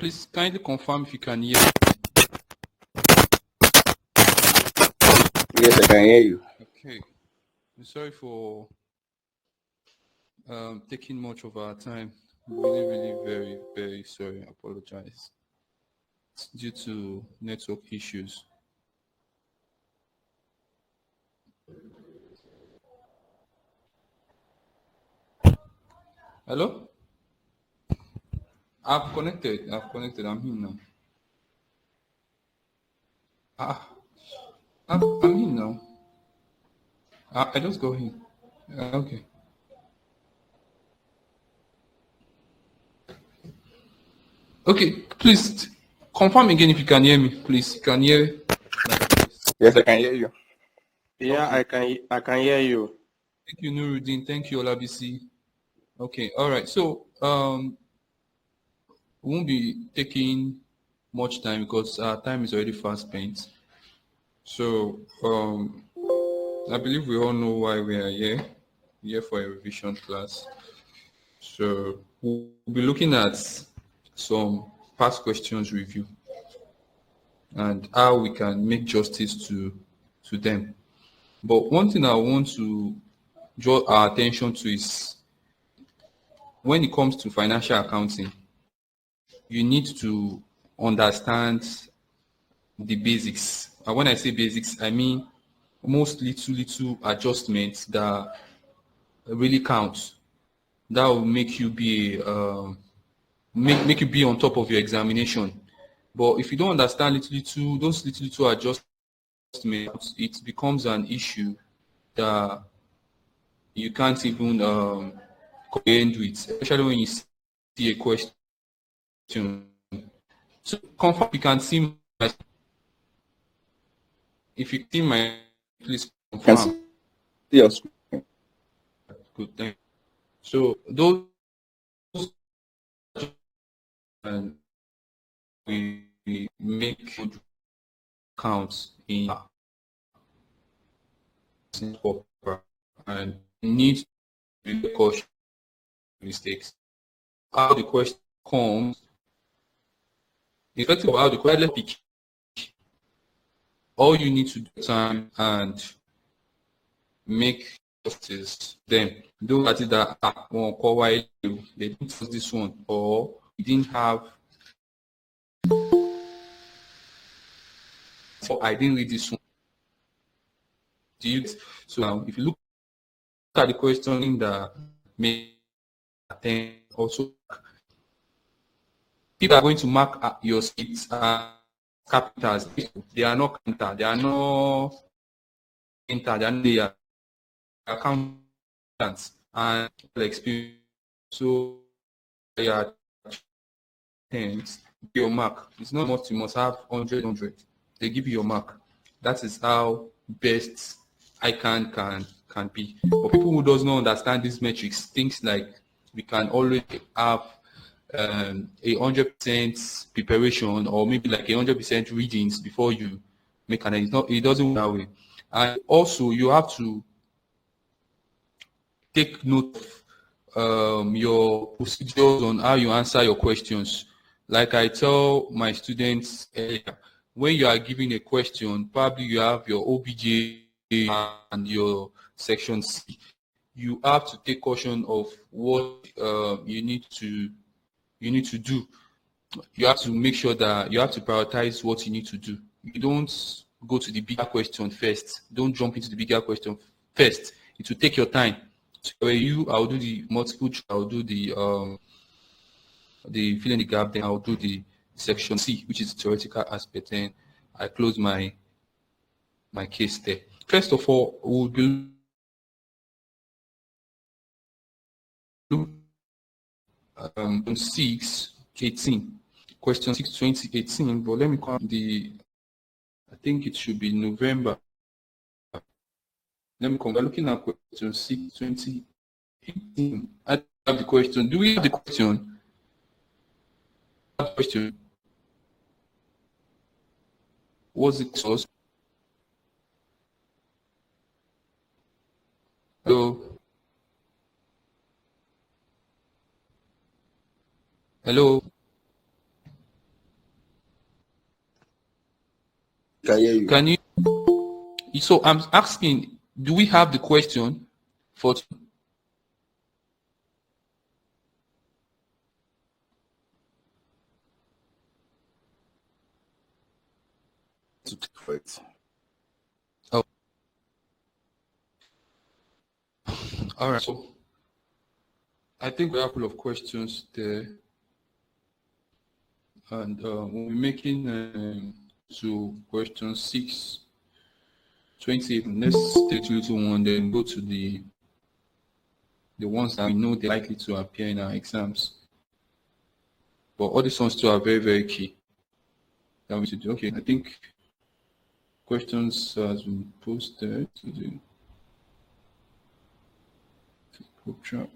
Please kindly confirm if you can hear. Yes, I can hear you. Okay. I'm sorry for taking much of our time. Really, really, very, very sorry. I apologize. It's due to network issues. Hello? I've connected. I'm here now. Ah, I'm in now. I just go in. Okay. Okay, please confirm again if you can hear me, please. You can hear. Yes, I can hear you. Yeah, Okay. I can hear you. Thank you, Nuruddin. Thank you, Olabisi. Okay, all right. So we won't be taking much time because our time is already fast spent. So I believe we all know why we are here. We're here for a revision class. So we'll be looking at some past questions review and how we can make justice to them. But one thing I want to draw our attention to is when it comes to financial accounting, you need to understand the basics. And when I say basics, I mean most little adjustments that really count. That will make you be make you be on top of your examination. But if you don't understand those little adjustments, it becomes an issue that you can't even comprehend with, especially when you see a question. So confirm you can see my, if you see my, please Can see confirm. your screen. Good, thank you. So those and we make good counts in and need to be cautious mistakes. How the question comes, irrespective of how the question pick, all you need to do time and make justice then. Don't at it that one call why they didn't use this one or you didn't have or I didn't read this one. Do you so now if you look at the questioning that may attend also people are going to mark your seats capitals. They are not counter, they are not enter, they are accountants and experience. So they are tens, your mark. It's not much you must have 100. They give you your mark. That is how best Ican can be. For people who does not understand these metrics, things like we can always have 100% preparation or maybe like 100% readings before you make an. It's not. It doesn't work that way. And also you have to take note of your procedures on how you answer your questions. Like I tell my students earlier, when you are given a question, probably you have your OBJ and your section C. You have to take caution of what you need to do. You have to make sure that you have to prioritize what you need to do. You don't go to the bigger question first. Don't jump into the bigger question first. It will take your time. So I'll do the multiple choice, I'll do the fill in the gap, then I'll do the section C, which is the theoretical aspect, and I close my case there. First of all, we'll be on 6/18, question 6 2018, but let me call I think it should be November. Let me come. We're looking at question 6 2018. I have the question. Do we have the question? Question. Was it source? Hello. Hello. Can hear you. Can you? So I'm asking, do we have the question for? To take for it. Oh, all right. So I think we have a couple of questions there, and we'll be making to question 6, 28. Let's take the little one, then go to the ones that we know they're likely to appear in our exams. But all these ones too are very, very key that we should do. Okay, I think questions has been posted to the group chat.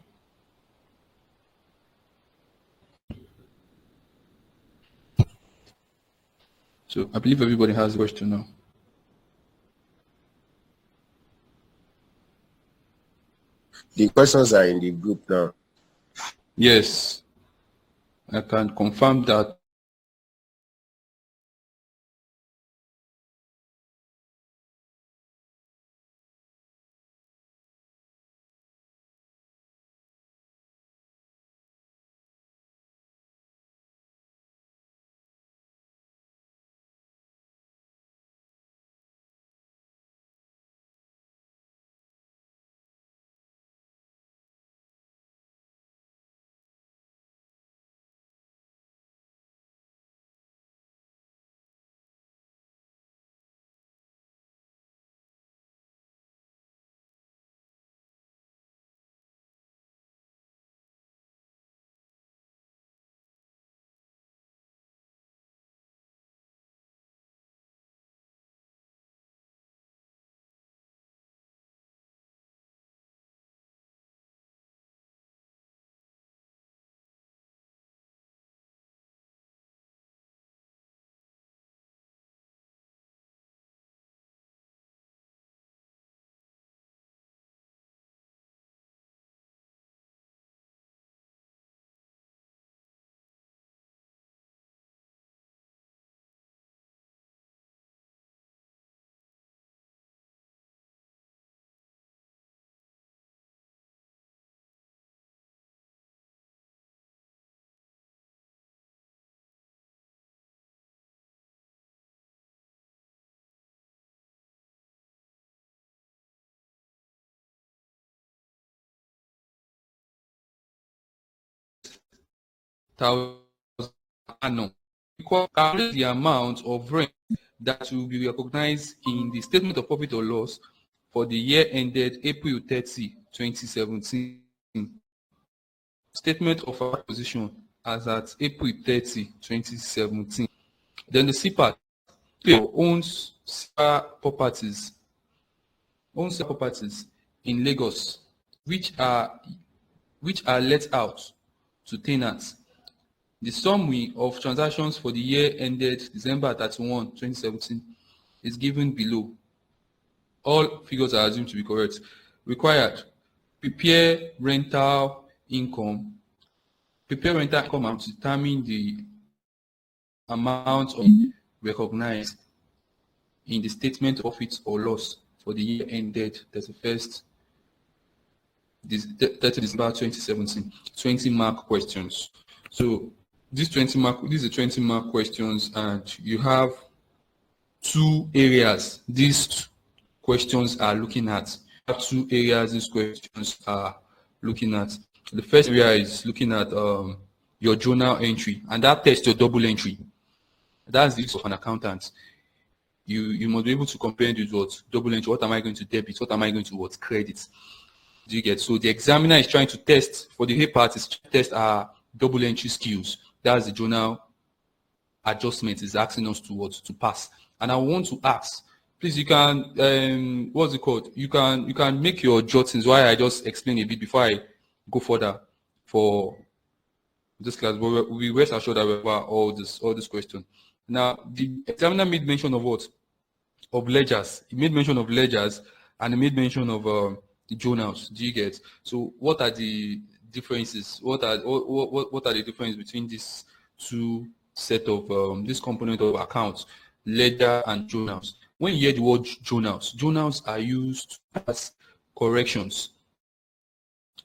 So I believe everybody has a question now. The questions are in the group now. Yes, I can confirm that. Thousand annum. Calculate the amount of rent that will be recognized in the statement of profit or loss for the year ended April 30, 2017. Statement of acquisition as at April 30, 2017. Then the CPAT owns properties in Lagos, which are let out to tenants. The summary of transactions for the year ended December 31, 2017 is given below. All figures are assumed to be correct. Required: prepare rental income and determine the amount of recognized in the statement of profit or loss for the year ended 30 December 2017. 20 mark questions. So these are 20 mark questions, and you have 2 areas these questions are looking at. Two areas these questions are looking at. The first area is looking at your journal entry, and that tests your double entry. That's the use of an accountant. You must be able to compare it with what double entry. What am I going to debit? What am I going to what credit? Do you get? So the examiner is trying to test for the A part is to test our double entry skills. That's the journal adjustment is asking us to what to pass. And I want to ask, please, you can what's it called? You can make your jottings while I just explain a bit before I go further for this class. But we rest assured that we have all this question. Now the examiner made mention of what? Of ledgers. He made mention of ledgers, and he made mention of the journals. Do you get? So what are the differences? What are the differences between these two set of this component of accounts? ledger and journals. When you hear the word journals are used as corrections.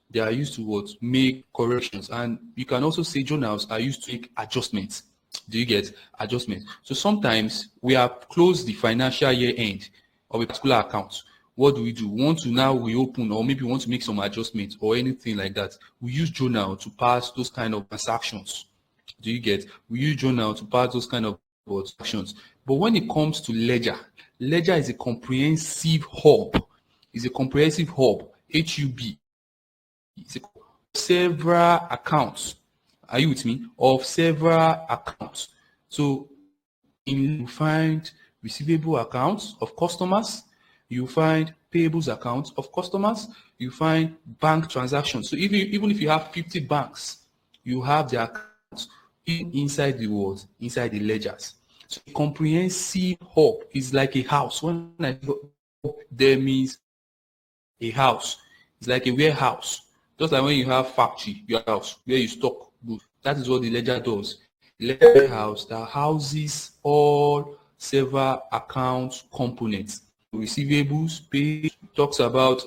They are used to what? Make corrections. And you can also say journals are used to make adjustments. Do you get adjustments? So sometimes we have closed the financial year end of a particular account. What do? We want to now reopen, or maybe we want to make some adjustments or anything like that. We use journal to pass those kind of transactions. Do you get? We use journal to pass those kind of transactions. But when it comes to ledger is a comprehensive hub. It's a comprehensive hub, HUB. It's several accounts. Are you with me? Of several accounts. So you find receivable accounts of customers, you find payables accounts of customers, you find bank transactions. So even if you have 50 banks, you have the accounts inside the world, inside the ledgers. So a comprehensive hub is like a house. When I go there means a house. It's like a warehouse. Just like when you have factory, your house, where you stock goods. That is what the ledger does. The ledger warehouse that houses all several account components. Receivables, pay, talks about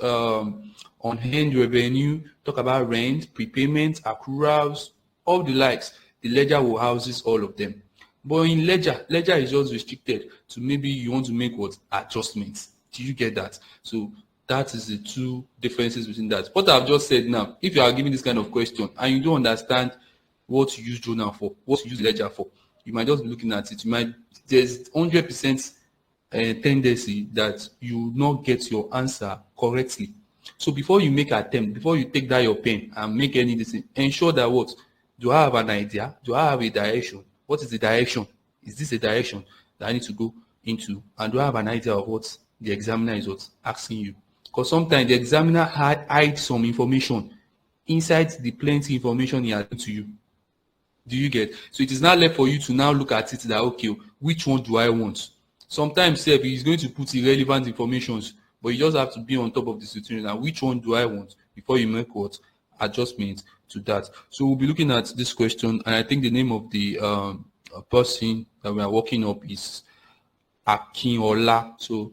on-hand revenue, talk about rent, prepayment, accruals, all the likes. The ledger will houses all of them. But in ledger is just restricted to maybe you want to make what? Adjustments. Do you get that? So that is the two differences between that. What I've just said now, if you are giving this kind of question and you don't understand what to use journal for, what to use ledger for, you might just be looking at it. There's 100% tendency that you will not get your answer correctly. So before you make an attempt, before you take that your pen and make any decision, ensure that what? Do I have an idea? Do I have a direction? What is the direction? Is this a direction that I need to go into? And do I have an idea of what the examiner is asking you? Because sometimes the examiner hides some information inside the plenty information he has given to you. Do you get? So it is not left for you to now look at it that, okay, which one do I want? Sometimes he's going to put irrelevant information, but you just have to be on top of the situation. And which one do I want before you make what? Adjustments to that. So we'll be looking at this question, and I think the name of the person that we are working up is Akinola. So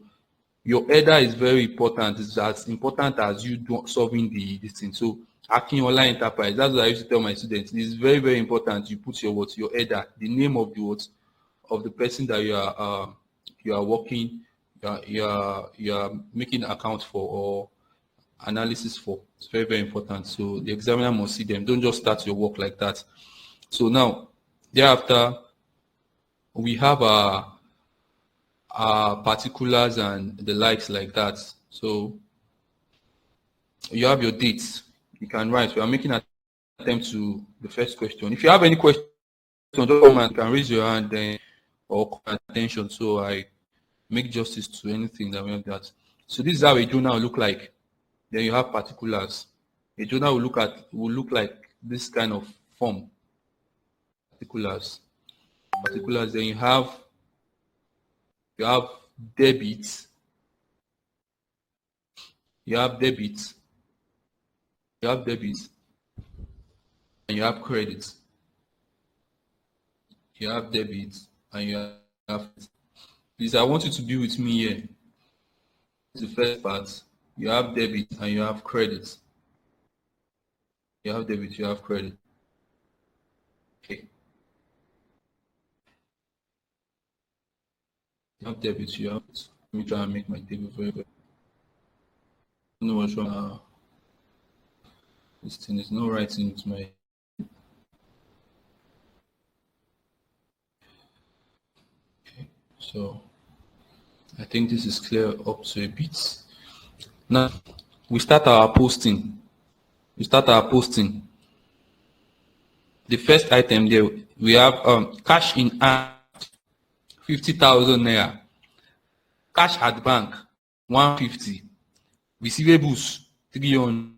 your header is very important. It's as important as you solving this thing. So Akinola Enterprise. That's what I used to tell my students. It is very, very important. You put your header, the name of the person that you are working, you are making account for or analysis for. It's very, very important. So the examiner must see them. Don't just start your work like that. So now, thereafter, we have our particulars and the likes like that. So you have your dates. You can write. We are making an attempt to the first question. If you have any question, just come and can raise your hand or call attention so I make justice to anything that we have that. So this is how a journal will look like. Then you have particulars. A journal will look like this kind of form. Particulars. Then you have debits. You have debits. And you have credits. You have debits and you have. Please, I want you to be with me here. This is the first part. You have debit and you have credit. You have debit, you have credit. Okay. You have debit, you have it. Let me try and make my table very good. I don't know what's wrong. This thing is not writing with my. Okay, so I think this is clear up to a bit. Now we start our posting. The first item there, we have cash in hand, 50,000 naira. Cash at bank, 150. Receivables, 300.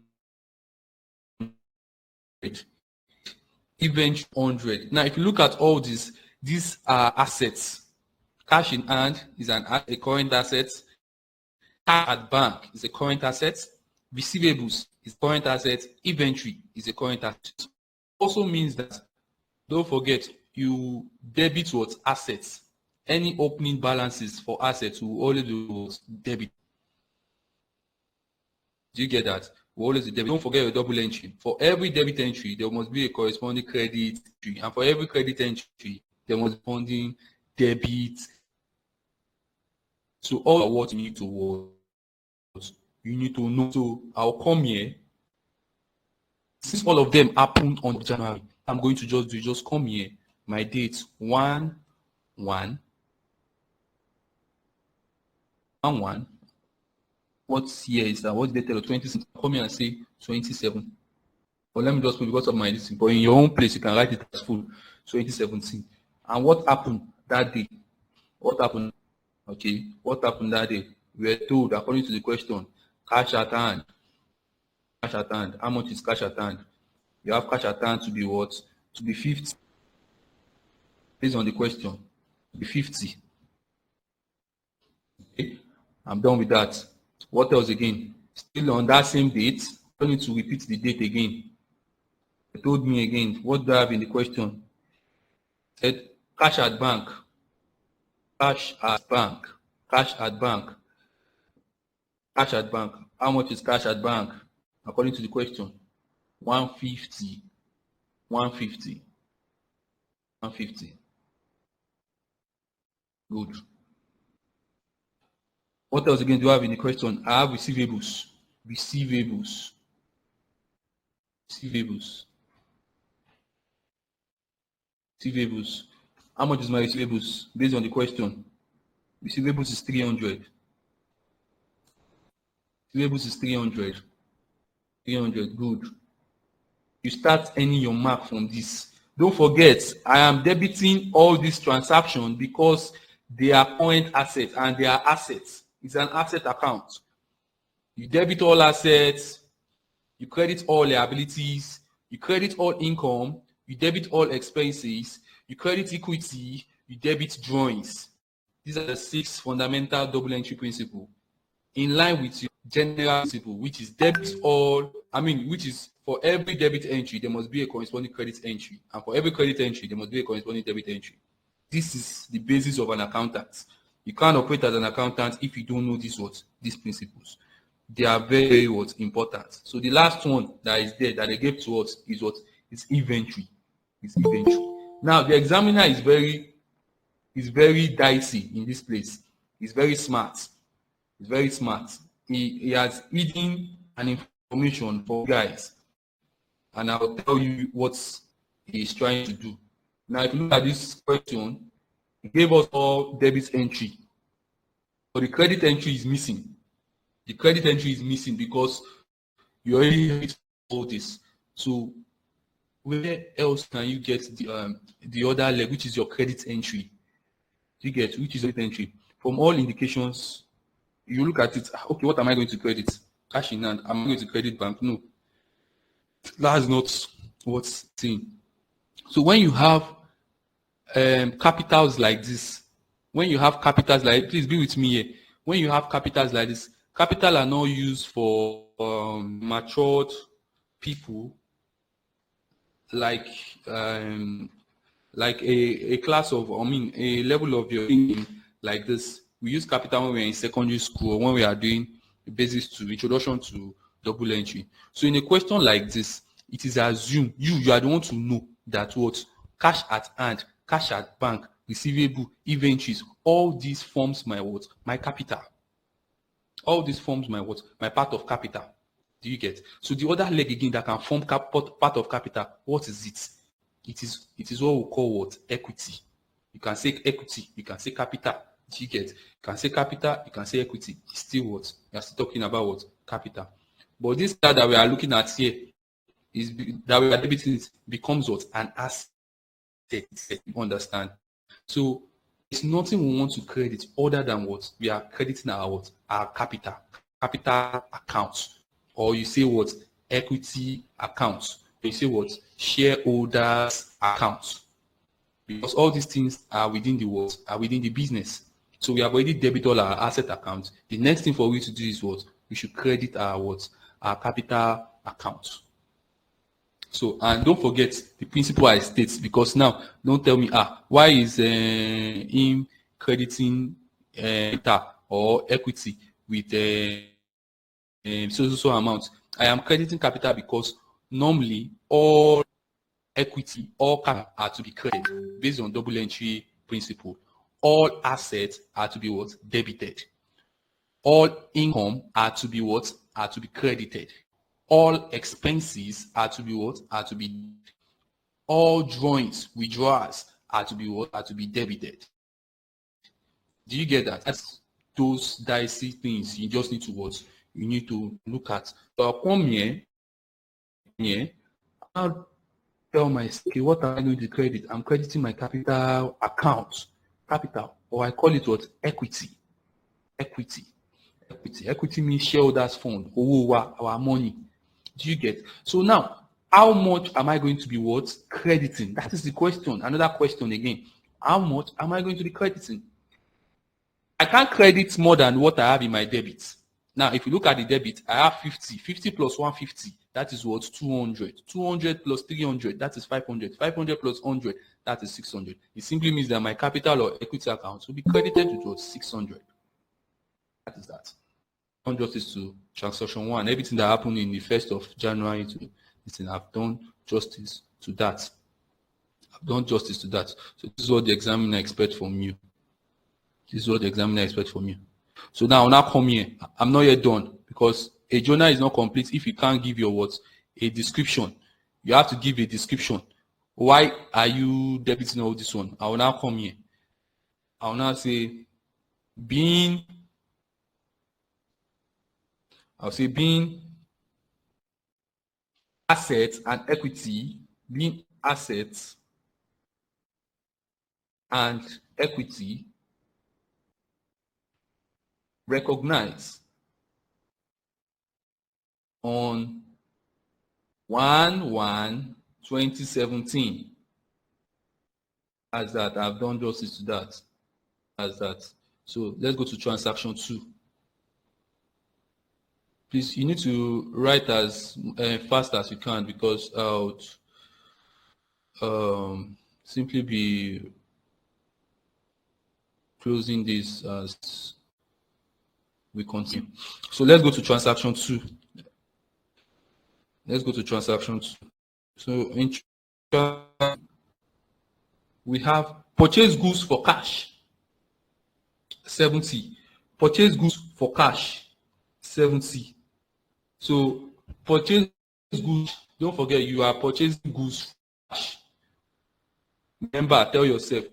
Event 100. Now, if you look at all these are assets. Cash in hand is a current asset. Cash at bank is a current asset. Receivables is current asset. Inventory is a current asset. Also means that, don't forget, you debit what? Assets. any opening balances for assets will always do debit. Do you get that? We always do debit. Don't forget your double entry. For every debit entry, there must be a corresponding credit entry. And for every credit entry, there must be corresponding debit. So all of what you need to watch, you need to know. So I'll come here. Since all of them happened on January, I'm going to just come here. My date 1/1. What year is that? What did they tell you? 27. Come here and say 27. But let me just put because of my listing. But in your own place, you can write it as full 2017. And what happened that day? What happened? Okay, what happened that day? We were told, according to the question, cash at hand. Cash at hand. How much is cash at hand? You have cash at hand to be what? To be 50. Based on the question, to be 50. Okay, I'm done with that. What else again? Still on that same date, I don't need to repeat the date again. They told me again, what do I have in the question? Said cash at bank. Cash at bank. Cash at bank. Cash at bank. How much is cash at bank? According to the question. 150. 150. 150. Good. What else again do I have in the question? I have receivables. Receivables. Receivables. Receivables. How much is my receivables based on the question? Receivables is 300. Receivables is 300. 300. Good. You start earning your mark from this. Don't forget, I am debiting all these transactions because they are current assets and they are assets. It's an asset account. You debit all assets, you credit all liabilities, you credit all income, you debit all expenses, you credit equity, you debit drawings. These are the 6 fundamental double entry principles in line with your general principle, which is debit all, which is for every debit entry, there must be a corresponding credit entry. And for every credit entry, there must be a corresponding debit entry. This is the basis of an accountant. You can't operate as an accountant if you don't know these principles. They are very, very important. So the last one that is there that they gave to us is what? It's inventory. It's inventory. Now the examiner is very dicey in this place. He's very smart. He's very smart. He has hidden an information for you guys. And I'll tell you what he's trying to do. Now, if you look at this question, he gave us all debit entry. But the credit entry is missing. The credit entry is missing because you already hit all this. So where else can you get the other leg, which is your credit entry? You get which is credit entry. From all indications, you look at it, okay, what am I going to credit? Cash in hand. Am I going to credit bank? No. That's not what's seen. So when you have capitals like this, please be with me here. When you have capitals like this, capital are not used for matured people like a class of, a level of your thinking like this. We use capital when we're in secondary school or when we are doing basics to introduction to double entry. So in a question like this, it is assumed you are the one to know that what cash at hand, cash at bank, receivable, inventories, all these forms my what? My capital. All these forms my what? My part of capital. Do you get? So the other leg again that can form part of capital, what is it? It is what we call what? Equity. You can say equity, you can say capital. Do you get? You can say capital, you can say equity. It's still what? You are still talking about what? Capital. But this that we are looking at here is that we are debiting it becomes what? An asset. You understand? So it's nothing we want to credit other than what? We are crediting our what? Our capital accounts. Or you say what? Equity accounts. Or you say what? Shareholders accounts. Because all these things are within the what? Are within the business. So we have already debited all our asset accounts. The next thing for we to do is what? We should credit our what? Our capital accounts. So, and don't forget the principle I state, because now don't tell me, why is him crediting data or equity with so amount. I am crediting capital because normally all equity, all capital are to be credited based on double entry principle. All assets are to be what? Debited. All income are to be what? Are to be credited. All expenses are to be what? Are to be. All drawings, withdrawals are to be what? Are to be debited. Do you get that? That's those dicey things you just need to what? You need to look at. So I'll come here, I'll tell myself, okay, what am I going to credit? I'm crediting my capital account. Capital, or I call it what? Equity. Equity means shareholders fund, our money. Do you get? So now, how much am I going to be what? Crediting. That is the question. Another question again. How much am I going to be crediting? I can't credit more than what I have in my debit. Now, if you look at the debit, I have 50. 50 plus 150, that is what? 200. 200 plus 300, that is 500. 500 plus 100, that is 600. It simply means that my capital or equity account will be credited with what? 600. That is that. Done justice to transaction 1. Everything that happened in the 1st of January to this thing, I've done justice to that. So this is what the examiner expects from you. So now come here. I'm not yet done because a journal is not complete if you can't give your what? A description. You have to give a description. Why are you debiting all this one? I will now come here. I will now say being assets and equity, being assets and equity recognized on 1/1/2017. As that, I've done justice to that. As that. So let's go to transaction 2. Please, you need to write as fast as you can because I'll simply be closing this as we continue. So let's go to transaction 2. So in we have purchase goods for cash, 70. Purchase goods for cash, 70. So purchase goods, don't forget you are purchasing goods for cash. Remember, tell yourself,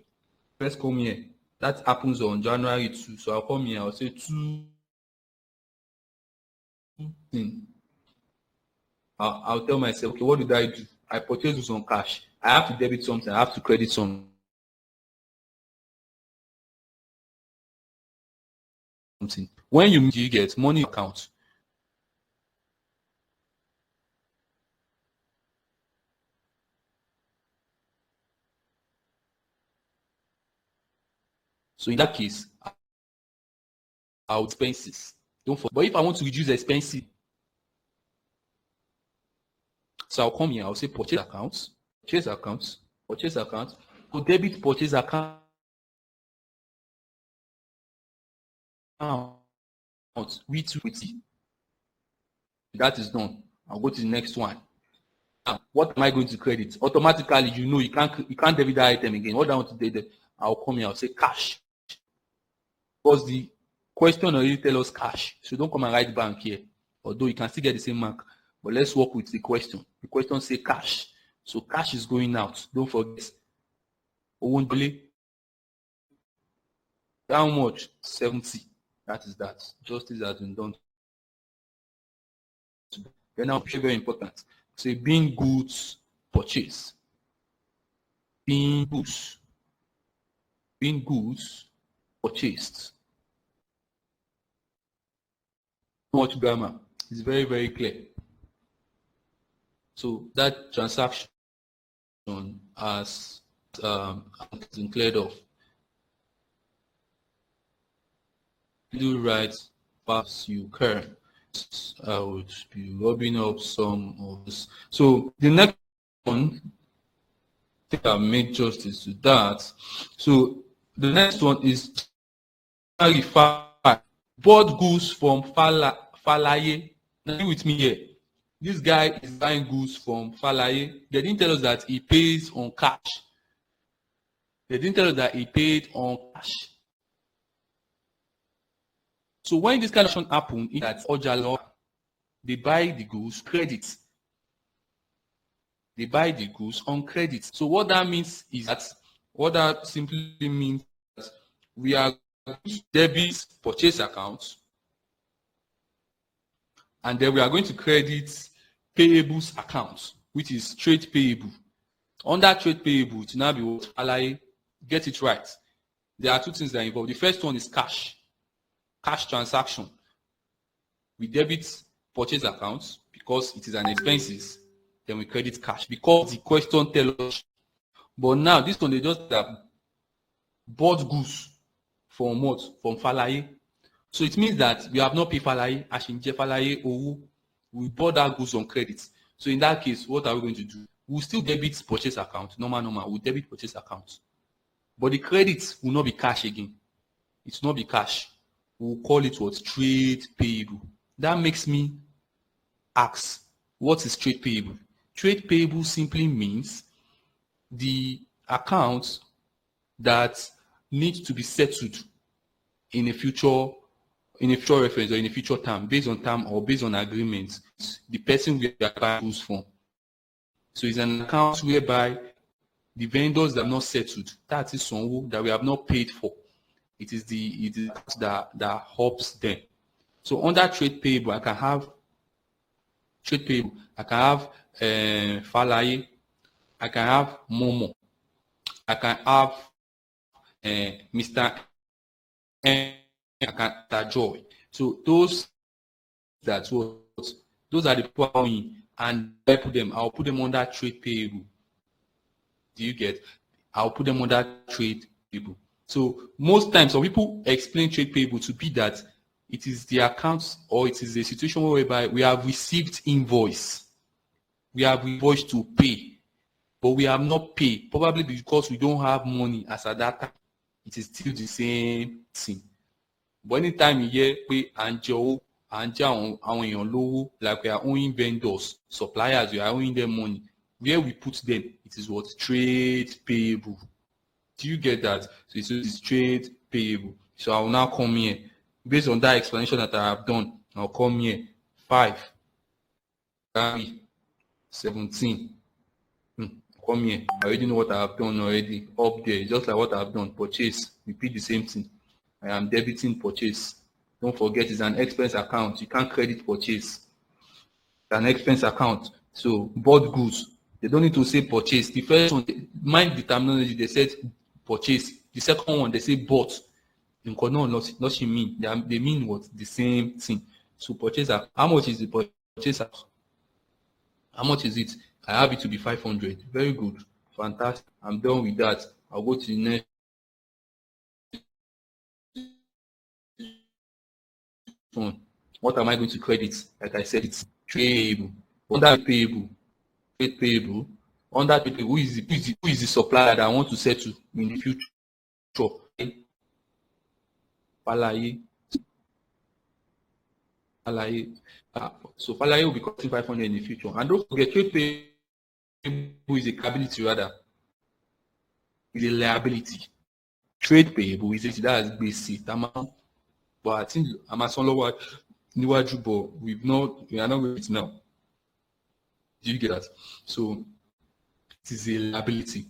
first come here. That happens on January 2. So I'll come here, I'll say 2. I'll tell myself, okay, what did I do? I purchased this on cash. I have to debit something, I have to credit something. When you get money account, so in that case, our expenses. Don't forget. But if I want to reduce expenses, so I'll come here, I'll say purchase accounts. So debit purchase account. With that is done. I'll go to the next one. Now, what am I going to credit? Automatically, you can't debit that item again. What I want to do, I'll come here, I'll say cash. Because the question already tell us cash. So don't come and write bank here. Although you can still get the same mark. But let's work with the question. The question say cash. So cash is going out. Don't forget. How much? 70. That is that. Justice has been done. Then now, very important. Say being goods purchase. Being goods purchased. Much grammar. It's very, very clear. So that transaction has been cleared off. Do right fast you can. I would be rubbing up some of this. So the next one, I think I made justice to that. So The next one is bought goods from Falaye. Now you with me here. This guy is buying goods from Falaye. They didn't tell us that he pays on cash. They didn't tell us that he paid on cash. So when this kind of action happens, it's that Ojalo, they buy the goods credit. They buy the goods on credit. So what that means is that what that simply means is that we are going to debit purchase account, and then we are going to credit payables account, which is trade payable. Under trade payable, it will now be what Alaye, get it right. There are two things that are involved. The first one is cash transaction. We debit purchase accounts because it is an expenses. Then we credit cash because the question tells us. But now this one they just have bought goods from what? From Falaye. So it means that we have not paid Falaye, Ashinje Falaye, or we bought that goods on credit. So in that case, what are we going to do? We'll still debit purchase account, normal. We'll debit purchase account. But the credit will not be cash again. It will not be cash. We'll call it what? Trade payable. That makes me ask, what is trade payable? Trade payable simply means the accounts that need to be settled in a future reference or in a future term, based on term or based on agreement, the person we are buying goods from. So it's an account whereby the vendors that have not settled, that is someone that we have not paid for. It is that helps them. So under trade payable, I can have Falaye, I can have Momo, I can have Mr. N, I can have Joy. So those are the people and I'll put them under trade payable. Do you get? I'll put them under trade payable. So most times, some people explain trade payable to be that it is the accounts or it is a situation whereby we have received invoice. We have invoice to pay, but we have not paid, probably because we don't have money as at that time. It is still the same thing. But anytime you hear pay and low, like we are owing vendors, suppliers, we are owing them money, where we put them, it is what? Trade payable. Do you get that? So it's trade payable. So I will now come here. Based on that explanation that I have done, I'll come here. 5, 17. Come here. I already know what I have done already. Up there, just like what I have done. Purchase. Repeat the same thing. I am debiting purchase. Don't forget, it's an expense account. You can't credit purchase. It's an expense account. So bought goods. They don't need to say purchase. The first one, mind the terminology, they said purchase. The second one, they say bought. No, not she mean. They mean what? The same thing. So purchase, how much is the purchase? How much is it? I have it to be 500. Very good. Fantastic. I'm done with that. I'll go to the next one. What am I going to credit? Like I said, it's payable. Under payable. Trade payable. Under trade payable, who is the supplier that I want to settle in the future? Falaye. So Falaye will be costing 500 in the future. And don't forget, trade payable is a liability rather. Is a liability. Trade payable is that is basic. But I think I'm at some lower Niwaju, but we are not with it now. Do you get that? So it is a liability.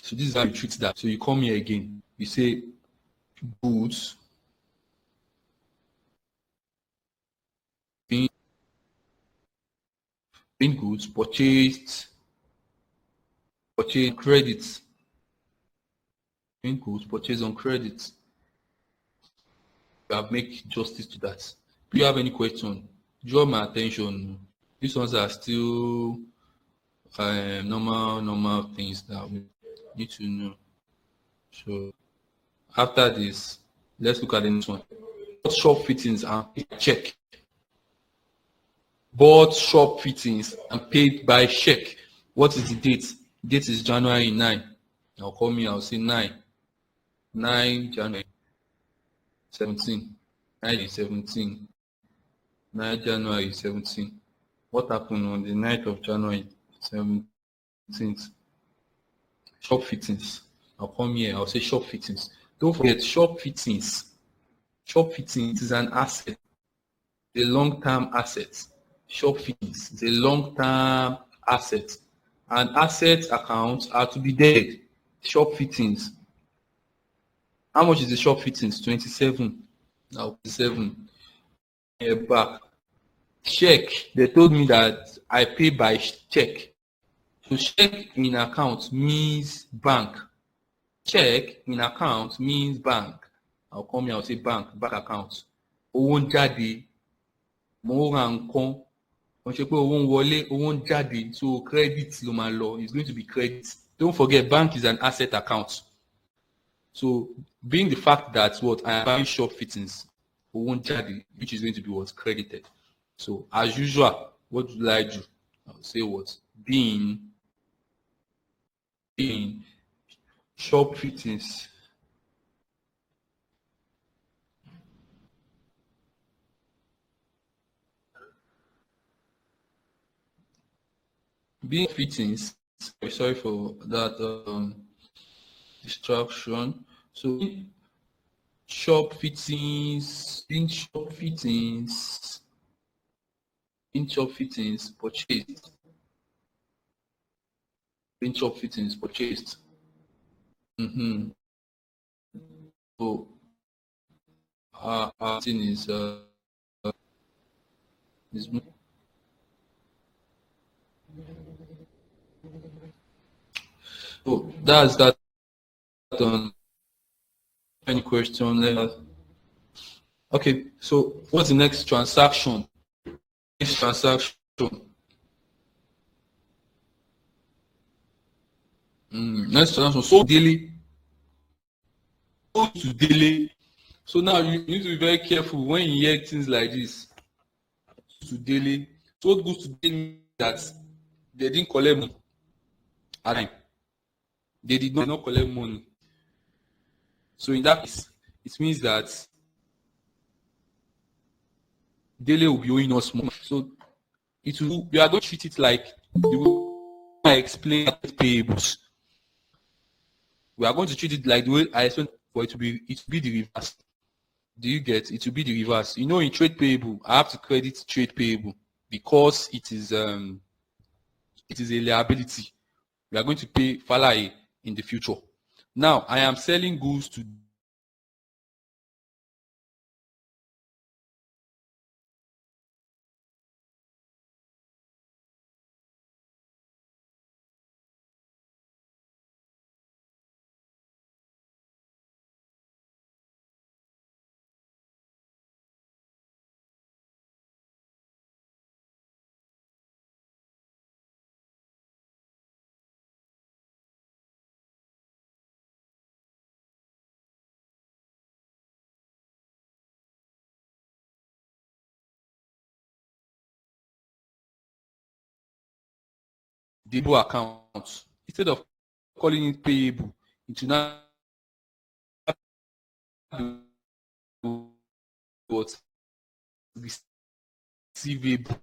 So this is how you treat that. So you come here again. You say goods being goods purchased credit. Being goods purchased on credit. You have make justice to that. If you have any question, draw my attention. These ones are still normal things that we need to know. So after this, let's look at the next one. Shop fittings and check. Bought shop fittings and paid by check. What is the date? Date is January 9. I'll call me, I'll say 9. 9 January 17. 9 January 17. What happened on the 9th of January 17th? Shop fittings. I'll come here, I'll say shop fittings. Don't forget, shop fittings. Shop fittings is an asset, a long-term asset. Shop fittings is a long-term asset. And asset accounts are to be dead. Shop fittings. How much is the shop fittings? 27. Now 27. Back. Check. They told me that I pay by check. So check in account means bank. Check in account means bank. I'll come here, I'll say bank account. Owó ń jáde, mo ra nǹkan. Wọ́n ṣe pé owó ń wọlé, owó ń jáde. So credit ló máa lọ. It's going to be credit. Don't forget, bank is an asset account. So being the fact that what I am buying shop fittings, owó ń jáde, which is going to be what credited. So as usual, what do I do? I'll say what? Being shop fittings. Being fittings, sorry for that distraction. So shop fittings, in shop fittings purchased. In shop fittings purchased. So our thing is so that's that. Any question there? Okay, so what's the next transaction? Next transaction. Next transaction. So daily. Go to daily. So now you need to be very careful when you hear things like this. To daily. So what goes to daily that they didn't collect money. They did not collect money. So in that case, it means that daily will be owing us money. So it will, we are going to treat it like the way I explain payables. We are going to treat it like the way I explained, for it will be the reverse. Do you get? It will be the reverse. You know, in trade payable, I have to credit trade payable because it is a liability. We are going to pay Falaye in the future. Now, I am selling goods to debit account. Instead of calling it payable, it will now be what? Receivable.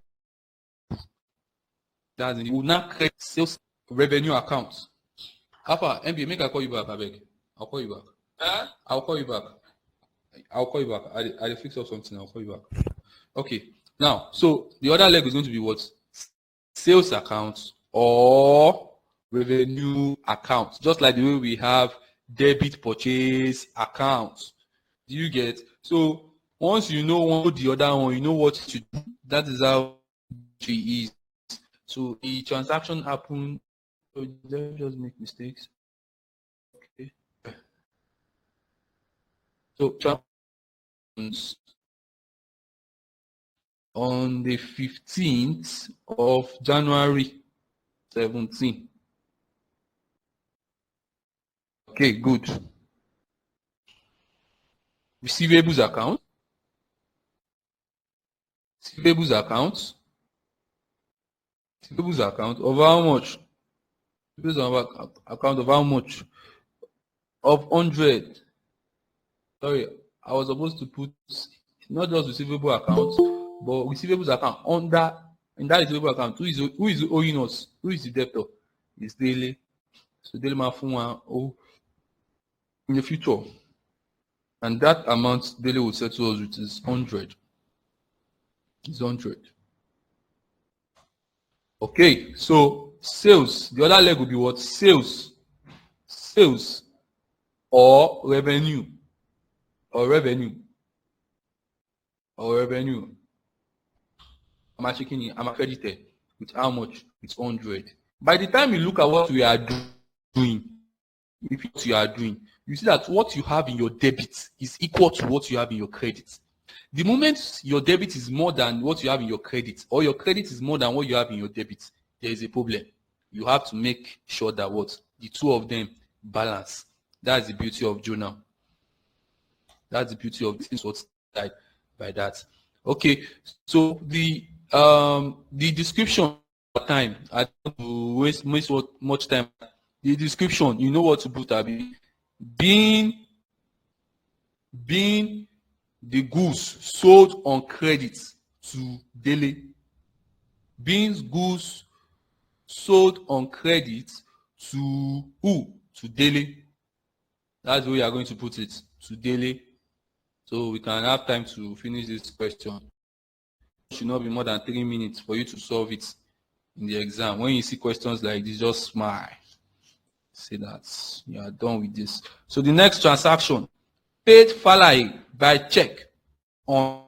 That's it. We will now create sales revenue account. Alpha, MBA, make I call you back, I beg. I'll call you back. I'll call you back. I'll fix up something. I'll call you back. Okay. Now, so the other leg is going to be what? Sales account or revenue account. Just like the way we have debit purchase account. Do you get? So once you know one or the other one, you know what to do. That is how it is. So the transaction happened. So let me just make mistakes. Okay. So transactions on the 15th of January 17. Okay, good. Receivables account. Receivables account. Receivables account of how much? Receivables account of how much? Of 100. Sorry, I was supposed to put not just receivable account, but receivables account under in that receivable account. Who is owing us? Who is the debtor? It's Dele. So Dele ma fún wa owó in the future. And that amount Dele will settle us with is 100. It's 100. Okay, so sales. The other leg will be what? Sales. Sales or revenue. Or revenue. Or revenue. I'm accredited with how much? It's 100. By the time you look at what we are doing, if what you are doing, you see that what you have in your debit is equal to what you have in your credit. The moment your debit is more than what you have in your credit, or your credit is more than what you have in your debit, there is a problem. You have to make sure that what the two of them balance. That's the beauty of journal. That's the beauty of this what's by that. Okay, so the description time. I don't waste much time. The description, you know what to put. Being the goods sold on credit to Dele. Being goods sold on credit to who? To Dele. That's where we are going to put it. To Dele. So we can have time to finish this question. It should not be more than 3 minutes for you to solve it in the exam. When you see questions like this, just smile. Say that you are done with this. So the next transaction, paid Falaye by check on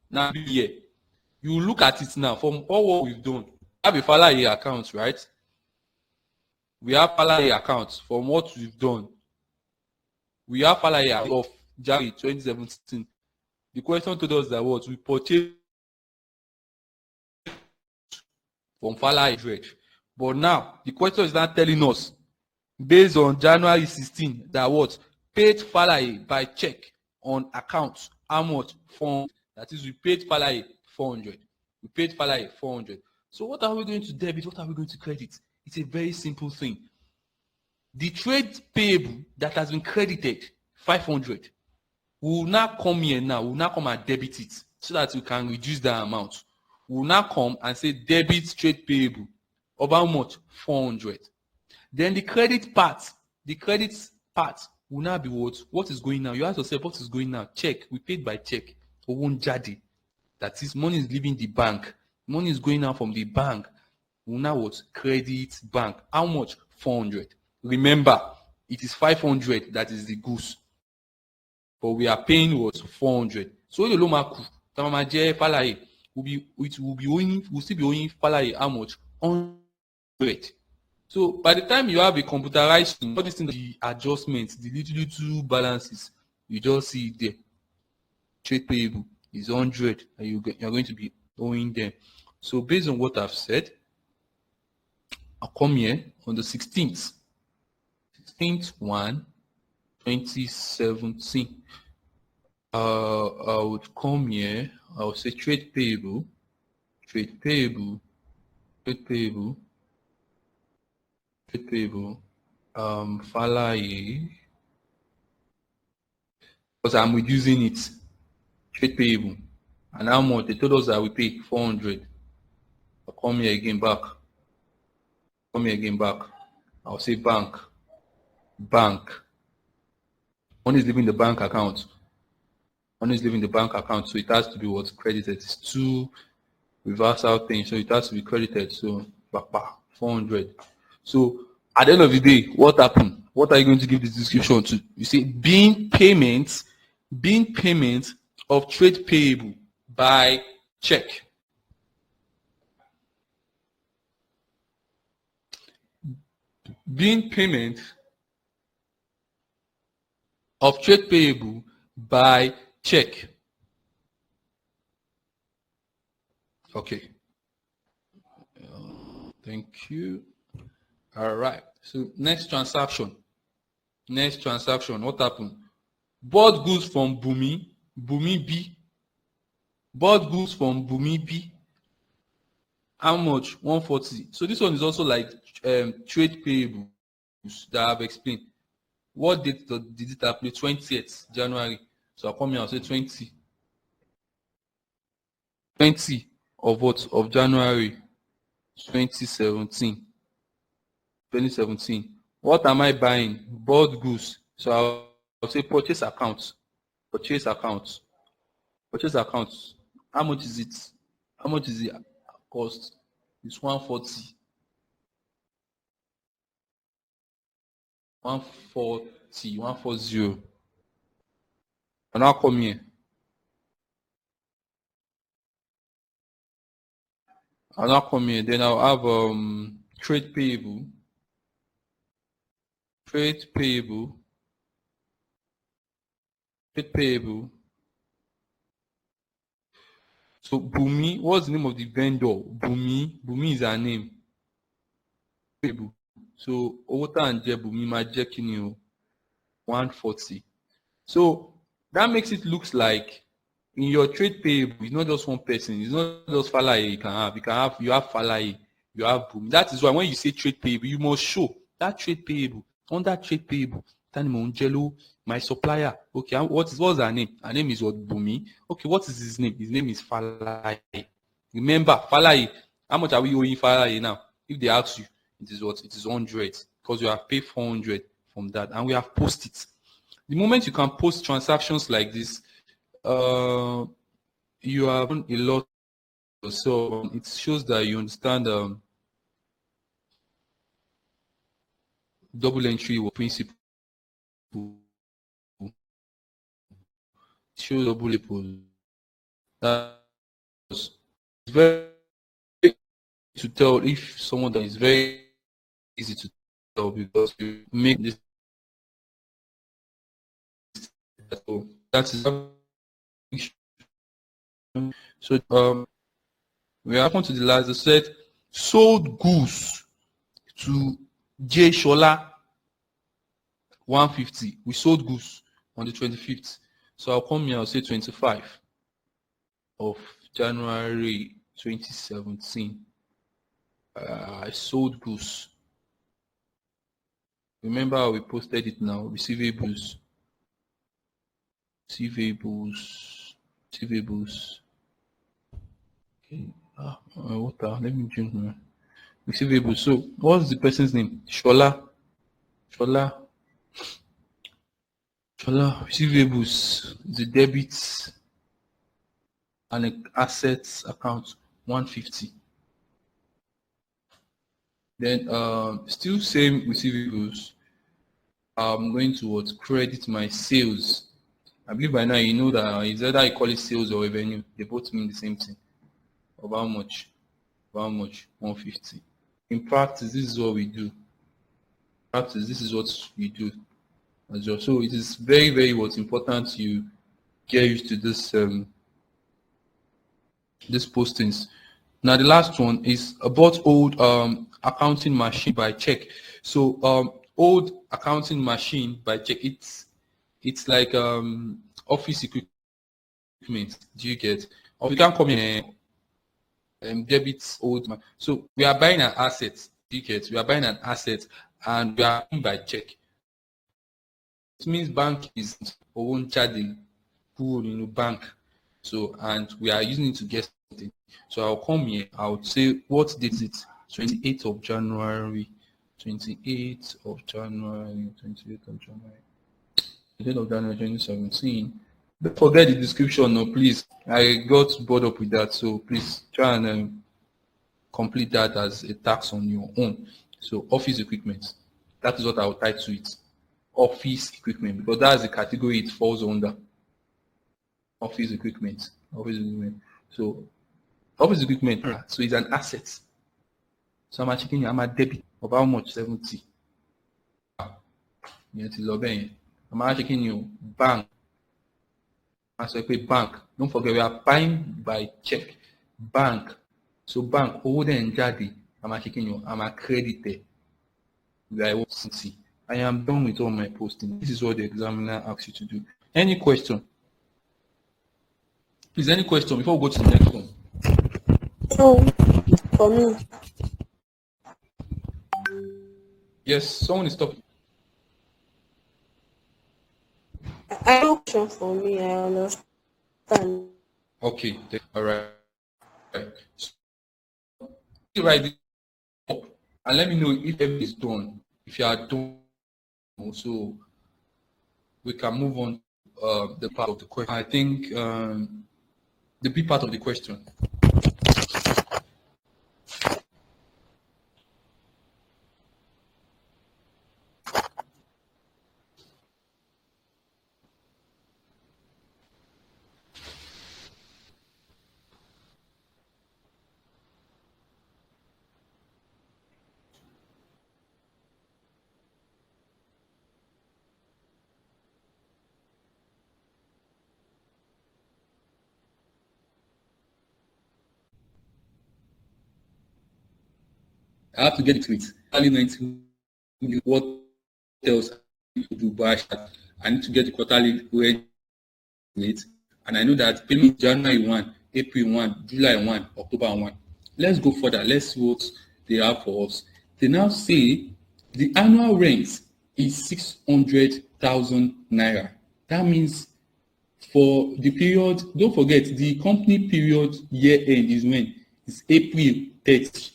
now here. You look at it now from all what we've done. We have a Falaye account, right? We have Falaye account from what we've done. We have Falaye of January 2017. The question told us that what we purchased from Falaye 100. But now the question is not telling us based on January 16 that what paid Falaye by check on account how much fund, that is we paid Falaye 400. We paid Falaye 400. So what are we going to debit? What are we going to credit? It's a very simple thing. The trade payable that has been credited 500 will now come here now. Will now come and debit it so that we can reduce that amount. We will now come and say debit trade payable of how much? 400. Then the credit part will now be what? What is going now? You ask yourself, what is going now? Check. We paid by check. Owon jade. That is, money is leaving the bank. Money is going out from the bank. We now what? Credit bank. How much? 400. Remember, it is 500 that is the goose. But we are paying what? 400. So the lomaku, Tamamaje Falaye will still be owing Falaye how much? 100. So by the time you have a computerized thing, all these things, the adjustments, the little balances, you just see it there. Trade payable is 100, and you're going to be owing them. So based on what I've said, I'll come here on the 16th 1, 2017. I would come here. I would say trade payable. Falaye, because I'm reducing it. Trade payable, and how much they told us that we pay 400. I'll come here again back. I'll say bank. Money is leaving the bank account. So it has to be what? Credited. It's two reversal things, so it has to be credited. So 400. So at the end of the day, what happened? What are you going to give this description to? You say being payment of trade payable by check. Being payment of trade payable by check. Okay. Thank you. All right. So next transaction. What happened? Bought goods from Bumi B. Bought goods from Bumi B. How much? 140. So this one is also like trade payables that I've explained. What date did it happen? 20th January. So I'll come here and say 20 of what? Of January 2017. 2017. What am I buying? Bought goods. So I'll say purchase account. Purchase account. Purchase account. How much is it? How much is it cost? It's 140. 140. 140. And I'll come here. I'll now come here. Then I'll have trade payable. Trade payable. Trade payable. So Bumi, what's the name of the vendor? Bumi. Bumi is her name. Payable. So Owota and Je Bumi ma jẹ́ kí ni o? 140. So that makes it looks like in your trade payable, it's not just one person. It's not just Falaye you can have. You have Falaye, you have Bumi. That is why when you say trade payable, you must show that trade payable. On that trade payable, Tani Monjelo, my supplier. Okay, what's her name? Her name is what? Bumi. Okay, what is his name? His name is Falaye. Remember, Falaye. How much are we owing Falaye now? If they ask you, it is what? It is 100 because you have paid 400 from that, and we have posted it. The moment you can post transactions like this, you have done a lot. So it shows that you understand double entry principle. It shows double entry. That's very easy to tell if someone that is very easy to tell because you make this. So that is so we happen to the last. They said sold goods to J Shola 150. We sold goods on the 25th. So I'll come here. I'll say 25 of January 2017. I sold goods. Remember how we posted it now? Receivables. Okay. Water. Let me drink now. Receivables. So what's the person's name? Shola. Receivables. The debits and assets account 150. Then still same receivables. I'm going to credit my sales. I believe by now you know that it's either I call it sales or revenue. They both mean the same thing. Of how much? 150. In practice, this is what we do. As well. So it is very, very important you get used to this these postings. Now the last one is about old accounting machine by check. So old accounting machine by check, it's like office equipment. Do you get? Or you can come in debit old man. So we are buying an asset. Do you get? We are buying an asset and we are paying by check. It means bank is own charging pool in the bank. So and we are using it to get something. So I'll come here. I'll say what date is it? 28th of January. 28th of January 2017. Don't forget the description, no, please. I got bored up with that, so please try and complete that as a task on your own. So office equipment. That is what I will title it. Office equipment, because that's the category it falls under. Office equipment. So office equipment. So it's an asset. So I'm checking I'm a debit of how much? 70. I'm checking you bank. As I pay bank. Don't forget we are buying by check. Bank. So bank, owó dẹ̀ ń jáde. I'm checking you. I'm accredited. I am done with all my posting. This is what the examiner asks you to do. Any question? Please, any question before we go to the next one? No, for me. Yes, someone is talking. I know question for me. I understand. Okay, all right. So you write it up and let me know if everything is done. If you are done, so we can move on to the part of the question. I think the B part of the question. I have to get to it. Early 19, what else I need to do? But I need to get the quarterly rate, and I know that payment January 1, April 1, July 1, October 1. Let's go further. Let's see what they have for us. They now say the annual rent is 600,000 naira. That means for the period, don't forget the company period year end is when? It's April 30.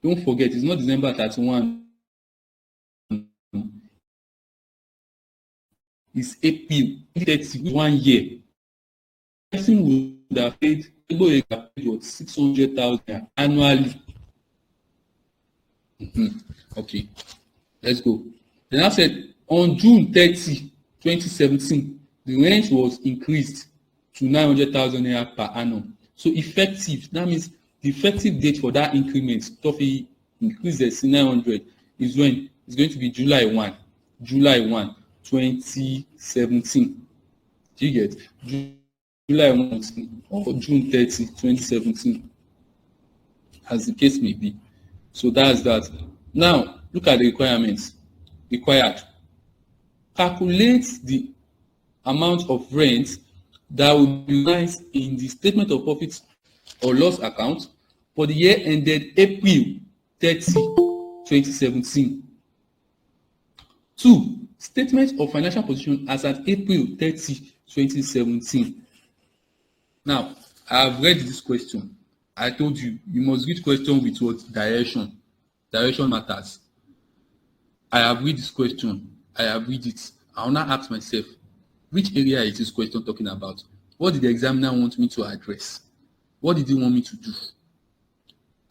Don't forget, it's not December 31. It's April 30, 1 year. Person would have paid, what, 600,000 annually. Okay, let's go. Then I said on June 30, 2017, the rent was increased to 900,000 naira per annum. So effective, that means the effective date for that increment, Toffee increases to 900 is when? It's going to be July 1, July 1, 2017. Do you get? July 1 or June 30, 2017, as the case may be. So that's that. Now, look at the requirements. Required. Calculate the amount of rent that will be recognized in the statement of profit or loss account for the year ended April 30, 2017. 2. Statement of financial position as at April 30, 2017. Now, I have read this question. I told you, you must read question with what? Direction. Direction matters. I have read this question. I have read it. I will now ask myself, which area is this question talking about? What did the examiner want me to address? What did he want me to do?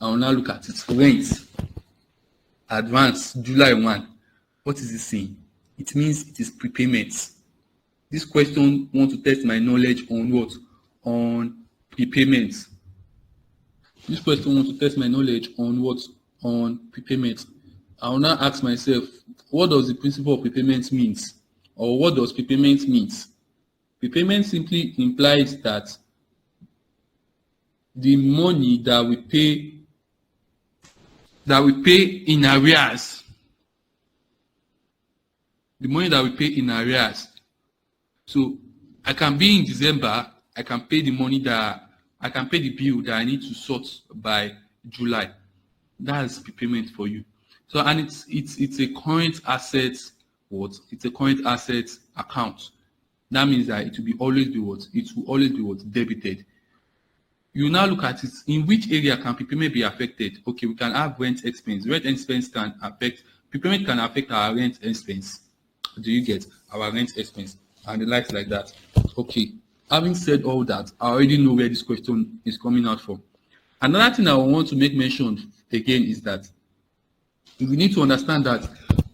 I will now look at it. Rent. Advance. July 1. What is it saying? It means it is prepayment. This question wants to test my knowledge on what? On prepayment. This question wants to test my knowledge on what? On prepayment. I will now ask myself, what does the principle of prepayment means? Or what does prepayment means? Prepayment simply implies that the money that we pay in arrears, the money that we pay in arrears. So I can be in December, I can pay the bill that I need to sort by July. That's prepayment for you. So and it's a current asset. What? It's a current asset account. That means that it will always be what? It will always be what? Debited. You now look at it. In which area can prepayment be affected? Okay, we can have rent expense. Rent expense can affect prepayment can affect our rent expense. Do you get our rent expense and the likes like that? Okay. Having said all that, I already know where this question is coming out from. Another thing I want to make mention again is that we need to understand that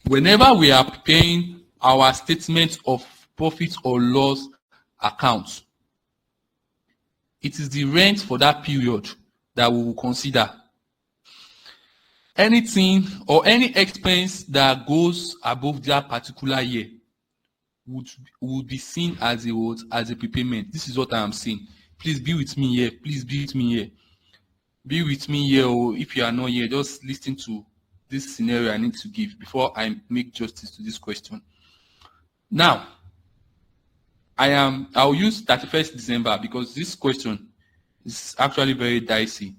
whenever we are preparing our statement of profit or loss account, it is the rent for that period that we will consider. Anything or any expense that goes above that particular year would be seen as a prepayment. This is what I am saying. Please be with me here. Please be with me here. Be with me here, or if you are not here, just listen to this scenario I need to give before I make justice to this question. Now, I'll use 31st December because this question is actually very dicey.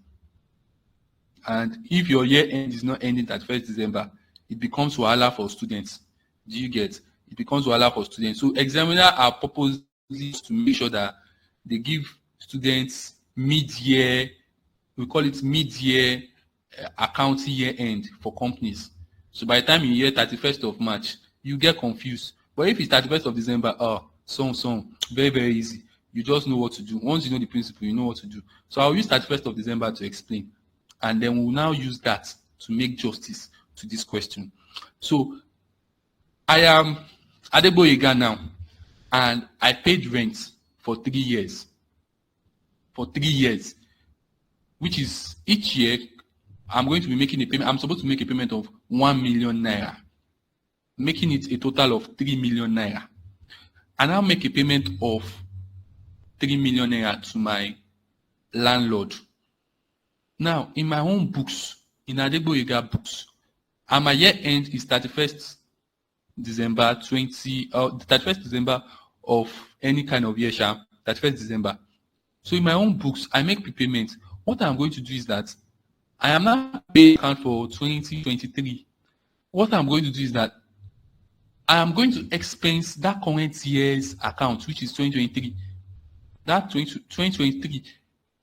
And if your year end is not ending 31st December, it becomes wahala for students. Do you get? it becomes wahala for students. So examiner are purposely to make sure that they give students mid-year, we call it mid-year accounting year end for companies. So by the time you hear 31st of March, you get confused. But if it's 31st of December, very, very easy. You just know what to do. Once you know the principle, you know what to do. So I'll use 31st of December to explain. And then we'll now use that to make justice to this question. So I am Adeboyega now, and I paid rent for 3 years. For 3 years, which is each year I'm going to be making a payment. I'm supposed to make a payment of 1 million naira, making it a total of 3 million naira. And I'll make a payment of 3 million naira to my landlord. Now, in my own books, in Adeboyega books, and my year end is 31st December 31st December of any kind of year, 31st December. So in my own books, I make prepayment. What I'm going to do is that I am not paying account for 2023. What I'm going to do is that I am going to expense that current year's account, which is 2023. That 2023,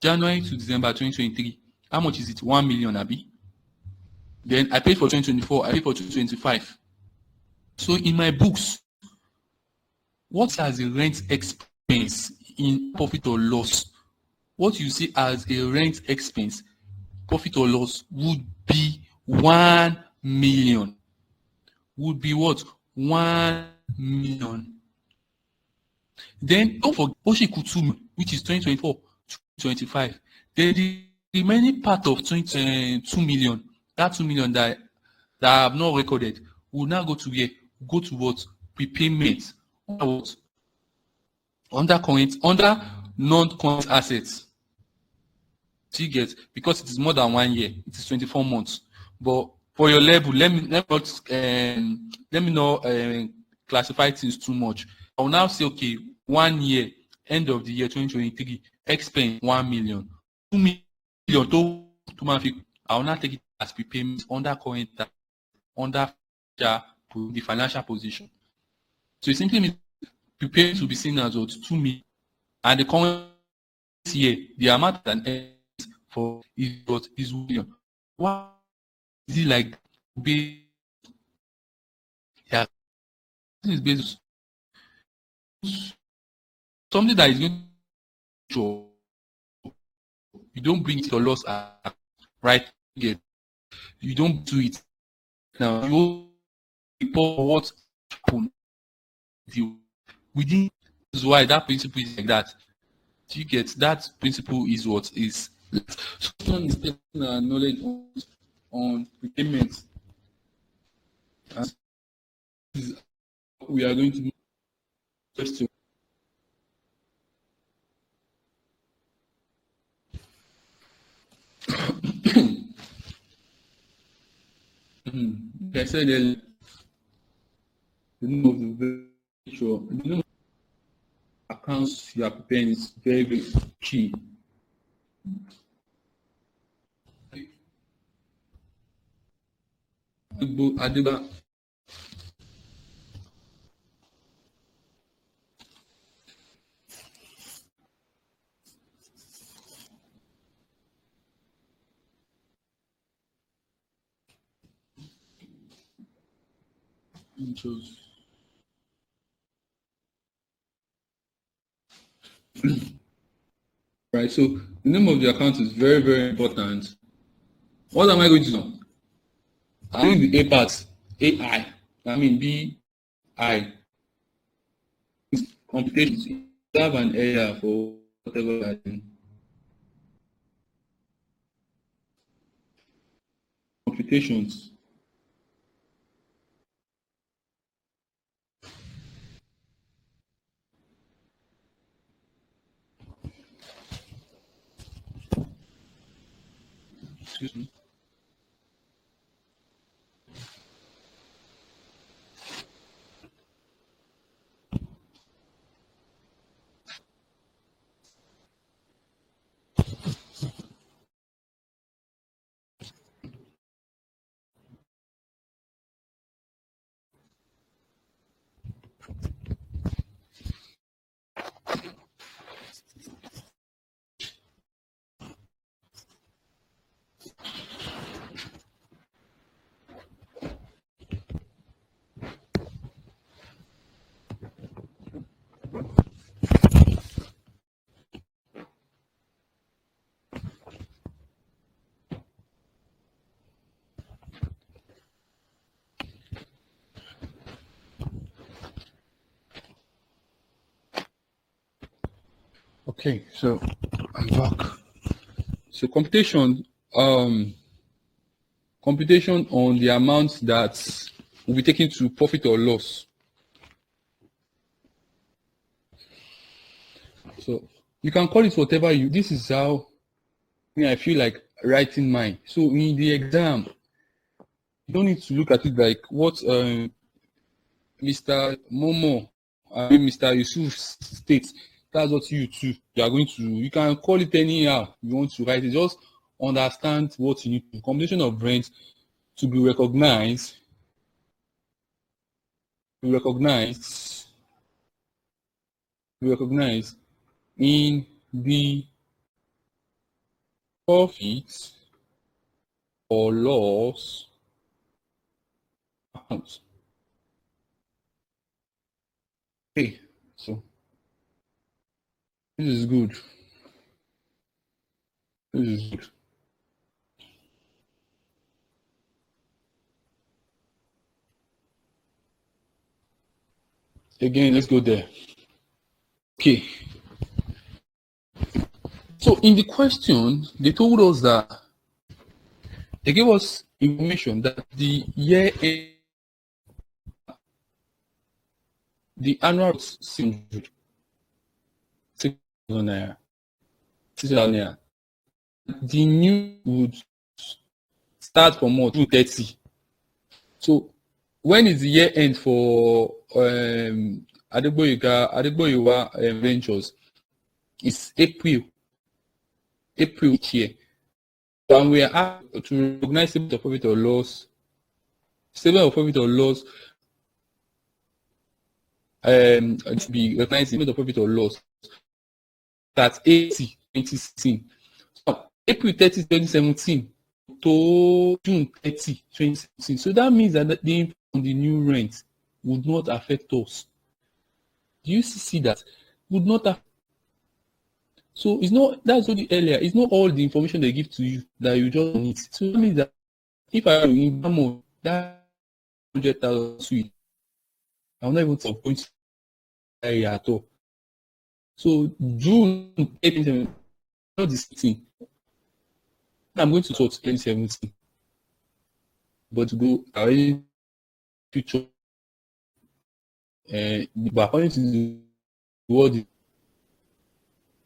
January to December 2023. How much is it? 1 million, Abi. Then I paid for 2024, I paid for 2025. So in my books, what as a rent expense in profit or loss, what you see as a rent expense, profit or loss, would be 1 million. Would be what? 1 million. Then don't forget Oshikutu, which is 2024 to 2025. Then the remaining part of 2 million, that 2 million that I have not recorded, will now go to where? Go to what? Prepayment. Under what? Under non-current assets. Do you get? Because it is more than 1 year, it is 24 months. But for your level, let me not classify things too much. I will now say, okay, 1 year, end of the year 2023, expense 1 million. 2 million to I will now take it as prepayment under current under the financial position. So it simply means prepayment to be seen as what 2 million, and the current year, the amount that for is what is 1 million. Why is it like based? Yeah, this is based something that is going to you don't bring it to loss right yet. You don't do it now. You report what happened within. This is why that principle is like that. Do you get that principle is what is so someone is taking knowledge on prepayment. And this is we are going to move question. Like I said earlier, the name of the virtual, the name of accounts you are preparing is very, very key. Adiba, intros. Right, so the name of the account is very, very important. What am I going to do? I'm doing the A part, AI. I mean BI. Computations. You have an area for whatever you are doing. Computations. Excuse me. Okay, so I'm back. So computation on the amount that will be taken to profit or loss. So you can call it whatever you. This is how I feel like writing mine. So in the exam, you don't need to look at it like what Mr. Momo, Mr. Yusuf states. That's what you too. You are going to. You can call it anyhow you want to write it. Just understand what you need to. Combination of brains to be recognized. Be recognized. Be recognized in the profit or loss account. Okay, so this is good. This is good. Again, let's go there. Okay. So in the question, they told us that they gave us information that the year end, the annual was 600, 6,000 naira, 6,000 naira. The new would start from what? 230. So when is the year end for Adegboyewa Ventures? It's April each year. So and we are asked to recognize statement of profit or loss. Statement of profit or loss to be recognized statement of profit or loss at 80 2016. So April 30 2017 to June 30 2017. So that means that the impact on the new rent would not affect us. Do you see that? Would not affect. So it's not, that's what the earlier, it's not all the information they give to you that you just need. So that means that if I in that 100,000 suite, I'm not even going to area at all. So June 2017, not the same thing. I'm going to talk 2017. But to go away future, but according to the world,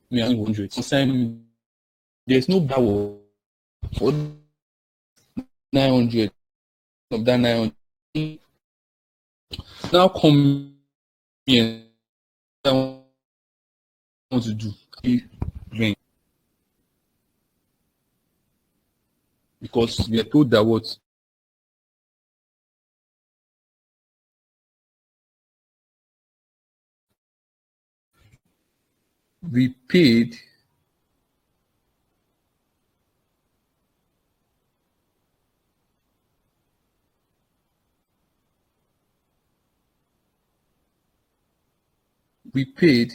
me and 100. Sometimes there's no power for 900 of that 900. Now come here, I want to do rent because we are told that what we paid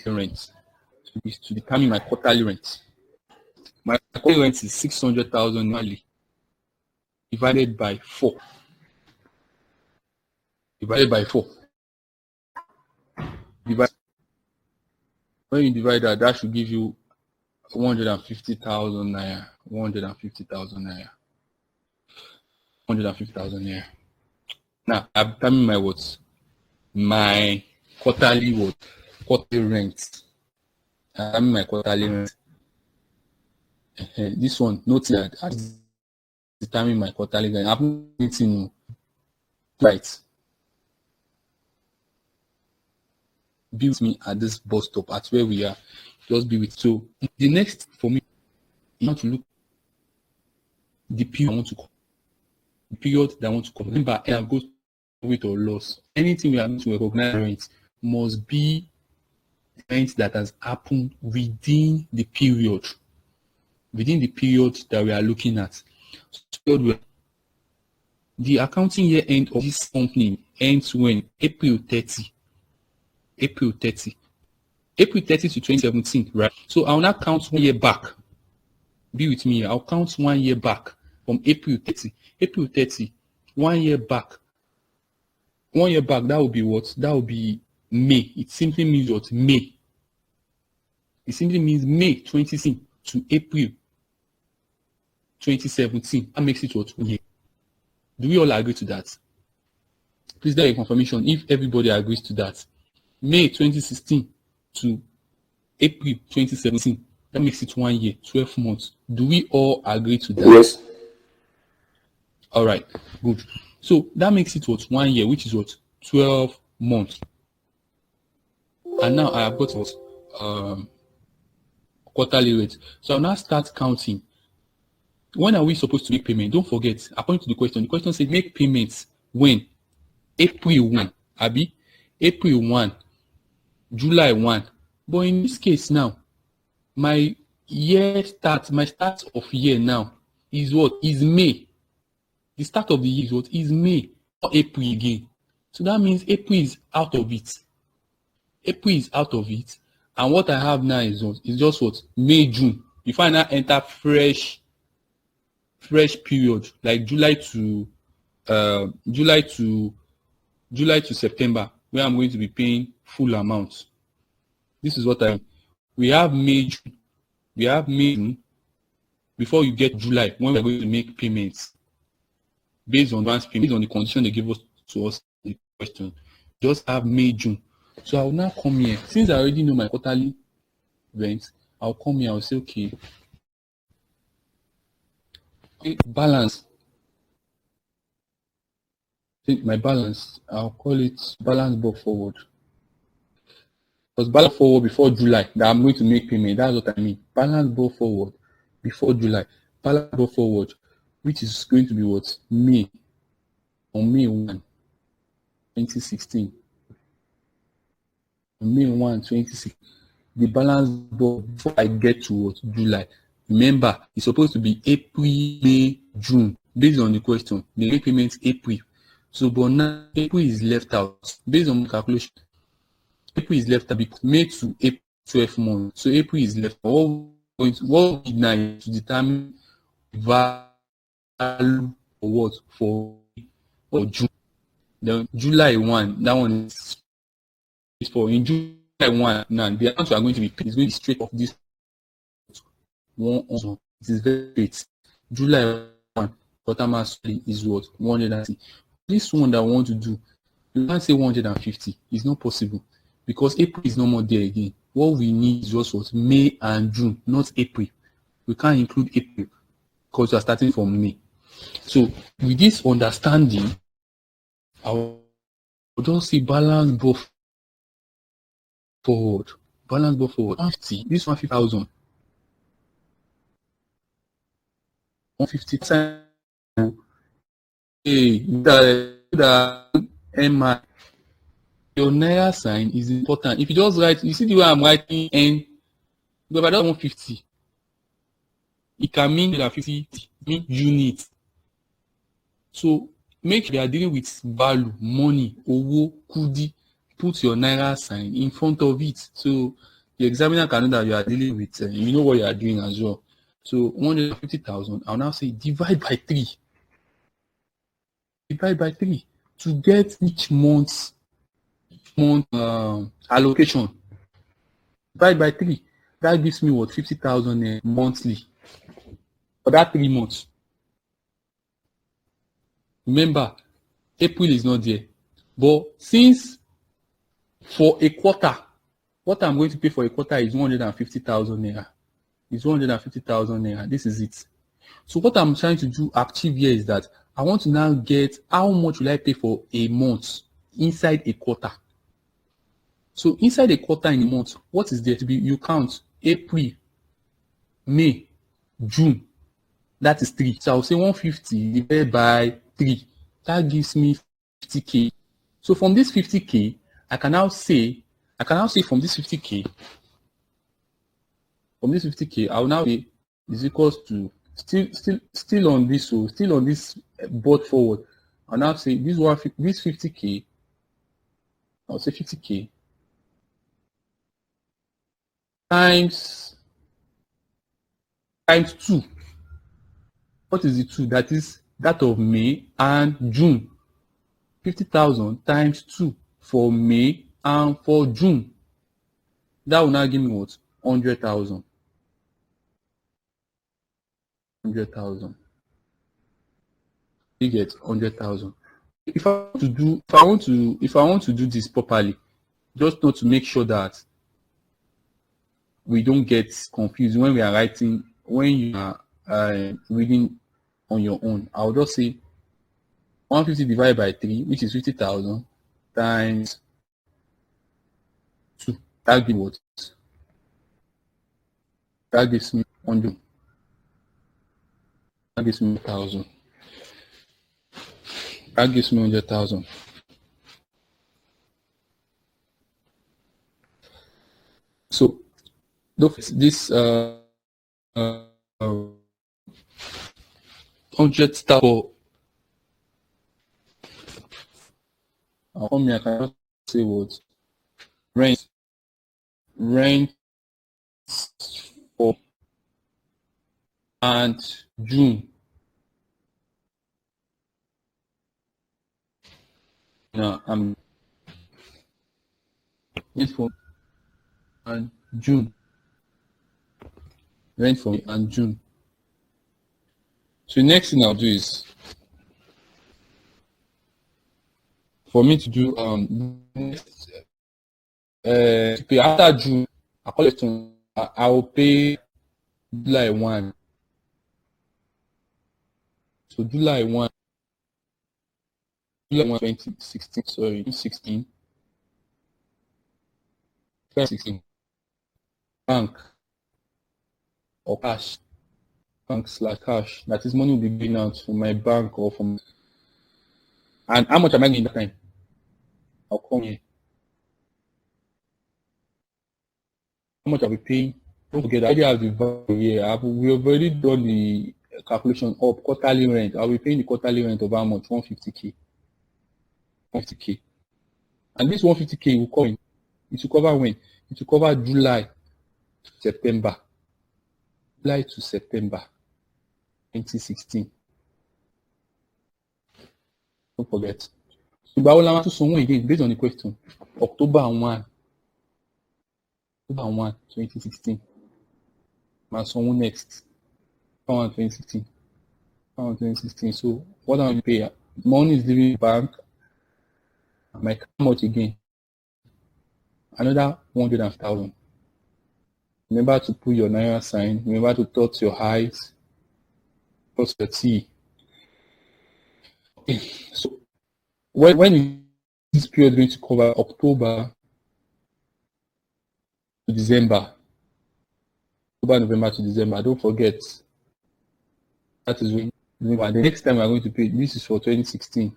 rent to determine my quarterly rent. My quarterly rent is 600,000 annually divided by 4. Divided by 4. When you divide that, that should give you 150,000 naira. 150,000 naira. 150,000 naira. Now I've determined my what? My quarterly what? Quarterly rent. I'm my quarterly rent. This one, note that I determine my quarterly rent. I'm meeting right. Be with me at this bus stop at where we are. Just be with. So the next for me, you have to look the period I want to call. The period that I want to call. Remember, I go with or loss. Anything we are going to recognize rent must be rent that has happened within the period. Within the period that we are looking at. So the accounting year end of this company ends when? April 30. April 30. April 30 to 2017, right? So I'll now count 1 year back. Be with me. I'll count 1 year back from April 30. April 30, 1 year back. 1 year back, that will be what? That will be May. It simply means what? May. It simply means May 2016 to April 2017. That makes it what? 1 year. Do we all agree to that? Please get a confirmation if everybody agrees to that. May 2016 to April 2017. That makes it 1 year, 12 months. Do we all agree to that? Yes. All right, good. So that makes it what? 1 year, which is what? 12 months. And now I have got what? Quarterly rate. So I'll now start counting. When are we supposed to make payment? Don't forget, according to the question says make payments when? April 1, Abi? April 1, July 1. But in this case now, my start of year now is what? Is May. The start of the year is what? Is May, not April again. So that means April is out of it. April is out of it. And what I have now is what? Is just what? May, June. If I now enter fresh period, like July to September, where I'm going to be paying full amount. This is what we have May, June. We have May, June before you get July, when we're going to make payments based on advance payment, based on the condition they give us to us in the question. Just have May, June. So I will now come here. Since I already know my quarterly rent, I'll come here. I'll say, okay, balance. Think my balance. I'll call it balance brought forward. Because balance forward before July that I'm going to make payment. That's what I mean. Balance brought forward before July. Balance brought forward, which is going to be what? May. On May 1, 2016. On May 1, 2016. The balance brought before I get to what? July. Remember, it's supposed to be April, May, June. Based on the question, the make payments April. So, but now April is left out. Based on the calculation, April is left out because May to April 12 months. So April is left out. What we need now is to determine value for what? For June. Then July 1, that one is for in July 1. Now the amount we are going to be paid is going to be straight off this one. Also, it is very straight. July 1, automatically is what? 160. This one that I want to do, you can't say 150. It's not possible because April is no more there again. What we need is just what? May and June, not April. We can't include April because we are starting from May. So with this understanding, I will just say balance both forward. Balance both forward. 150. This 150,000. 150,000. Hey, the MI. Your Naira sign is important. If you just write, you see the way I'm writing, and if I don't want 50, it can mean that 50 mean unit. So make sure you are dealing with value, money, owo, kudi. Put your Naira sign in front of it. So the examiner can know that you are dealing with, you know what you are doing as well. So 150,000, I'll now say divide by 3. Divide by 3 to get each month allocation. Divide by 3. That gives me what? 50,000 monthly for that 3 months. Remember, April is not there. But since for a quarter, what I'm going to pay for a quarter is 150,000 naira. It's 150,000 naira. This is it. So what I'm trying to do achieve here is that I want to now get how much will I pay for a month inside a quarter. So inside a quarter in a month, what is there to be? You count April, May, June. That is 3. So I'll say 150 divided by 3. That gives me 50K. So from this 50K, I can now say from this 50K, I will now say is equals to still on this, so still on this brought forward. I'll now say this 50K. I'll say 50K times 2. What is the 2? That is that of May and June. 50,000 times 2 for May and for June. That will now give me what? 100,000. 100,000. You get 100,000. If I want to do this properly, just not to make sure that we don't get confused when we are writing, when you are reading on your own. I'll just say 150 divided by 3, which is 50,000, times 2. That gives what? That gives me 100. That gives me 1,000. That gives me 100,000. So this 100 star for I can say what rent for and June. Now I'm rent for and June. Rent for me and June. So the next thing I'll do is for me to do to pay after June. I will pay July 1. So July 1, 2016, sorry, 2016. 2016. Bank or cash. Bank/cash. That is money will be going out from my bank or from. And how much am I getting that time? I'll come here. How much are we paying? Don't forget, I already have the value here. We've already done the calculation of quarterly rent. I'll be paying the quarterly rent of how much? 150K. 150K. And this 150K will come in. It will cover when? It will cover July to September. July to September 2016. Don't forget. So, to someone again based on the question. October 1, 2016. My someone next. 2016. 2016. So what am I pay? Money is leaving the bank. My how much again? Another 100,000. Remember to put your Naira sign. Remember to touch your eyes. Touch your T. Okay. So when is this period going to cover? October to December. October, November to December. Don't forget. That is when. The next time we are going to pay. This is for 2016.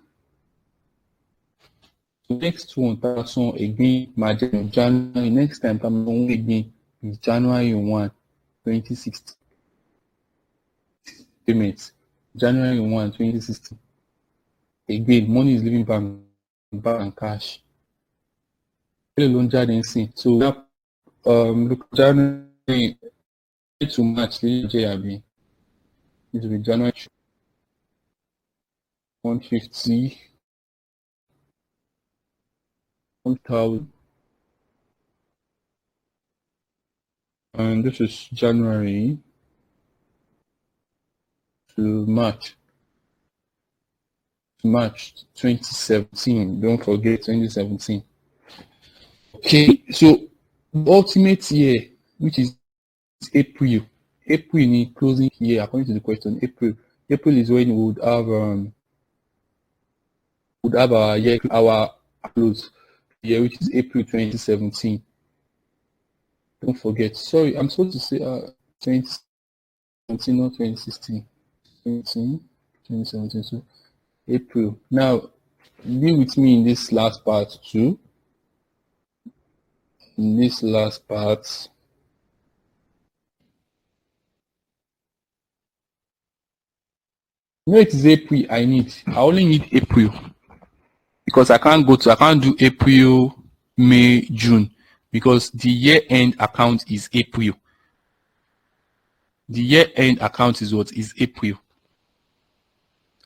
So next one, person again, January. Next time, person again is January 1, 2016. Payments. January 1, 2016. Again, money is leaving bank and cash. So now, look, January to March, JRB. It will be January 150. 1,000. And this is January to March. 2017. Don't forget 2017. Okay, so the ultimate year, which is April. April in closing year, according to the question. April is when we would have our year, our close year, which is April 2017. Don't forget. Sorry, I'm supposed to say 2017, not 2016. 2017. So April. Now, be with me in this last part too. In this last part. No, it is April I need. I only need April. Because I can't do April, May, June. Because the year-end account is April. The year-end account is what? Is April.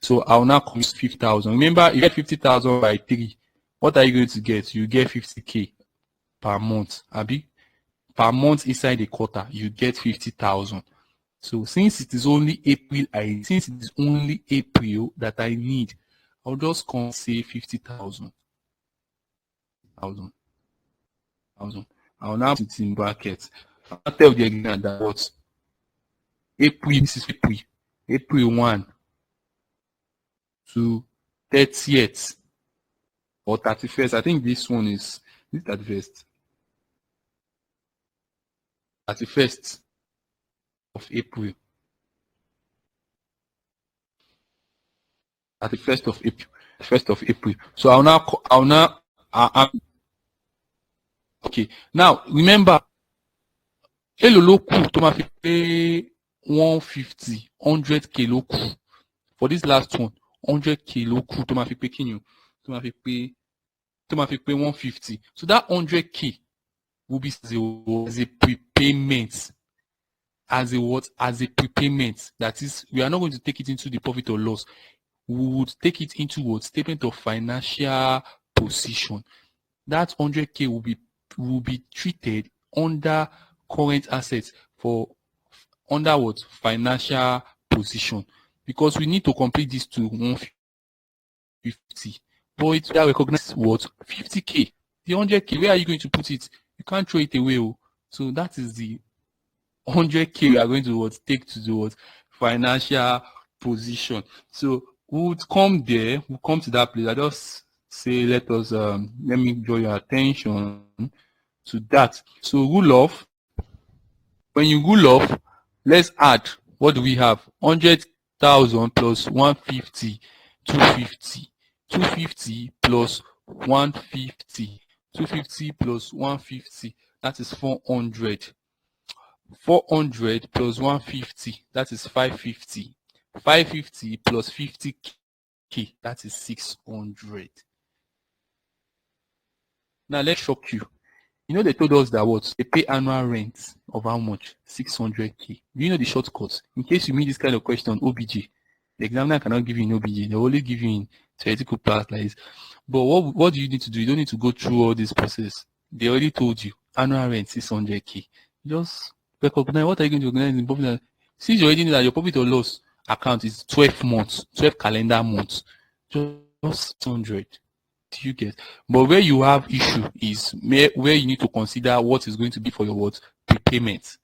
So I'll now come 50,000. Remember, you get 50,000 by 3. What are you going to get? You get 50K per month. Abi? per month inside the quarter, you get 50,000. So since it is only April that I need, I'll just come say 50,000. I'll now put it in brackets. I'll tell the examiner that what April, this is April 1 to 30th or 31st. I think this one is 31st. 31st of April. 31st of April. 1st of April. So okay. Now remember, èló ló kù tó máa fi pé 150, 100k ló kù. For this last one, 100k ló kù tó máa fi pé kíni o? Tó máa fi pé 150. So that 100k will be as a prepayment. As a what? As a prepayment. That is, we are not going to take it into the profit or loss. We would take it into what? Statement of financial position. That 100k will be treated under current assets under what? Financial position. Because we need to complete this to 150. But it will recognize what? 50k. The 100k, where are you going to put it? You can't throw it away. So that is the 100k we are going to what? Take to the what? Financial position. So we would come there, we'll come to that place. I just say let me draw your attention to that. So rule of, when you rule of, let's add, what do we have? 100,000 plus 150, 250. 250 plus 150. 250 plus 150, that is 400. 400 plus 150, that is 550. 550 plus 50k, that is 600. Now let's shock you. You know they told us that what? They pay annual rent of how much? 600k. Do you know the shortcuts? In case you meet this kind of question on OBJ, the examiner cannot give you in OBJ. They only give you in theoretical part like this. But what do you need to do? You don't need to go through all this process. They already told you annual rent 600k. Just recognize what are you going to recognize in profit. Since you already know that your profit or loss account is 12 months, 12 calendar months, just 600. Do you get? But where you have issue is where you need to consider what is going to be for your what? Prepayment.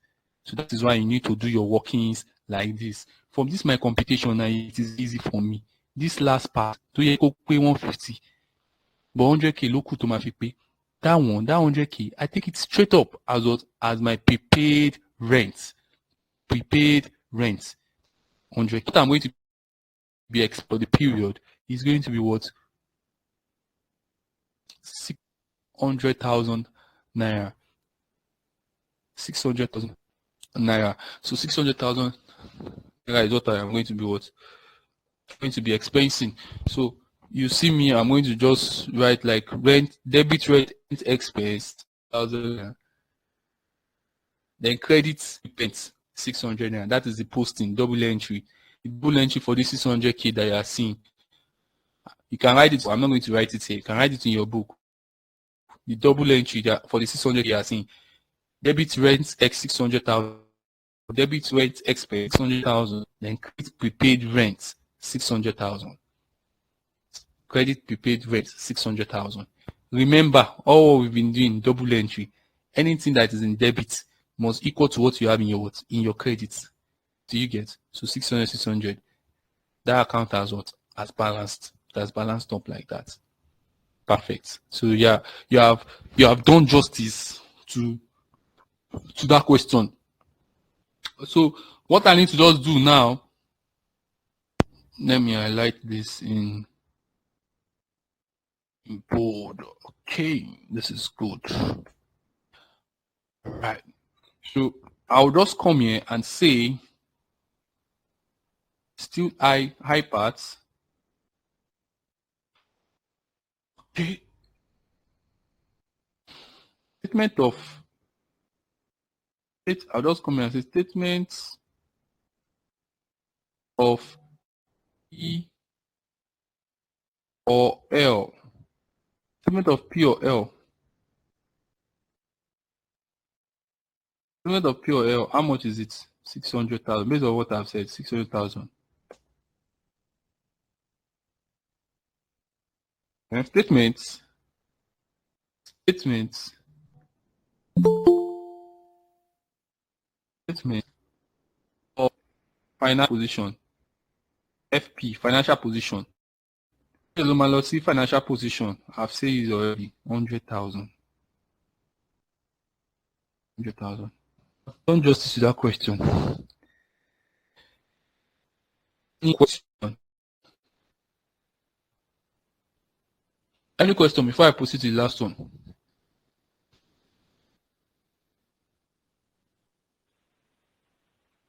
So that is why you need to do your workings like this. From this my computation now, it is easy for me. This last part, to yẹ kó pay 150, but 100k ló kù tó máa fi pé. That 100k, I take it straight up as what? As my prepaid rent. Prepaid rent. 100k. What I'm going to be for the period is going to be what? 600,000 naira. 600,000 naira. So 600,000 naira is what I am going to be what? Going to be expensing. So you see me, I'm going to just write like rent, debit rent expense 1,000. Then credit expense 600 naira. That is the posting, double entry. The double entry for this 600k that you are seeing. You can write it. I'm not going to write it here. You can write it in your book. The double entry that for the 600 you are seeing. Debit rent x 600,000. Debit rent expense 600,000. Then credit prepaid rent 600,000. Credit prepaid rent 600,000. Remember, all we've been doing double entry. Anything that is in debit must equal to what you have in your credits. Do you get? So 600, 600. That account has what? As balanced. That's balanced up like that. Perfect. So yeah, you have done justice to that question. So what I need to just do now, let me highlight this in bold. Okay, this is good. All right. So I'll just come here and say still high parts. Okay. Statement of it. I'll just come here and say statements of P or L. Statement of P or L. Statement of POL, how much is it? 600,000. Based on what I've said, 600,000. And statements. Statements. Statements of financial position. FP, financial position. See financial position. I've said it already. 100,000. 100,000. Don't justice to that question. Any question? Any question before I proceed to the last one?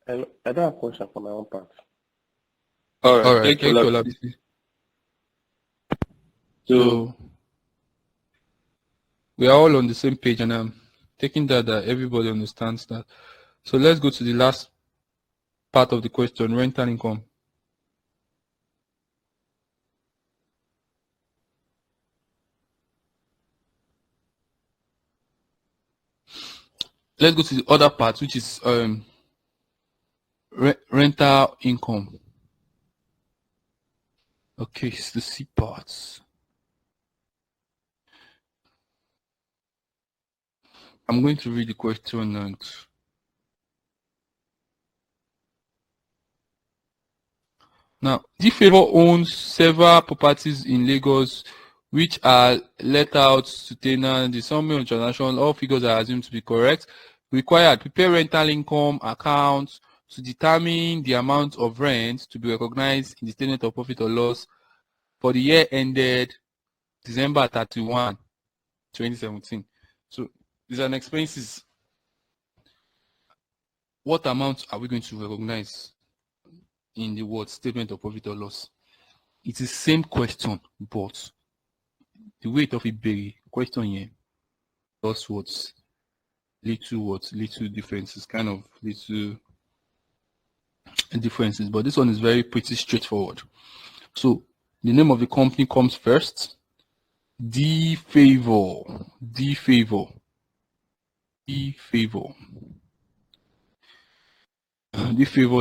I don't have a question for my own part. All right. Thank you, Thank you, Olabisi. Olabisi. So, So we are all on the same page, and I'm taking that everybody understands that. So let's go to the last part of the question: rental income. Let's go to the other part, which is rental income. Okay, it's the C parts. I'm going to read the question and now, the favor owns several properties in Lagos which are let out to tenants. The summary of transaction, all figures are assumed to be correct. Required, prepare rental income accounts to determine the amount of rent to be recognized in the statement of profit or loss for the year ended December 31, 2017. So these are expenses. What amount are we going to recognize in the word statement of profit or loss? It's the same question, but the weight of it vary. Question here, lost words, little differences, kind of little differences, but this one is very pretty straightforward. So the name of the company comes first. The Favor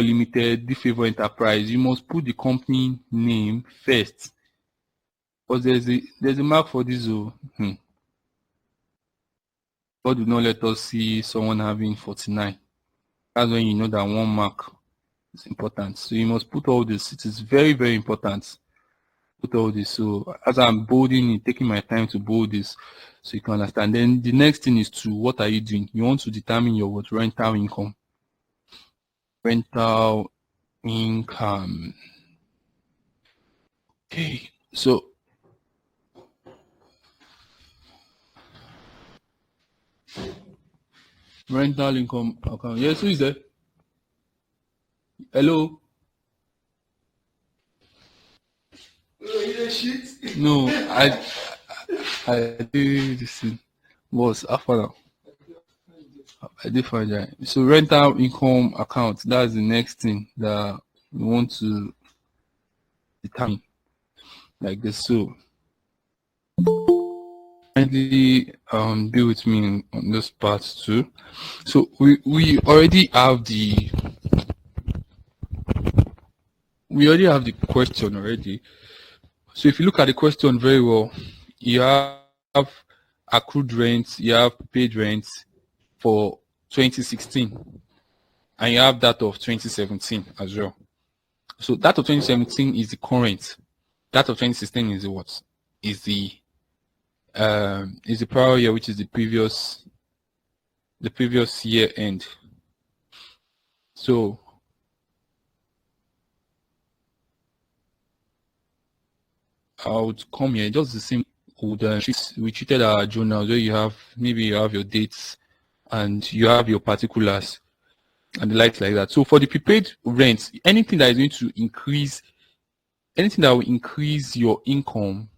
Limited, The Favor Enterprise. You must put the company name first, because there's a mark for this. God will not let us see someone having 49. That's when you know that one mark is important. So you must put all this. It is very, very important. Put all this. So as I'm bolding it, taking my time to bold this, so you can understand. Then the next thing is to, what are you doing? You want to determine your what? Rental income. Rental income. Okay. So rental income account. Yes, who is there? Hello? No, I did this thing. Was after now. I did find that. So rental income account, that's the next thing that we want to determine. Like this. So kindly be with me on this part too. So we already have the question already. So if you look at the question very well, you have accrued rent, you have paid rent for 2016, and you have that of 2017 as well. So that of 2017 is the current. That of 2016 is the what? Is the prior year, which is the previous year end. So I would come here just the same. We treated our journal where you have your dates and you have your particulars and the likes like that. So for the prepaid rent, anything that is going to increase, anything that will increase your income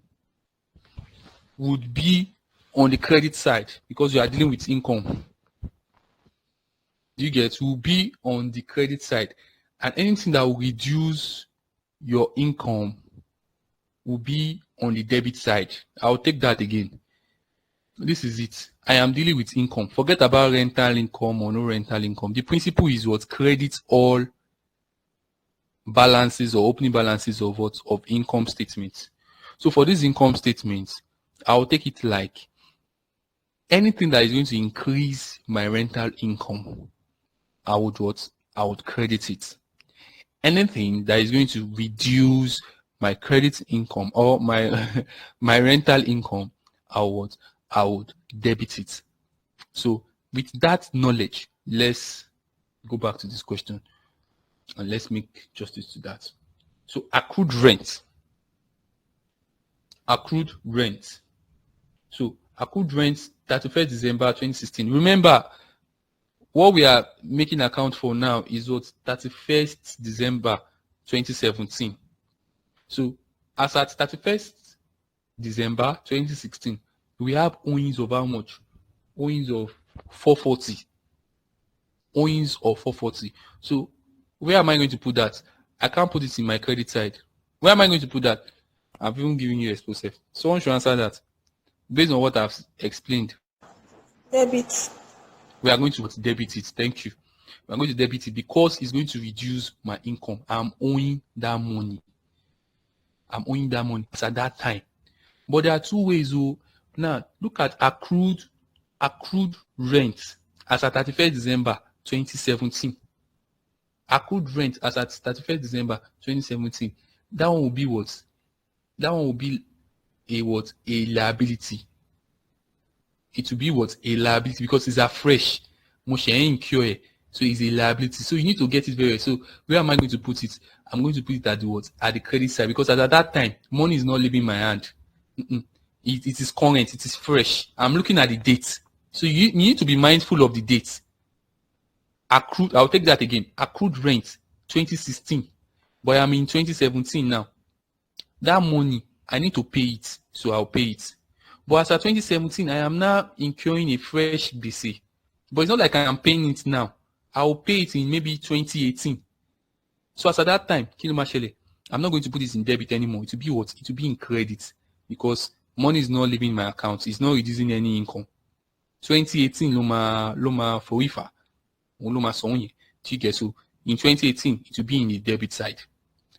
would be on the credit side, because you are dealing with income. You get, will be on the credit side, and anything that will reduce your income will be on the debit side. I'll take that again. This is it. I am dealing with income. Forget about rental income or no rental income. The principle is what credits all balances or opening balances of what of income statements. So for this income statements, I'll take it like anything that is going to increase my rental income, I would credit it. Anything that is going to reduce my credit income or my my rental income, I would debit it. So with that knowledge, let's go back to this question and let's make justice to that. So accrued rent. Accrued rent. So accrued rent 31st December 2016. Remember, what we are making account for now is what 31st December 2017. So as at 31st December 2016, we have owings of how much? Owings of 440. Owings of 440. So where am I going to put that? I can't put it in my credit side. Where am I going to put that? I've even given you exposure. Someone should answer that. Based on what I've explained, Debit. we are going to debit it. Thank you. We are going to debit it because it's going to reduce my income. I'm owing that money. I'm owing that money. It's at that time. But there are two ways. Oh, now look at accrued rent as at 31st December 2017. Accrued rent as at 31st December 2017. That one will be what? That one will be a what? A liability. It will be what? A liability because it's afresh. Moshe incur. So it's a liability. So you need to get it very well. So where am I going to put it? I'm going to put it at the what? At the credit side because at that time, money is not leaving my hand. It is current. It is fresh. I'm looking at the date. So you need to be mindful of the date. Accrued, I'll take that again. Accrued rent 2016. But I'm in 2017 now. That money, I need to pay it. So I'll pay it. But as of 2017, I am now incurring a fresh BC. But it's not like I am paying it now. I will pay it in maybe 2018. So as at that time, I'm not going to put this in debit anymore. It will be what? It will be in credit because money is not leaving my account. It's not reducing any income. 2018, loma forifa, loma sonye. So in 2018, it will be in the debit side.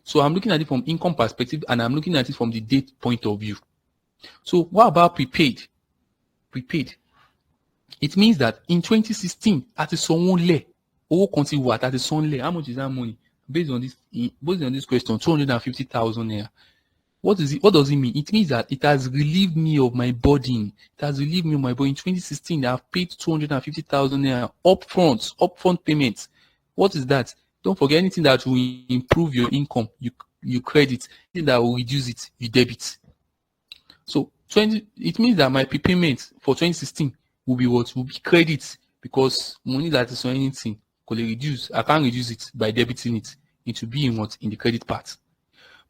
So I'm looking at it from income perspective and I'm looking at it from the date point of view. So what about prepaid? Prepaid. It means that in 2016, at the Sonwole, at the Sonle, how much is that money? Based on this question, 250,000 naira. What is it? What does it mean? It means that it has relieved me of my burden. It has relieved me of my burden. In 2016, I've paid 250,000 naira upfront payments. What is that? Don't forget anything that will improve your income, you credit. Anything that will reduce it, you debit. So it means that my prepayment for 2016 will be what? Will be credit because money that is on anything could reduce. I can't reduce it by debiting it. It will be in what? In the credit part.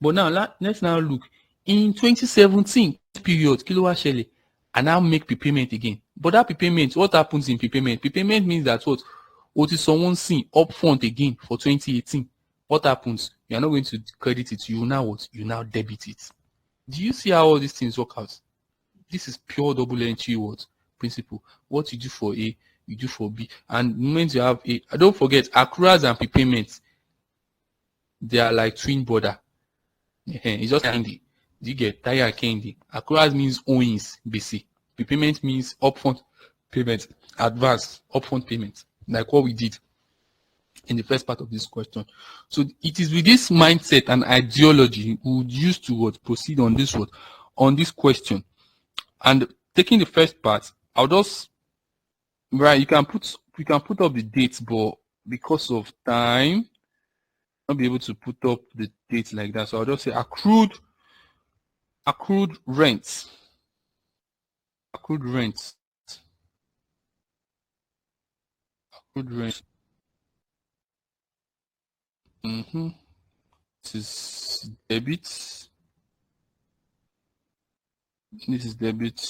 But now let's now look. In 2017 period, I now make prepayment again. But that prepayment, what happens in prepayment? Prepayment means that what is someone seeing upfront again for 2018? What happens? You are not going to credit it. You now what? You now debit it. Do you see how all these things work out? This is pure double entry principle. What you do for A, you do for B. And the moment you have A, don't forget, accruals and prepayments, they are like twin brother. It's just candy. You get tire candy. Accruals means owings, BC. Prepayment means upfront payment, advance, upfront payment, like what we did in the first part of this question. So it is with this mindset and ideology we would use to proceed on this question. And taking the first part, I'll just we can put up the dates, but because of time, I'll not be able to put up the dates like that. So I'll just say accrued rent. Accrued rent. Accrued rent. This is debit. This is debit.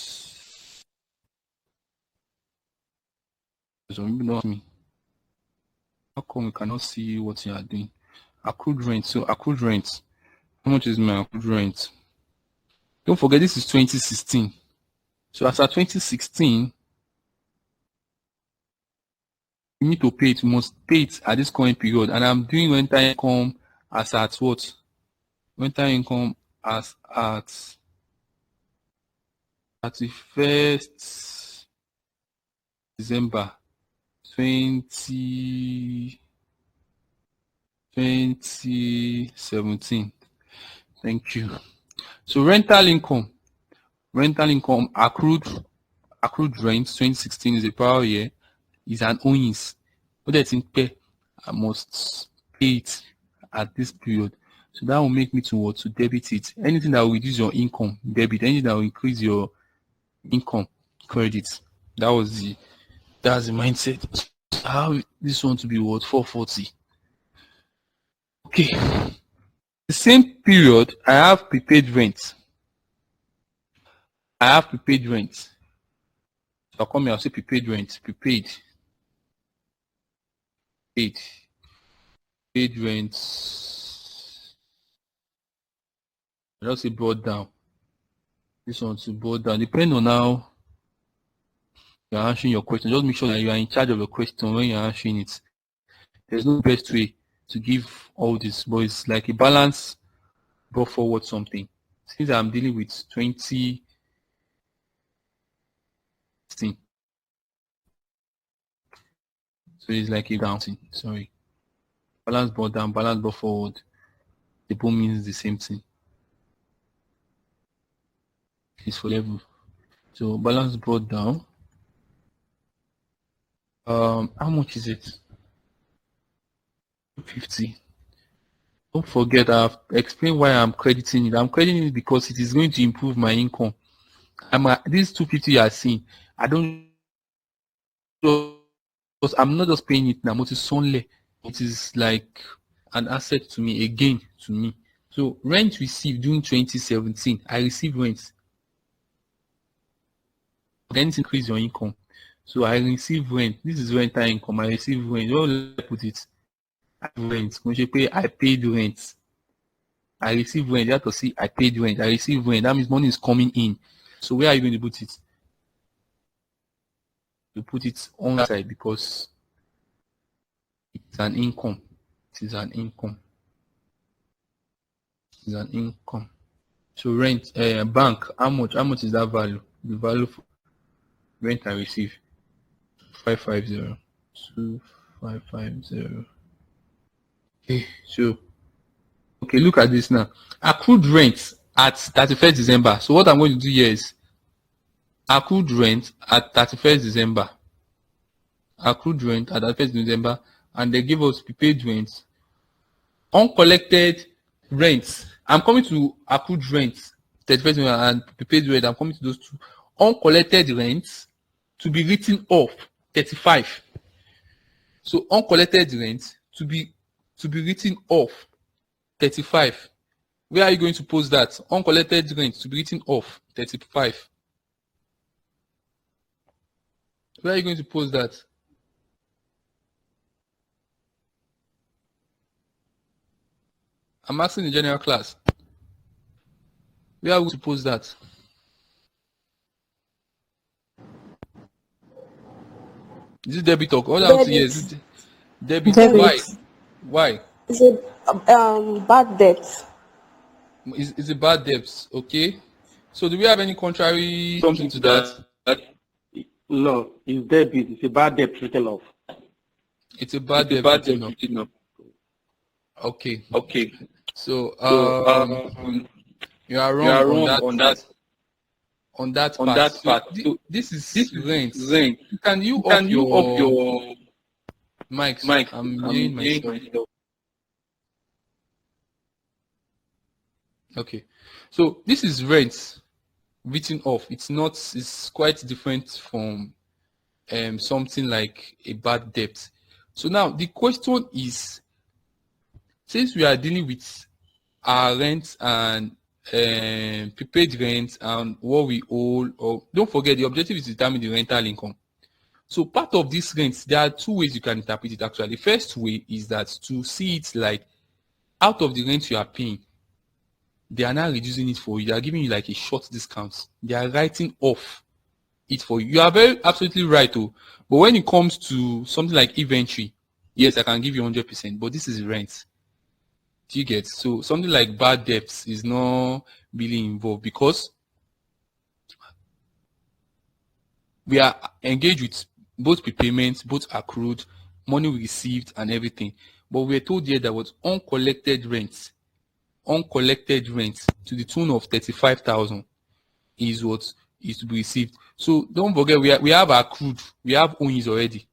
So you know me. How come we cannot see what you are doing? Accrued rent. So accrued rent. How much is my accrued rent? Don't forget this is 2016. So as at 2016, you need to pay it. You must pay it at this current period. And I'm doing rental income as at what? Rental income as at 31st December 2017. Thank you. So rental income accrued rent 2016 is a prior year, is an owings. What I think pay, I must pay it at this period. So that will make me to what? To debit it. Anything that will reduce your income, debit. Anything that will increase your income, credit. That's the mindset. How this one to be what? 440. Okay. The same period, I have prepaid rent. So I'll come here, I'll say prepaid rent. Paid rent. I'll just say brought down. This one to brought down. Depending on how you're answering your question, just make sure that you are in charge of your question when you're answering it. There's no best way to give all this, but it's like a balance brought forward something. Since I'm dealing with 2016, so it's like a bouncing. Sorry. Balance brought down, balance brought forward. The both means the same thing. It's for level. So balance brought down. How much is it? 50. Don't forget, I've explained why I'm crediting it. I'm crediting it because it is going to improve my income. These 250 you are seeing, I'm not just paying it now, but it's only, it is like an asset to me, a gain to me. So rent received during 2017, I received rent. Then it increase your income. So I receive rent. This is rental income. I receive rent. Where will I put it? I rent. When you pay, I paid rent. I receive rent. You have to see I paid rent. I receive rent. That means money is coming in. So where are you going to put it? You put it on that side because it's an income. It is an income. It's an income. So rent, bank, how much? How much is that value? The value for rent I receive. 550. 2550. Okay, so okay, look at this now. Accrued rent at 31st December. So what I'm going to do here is accrued rent at 31st December. Accrued rent at 31st December, and they give us prepaid rent. Uncollected rent. I'm coming to accrued rent, 31st December, and prepaid rent. I'm coming to those two. Uncollected rent to be written off, 35. So uncollected rent to be written off, 35. Where are you going to post that? Uncollected rent to be written off, 35. Where are you going to post that? I'm asking the general class. Where are we going to post that? Is it debit or all I want to hear is it debit? Debit. Why? It's a bad debt. It's a bad debt, okay? So do we have any contrary something to that? No, it's debit. It's a bad debt written off. It's a bad debt written off. Okay. So you are wrong on that part. So this is rent. Can you off your mic? I'm hearing myself. Okay. So this is rent written off. It's quite different from something like a bad debt. So now the question is, since we are dealing with our rent and prepaid rent and what we owe, or don't forget the objective is to determine the rental income. So part of this rent, there are two ways you can interpret it actually. The first way is that to see it like out of the rent you are paying, they are now reducing it for you. They are giving you like a short discount. They are writing off it for you. You are very absolutely right, oh. But when it comes to something like inventory, yes, I can give you 100%, but this is rent. Do you get? So something like bad debts is not really involved because we are engaged with both prepayments, both accrued, money we received, and everything. But we were told here that was uncollected rent to the tune of 35,000 is what is to be received. So don't forget, we have accrued, we have owings already.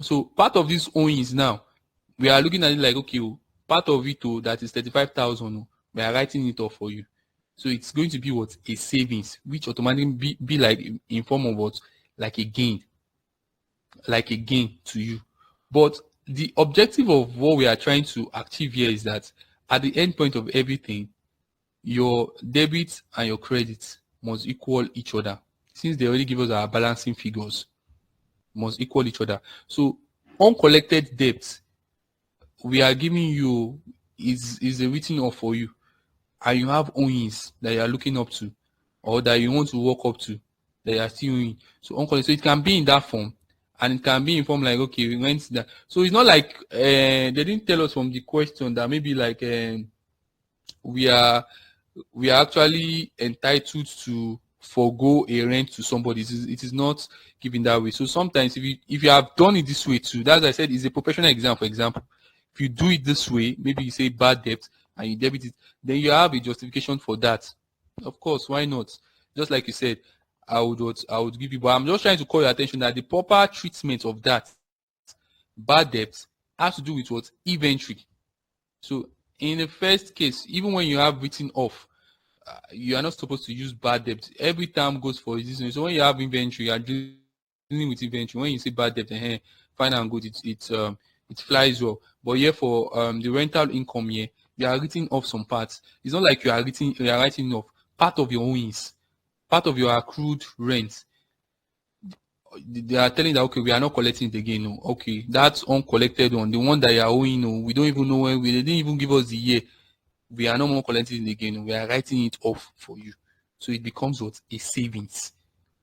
So part of these owings now, we are looking at it like, okay, part of it, that is 35,000, we are writing it off for you. So it's going to be what? A savings, which automatically be like in form of what? Like a gain to you. But the objective of what we are trying to achieve here is that at the end point of everything, your debit and your credit must equal each other. Since they already give us our balancing figures, must equal each other. So uncollected debt we are giving you is a written off for you, and you have owings that you are looking up to or that you want to work up to that you are still owing. So uncollected, so it can be in that form, and it can be in form like, okay, we went that. So it's not like they didn't tell us from the question that maybe like we are actually entitled to forego a rent to somebody. It is not given that way. So sometimes if you have done it this way too, that's why I said it's a professional exam. For example, if you do it this way, maybe you say bad debt and you debit it, then you have a justification for that. Of course, why not? Just like you said, I would give you, but I'm just trying to call your attention that the proper treatment of that bad debt has to do with what? Inventory. So in the first case, even when you have written off, you are not supposed to use bad debt. Every time goes for this. So when you have inventory, you are dealing with inventory. When you say bad debt, fine and good, it flies well. But here for the rental income here, you are writing off some parts. It's not like you are writing off part of your owings, part of your accrued rent. They are telling that, okay, we are not collecting it again. No. Okay, that's uncollected one, the one that you are owing. No, we don't even know when. They didn't even give us the year. We are no more collecting it again. We are writing it off for you. So it becomes what? A savings.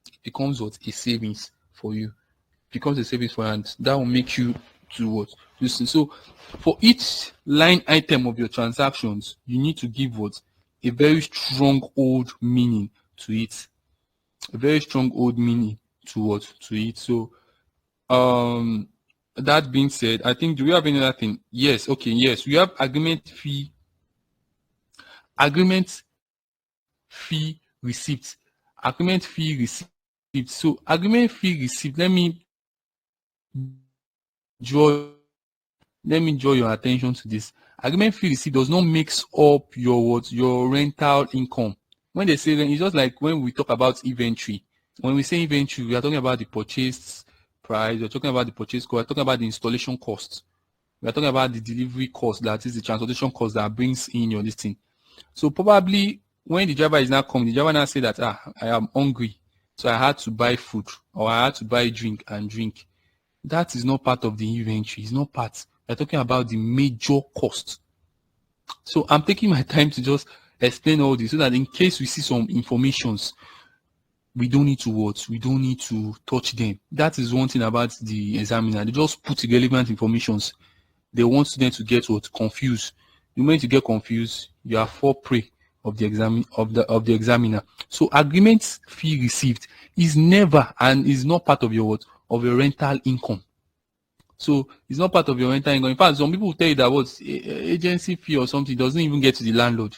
It becomes what? A savings for you. It becomes a savings for you, and that will make you to what? Listen. So for each line item of your transactions, you need to give what? A very strong old meaning to it. A very strong old meaning to what? To it. So that being said, I think, do we have any other thing? Yes, okay, yes. We have agreement fee receipt. Agreement fee receipt. So agreement fee receipt, draw let me draw your attention to this. Agreement fee receipt does not mix up your rental income. When they say rent, it's just like when we talk about inventory. When we say inventory, we are talking about the purchase price, we're talking about the purchase cost, we're talking about the installation cost, we're talking about the delivery cost, that is the transportation cost that brings in your listing. So probably when the driver is now coming, the driver now say that I am hungry, so I had to buy food or I had to buy drink and drink. That is not part of the inventory. It's not part. We're talking about the major cost. So I'm taking my time to just explain all this so that in case we see some informations, we don't need to watch. We don't need to touch them. That is one thing about the examiner. They just put irrelevant informations. They want students to get confused. The moment you get confused, you are fall prey of the examiner. So agreement fee received is never and is not part of your rental income. So it's not part of your rental income. In fact, some people will tell you that agency fee or something doesn't even get to the landlord.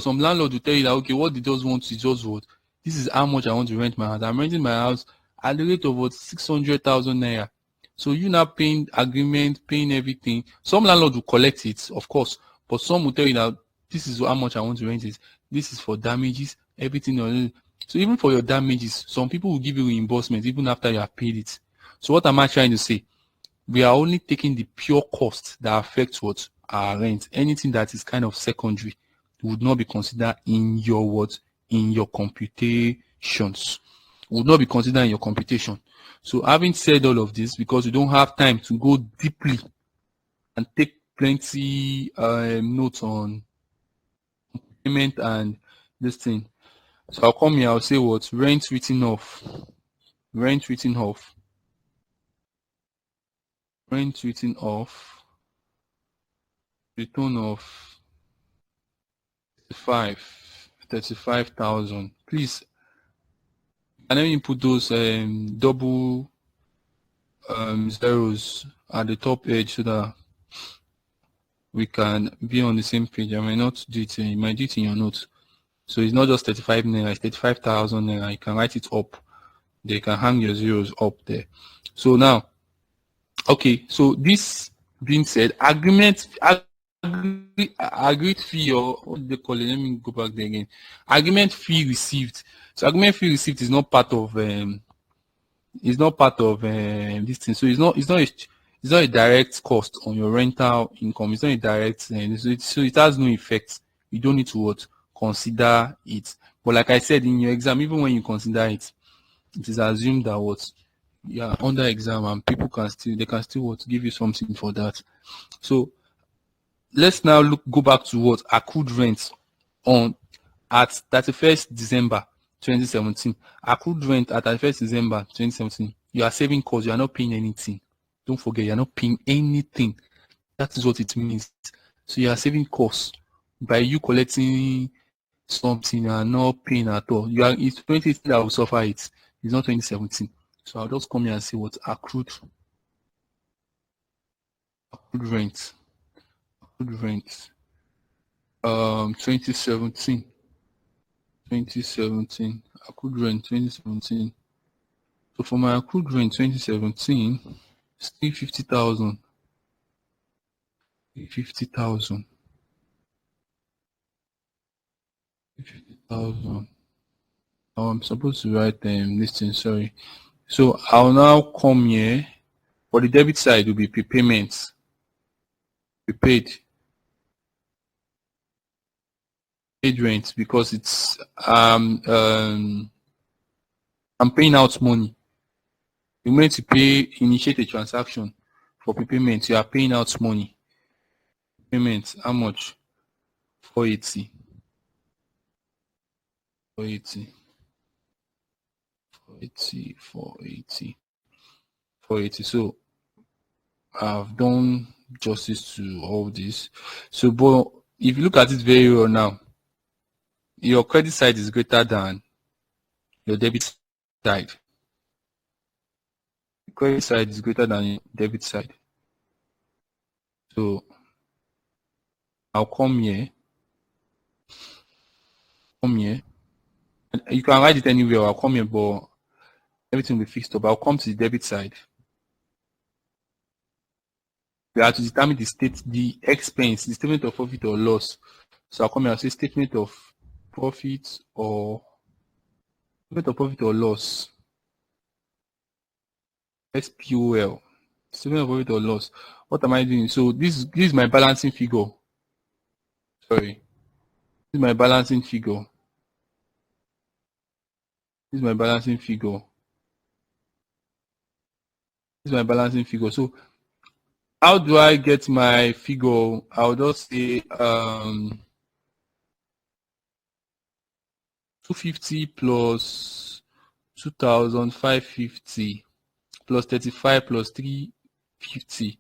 Some landlord will tell you that, okay, what they just want is just what? This is how much I want to rent my house. I'm renting my house at the rate of 600,000 naira. So you now paying agreement, paying everything. Some landlord will collect it, of course, but some will tell you that this is how much I want to rent it. This is for damages, everything. So even for your damages, some people will give you reimbursement even after you have paid it. So what am I trying to say? We are only taking the pure cost that affects our rent. Anything that is kind of secondary would not be considered in your computations. Would not be considered in your computation. So having said all of this, because we don't have time to go deeply and take plenty notes on payment and this thing, So I'll come here, I'll say what? Rent written off. Rent written off. Rent written off. Return of 35,000. Please, can you put those double zeros at the top edge so that we can be on the same page? I might not do it, you might do it in your notes. So it's not just 35 naira, it's 35,000 naira. You can write it up. They can hang your zeros up there. So now, okay, so this being said, agreed fee, or what do they call it? Let me go back there again. Agreement fee received. So agreement fee received is not part of this thing. So it's not a direct cost on your rental income. It's not a direct so it has no effect. You don't need to what consider it. But like I said in your exam, even when you consider it, it is assumed that what you are under exam and people can still what give you something for that. So let's now go back to what accrued rent on at 31st December 2017. Accrued rent at 31st December 2017. You are saving costs, you are not paying anything. Don't forget, you are not paying anything. That is what it means. So you are saving costs by you collecting something you are not paying at all. It's 2018 that will suffer it. It's not 2017. So I'll just come here and say what accrued rent. Accrued rent. 2017. Accrued rent 2017. So for my accrued rent 2017, it's 350,000. 350,000. 350,000. I'm supposed to write this thing, sorry. So I'll now come here. For the debit side will be prepayments. Prepaid rent because it's I'm paying out money. You meant to initiate a transaction for prepayment. You are paying out money. Payment, how much? 480. 480. 480. 480. 480. So I've done justice to all this. So, but if you look at it very well now, your credit side is greater than your debit side. Credit side is greater than your debit side. So I'll come here. You can write it anywhere. I'll come here, but everything will be fixed up. I'll come to the debit side. We have to determine the expense, the statement of profit or loss. So I'll come here and say statement of profit or loss. SPOL. Statement of profit or loss. What am I doing? So this is my balancing figure. Sorry. This is my balancing figure. This is my balancing figure. So how do I get my figure? I'll just say 250 plus 2,550 plus 35 plus 350.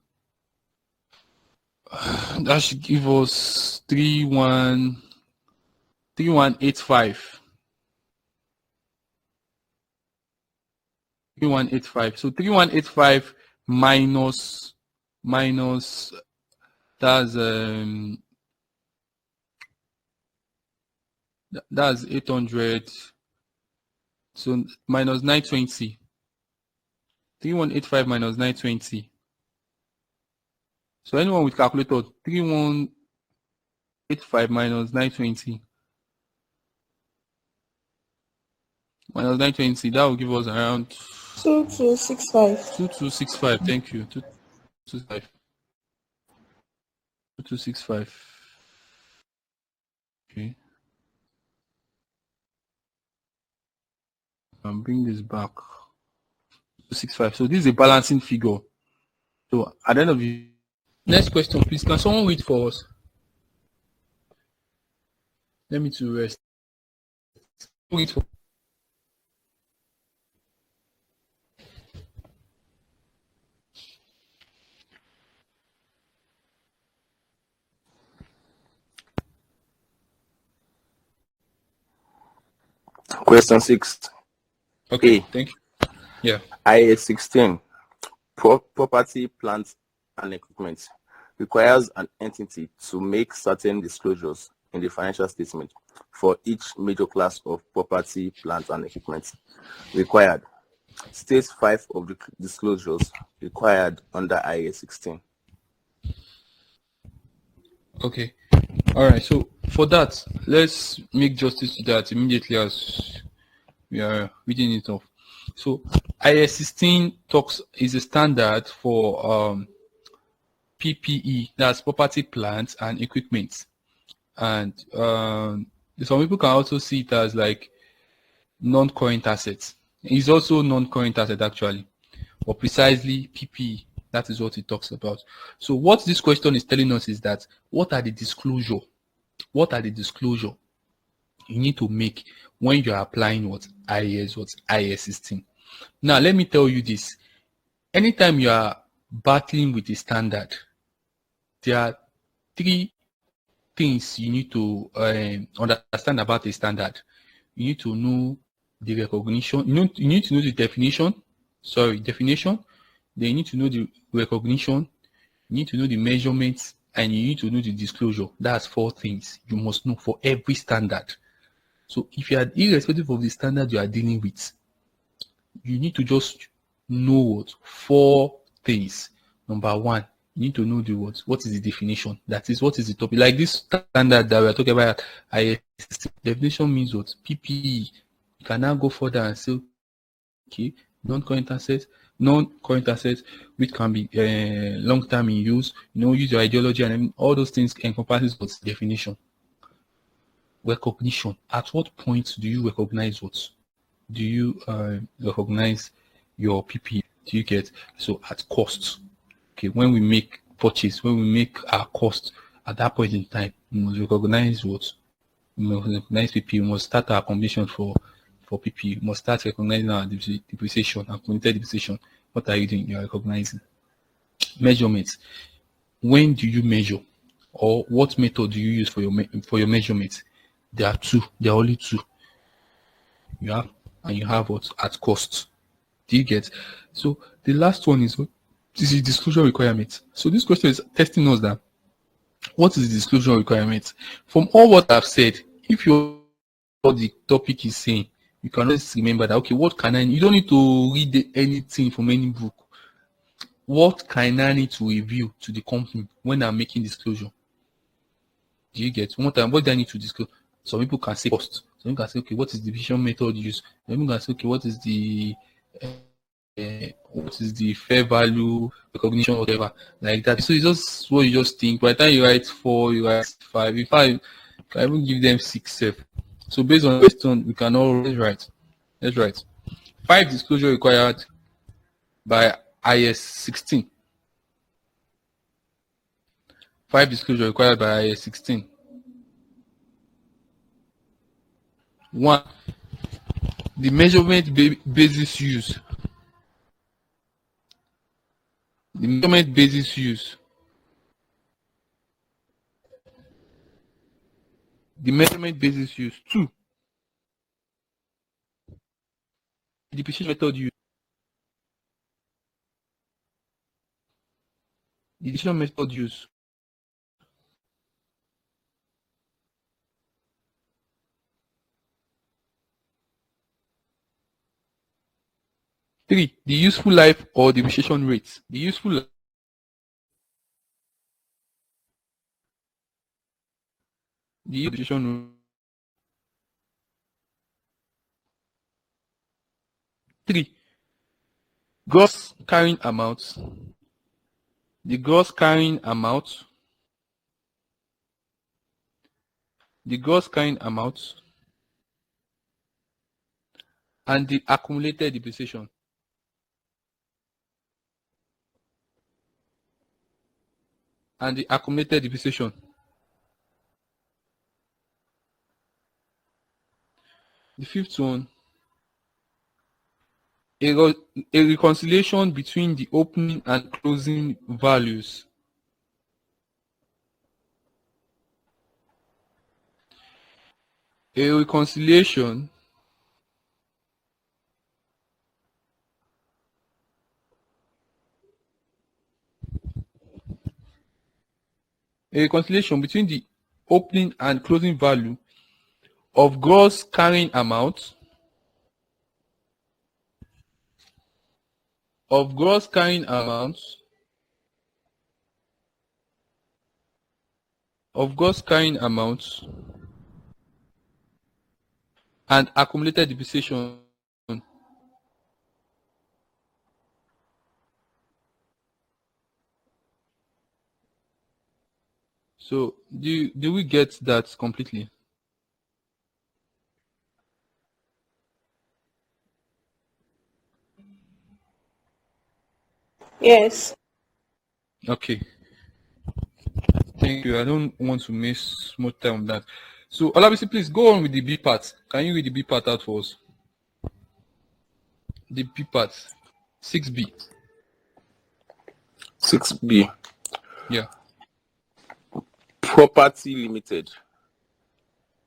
That should give us 3185. 3185. So 3185 minus that's 800. So minus 920. 3185 minus 920. So anyone with calculator, 3185 minus 920. Minus 920, that will give us around 2265. 2265. Thank you. 2265. 2265. Okay. I'll bring this back. 265. So this is a balancing figure. So at the end of the next question, please, can someone read for us? Let me to rest. Wait for Question 6. okay, A. thank you. Yeah. IAS 16. Property, plant, and equipment requires an entity to make certain disclosures in the financial statement for each major class of property, plant, and equipment required. State 5 of the disclosures required under IAS 16. Okay. All right. So for that, let's make justice to that immediately as we are reading it off. So IS 16 talks is a standard for PPE, that's property, plant, and equipment. And some people can also see it as like non-current assets. It's also non-current asset actually, or precisely PPE. That is what it talks about. So what this question is telling us is that what are the disclosure? What are the disclosure you need to make when you are applying what IAS 16? Now let me tell you this. Anytime you are battling with a standard, there are three things you need to understand about a standard. You need to know the recognition. You need to know the definition. Definition. Then you need to know the recognition. You need to know the measurements, and you need to know the disclosure. That's four things you must know for every standard. So if you are irrespective of the standard you are dealing with, you need to just know what four things. Number one, you need to know the what is the definition? That is, what is the topic? Like this standard that we are talking about, definition means what? PPE. You can now go further and say, okay, non-current assets, which can be long term in use. Use your ideology, and all those things encompasses what definition. Recognition. At what point do you recognize what? Do you recognize your PPE? Do you get? So at cost. Okay, when we make purchase, when we make our cost, at that point in time, we must recognize what? We must recognize PPE. We must start our completion for PPE. We must start recognizing our depreciation, our committed depreciation. What are you doing? You are recognizing. Measurements. When do you measure? Or what method do you use for your measurements? There are two. There are only two. You have what? At cost. Do you get? So the last one is what? This is disclosure requirement. So this question is testing us that what is the disclosure requirement? From all what I've said, if you what the topic is saying, you can always remember that okay, what can I? You don't need to read anything from any book. What can I need to reveal to the company when I'm making disclosure? Do you get? What do I need to disclose? Some people can say cost. Some people can say, okay, what is the division method used? Some people can say, okay, what is the fair value recognition, whatever, like that. So it's just what you just think. By the time you write 4, you write 5. In fact, you can even give them 6, 7. So based on the question, we can always write. Let's write 5 disclosure required by IS 16. 5 disclosure required by IS 16. 1. The measurement basis used. The measurement basis used. The measurement basis used. 2. The depreciation method used. The depreciation method used. 3. The useful life or depreciation rates. The useful depreciation. 3. Gross carrying amount. The gross carrying amount. The gross carrying amount. And the accumulated depreciation. And the accumulated depreciation. The fifth one, a reconciliation between the opening and closing values. A reconciliation between the opening and closing value of gross carrying amount of gross carrying amount of gross carrying amount and accumulated depreciation. So do we get that completely? Yes. Okay, thank you. I don't want to miss more time on that. So Olabisi, please go on with the B part. Can you read the B part out for us? The B part, 6B. 6B. Yeah. Property Limited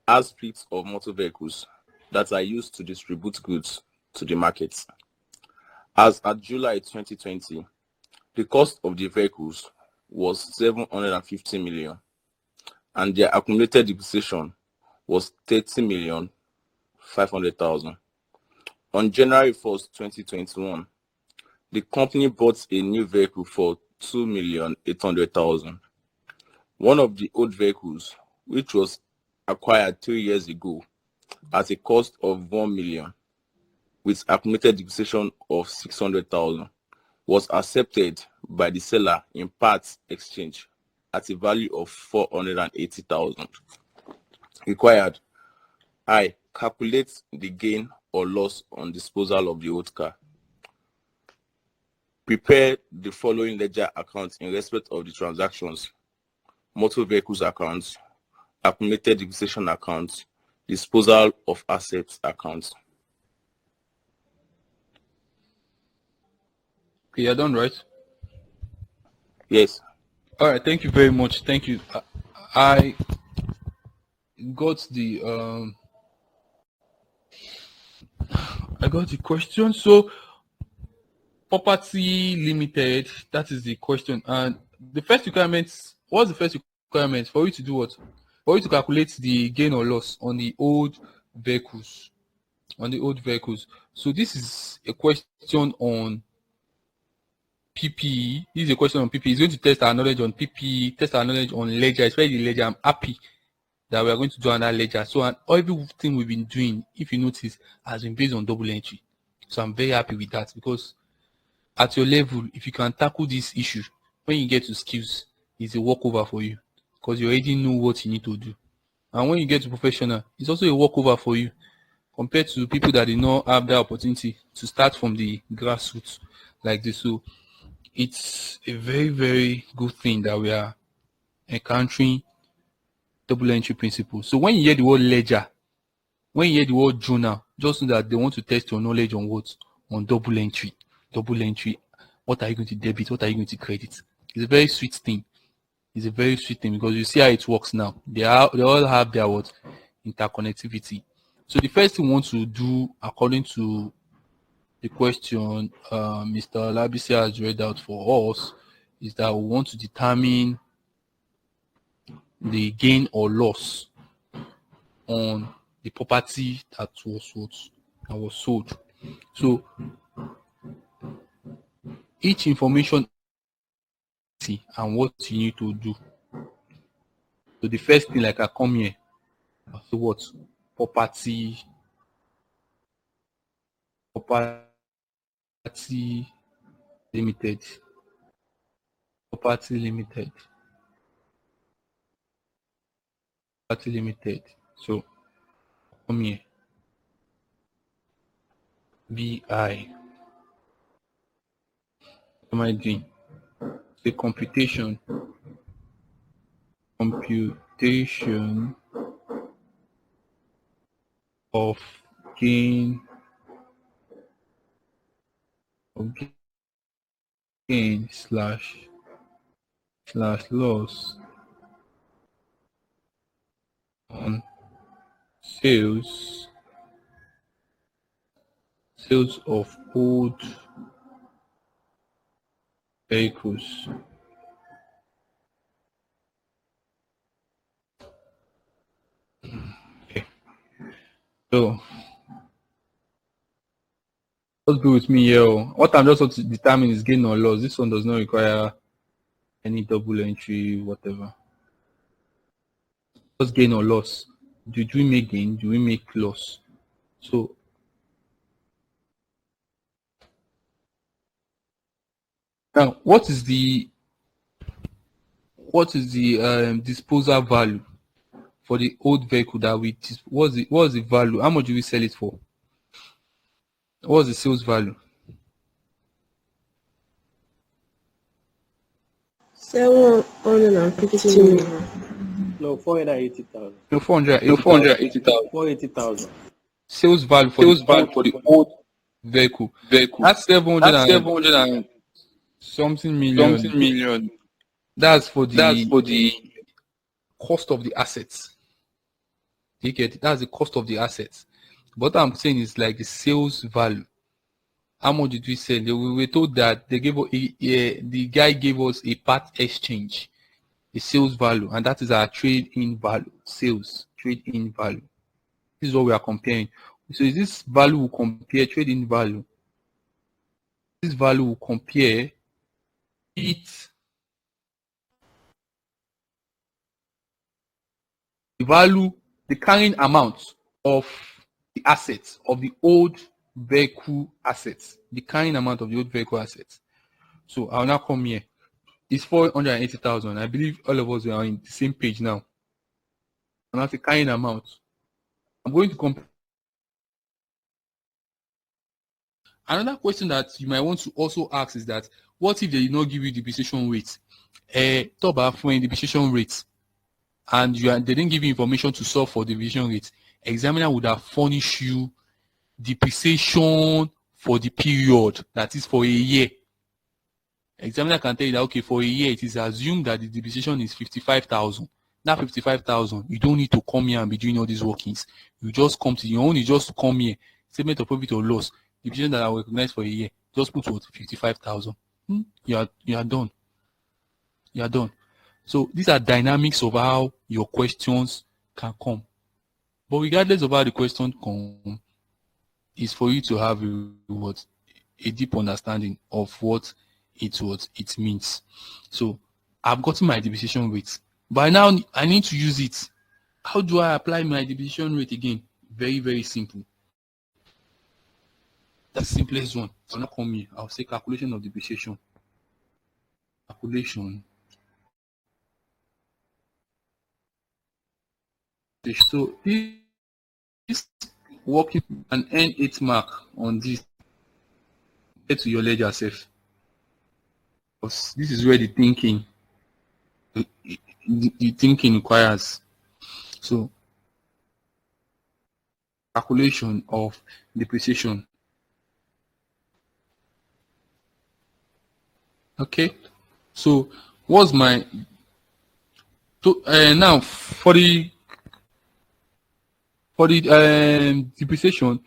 has fleets of motor vehicles that are used to distribute goods to the market. As at July 2020, the cost of the vehicles was 750 million and their accumulated depreciation was 30,500,000. On January 1st, 2021, the company bought a new vehicle for 2,800,000. One of the old vehicles, which was acquired 3 years ago at a cost of 1 million, with accumulated depreciation of 600,000, was accepted by the seller in parts exchange at a value of 480,000. Required: I calculate the gain or loss on disposal of the old car. Prepare the following ledger accounts in respect of the transactions: motor vehicles accounts, accumulated depreciation accounts, disposal of assets accounts. Okay, you're done, right? Yes. All right. Thank you very much. Thank you. I got the question. So property limited, that is the question. And the first requirement, what's the first requirement for you to do what? For you to calculate the gain or loss on the old vehicles. So this is a question on PPE. This is a question on PPE. It's going to test our knowledge on PPE, test our knowledge on ledger, especially the ledger. I'm happy that we are going to do another ledger. So everything we've been doing, if you notice, has been based on double entry. So I'm very happy with that, because at your level, if you can tackle this issue, when you get to skills, it's a walkover for you, because you already know what you need to do. And when you get to professional, it's also a walkover for you, compared to people that did not have that opportunity to start from the grassroots like this. So it's a very, very good thing that we are encountering double entry principles. So when you hear the word ledger, when you hear the word journal, just know that they want to test your knowledge on what? On double entry. Double entry. What are you going to debit? What are you going to credit? It's a very sweet thing. It's a very sweet thing, because you see how it works now. They all have their what? Interconnectivity. So the first thing we want to do, according to the question Mr. Labisi has read out for us, is that we want to determine the gain or loss on the property that was sold. So each information and what you need to do. So the first thing, like I come here, I say what? Property limited. Property limited. Property limited. So come here. BI. What am I doing? The computation of gain slash loss on sales of old vehicles. Okay. So just go with me here. What I'm just want to determine is gain or loss. This one does not require any double entry, whatever. Just gain or loss. Do we make gain? Do we make loss? So now, what is the disposal value for the old vehicle that we what's the value? How much do we sell it for? What's the sales value? 750 million. No, 480,000. No, 480,000. 480,000. Sales value for the old vehicle. That's 700 and something million. That's for the cost of the assets. You get it? That's the cost of the assets. What I'm saying is like the sales value. How much did we sell? We were told that they gave the guy gave us a part exchange, the sales value, and that is our trade-in value. Sales trade-in value. This is what we are comparing. So is this value will compare trade-in value? This value will compare it. The value, the carrying amount of the assets of the old vehicle assets, the carrying amount of the old vehicle assets. So I'll now come here. It's 480,000. I believe all of us are on the same page now. And that's the carrying amount. I'm going to compare. Another question that you might want to also ask is that what if they did not give you depreciation rate? Talk about for depreciation rate, and they didn't give you information to solve for depreciation rate. Examiner would have furnished you depreciation for the period, that is for a year. Examiner can tell you that okay, for a year it is assumed that the depreciation is 55,000. That 55,000, you don't need to come here and be doing all these workings. You just come to your own, you just come here, statement of profit or loss, depreciation that I recognize for a year, just put what 55,000. You are done. You are done. So these are dynamics of how your questions can come. But regardless of how the question come, is for you to have a deep understanding of what it means. So I've gotten my depreciation rate, but now I need to use it. How do I apply my depreciation rate again? Very, very simple. That's the simplest one. So now come here. I'll say calculation of depreciation. Calculation. So this working an N8 mark on this. Get to your ledger self. Because this is where the thinking requires. So calculation of depreciation. Okay. So what's my now for the depreciation,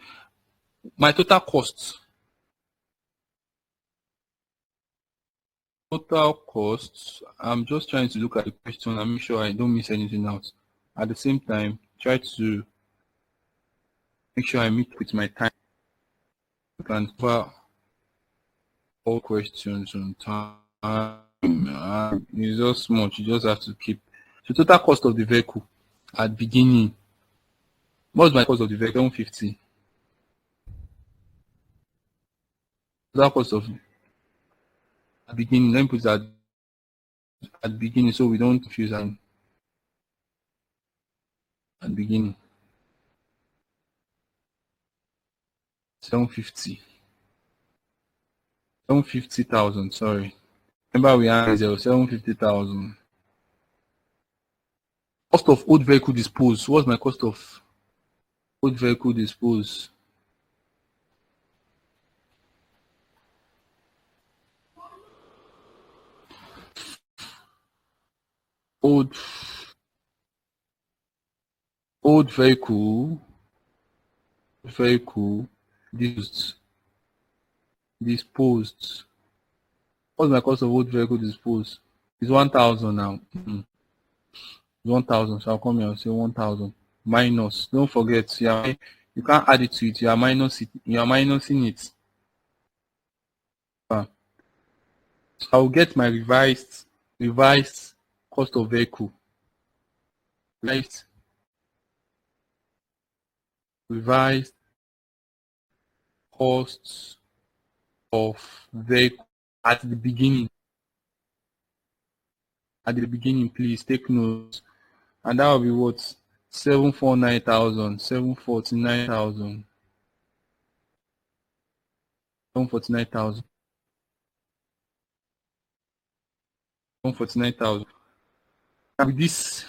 my total costs. I'm just trying to look at the question and make sure I don't miss anything out. At the same time, try to make sure I meet with my time. You can cover all questions on time. It's just much. You just have to keep. So total cost of the vehicle at beginning. What's my cost of the vehicle? 150. Total cost of at beginning. Let me put that at beginning so we don't confuse them. At beginning. 750. 750,000. Sorry. Remember we had 750,000. Cost of old vehicle disposed. What's my cost of old vehicle disposed? Old vehicle, disposed. What's my cost of old vehicle disposed? It's 1,000 now. It's 1,000. So I'll come here and say 1,000 minus. Don't forget, you can't add it to it. You are minusing it. So I'll get my revised cost of vehicle. Revised costs of vehicle at the beginning. At the beginning, please take notes. And that will be what? 749,000, 749,000, 749,000, 749,000. And with this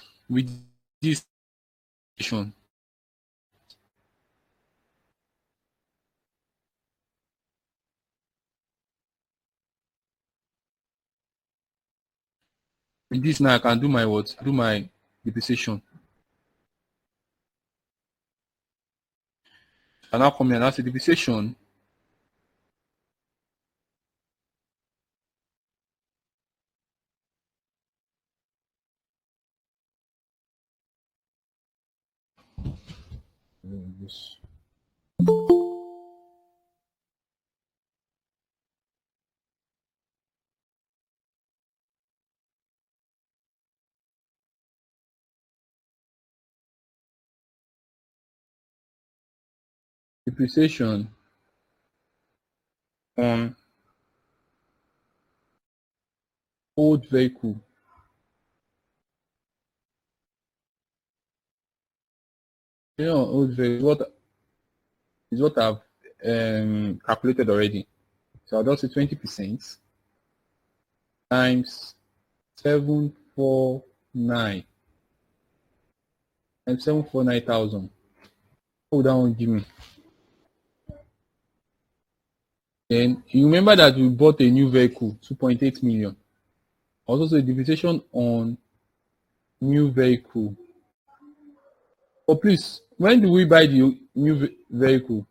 information, with this now I can do my what? Do my depreciation. And now come here and ask the depreciation. Yes. Depreciation on old vehicle. Old vehicle is what I've calculated already. So I'll just say 20% times 749 and 749,000. What would that one give me? Then you remember that we bought a new vehicle, 2.8 million. Also, the depreciation on new vehicle. Oh, please, when do we buy the new vehicle?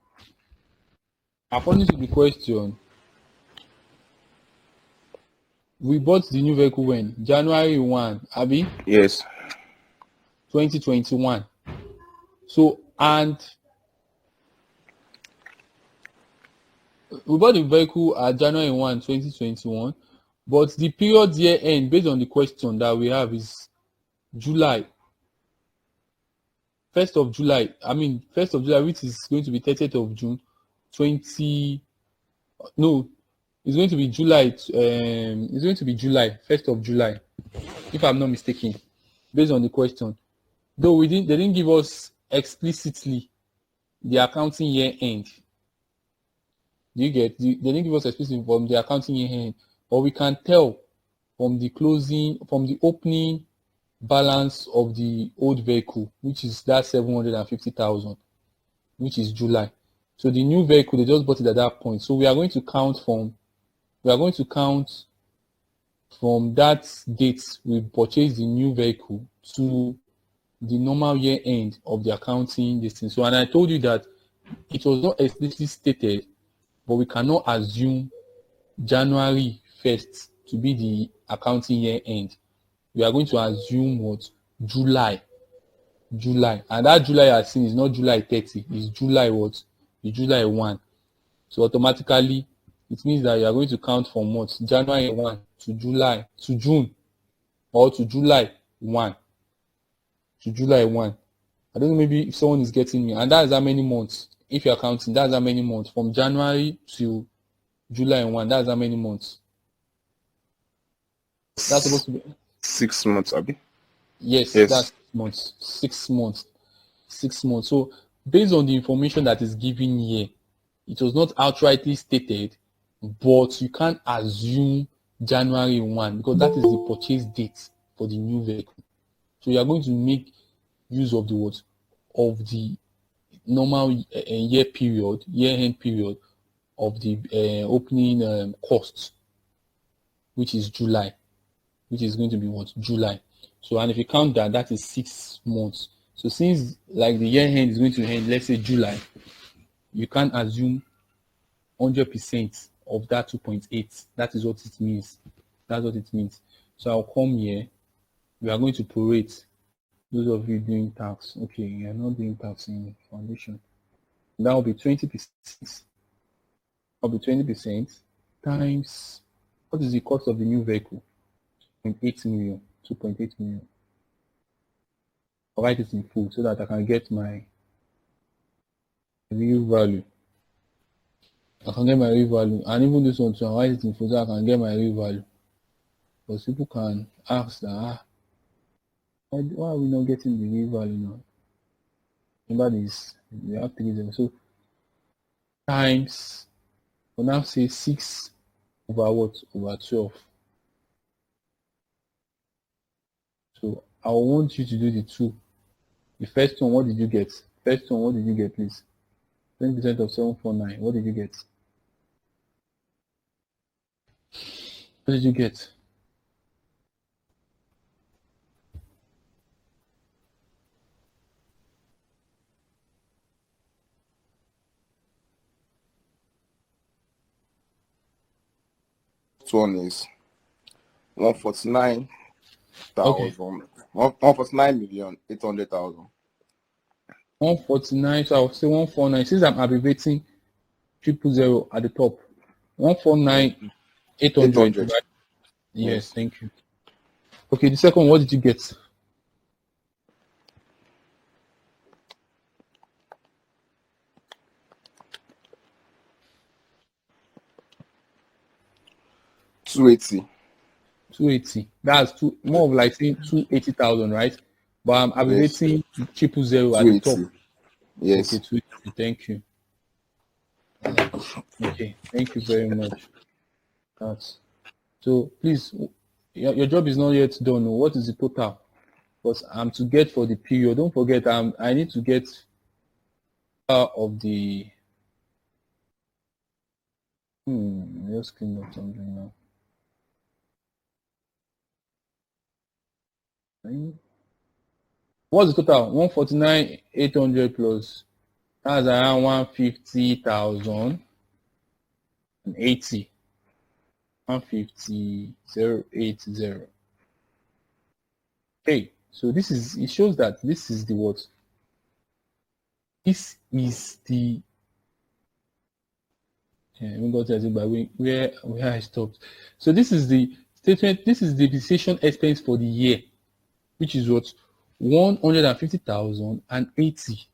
According to the question, we bought the new vehicle when? January 1, Abi? Yes. 2021. So, and we bought the vehicle at January 1, 2021, but the period year end based on the question that we have is July. 1st of July, which is going to be 30th of June, it's going to be July, it's going to be July, 1st of July, if I'm not mistaken, based on the question. Though they didn't give us explicitly the accounting year end. Do you get? They didn't give us explicitly from the accounting year end, but we can tell from the opening balance of the old vehicle, which is that 750,000, which is July. So the new vehicle, they just bought it at that point. So we are going to count from that date we purchased the new vehicle to the normal year end of the accounting distance. So, and I told you that it was not explicitly stated, but we cannot assume January 1st to be the accounting year end. We are going to assume what? July. And that July I seen is not July 30, it's July what? It's July 1. So automatically it means that you are going to count from what? January 1 to June, or to July 1. To July 1. I don't know, maybe if someone is getting me. And that's how many months? If you're counting, that's how many months? From January to July 1, that's how many months? That's supposed to be 6 months, Abi. Yes, that's 6 months. 6 months. So based on the information that is given here, it was not outrightly stated, but you can't assume January 1 because that is the purchase date for the new vehicle. So you are going to make use of the what? Of the normal year end period of the opening costs, which is July, which is going to be what? July. So, and if you count that, that is 6 months. So since like the year end is going to end, let's say July, you can't assume 100% of that 2.8. That is what it means. That's what it means. So I'll come here. We are going to prorate. Those of you doing tax, okay, you are not doing tax in foundation. That will be 20%. Will be 20% times what is the cost of the new vehicle? 0.8 million, 2.8 million. I'll write it in full so that I can get my real value. I can get my real value. And even this one too, I'll write it in full so I can get my real value. Because people can ask that, why are we not getting the real value now? Remember this, we have 3 zeros. So times, we'll now say 6 over what? Over 12. So I want you to do the 2. The first one, what did you get? First one, what did you get, please? 20% of 749. What did you get? What did you get? This one is 149,000. Okay. 149,800,000. 149. So I'll say 149. Since I'm abbreviating 000 at the top. 149, 800. 800. Right? Yes, Yes. thank you. Okay, the second one, what did you get? $280. 280. That's more of like saying 280,000, right? But I'm Yes. abbreviating 000 at the top. 280. Yes. Okay, 280. Thank you. Okay, thank you very much. That's so. Please, your job is not yet done. What is the total? Because I'm to get for the period. Don't forget, I need to get of the. Just clean up something now. What's the total? 149,800 plus. That's around 150,080. 150,080. Okay, so this is, it shows that this is the what? This is the, we got to by where I stopped. So this is the statement, this is the depreciation expense for the year, which is what? 150,080.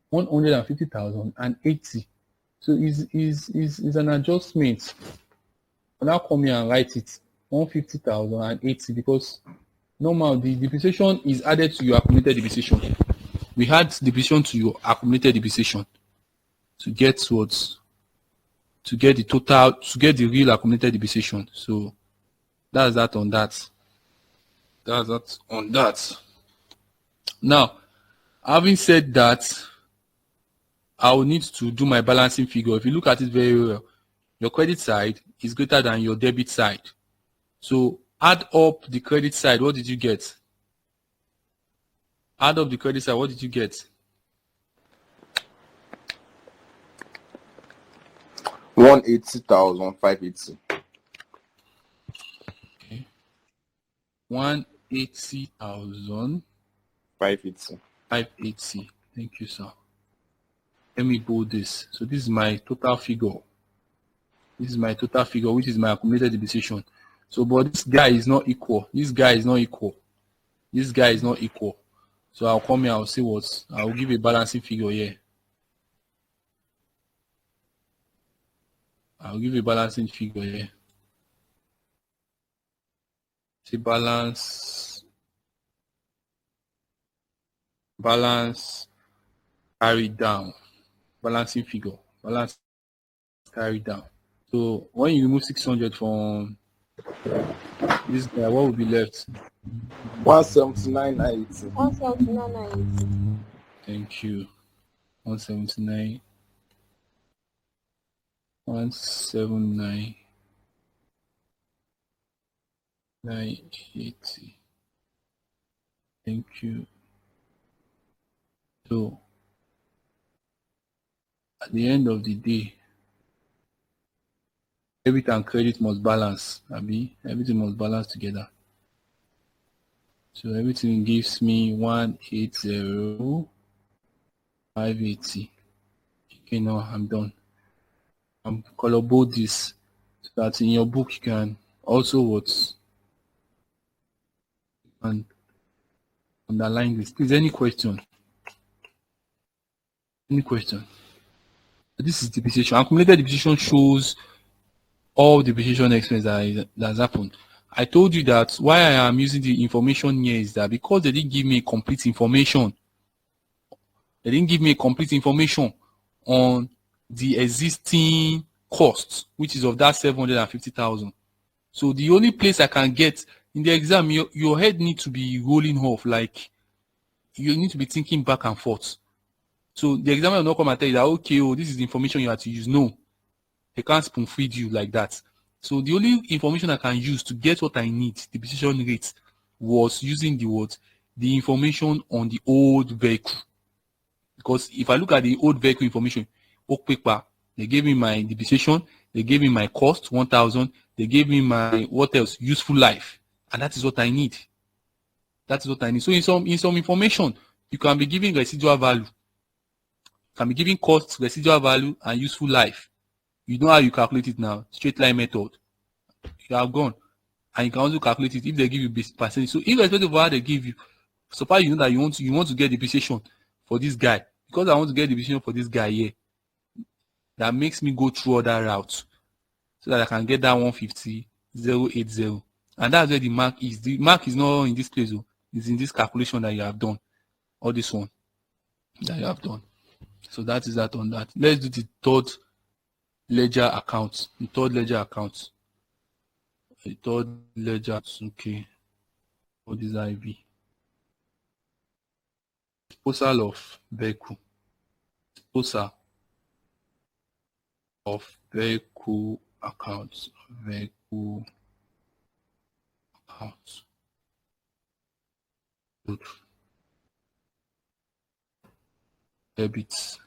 150,080. So is an adjustment. I'll now come here and write it 150,080 because normal the depreciation is added to your accumulated depreciation. We add depreciation to your accumulated depreciation to get what? To get the total, to get the real accumulated depreciation. So that's that on that. That's that on that. Now, having said that, I will need to do my balancing figure. If you look at it very well, your credit side is greater than your debit side. So add up the credit side. What did you get? Add up the credit side. What did you get? 180,580. Okay. 180,580. 580. Thank you, sir. Let me bold this. So this is my total figure. This is my total figure, which is my accumulated depreciation. So, but this guy is not equal. This guy is not equal. This guy is not equal. So I'll come here, I'll say what? I'll give a balancing figure here. I'll give a balancing figure here. Say balance carried down. Balancing figure. Balance carried down. So when you remove 600 from this guy, what will be left? 179,980. 179,980. Thank you. 179. 179. 980. Thank you. So at the end of the day, debit and credit must balance. Abi, everything must balance together. So everything gives me 180,580. Okay, now I'm done. I'm color this so that in your book you can also what and underline this. Please, any question? Any question? This is depreciation. Accumulated depreciation shows all depreciation expense that's happened. I told you that why I am using the information here is that because they didn't give me complete information. They didn't give me complete information on the existing cost, which is of that 750,000. So the only place I can get in the exam, your head needs to be rolling off, like you need to be thinking back and forth. So the examiner will not come and tell you that, okay, oh, this is the information you have to use. No, they can't spoon feed you like that. So the only information I can use to get what I need, the depreciation rate, was using the information on the old vehicle. Because if I look at the old vehicle information, paper, they gave me my depreciation, they gave me my cost, 1,000, they gave me my what else? Useful life. And that is what I need. That is what I need. So in some information, you can be giving residual value. You can be giving cost, residual value, and useful life. You know how you calculate it now. Straight line method. You have gone. And you can also calculate it if they give you percentage. So irrespective of how they give you, so far you know that you want to get depreciation for this guy. Because I want to get depreciation for this guy here, that makes me go through other routes so that I can get that 150,080. And that's where the mark is. The mark is not in this place, it's in this calculation that you have done. Or this one that you have done. So that is that on that. Let's do the third ledger account. The third ledger account. The third ledger. Okay. What is IV? Disposal of vehicle. Disposal of vehicle accounts. Vehicle accounts. Good. Debits.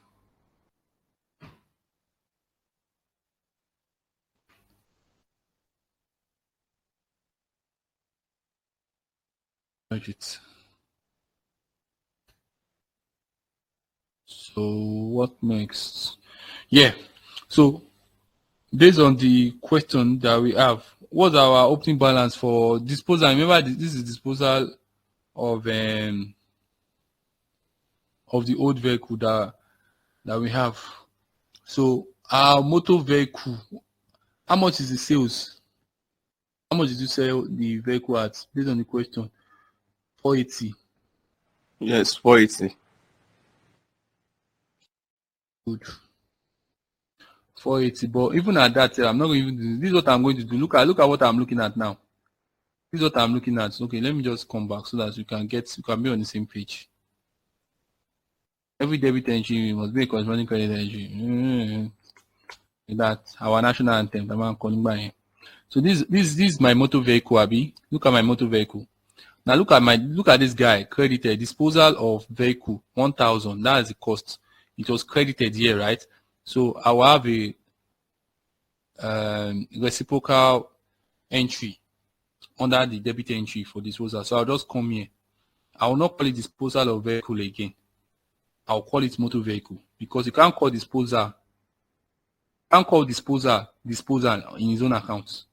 Credit. So what next? Yeah. So based on the question that we have, what's our opening balance for disposal? Remember, this is disposal of the old vehicle that we have. So our motor vehicle, how much is the sales? How much did you sell the vehicle at? Based on the question, 480. Yes, 480. Good. 480. But even at that, I'm not going to do this. Is what I'm going to do. Look at what I'm looking at now. This is what I'm looking at. Okay, let me just come back so that you can be on the same page. Every debit entry must be a corresponding credit entry. That our national anthem. So this is my motor vehicle, Abi. Look at my motor vehicle. Now look at this guy credited disposal of vehicle 1,000. That's the cost. It was credited here, right? So I will have a reciprocal entry under the debit entry for disposal. So I'll just come here. I will not call it disposal of vehicle again. I'll call it motor vehicle because you can't call disposal. Can't call disposal in his own account.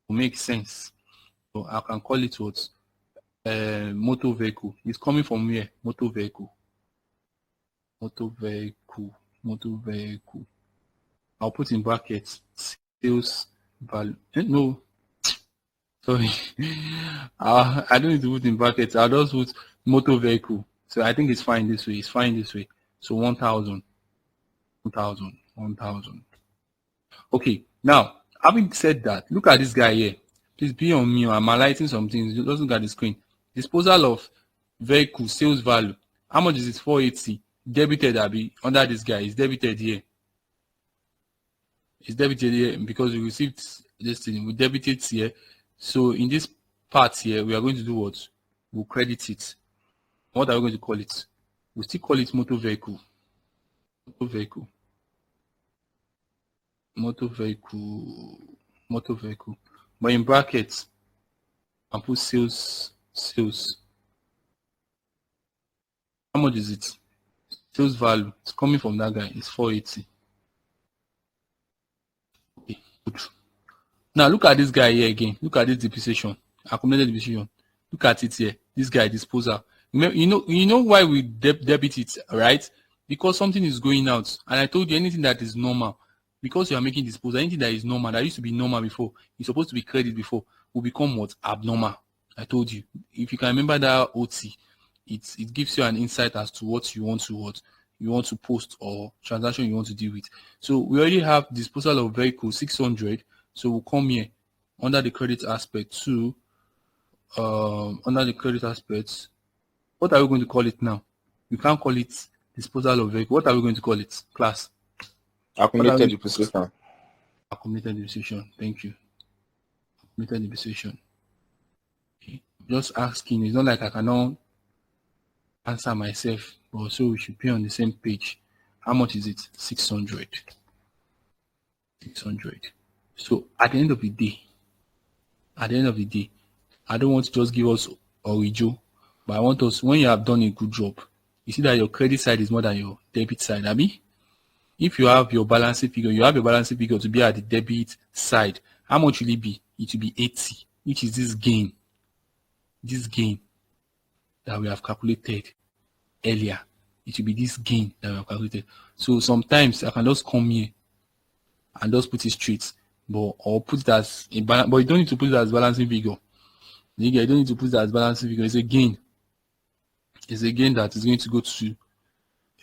It makes sense. So I can call it what? Motor vehicle. It's coming from where? Motor vehicle. Motor vehicle. Motor vehicle. I'll put in brackets sales value. No. Sorry. I don't need to put in brackets. I'll just put motor vehicle. So I think it's fine this way. It's fine this way. So 1,000. 1,000. Okay. Now, having said that, look at this guy here. Please be on me. I'm highlighting some things. Just look at the screen. Disposal of vehicle sales value. How much is it? 480. Debited, Abi, under this guy. It's debited here. It's debited here because we received this thing. We debited here. So in this part here, we are going to do what? We'll credit it. What are we going to call it? We still call it motor vehicle. Motor vehicle. Motor vehicle. Motor vehicle. But in brackets, I put sales. Sales. How much is it? Sales value. It's coming from that guy. It's 480. Okay, good. Now look at this guy here again. Look at this depreciation. Accumulated depreciation. Look at it here. This guy disposal. You know why we debit it, right? Because something is going out. And I told you anything that is normal, because you are making disposal, anything that is normal, that used to be normal before, it's supposed to be credit before, will become what? Abnormal. I told you. If you can remember that OT, it gives you an insight as to what you want to post or transaction you want to deal with. So we already have disposal of vehicle 600. So we'll come here under the credit aspect to under the credit aspects. What are we going to call it now? We can't call it disposal of vehicle. What are we going to call it, class? Accumulated depreciation. Accumulated depreciation. Thank you. Accumulated depreciation. Okay. Just asking. It's not like I cannot answer myself, but so we should be on the same page. How much is it? 600. 600. So at the end of the day, I don't want to just give us orijo, but I want us, when you have done a good job, you see that your credit side is more than your debit side. Abi, if you have your balancing figure, to be at the debit side. How much will it be? It will be 80, which is this gain that we have calculated earlier. It will be this gain that we have calculated. So sometimes I can just come here and just put it straight, or put it as a balance. But you don't need to put it as balancing figure. You don't need to put it as balancing figure. It's a gain. It's a gain that is going to go to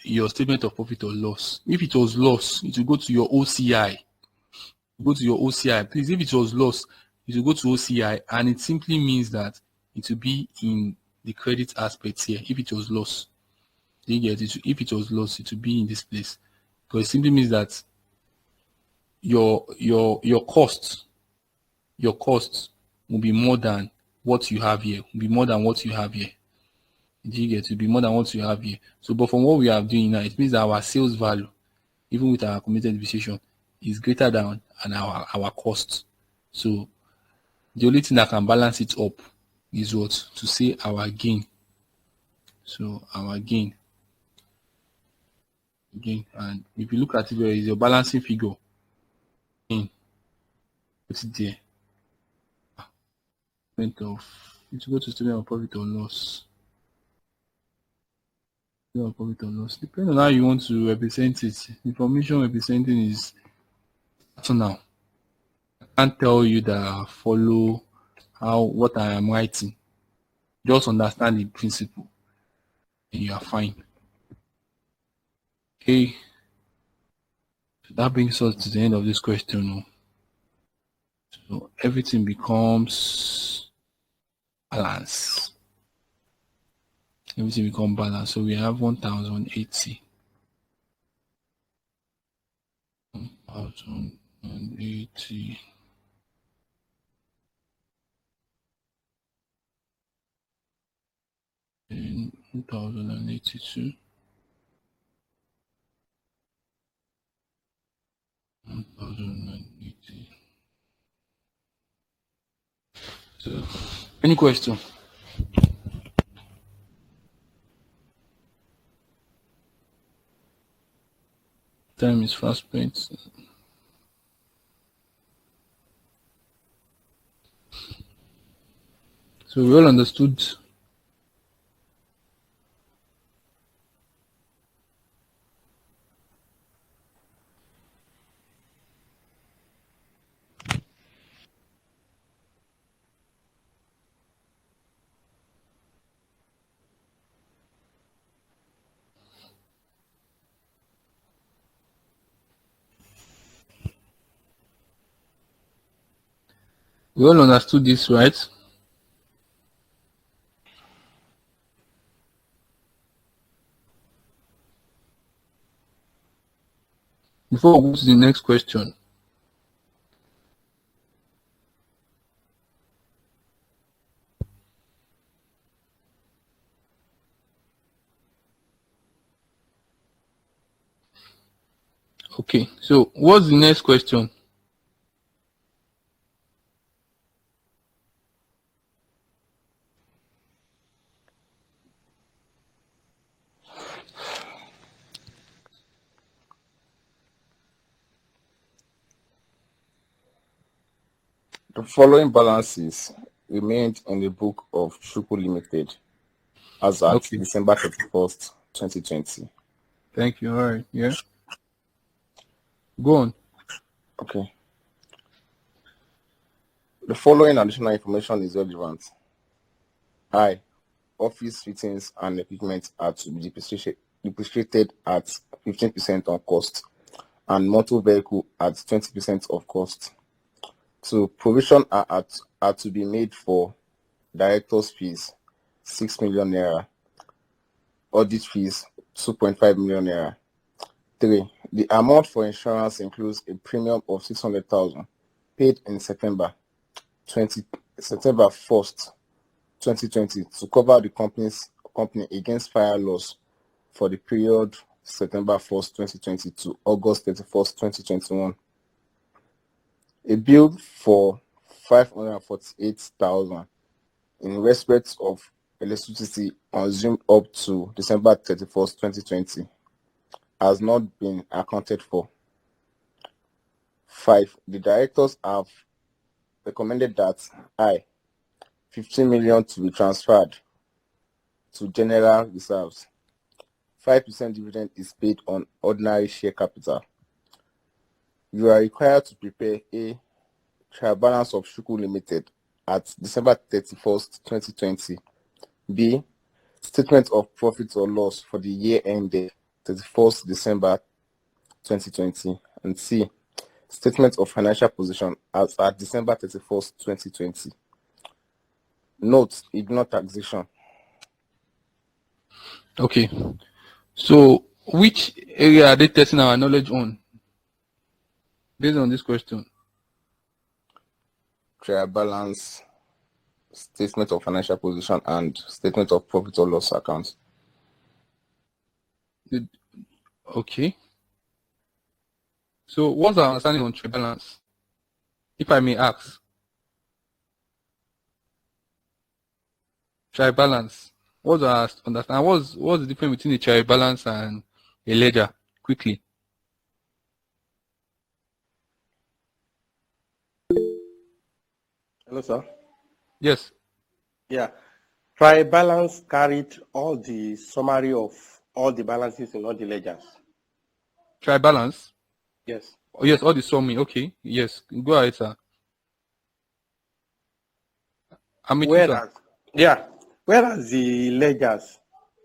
your statement of profit or loss. If it was loss, it will go to your OCI. Go to your OCI. Please, if it was loss, it will go to OCI, and it simply means that it will be in the credit aspect here. If it was loss, if it was loss, it will be in this place, because it simply means that your costs will be more than what you have here. Will be more than what you have here. To be more than what you have here. So, but from what we are doing now, it means that our sales value, even with our accumulated depreciation, is greater than our cost. So the only thing that can balance it up is what? To say our gain. So our gain. And if you look at it, where is your balancing figure? Gain. Put it there. It will go to statement of profit or loss. Profit or loss. Depending on how you want to represent it. Information representing is personal. I can't tell you that I follow what I am writing. Just understand the principle, and you are fine. Okay. So that brings us to the end of this question. So everything becomes balance. Everything becomes balanced. So we have 1080. 1080. And 1082. 1080. So, any question? Time is fast spent. So we all understood. We all understood this, right? Before we go to the next question, Okay, so what's the next question? The following balances remained in the book of Shuku Limited as at Okay, December 31st, 2020. thank you. All right, yeah, go on. Okay. The following additional information is relevant. I. Office fittings and equipment are to be depreciated at 15% on cost and motor vehicle at 20% of cost. 2. Provision are to be made for directors' fees, 6 million naira, audit fees, 2.5 million naira. 3. The amount for insurance includes a premium of 600,000 paid in September 1st, 2020 to cover the company against fire loss for the period September 1st, 2020 to August 31st, 2021. A bill for 548,000 in respect of electricity consumed up to December 31st, 2020 has not been accounted for. 5. The directors have recommended that 15 million to be transferred to general reserves. 5% dividend is paid on ordinary share capital. You are required to prepare a trial balance of Shuku Limited at December 31st, 2020. B. Statement of profit or loss for the year ended 31st December 2020. And C. Statement of financial position as at December 31st, 2020. Note, ignore taxation. Okay, so which area are they testing our knowledge on based on this question? Trial balance, statement of financial position, and statement of profit or loss account. Okay, so what's our understanding on trade balance, if I may ask? Trade balance, what's our understand? What's the difference between a trade balance and a ledger? Quickly. Hello, sir. Yes. Yeah. Trial balance carried all the summary of all the balances in all the ledgers. Trade balance. Yes. Oh, yes, all the summary. Okay. Yes. Go ahead, sir. I'm with you, sir. Whereas the ledgers,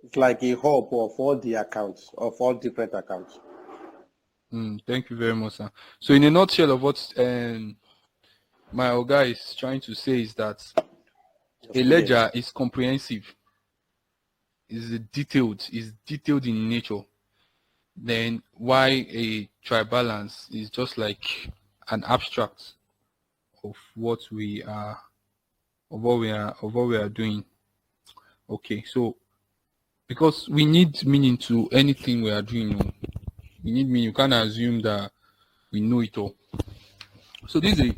it's like a hub of all the accounts, of all different accounts. Thank you very much, sir. So, in a nutshell of what my Oga is trying to say is that a ledger is comprehensive, is detailed in nature. Then why a trial balance is just like an abstract of what we are doing. Okay, so because we need meaning to anything we are doing, we need meaning. You can't assume that we know it all. So this is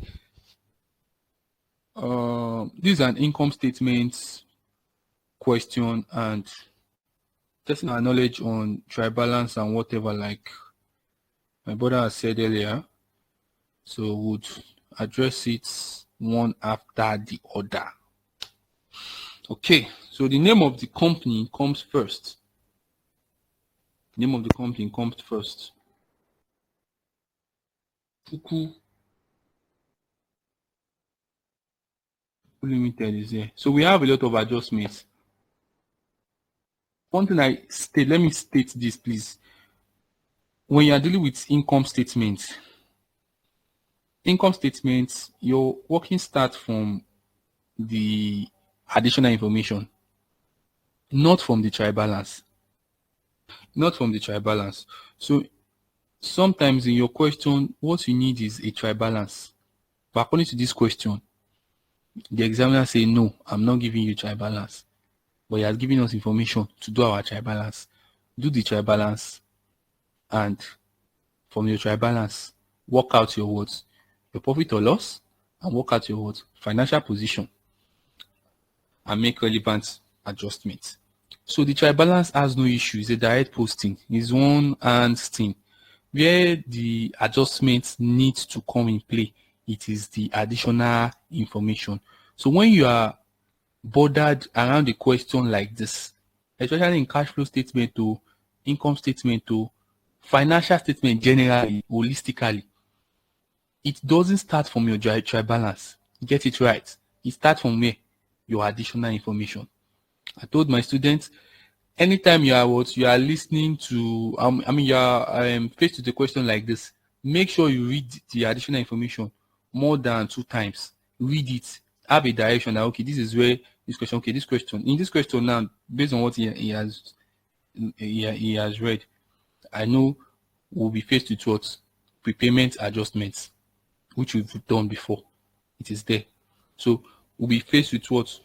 an income statement question and testing our knowledge on trial balance and whatever, like my brother has said earlier. So would address it one after the other. Okay, so the name of the company comes first. Name of the company comes first. Fuku Limited is here. So we have a lot of adjustments. One thing let me state this, please. When you are dealing with income statements, your working starts from the additional information, not from the trial balance. So sometimes in your question, what you need is a trial balance. But according to this question, the examiner say, no, I'm not giving you trial balance. But he has given us information to do our trial balance. Do the trial balance and from your trial balance, work out your what? Your profit or loss, and work out your what? Financial position, and make relevant adjustments. So the trial balance has no issue. It's a direct posting. It's one hand thing. Where the adjustments need to come in play, it is the additional information. So when you are bothered around a question like this, especially in cash flow statement to income statement to financial statement generally, holistically, it doesn't start from your trial balance. Get it right. It starts from where? Your additional information. I told my students, anytime you are listening to you are faced with a question like this, make sure you read the additional information more than 2 times. Read it, have a direction that okay, this is where this question, okay, this question in this question now, based on what he has read, I know we'll be faced with what? Prepayment adjustments, which we've done before. It is there. So we'll be faced with what?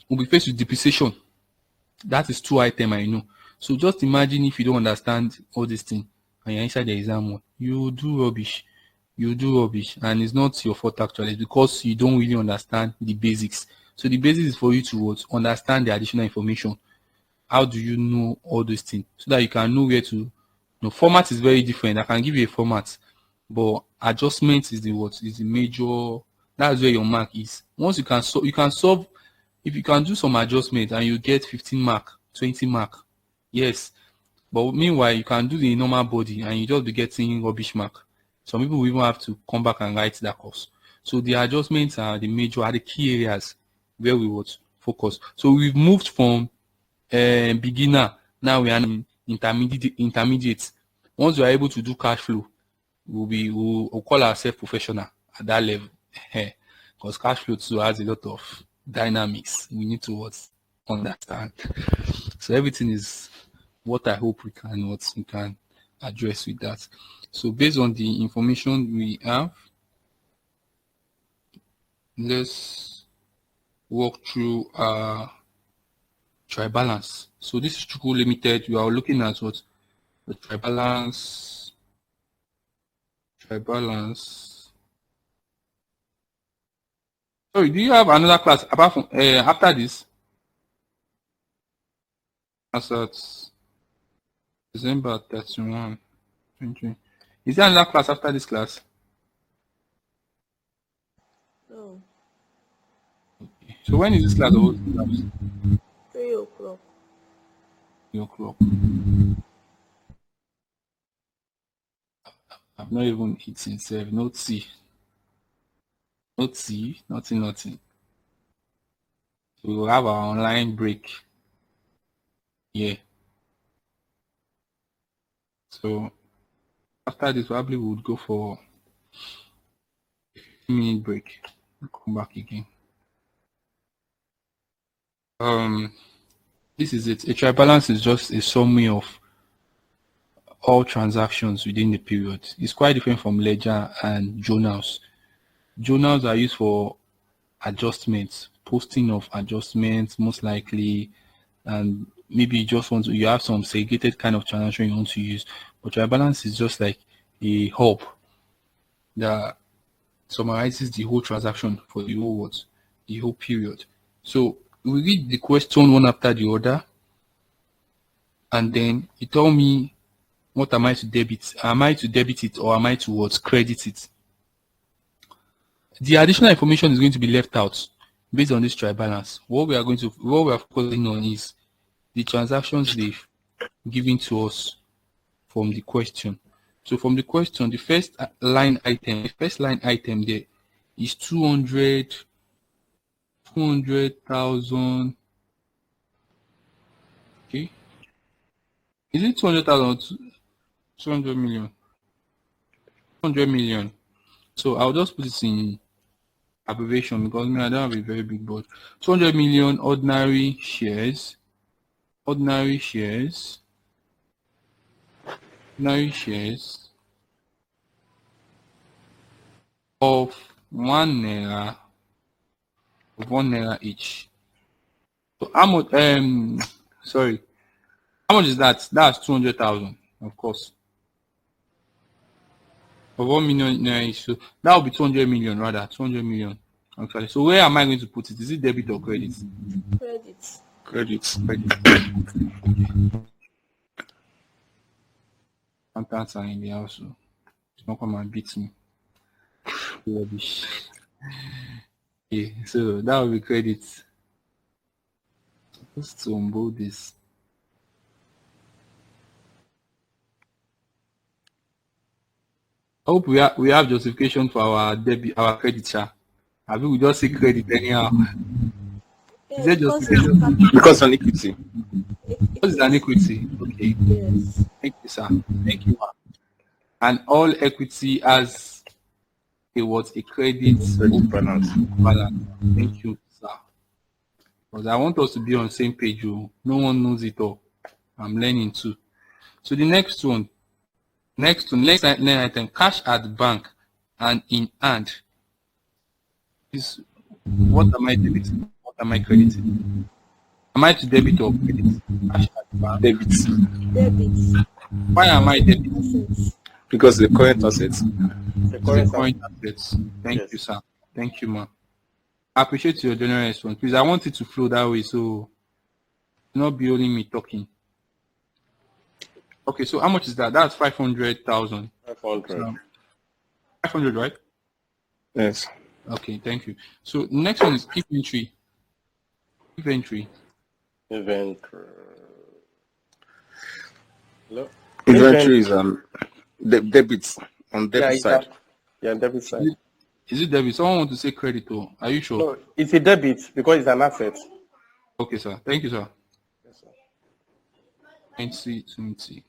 We'll be faced with depreciation. That is 2 items, I know. So just imagine if you don't understand all these things and you're inside the exam hall, you do rubbish. You do rubbish. And it's not your fault actually, it's because you don't really understand the basics. So the basics is for you to what? Understand the additional information. How do you know all those things? So that you can know where to. No, format is very different. I can give you a format, but adjustment is the what? Is the major. That's where your mark is. Once you can solve, if you can do some adjustment and you get 15 mark, 20 mark, yes. But meanwhile, you can do the normal body and you just be getting rubbish mark. Some people will even have to come back and write that course. So the adjustments are the key areas where we would focus. So we've moved from beginner, now we are in intermediate. Once we are able to do cash flow, we'll call ourselves professional at that level. Because cash flow too has a lot of dynamics we need to understand. So everything is what I hope we can address with that. So based on the information we have, let's walk through trial balance. So this is Chuku Limited. You are looking at what the trial balance. Sorry, do you have another class apart from after this? As at December 31, 2020. Is there another class after this class? No, So when is this class supposed to start? 3 o'clock. 3 o'clock. I've not even eaten, sir. No tea. No tea, nothing. We will have our online break. Yeah. So after this, probably we would go for a 15-minute break and come back again. This is it. A trial balance is just a summary of all transactions within the period. It's quite different from ledger and journals. Journals are used for adjustments, posting of adjustments, most likely, and maybe you have some segregated kind of transaction you want to use. But trial balance is just like a hub that summarizes the whole transaction for the whole period. So we read the question one after the other, and then you tell me what am I to debit? Am I to debit it or am I to credit it? The additional information is going to be left out based on this trial balance. What we are focusing on is the transactions they've given to us from the question. So from the question, the first line item there is 200,000. Okay. Is it 200,000 or 200 million? 200 million. So I'll just put it in abbreviation because I don't have a very big board. 200 million ordinary shares of 1 naira, of 1 naira each. So how much how much is that? That's 200,000, of course. of 1 million naira. So that will be 200 million rather, 200 million actually. So where am I going to put it? Is it debit or credit? Credit. Credit. Credit. Accountants are in the house, so don't come and beat me. Rubbish. Okay, so that will be credit. Supposed to unbold this. I hope we have justification for our debit, our credit, sha. I mean, we just say credit anyhow. Yeah, Is there because justification? Because on equity. What is an equity? Okay, yes. thank you, sir. Thank you, ma'am. And all equity has a what? A credit Credit balance. balance. Thank you, sir. Because I want us to be on the same page. Oh. No one knows it all. I'm learning too. So the next one, next line item, cash at bank and in hand. Is what am I debiting? What am I crediting? Am I to debit or credit? Cash at bank. Debit. Debit. Why am I debiting? Assets. Because the current assets. The It's the current current assets. Thank Yes. you, sir. Thank you, ma'am. I appreciate your general response. Please, I want it to flow that way, so not be only me talking. Okay, so how much is that? That's 500,000. 500. 500, right? Yes. Okay, thank you. So next one is inventory. Inventory. Inventory. Hello? Inventory is debits on Yeah, debit it's side. yeah, debit side. Is it debit? Someone want to say credit or are you sure? No, it's a debit because it's an asset. Okay, sir. Thank you, sir. Yes, sir. 2020.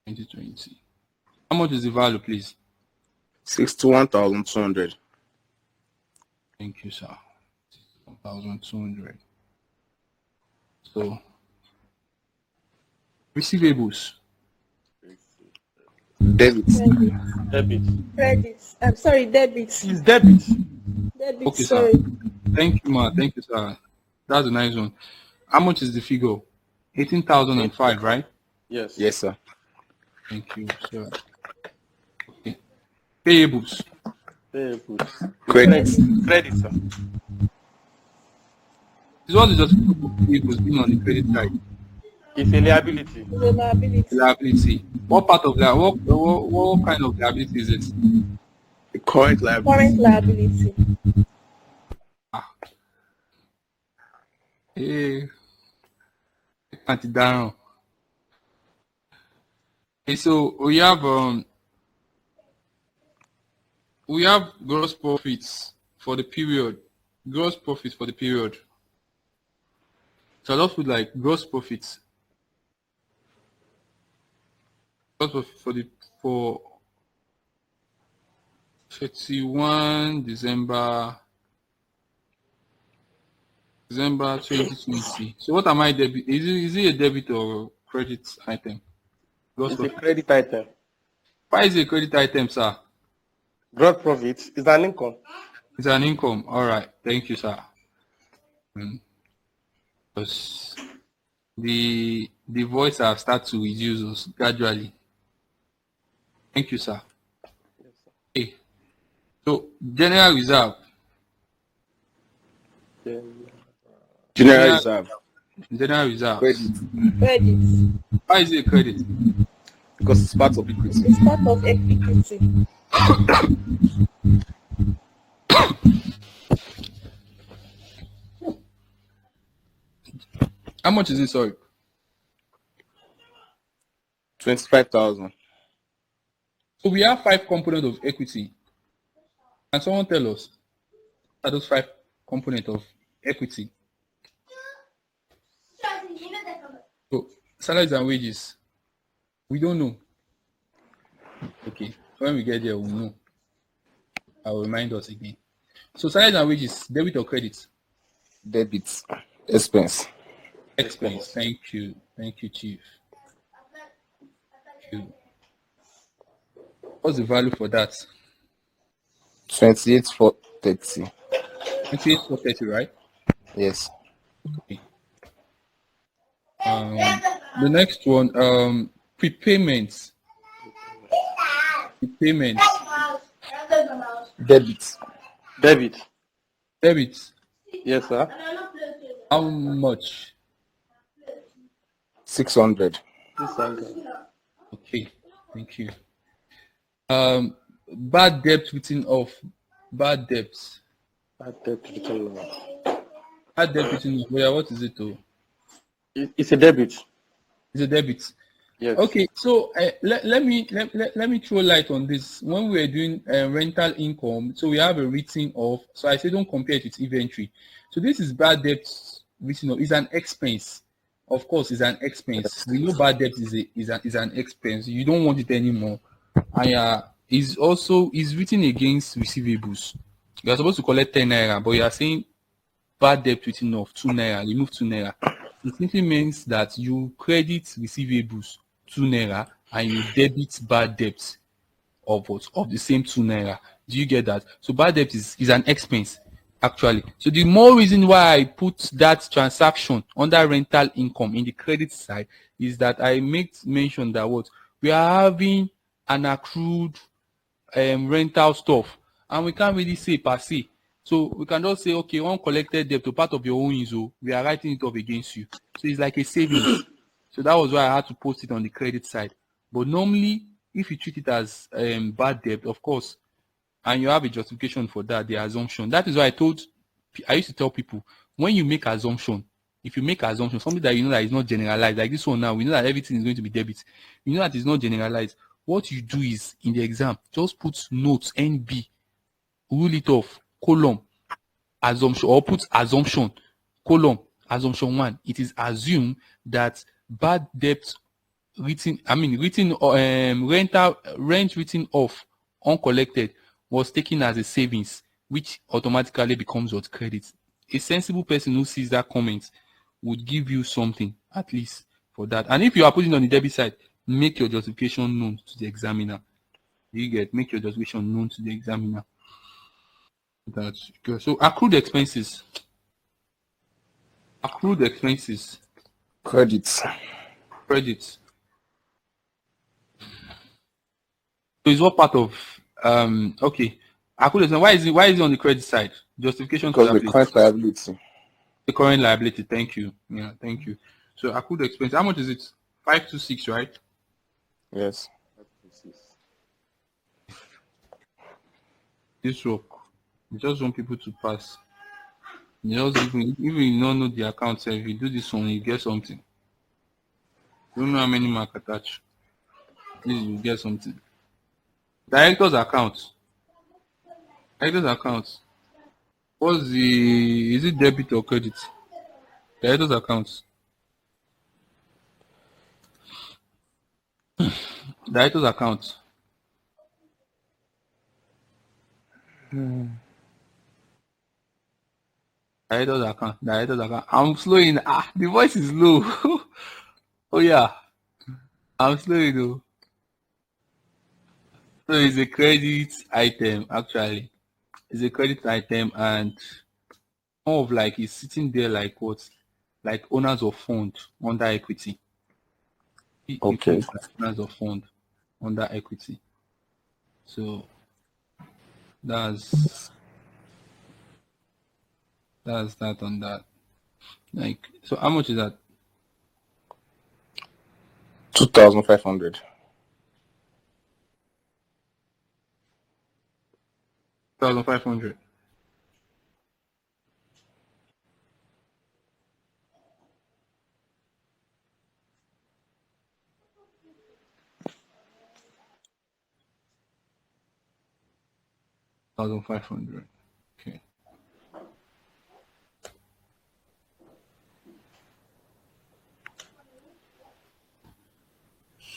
2020. How much is the value, please? 61,200. Thank you, sir. 1,200. So, receivables. Debit. Credit. Debit. Credit. I'm sorry, debit. It's debit. Debit, Okay, sorry. sir. Thank you, ma. Thank you, sir. That's a nice one. How much is the figure? 18,005, right? Yes. Yes, sir. Thank you, sir. Okay. Payables. Debit. Credit. Credit, sir. This one is just payables being on the credit side. It's a liability. The liability. Liability. What part of that? What kind of liability is it? The current liability. Current liability. Hey, Auntie Darren. Okay, so we have gross profits for the period. Gross profits for the period. So I'll just put like gross profits. Gross profit for 31 December 2020. So what am I debit? Is it a debit or credit item? Gross It's a profit. credit item. Why is it a credit item, sir? Gross profit is an income. It's an income. All right. Thank you, sir. Because the voice have started to reduce us gradually. Thank you, sir. Yes, sir. Okay. So general reserve. General reserve. General reserve. Credit. Credit. Why is it a credit? Because it's part of equity. It's part of equity. How much is it? Sorry. 25,000. So we have 5 components of equity. Can someone tell us what are those 5 components of equity? So salaries and wages. We don't know. Okay. So when we get there, we'll know. I will remind us again. So salaries and wages, debit or credit? Debit. Expense. Expense. Thank you. Thank you, Chief. Thank you. What's the value for that? 28,430. 28,430, right? Yes. Okay. The next one, prepayments. The payments. Debit. Debit. Debit. Yes, sir. How much? 600. 600. Okay, thank you. Bad debt written off. Bad debts. Bad debt written off. Bad debt written off. Yeah, what is it? Oh, It's a debit. it's a debit. Yes. Okay, so let me throw light on this. When we are doing rental income, so we have a written off. So I say don't compare it with inventory. So this is bad debt written off. It's an expense. Of course, it's an expense. We know bad debt is an expense. You don't want it anymore. And is written against receivables. You are supposed to collect 10 naira, but you are saying bad debt written off 2 naira, remove 2 naira. It simply means that you credit receivables 2 naira and you debit bad debts of what? Of the same 2 naira. Do you get that? So bad debt is an expense actually. So the more reason why I put that transaction under rental income in the credit side is that I make mention that what we are having an accrued rental stuff and we can't really say per se. So we can just say, okay, one collected debt to part of your own is, we are writing it off against you. So it's like a savings. So that was why I had to post it on the credit side. But normally, if you treat it as bad debt, of course, and you have a justification for that, the assumption. That is why I used to tell people, when you make assumption, if you make assumption, something that you know that is not generalized, like this one now, we know that everything is going to be debit. You know that it's not generalized. What you do is, in the exam, just put notes, NB, rule it off, column, assumption, or put assumption, column, assumption 1. It is assumed that bad debt rent written off uncollected was taken as a savings, which automatically becomes what credit. A sensible person who sees that comment would give you something at least for that. And if you are putting on the debit side, make your justification known to the examiner. Make your justification known to the examiner. That's good. So accrued expenses. Accrued expenses. Credits. Credits. So it's what part of okay. Accrued expense. Why is it on the credit side? Justification to Because that the place. current liability. The current liability. Thank you. Yeah, thank you. So accrued expense. How much is it? 526, right? Yes. This work. We just want people to pass. You just even you don't know the account, if you do this one, you get something. You don't know how many mark attached. Please, you get something. Director's account. Director's account. Is it debit or credit? Director's account. Director's account. Director's account. Director's account. I'm slowing. The voice is low. Oh yeah. I'm slowing though. So it's a credit item actually. It's a credit item and more of like it's sitting there like what? Like owners of fund under equity. Okay. Owners of fund under equity. So that's that on that. Like, so how much is that? 2,500. 1,500. $1,500. Okay.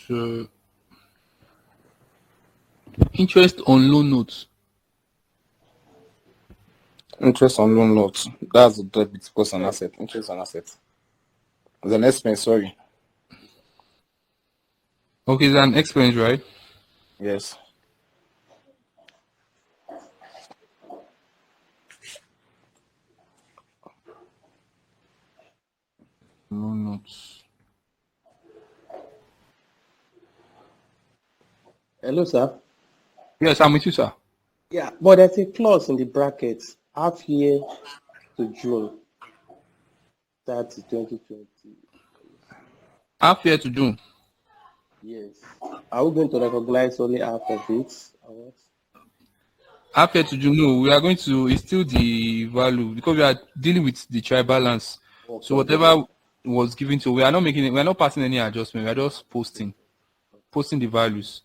So interest on loan notes. Interest on loan notes. That's the debit plus an asset. Interest on asset. It's an expense, sorry. Okay, it's an expense, right? Yes. Loan notes. Hello, sir. Yes, I'm with you, sir. Yeah, but there's a clause in the brackets, half year to June, that's 2020. Half year to June. Yes. Are we going to recognize only half of it? Or what? Half year to June. No, we are going to. It's still the value because we are dealing with the trial balance. So Okay, okay. whatever was given to, we are not making it. We are not passing any adjustment. We are just posting the values.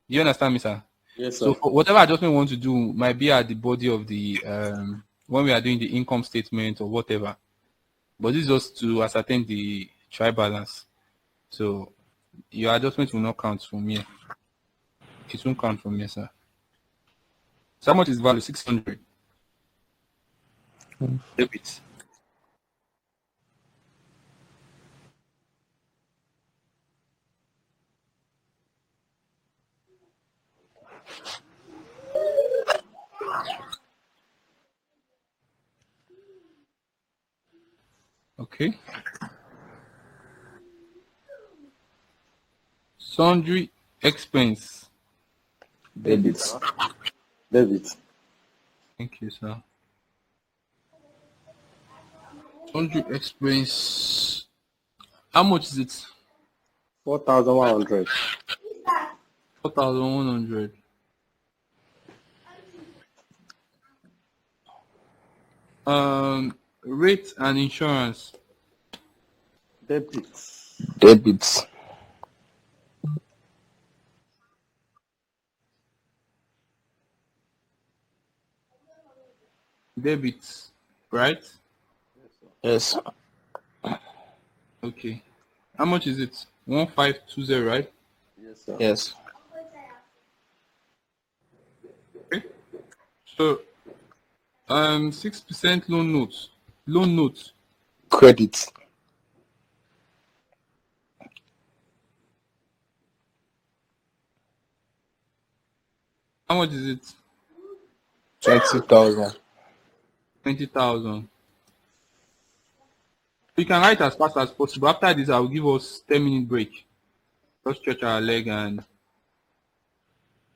Do you understand me, sir? Yes, So sir. for whatever adjustment we want to do might be at the body of the when we are doing the income statement or whatever. But this is just to ascertain the trial balance. So your adjustment will not count from here. It won't count from here, sir. So how much is value? 600. Debit. Okay. Sundry expense. Debit, Debit. sir. Debit. Thank you, sir. Sundry expense. How much is it? 4,100. 4,100. Rate and insurance. Debit. Debit. Debit. Right? Yes. Okay. How much is it? 1520, right? Yes, sir. Yes. Okay. So 6% loan note. Loan note. Credit. How much is it? 20,000. 20,000. You can write as fast as possible. After this, I will give us 10-minute break. Just stretch our leg and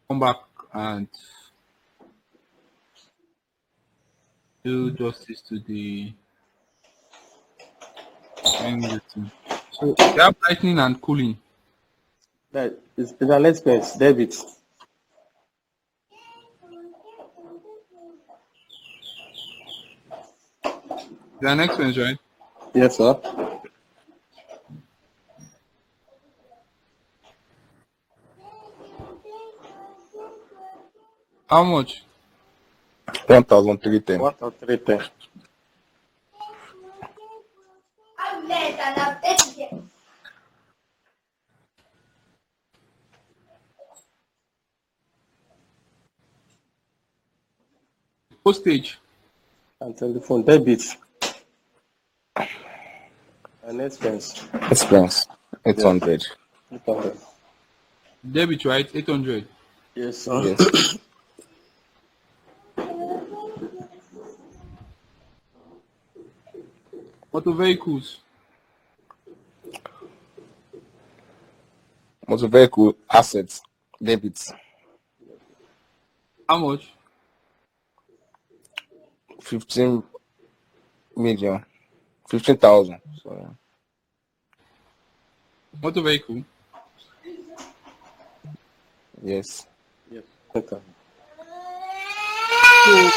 come back and do justice to the thing. So we have lightning and cooling. That is an expense. Debit. The next one is right. Yes, sir. How much? 1,310. 1,310. Postage. And telephone. Debit. An expense. Expense. Yes. 800. 800. Debit, right? 800. Yes, sir. Yes. Auto vehicles. Motor vehicle assets. Debit. How much? 15 million. 15,000. Sorry. Motor vehicle. Yes. Yes. Okay. So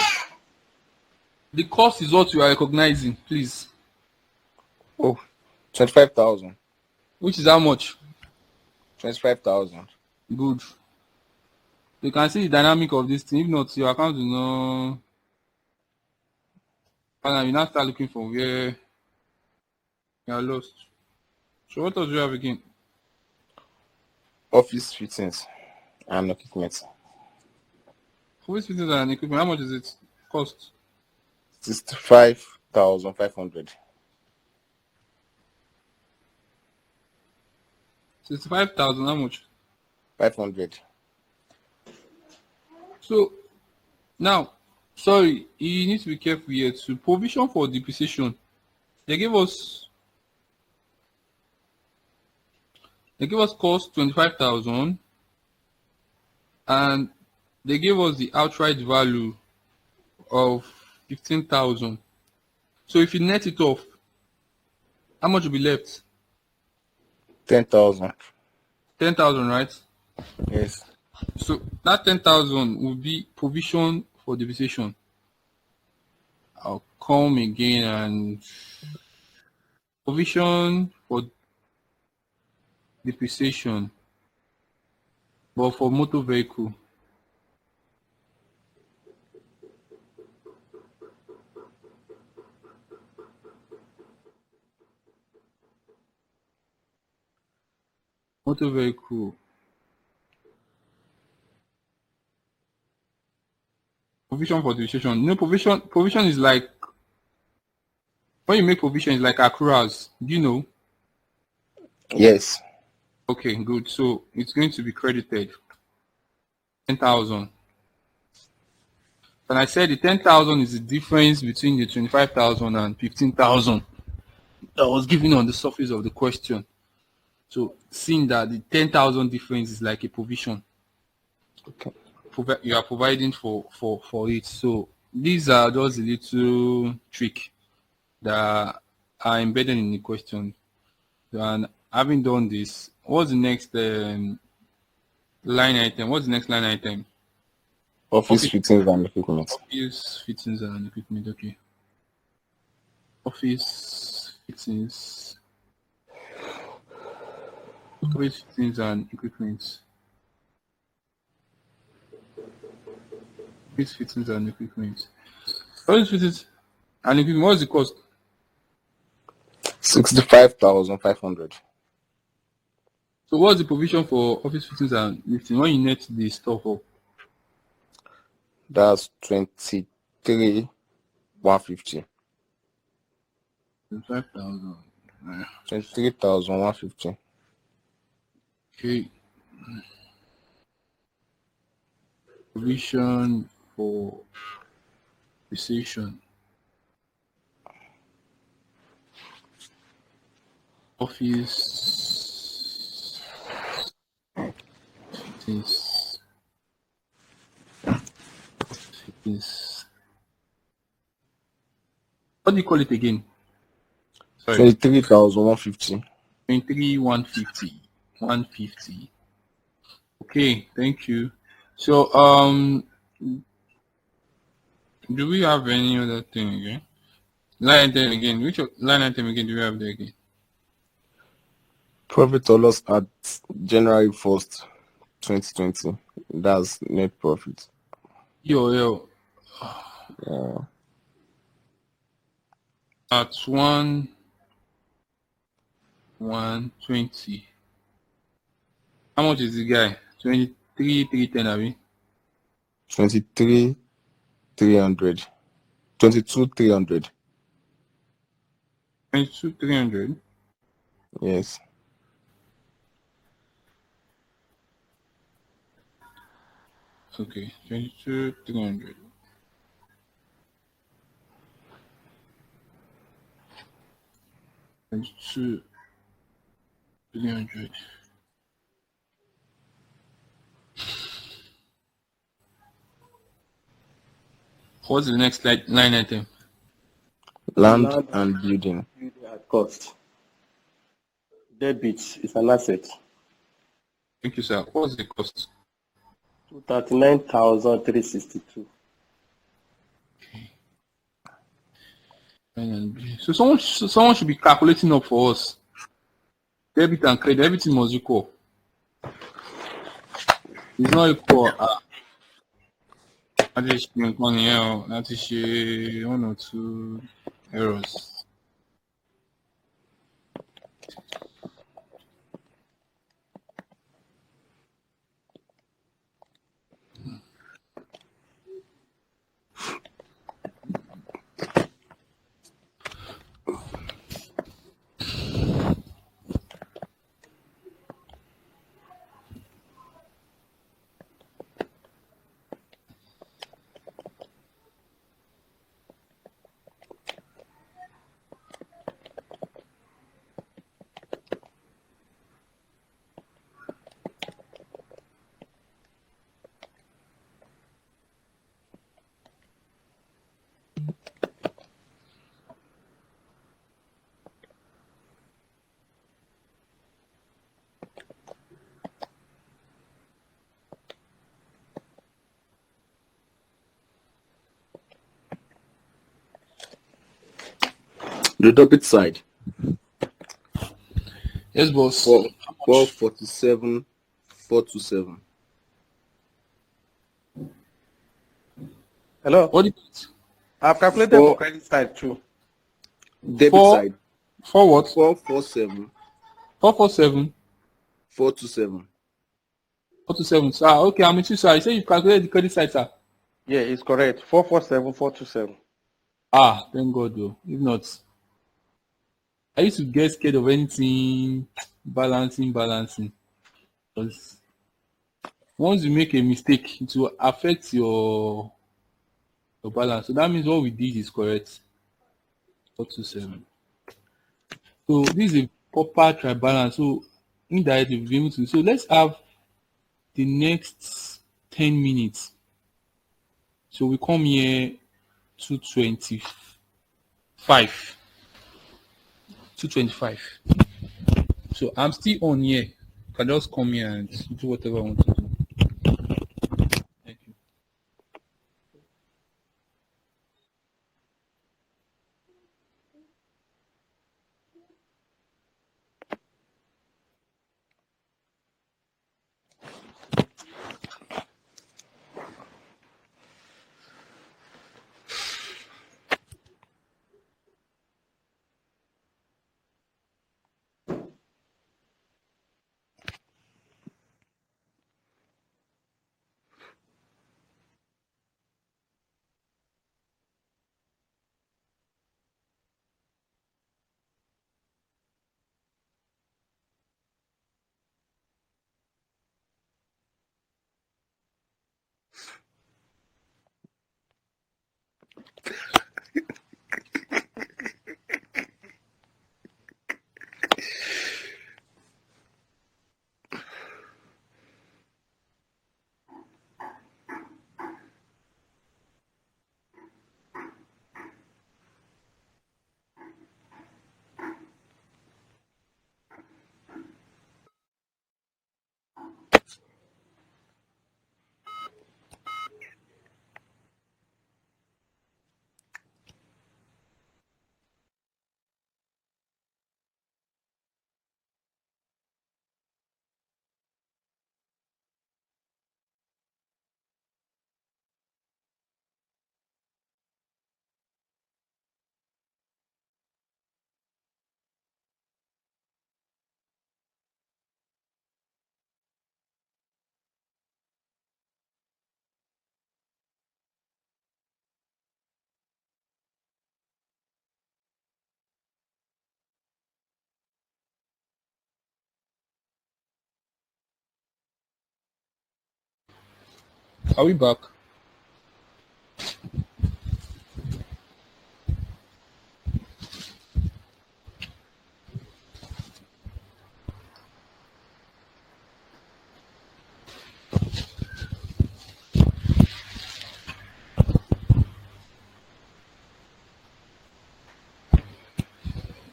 the cost is what you are recognizing, please. Oh, 25,000. Which is how much? 25,000. Good. You can see the dynamic of this thing. If not, your account will not. And you now start looking for where you are lost. So what else do you have again? Office fittings and equipment. Office fittings and equipment. How much is it cost? 65,500. 65,000. How much? 500. So now, sorry, you need to be careful here. To provision for depreciation, they gave us cost 25,000 and they gave us the outright value of 15,000. So if you net it off, how much will be left? 10,000. 10,000, right? Yes. So that 10,000 will be provision for depreciation. I'll come again and provision for depreciation, but for motor vehicle. Motor vehicle. Provision for depreciation. No, provision is like when you make provision, it's like accruals. Do you know? Yes. Okay, good. So it's going to be credited 10,000. And I said the 10,000 is the difference between the 25,000 and 15,000 that was given on the surface of the question. So seeing that the 10,000 difference is like a provision, Okay. you are providing for it. So these are just a little trick that are embedded in the question. And having done this, what's the next line item? What's the next line item? Office Office, fittings and equipment. office fittings and equipment. Okay. Office fittings. Office fittings and equipment. Office fittings and equipment. Office fittings and equipment. What's the cost? 65,500. So what's the provision for office fittings and lifting when you net the stuff up? That's 23,150. 5,000. 23,150. Okay. Provision for precision. Office fittings. Fittings. What do you call it again? Sorry. 23,150. 23,150. 150. Okay, thank you. So do we have any other thing again? Line item again. Which line item again do we have there again? Profit or loss at January 1st, 2020. That's net profit. Yo. Yeah. At 120. How much is the guy? 23,310, abi? 23,300. 22,300. 22,300. Yes. Okay, 22,300. Twenty-two 300. What's the next line item? Land Land and building. building at cost. Debit is an asset. Thank you, sir. What's the cost? 239,362. So someone should be calculating up for us. Debit and credit, everything must equal. It's not equal. I just make money here. That is one or two errors. The debit side, Yes, boss. 447, 427. Hello? What do you I've calculated for Four credit side too. debit four side, four what? 447, 447 427. 427. Sir, okay, I'm with you, sir. You say you calculated the credit side, sir. Yeah, it's correct. 447, 427. Ah, thank God, though. If not, I used to get scared of anything balancing. Because once you make a mistake, it will affect your balance. So that means what we did is correct. 427. So this is a proper try balance. So indirectly we'll be able to. So let's have the next 10 minutes. So we come here 225. 225. So I'm still on here. You can just come here and do whatever I want to do. Thank you. Are we back?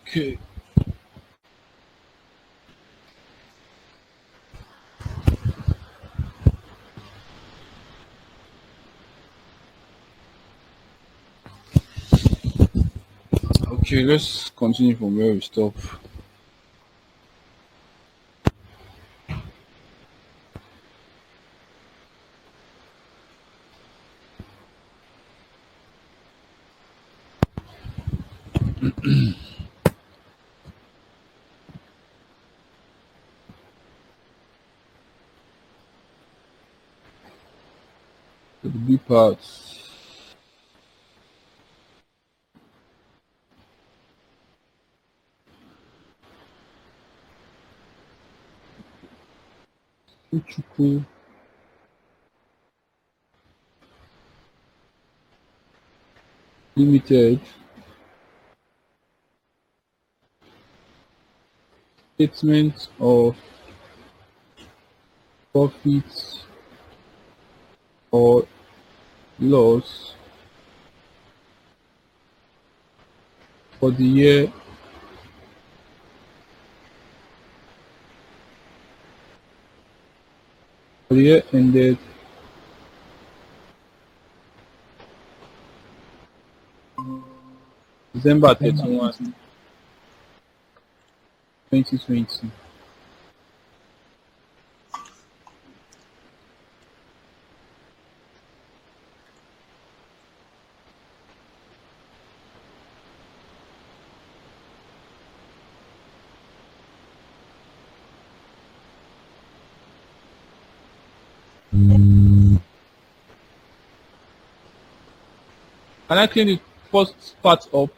Okay. Okay, let's continue from where we stop. To the B parts. Uchuku. Limited. Statement of profits or loss for the year ended December 31, 2020. Can I clean the first part up?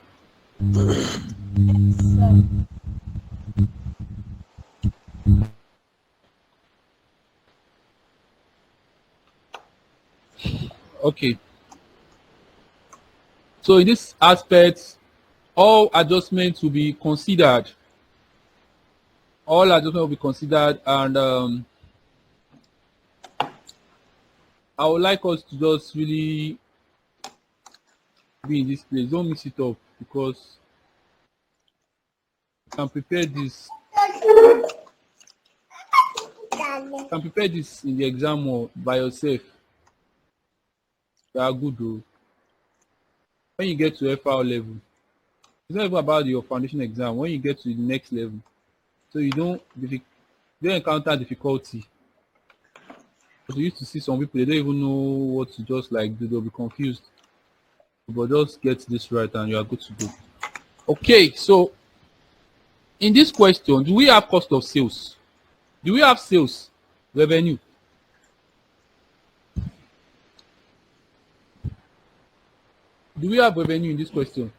Okay. So in this aspect, all adjustments will be considered. All adjustments will be considered, and I would like us to just really be in this place. Don't mix it up because you can prepare this. You can prepare this in the exam or by yourself. You are good though. When you get to FR level, it's not even about your foundation exam. When you get to the next level, so you don't encounter difficulty. Because you used to see some people, they don't even know what to just like do. They'll be confused. But just get this right and you are good to go. Okay, so in this question, do we have cost of sales? Do we have sales revenue? Do we have revenue in this question?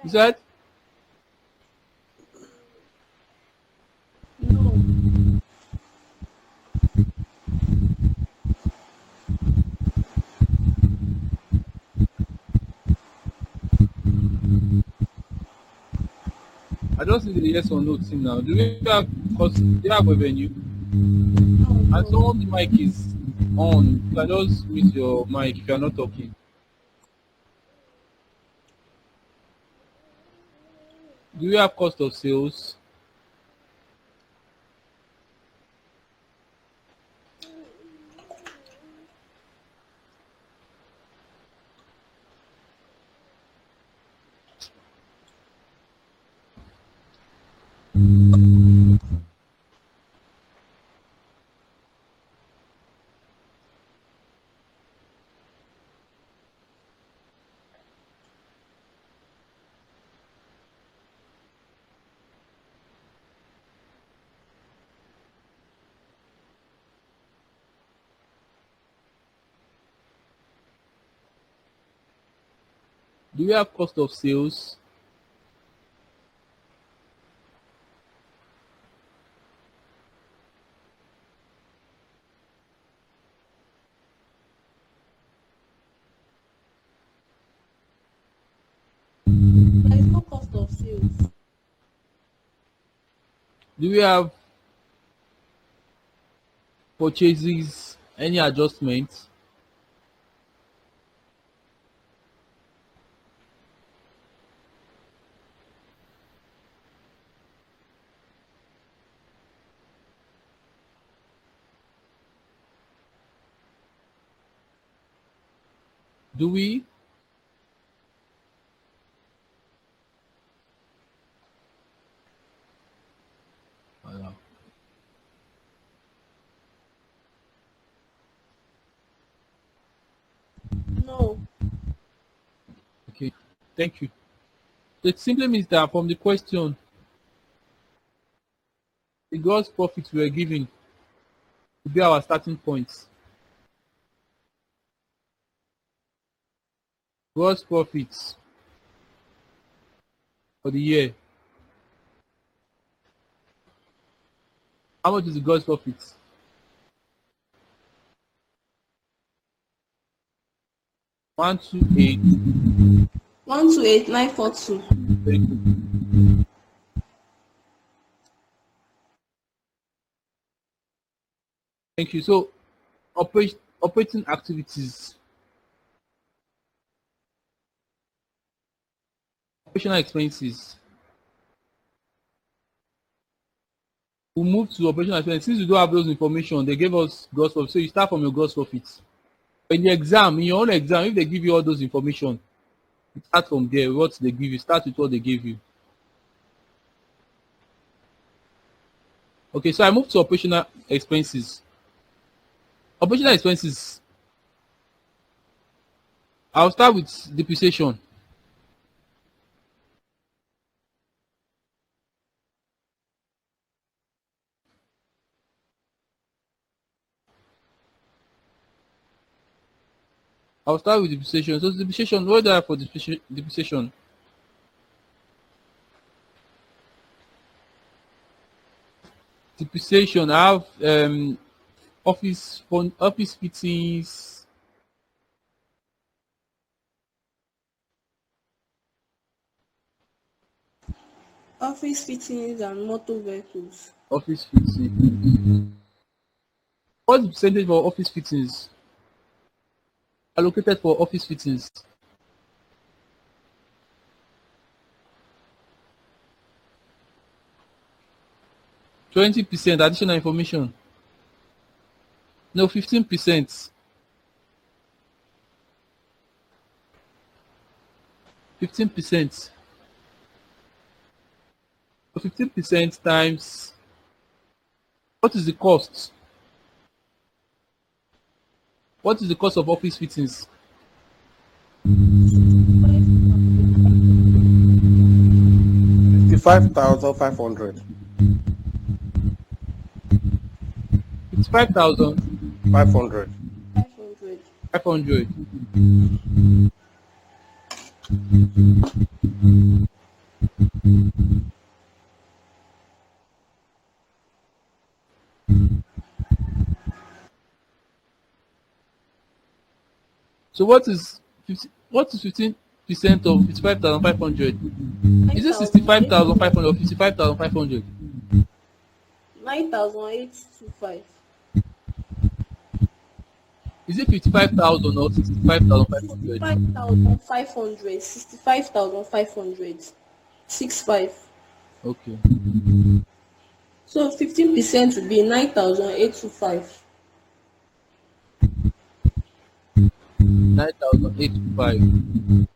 Is that? I just need the yes or no thing now. Do we have cost? Do you have revenue? And someone the mic is on. You can just mute your mic if you are not talking. Do we have cost of sales? Do we have cost of sales? There is no cost of sales. Do we have purchases? Any adjustments? Do we? No. Okay, thank you. It simply means that from the question, the gross profit we are giving will be our starting point. Gross profits for the year. How much is the gross profit? 128. 128942. Thank you. Thank you. So, operating activities, operational expenses. we move to operational expense. Since we don't have those information, they gave us gross profit. So you start from your gross profits. In the exam, in your own exam, if they give you all those information, you start from there. What they give you, start with what they give you. Okay, so I move to operational expenses. Operational expenses. I'll start with depreciation. I'll start with depreciation. So depreciation, what do I have for depreciation? Depreciation, I have office fittings, Office fittings and motor vehicles. office fittings. What's the percentage for office fittings? Allocated for office fittings. 20% additional information. No, 15%. 15%. So 15% times, what is the cost? What is the cost of office fittings? 55,500. It's 5,500. 500. 500. So what is 15% of 55,500? Is it 65,500 or 55,500? 9,825. Is it 55,000 or 65,500? 5,500. 65,500. 65. Okay. So 15% would be 9,825. 9,825.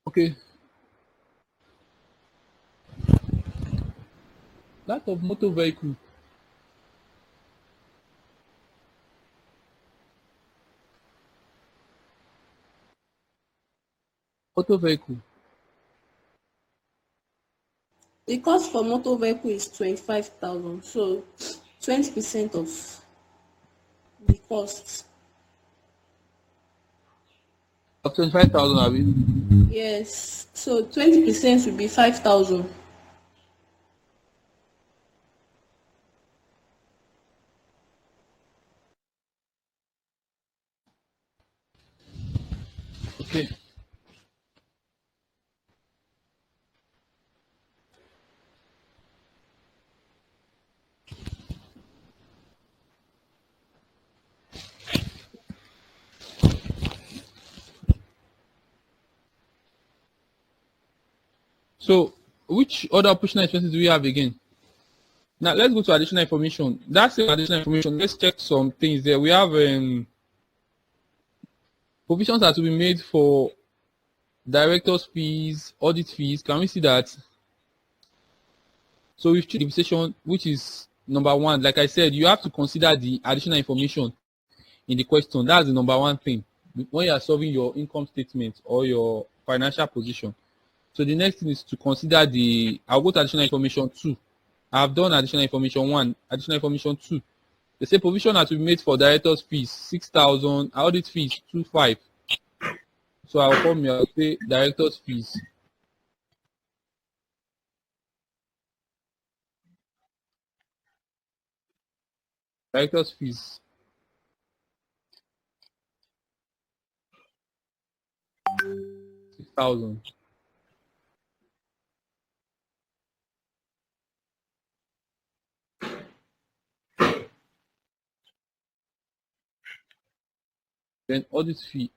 Okay. That of motor vehicle. Motor vehicle. The cost for motor vehicle is 25,000. So 20% of the cost. Of 25,000, have it? Yes. So 20% would be 5,000. Okay. So which other operational expenses do we have again? Now let's go to additional information. That's the additional information. Let's check some things there. We have provisions that will be made for directors' fees, audit fees. Can we see that? So we've checked depreciation, which is number one. Like I said, you have to consider the additional information in the question. That's the number one thing when you are solving your income statement or your financial position. So the next thing is to consider I'll go to additional information 2. I've done additional information 1, additional information 2. They say provision has to be made for director's fees, 6,000, audit fees, 2,500. So I'll say director's fees. Director's fees. thousand. Then audit fee.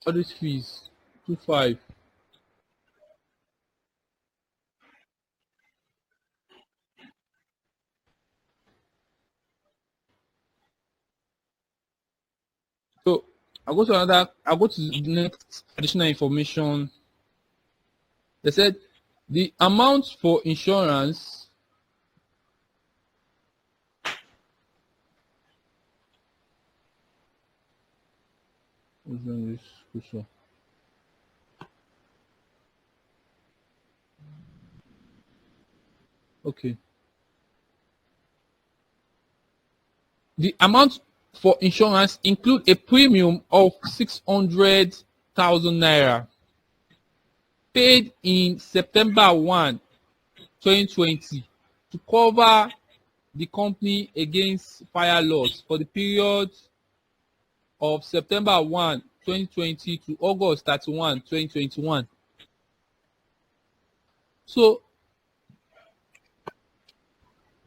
Audit fees 25. So I go to the next additional information. They said the amount for insurance okay. The amount for insurance include a premium of 600,000 naira paid in September 1, 2020 to cover the company against fire loss for the period of September 1, 2020 to August 31, 2021. So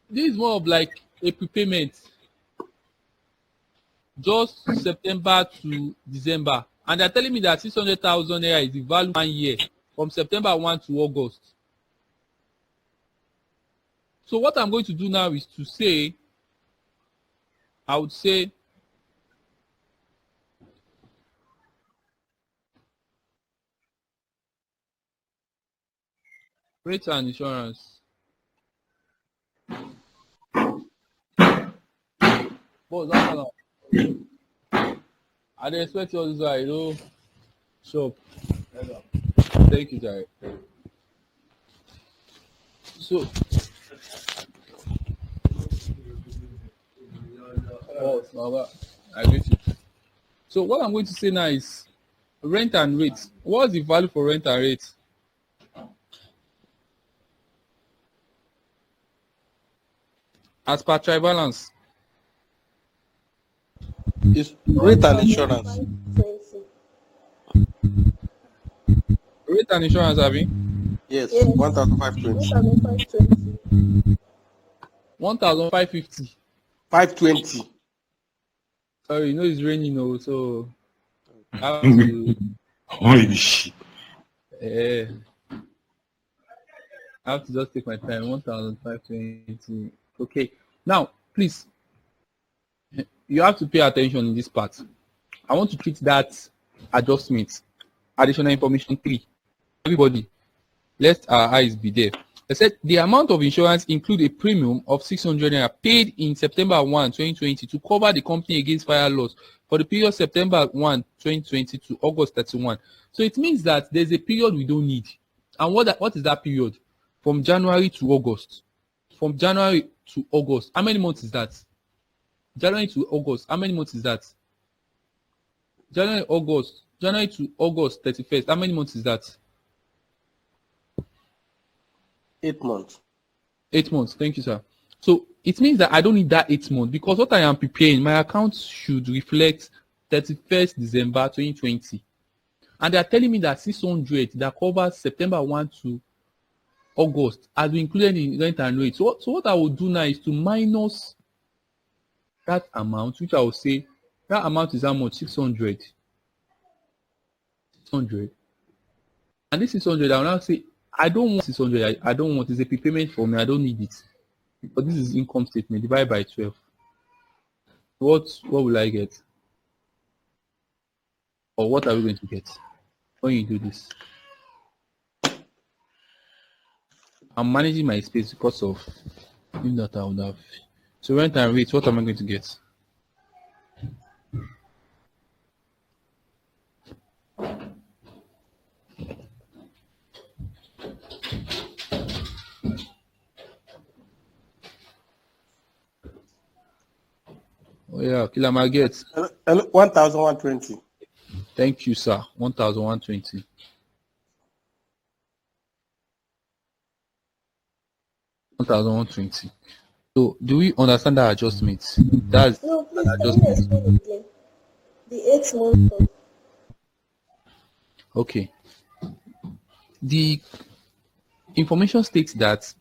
this is more of like a prepayment, just September to December. And they're telling me that 600,000 naira is the value 1 year from September 1 to August. So what I'm going to do now is to say, I would say, rate and insurance. Boss, that's all. I dey expect all this guy, you know. Shop. Thank you, Jerry. So, I get you. So what I'm going to say now is rent and rate. What's the value for rent and rate? As per trial balance. It's rate and insurance. 1,520. Rate and insurance, Abby? Yes, Yes. 1,520. 1,520. 1,550. 520. Sorry, you know it's raining, oh, so I have to, Holy shit. I have to just take my time. 1,520. Okay. Now, please, you have to pay attention in this part. I want to treat that adjustment, additional information 3. Everybody, let our eyes be there. I said the amount of insurance include a premium of 600 naira paid in September 1, 2020 to cover the company against fire loss for the period September 1, 2020 to August 31. So it means that there's a period we don't need. And what is that period? From January to August. From January to August. How many months is that? January to August. How many months is that? January to August 31st. How many months is that? 8 months. 8 months. Thank you, sir. So it means that I don't need that 8 months because what I am preparing, my account should reflect 31st December 2020. And they are telling me that 600 that covers September 1 to August has been included in rent and rate. So what I will do now is to minus that amount, which I will say that amount is how much? 600. 600. And this 600, I will now say, I don't want 600. I don't want. It's a prepayment for me. I don't need it. But this is income statement divided by 12. What will I get? Or what are we going to get when you do this? I'm managing my space because of if not I would have. So rent and rate, what am I going to get? Oh yeah, Kilama get. 1,120. Thank you, sir. 1,120. $1,120. So do we understand that adjustment? That's No, an please, can you adjustment. explain again? The 8 months of Okay. The information states that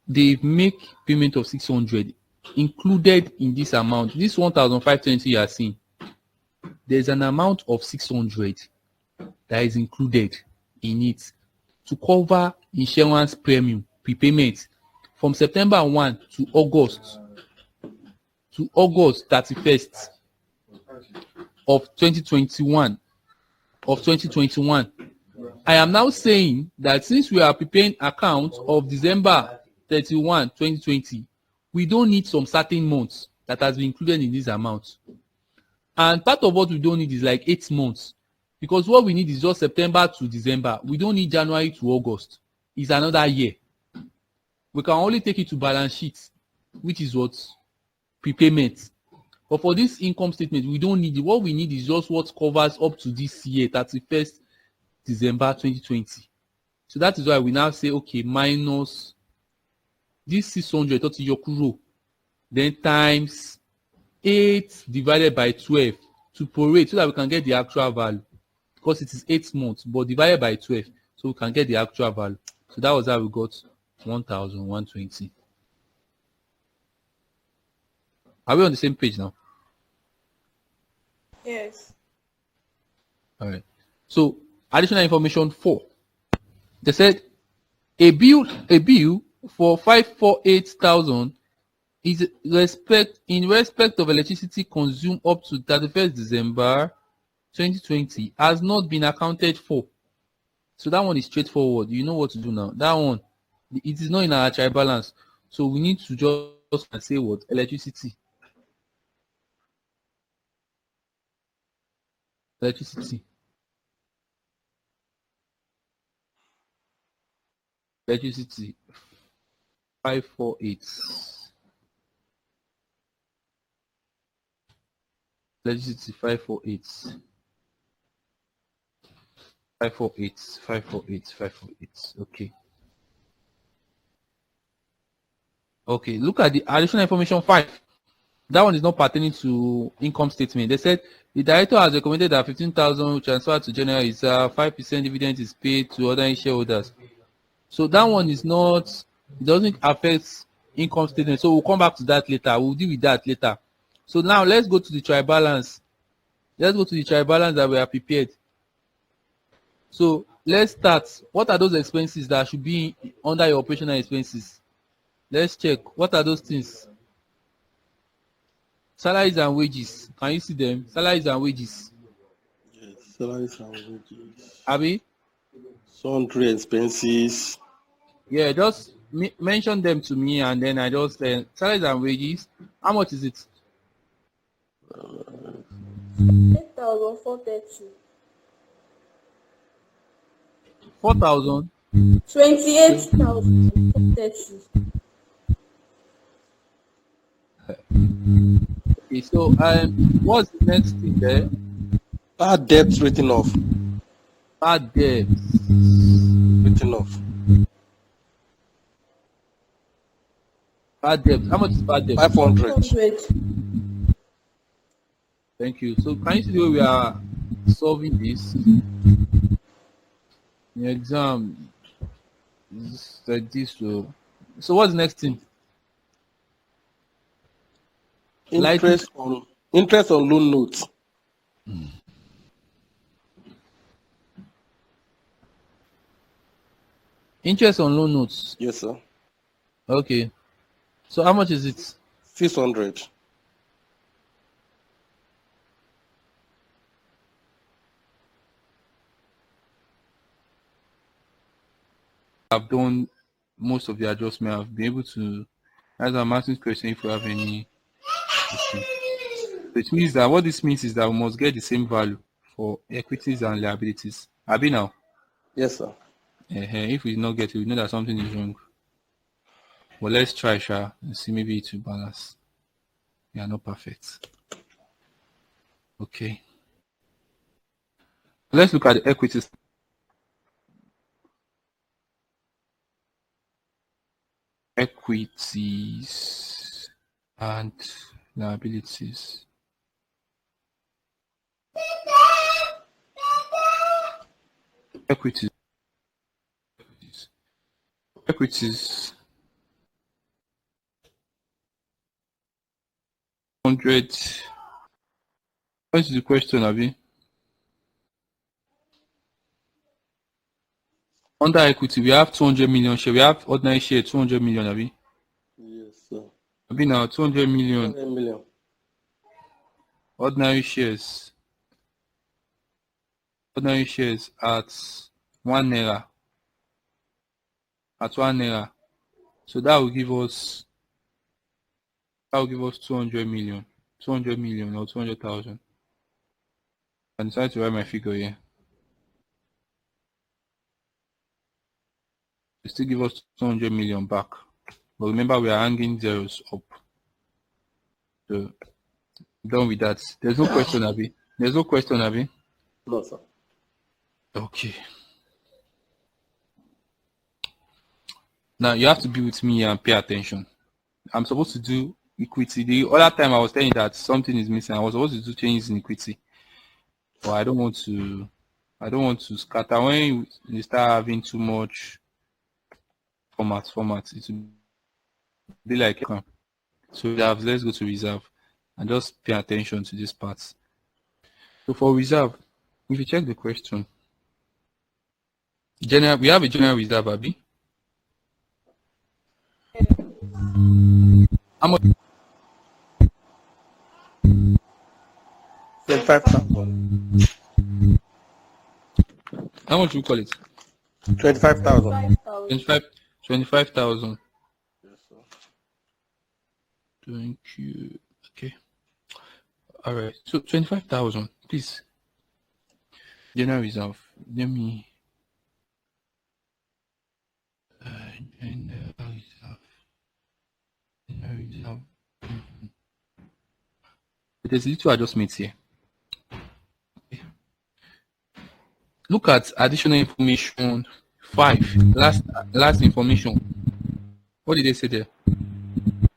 they make payment of 600 included in this amount. This 1,520 you are seeing, there's an amount of 600 that is included in it to cover insurance premium prepayment from September 1 to August 31st of 2021 of 2021. I am now saying that since we are preparing account of December 31, 2020, we don't need some certain months that has been included in this amount. And part of what we don't need is like 8 months, because what we need is just September to December. We don't need January to August. It's another year. We can only take it to balance sheet, which is what? Prepayment. But for this income statement, we don't need it. What we need is just what covers up to this year, 31st December 2020. So that is why we now say, okay, minus this 600 tó ti yọ kúrò, then times 8 divided by 12 to prorate so that we can get the actual value, because it is 8 months, but divided by 12 so we can get the actual value. So that was how we got 1,120. Are we on the same page now? yes. All right. So additional information 4. They said a bill for 548,000 is in respect of electricity consumed up to 31st December 2020 has not been accounted for. So that one is straightforward. You know what to do now. That one, it is not in our trial balance. So we need to just say what? Electricity. Electricity. Electricity. 548. Electricity 548. 548. 548. 548. Okay. Okay. Look at the additional information 5. That one is not pertaining to income statement. They said the director has recommended that 15,000 transferred to general reserve, 5% dividend is paid to other shareholders. So that one is not, it doesn't affect income statement. So we'll come back to that later. We'll deal with that later. So now let's go to the trial balance. Let's go to the trial balance that we are prepared. So let's start. What are those expenses that should be under your operational expenses? Let's check. What are those things? Salaries and wages. Can you see them? Salaries and wages. Yes, salaries and wages. Abi? Sundry expenses. Yeah, just mention them to me and then I just salaries and wages. How much is it? 8,430. 4,000. 28,430. Okay, so what's the next thing there? Bad debt written off. Bad debt. Written off. Bad debt. How much is bad debt? 500. 100. Thank you. So can you see the way we are solving this? In the exam, it's like this. So what's the next thing? Interest on loan notes. Interest on loan notes. Yes, sir. Okay. So how much is it? 600. I've done most of the adjustment. I've been able to, as I'm asking question, if you have any. Which means that what this means is that we must get the same value for equities and liabilities. Abi now? Yes, sir. If we not get it, we know that something is wrong. But let's try, Sha, and see maybe it will balance. We are not perfect. Okay. Let's look at the equities. Equities. and liabilities. Equities. Equities. 100. What is the question, Abi? Under equity, we have 200 million share. We have ordinary share 200 million, Abi. Yes, sir. Abi now 200 million 100 million. ordinary shares. Ordinary shares at 1 naira. At 1 naira. So that will give us 200 million. 200 million or 200,000. I decided to write my figure here. It still give us 200 million back. But remember, we are hanging zeros up. So done with that. There's no question, Abi. There's no question, Abi. No, sir. Okay. Now you have to be with me and pay attention. I'm supposed to do equity. The other time I was telling you that something is missing. I was supposed to do changes in equity. But I don't want to scatter. When you start having too much format, it will be like so reserve. Let's go to reserve and just pay attention to this part. So for reserve, if you check the question, general, we have a general reserve, Abi. How much? 25,000. How much do you call it? 25,000. 5,000. 25,000. Yes, sir. Thank you. Okay. All right. So 25,000, please. General reserve. Let me. General reserve. General reserve. There's a little adjustment here. Okay. Look at additional information 5. Last information. What did they say there?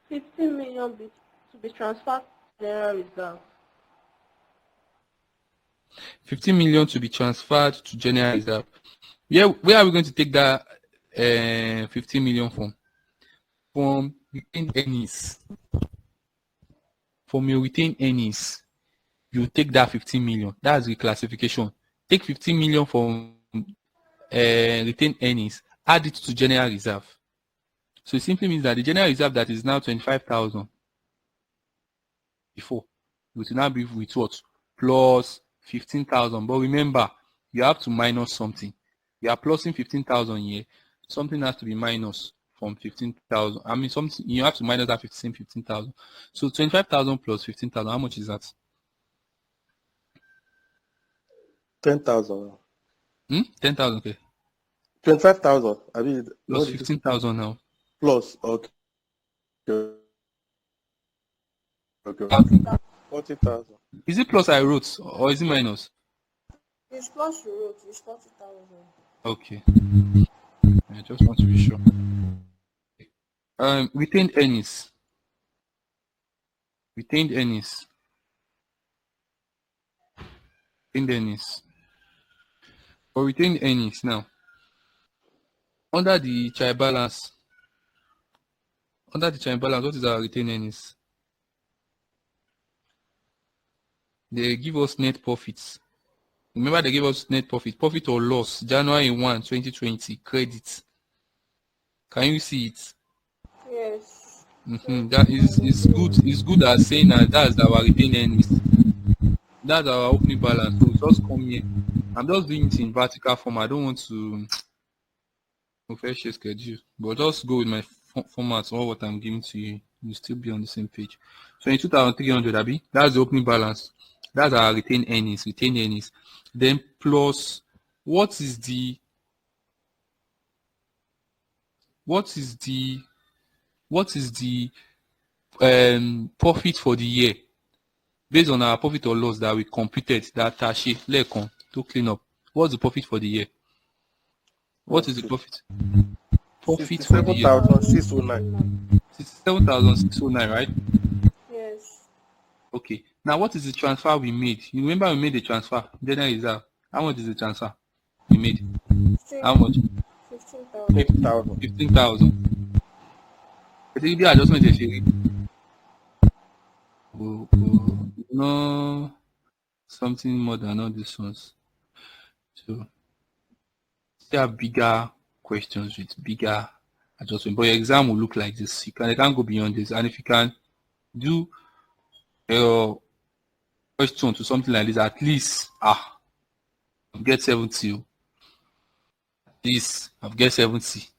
15 million to be transferred to general reserve. 15 million to be transferred to general reserve. Where are we going to take that 15 million from? From retained earnings. From your retained earnings, you take that 15 million. That's reclassification. Take 15 million from retained earnings, add it to general reserve. So it simply means that the general reserve that is now 25,000 before, we will now be with what? Plus 15,000. But remember, you have to minus something. You are plusing 15,000 here. Something has to be minus from 15,000. I mean, something you have to minus that 15,000. So 25,000 plus 15,000. How much is that? 10,000. 10,000. Okay. 25,000. I mean, Plus 15,000 now. plus. Okay. Okay. 40,000. Is it plus I wrote or is it minus? It's plus you wrote, it's 40,000. Okay. I just want to be sure. Retained earnings. Retained earnings. Retained earnings. For retained earnings now, under the trial balance, what is our retained earnings? They give us net profits. Remember, they give us net profit or loss, January 1, 2020, credit. Can you see it? Yes. That is good. It's good as saying that that's our retained earnings. That's our opening balance. So just come here. I'm just doing it in vertical form. I don't want to share schedule, but just go with my format or what I'm giving to you. You'll still be on the same page. 22,300, Abi. That's the opening balance. That's our retained earnings. Then plus what is the profit for the year based on our profit or loss that we computed, that Tashi Lekon to clean up. What's the profit for the year? What is the profit? Profit for the year. 67,609. 67,609, right? Okay. Now, what is the transfer we made? You remember we made the transfer, general reserve. How much is the transfer we made? Still How much? 15,000. 50,000. 15,000. I think the adjustment is no something more than all these ones. So there are bigger questions with bigger adjustment. But your exam will look like this. They can't go beyond this. And if you can do your question to something like this, at least get 70. At least I've get 70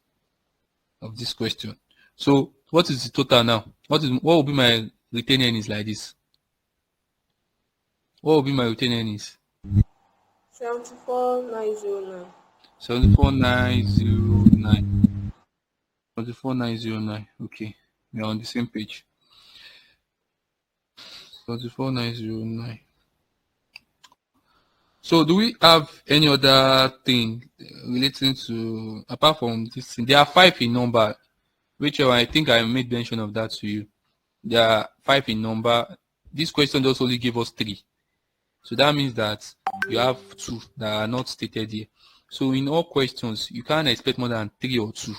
of this question. So what is the total now? What will be my retained earnings like this? What will be my retained earnings? 74,909. 74,909. 74,909. Okay. We are on the same page. 74,909. So do we have any other thing relating to, apart from this thing? There are 5 in number. Rachel, I think I made mention of that to you. There are 5 in number. This question just only gave us 3. So that means that you have 2 that are not stated here. So in all questions, you can't expect more than 3 or 2.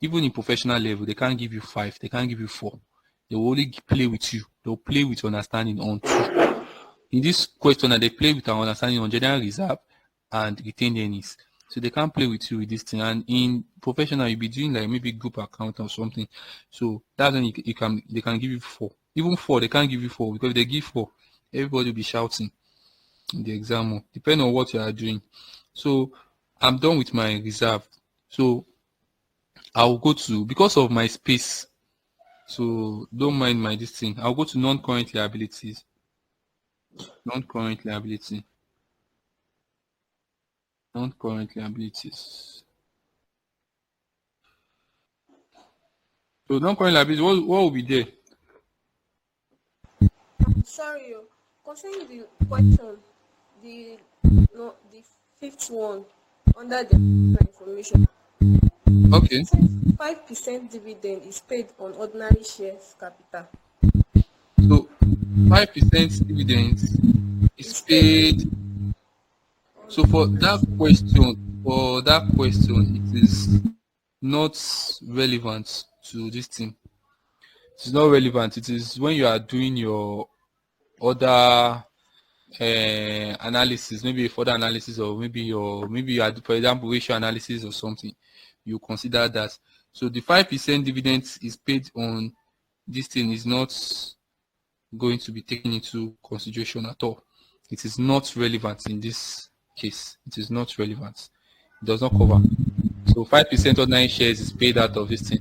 Even in professional level, they can't give you 5, they can't give you 4. They will only play with you. They'll play with your understanding on 2. In this question, they play with our understanding on general reserve and retained earnings. So they can't play with you with this thing. And in professional, you'll be doing like maybe group account or something. So that's when they can give you 4. Even 4, they can't give you 4, because if they give 4, everybody will be shouting in the exam hall, depending on what you are doing. So I'm done with my reserve. So I'll go to, because of my space, so don't mind my this thing. I'll go to non-current liabilities. Non-current liability. Non-current liabilities. So non-current liabilities, what will be there? Sorry, concerning the question, the no, the 5th one under the information. Okay. 5% dividend is paid on ordinary shares capital. So 5% dividends is paid. So for that question, it is not relevant to this thing. It is not relevant. It is when you are doing your other analysis, maybe further analysis, or maybe you are, for example, ratio analysis or something. You consider that. So the 5% dividend is paid on this thing is not going to be taken into consideration at all. It is not relevant in this case. It is not relevant. It does not cover. So 5% of 9 shares is paid out of this thing.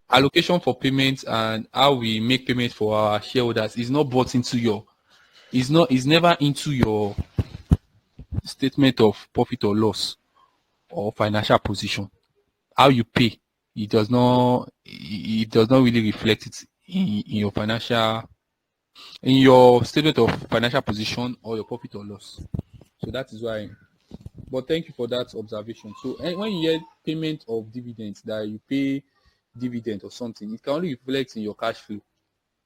Allocation for payment and how we make payment for our shareholders is not brought into your, is never into your statement of profit or loss or financial position. How you pay, it does not really reflect it in your financial, in your statement of financial position or your profit or loss. So that is why. But thank you for that observation. So when you hear payment of dividends, that you pay dividend or something, it can only reflect in your cash flow.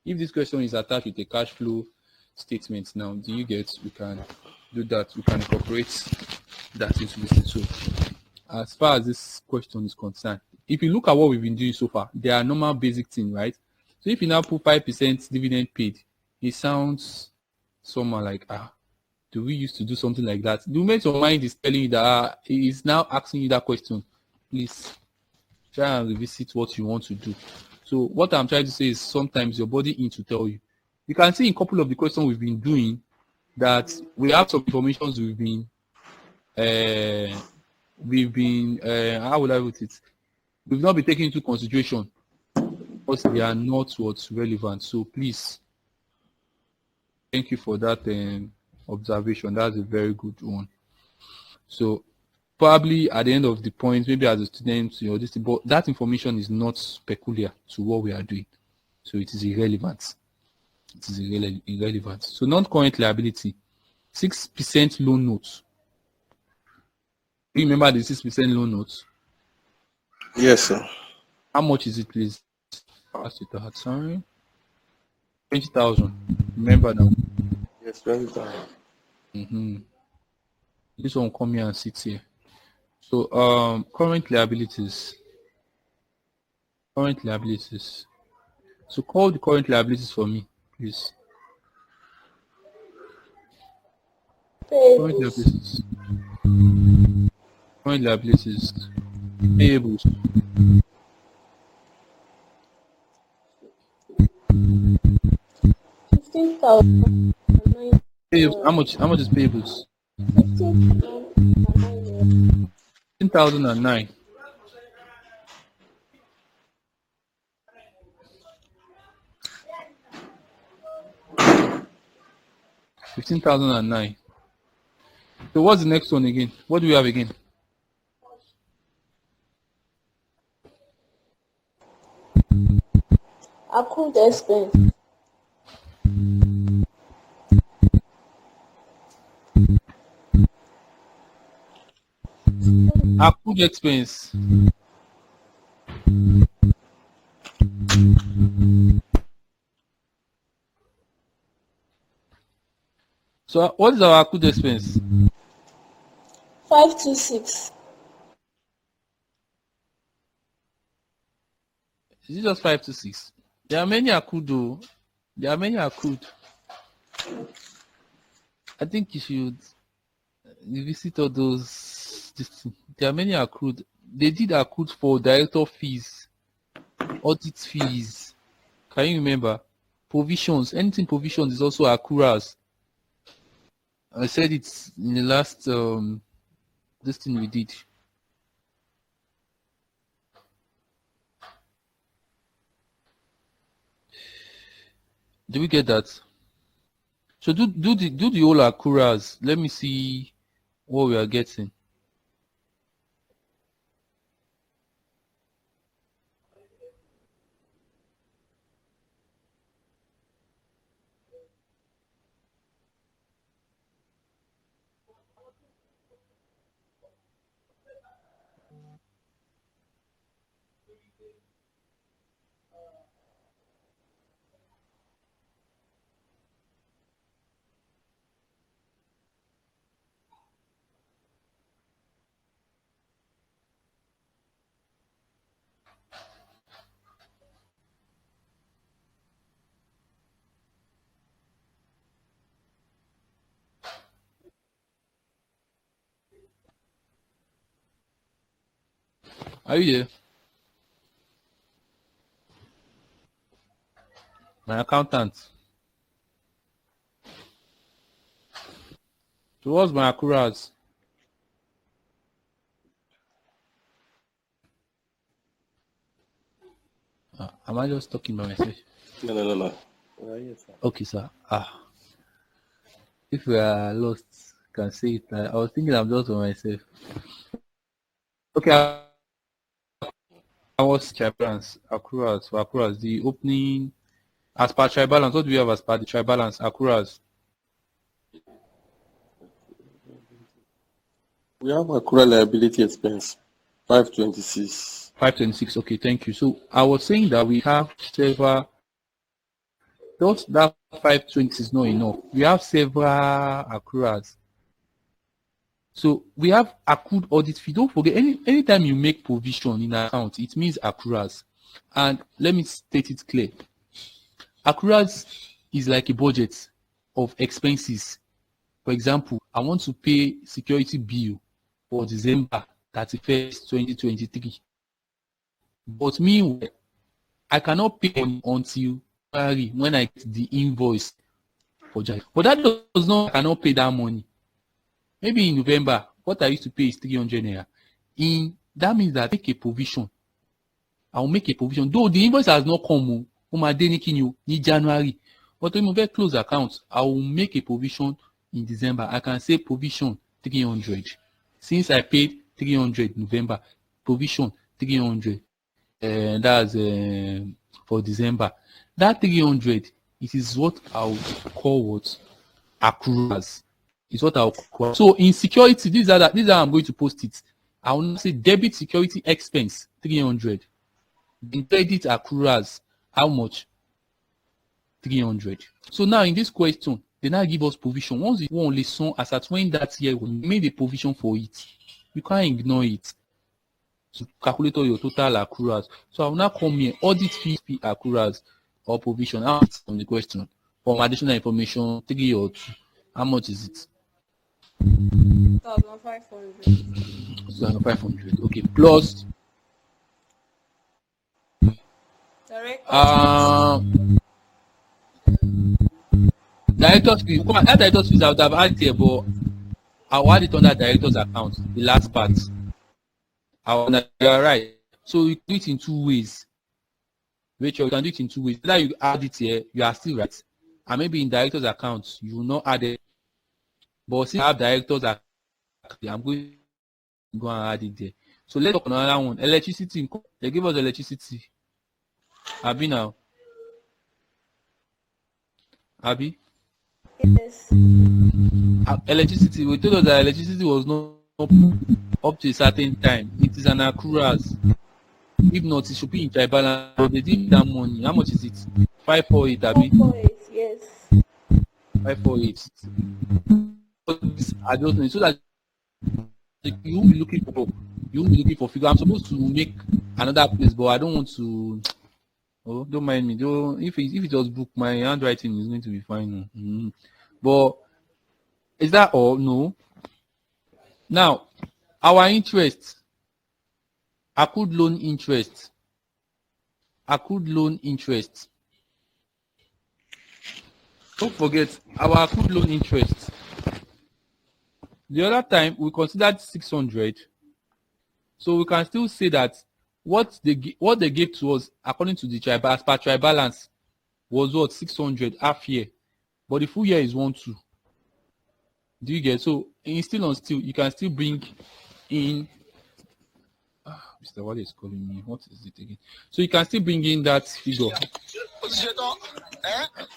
If this question is attached with a cash flow statement, now do you get, we can do that, we can incorporate that into this. So as far as this question is concerned, if you look at what we've been doing so far, they are normal basic thing, right? So if you now put 5% dividend paid, it sounds somehow like, do we used to do something like that? The moment your mind is telling you that, he is now asking you that question, please try and revisit what you want to do. So what I'm trying to say is sometimes your body in to tell you. You can see in a couple of the questions we've been doing that we have some information how would I put it? We've not been taken into consideration because they are not what's relevant. So please, thank you for that observation. That's a very good one. So probably at the end of the point, maybe as a student, but that information is not peculiar to what we are doing. So it is irrelevant. It is irrelevant. So non-current liability, 6% loan notes. Remember the 6% loan notes? Yes, sir. How much is it, please? Pass it out. Sorry. 20,000. Remember now. Yes, 20,000. Mm-hmm. This one come here and sit here. So current liabilities. Current liabilities. So call the current liabilities for me, please. Current Payables. liabilities. Current liabilities. Payables. 15,000. Payables. How much is payables? 15,009. 10,009. 15,009. So what's the next one again? What do we have again? Accrued expense. Accrued expense. So what is our accrued expense? 526. Is it just 526? There are many accrued though. There are many accrued. I think you should visit all those. There are many accrued. They did accrued for director fees, audit fees. Can you remember? Provisions. Anything provisions is also accruals. I said it in the last this thing we did. Do we get that? So do the whole accruals. Let me see what we are getting. Are you there? My accountant. So what's my accruals? Am I just talking by myself? No. Yes, sir. Okay, sir. If we are lost, can say it. I was thinking I'm just for myself. Okay, I was trial balance, accruals, for accruals, the opening, as per trial balance, what do we have as per the trial balance, accruals? We have accrual liability expense, 526. 526, okay, thank you. So I was saying that we have several, those that 520 is not enough. We have several accruals. So we have accrued audit fee. Don't forget, anytime you make provision in an account, it means accruals. And let me state it clear. Accruals is like a budget of expenses. For example, I want to pay security bill for December 31st, 2023. But meanwhile, I cannot pay until January when I get the invoice for January. But that does not, I cannot pay that money. Maybe in November, what I used to pay is 300 naira. That means that I make a provision. I will make a provision. Though the invoice has not come, in January. But when we close account, I will make a provision in December. I can say provision 300. Since I paid 300 November, provision 300. That's for December. That 300, it is what I would call what accruals. Is what I'll call. So in security, these are how I'm going to post it. I will not say debit security expense 300. Then credit accruals, how much? 300. So now in this question, they now give us provision. Once you want lesson as at when that year we made a provision for it, you can't ignore it. So calculate all your total accruals. So I will now come here, audit fee accruals or provision. How much on the question? From additional information, 3 or 2. How much is it? 1,500. 2,500. Okay, plus Direct director's fee. Come on, that director's fees I would have added here, but I'll add it under director's account, the last part. You're right. So you can do it in 2 ways. Rachel, you can do it in 2 ways. Either you add it here, you are still right. And maybe in director's account, you will not add it. But since I have director's account, I'm going to go and add it there. So let's talk on another one. Electricity. They give us electricity. Abi now. Abi? Yes. Electricity. We told us that electricity was not up to a certain time. It is an accruals. If not, it should be in trial balance. But they didn't that money. How much is it? 548, Abi? 448, yes. 548. I don't know. So that you won't be looking for figure. I'm supposed to make another place, but I don't want to. Oh, don't mind me. Don't, if it was book, my handwriting is going to be fine. Mm-hmm. But is that all? No. Now, our interest, accrued loan interest. Don't forget our accrued loan interest. The other time we considered 600, so we can still say that what they gave to us according to the trial as per trial balance was what 600 half year, but the full year is 1.2. Do you get? So in still on still, you can still bring in. Mr. Wale is calling me. What is it again? So you can still bring in that figure.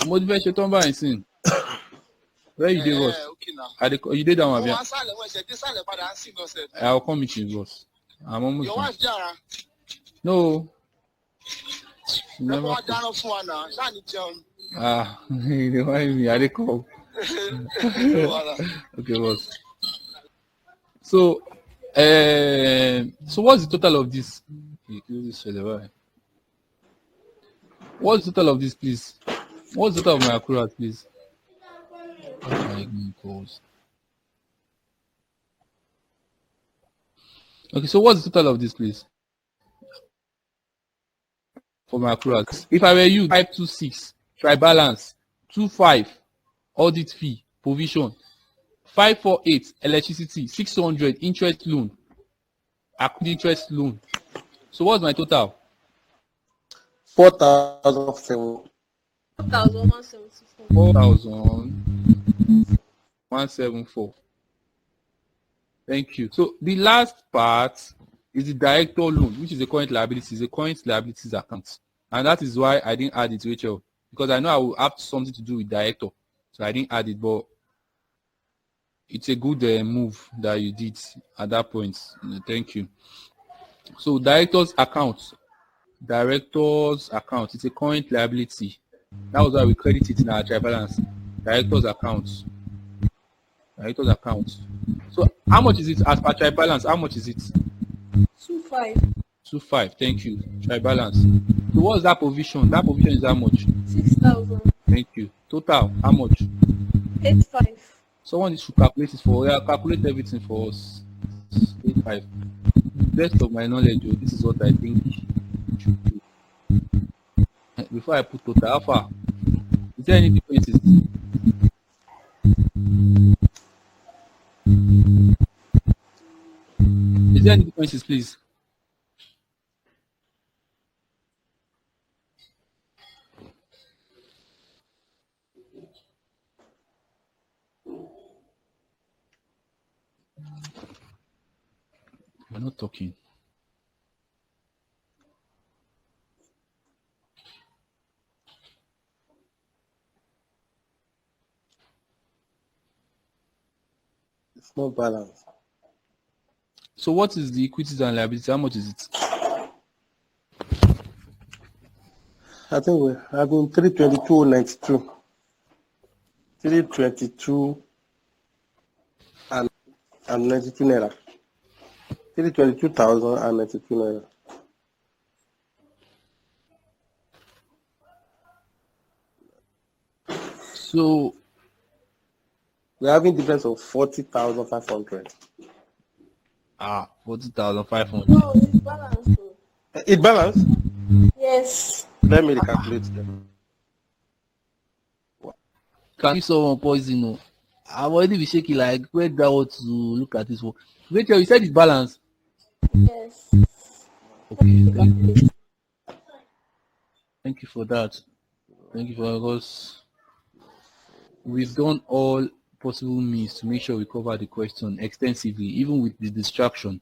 Motivation by sin. Where you did was? You did that one. I'll come meet you, boss. I'm almost done. No. Never. They want me. I call. Okay, boss. So what's the total of this? What's the total of this, please? What's the total of my accruals, please? Okay, so what's the total of this, please? For my accruals. If I were you, 526, try balance, 25, audit fee, provision, 548, electricity, 600, interest loan, accrued interest loan. So what's my total? 4,174. 4,174. Thank you. So the last part is the director loan, which is a current liability, is a current liabilities account. And that is why I didn't add it, Rachel, because I know I will have something to do with director. So I didn't add it, but it's a good move that you did at that point. Thank you. So director's account, it's a current liability. That was why we credit it in our trial balance. Director's account. So how much is it as per trial balance? How much is it? 2.5. Thank you. Trial balance. So what's that provision? That provision is how much? 6,000. Thank you. Total, how much? 8.5. Someone should calculate it for us. Calculate everything for us. 8.5. Best of my knowledge, this is what I think we should do. Before I put total, how far? Is there any differences? Is there any differences, please? We're not talking. It's not balanced. So what is the equities and liabilities? How much is it? I think we're having 322.92. 322 and 92 naira. 322,092 naira. So We're having difference of 40,500. 40,500. No, it's balanced. Though. It balanced? Yes. Let me recalculate them. Can you someone poison? No, I've already been shaking like where that want to look at this one. Rachel, you said it's balanced. Yes. Okay, thank you for that. Thank you for because we've done all possible means to make sure we cover the question extensively, even with the distraction.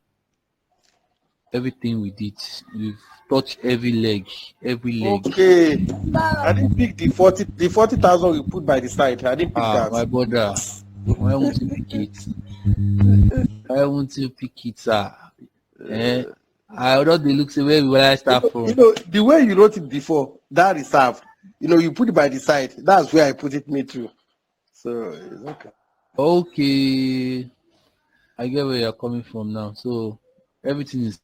Everything we did, we've touched every leg. Okay. I didn't pick the 40,000 we put by the side. I didn't pick that. My brother, why won't you pick it? Why won't you pick it, sir? I don't look say where I start from. The way you wrote it before, that reserve, you put it by the side. That's where I put it, me too. So it's okay. Okay, I get where you're coming from now. So everything is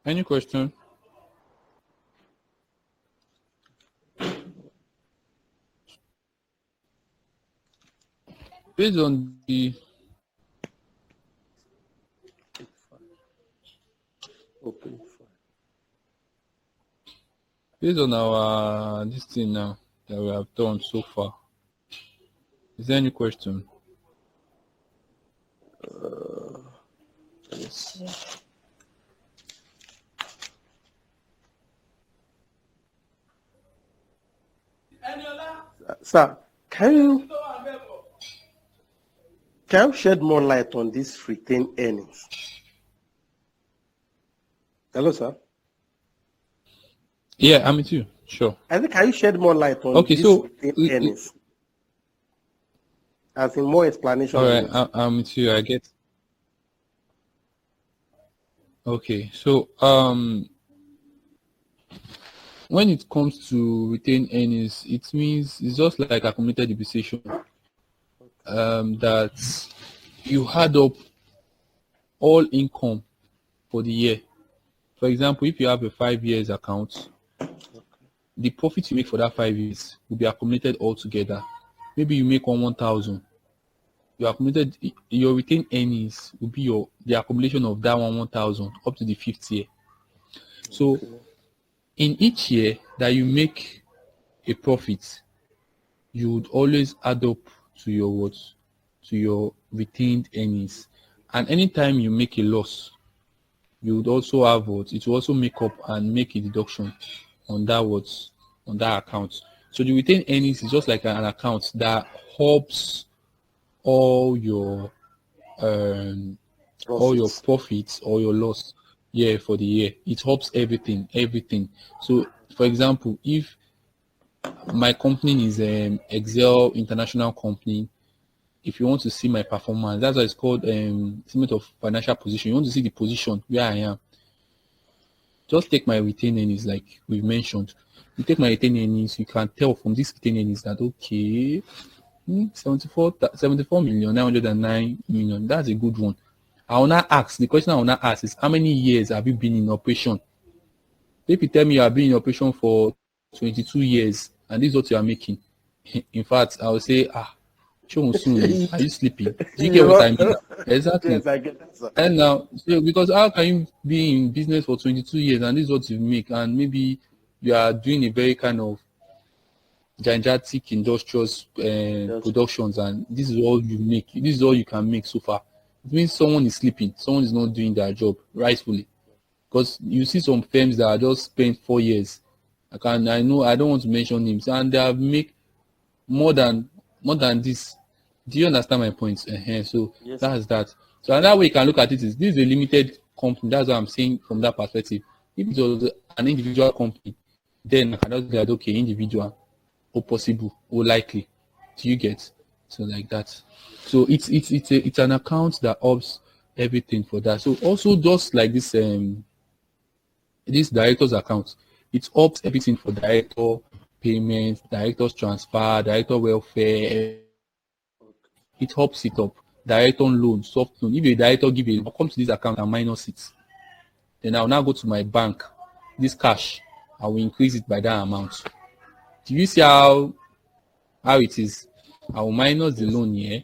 Any question? Based on the Okay. based on our this thing now that we have done so far, is there any question? Yes. Sir, can you shed more light on this retained earnings? Hello, sir. Yeah, I'm with you. Sure. I think can you shed more light on Okay, this so retained earnings? As in more explanation. all on right, it. I'm with you. I get. Okay, so when it comes to retained earnings, it means it's just like accumulated depreciation. That you add up all income for the year. For example, if you have a 5 years account, the profit you make for that 5 years will be accumulated all together. Maybe you make 1,000. Your retained earnings will be the accumulation of that 1,000 up to the 5th year. So in each year that you make a profit, you would always add up to your what? To your retained earnings. And anytime you make a loss, you would also have what? It will also make up and make a deduction on that on that account. So the retained earnings is just like an account that helps all your profits or your loss for the year. It helps everything. So for example, if my company is Excel International Company, if you want to see my performance, that's why it's called statement of financial position. You want to see the position where I am. Just take my retained earnings, like we mentioned. You take my retained earnings, you can tell from this retained earnings that okay, 74,909,000. That's a good one. I will not ask. The question I will not ask is how many years have you been in operation? If you tell me you have been in operation for 22 years and this is what you are making, in fact, I will say, soon, are you sleeping? Do you get what I mean? Exactly. Yes, I get that, sir. And now, because how can you be in business for 22 years and this is what you make, and maybe you are doing a very kind of gigantic industrious productions, and this is all you make, this is all you can make so far. It means someone is sleeping, someone is not doing their job rightfully. Because you see some firms that are just spent 4 years. I don't want to mention names, and they have make more than this. Do you understand my point? So Yes. That's that. So another way you can look at it is this is a limited company. That's what I'm saying from that perspective. If it was an individual company, Then I can just be like, okay, individual, or possible, or likely. Do you get? So like that. So it's an account that ups everything for that. So also just like this director's account, it ups everything for director payments, director's transfer, director welfare. It helps it up. Director loan, soft loan. If a director give a, I'll come to this account and minus it. Then I'll now go to my bank. This cash, I will increase it by that amount. Do you see how it is? I will minus the Yes. loan here.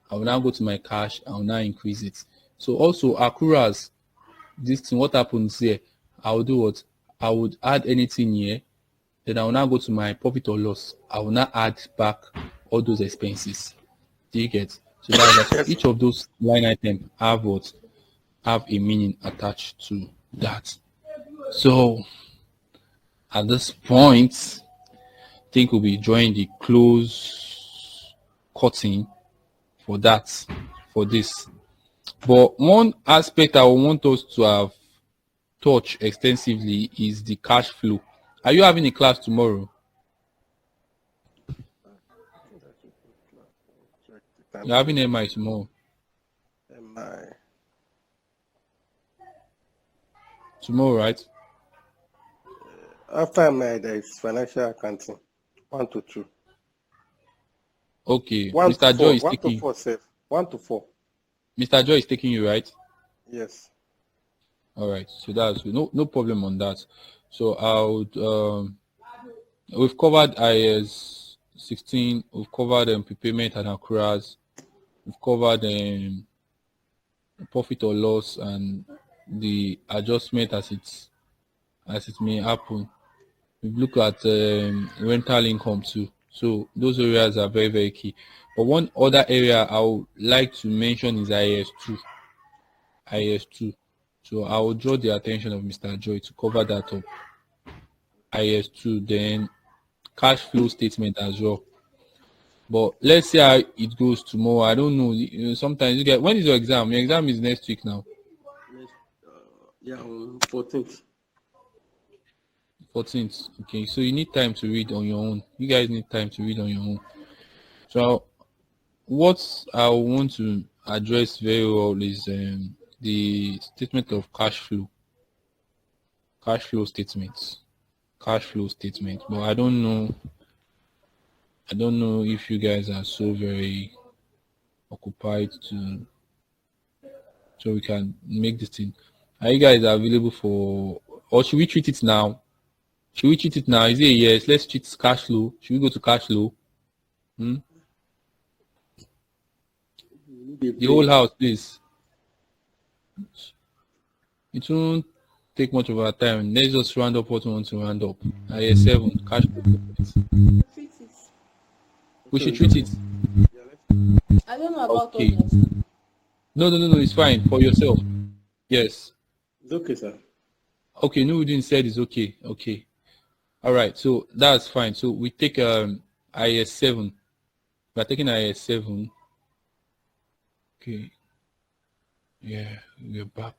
I will now go to my cash. I will now increase it. So also accruals, this thing, what happens here? I will do what? I would add anything here. Then I will now go to my profit or loss. I will now add back all those expenses. Do you get? So that's that. So Yes, sir. each of those line items have what? Have a meaning attached to that. So at this point, I think we'll be drawing the close cutting for that, for this. But one aspect I want us to have touched extensively is the cash flow. Are you having a class tomorrow? Check the You're having timetable. MI tomorrow. MI. Tomorrow, right? After MI, there is financial accounting. 1 to 2. Okay. 1 to Mr. Joy 4. is 1 to taking 4, safe. 1 to 4. Mr. Joy is taking you, right? Yes. All right. So that's good. No problem on that. So I would we've covered IS 16, we've covered prepayment and accruals, we've covered profit or loss and the adjustment as it may happen. We've looked at rental income too. So those areas are very, very key. But one other area I would like to mention is IS2. IS2. So I will draw the attention of Mr. Joy to cover that up. IS2, then cash flow statement as well. But let's see how it goes tomorrow. I don't know. Sometimes you get, when is your exam? Your exam is next week now. Next, yeah, on 14th. 14th. Okay, so you need time to read on your own. You guys need time to read on your own. So what I want to address very well is the statement of cash flow statements, cash flow statement. But I don't know if you guys are so very occupied to, so we can make this thing. Are you guys available for, or should we treat it now? Should we treat it now? Is it a yes? Let's treat cash flow. Should we go to cash flow? The whole house, please. It won't take much of our time. Let's just round up what we want to round up. IS7, cash flow statement. Treat it. We should treat it. Yeah, let's I don't know about Okay. others. No, it's fine for yourself. Yes. It's okay, sir. Okay, Nuruddin said it's okay. Okay. All right, so that's fine. So we take IS7. We're taking IS7. Okay. Yeah, we're back.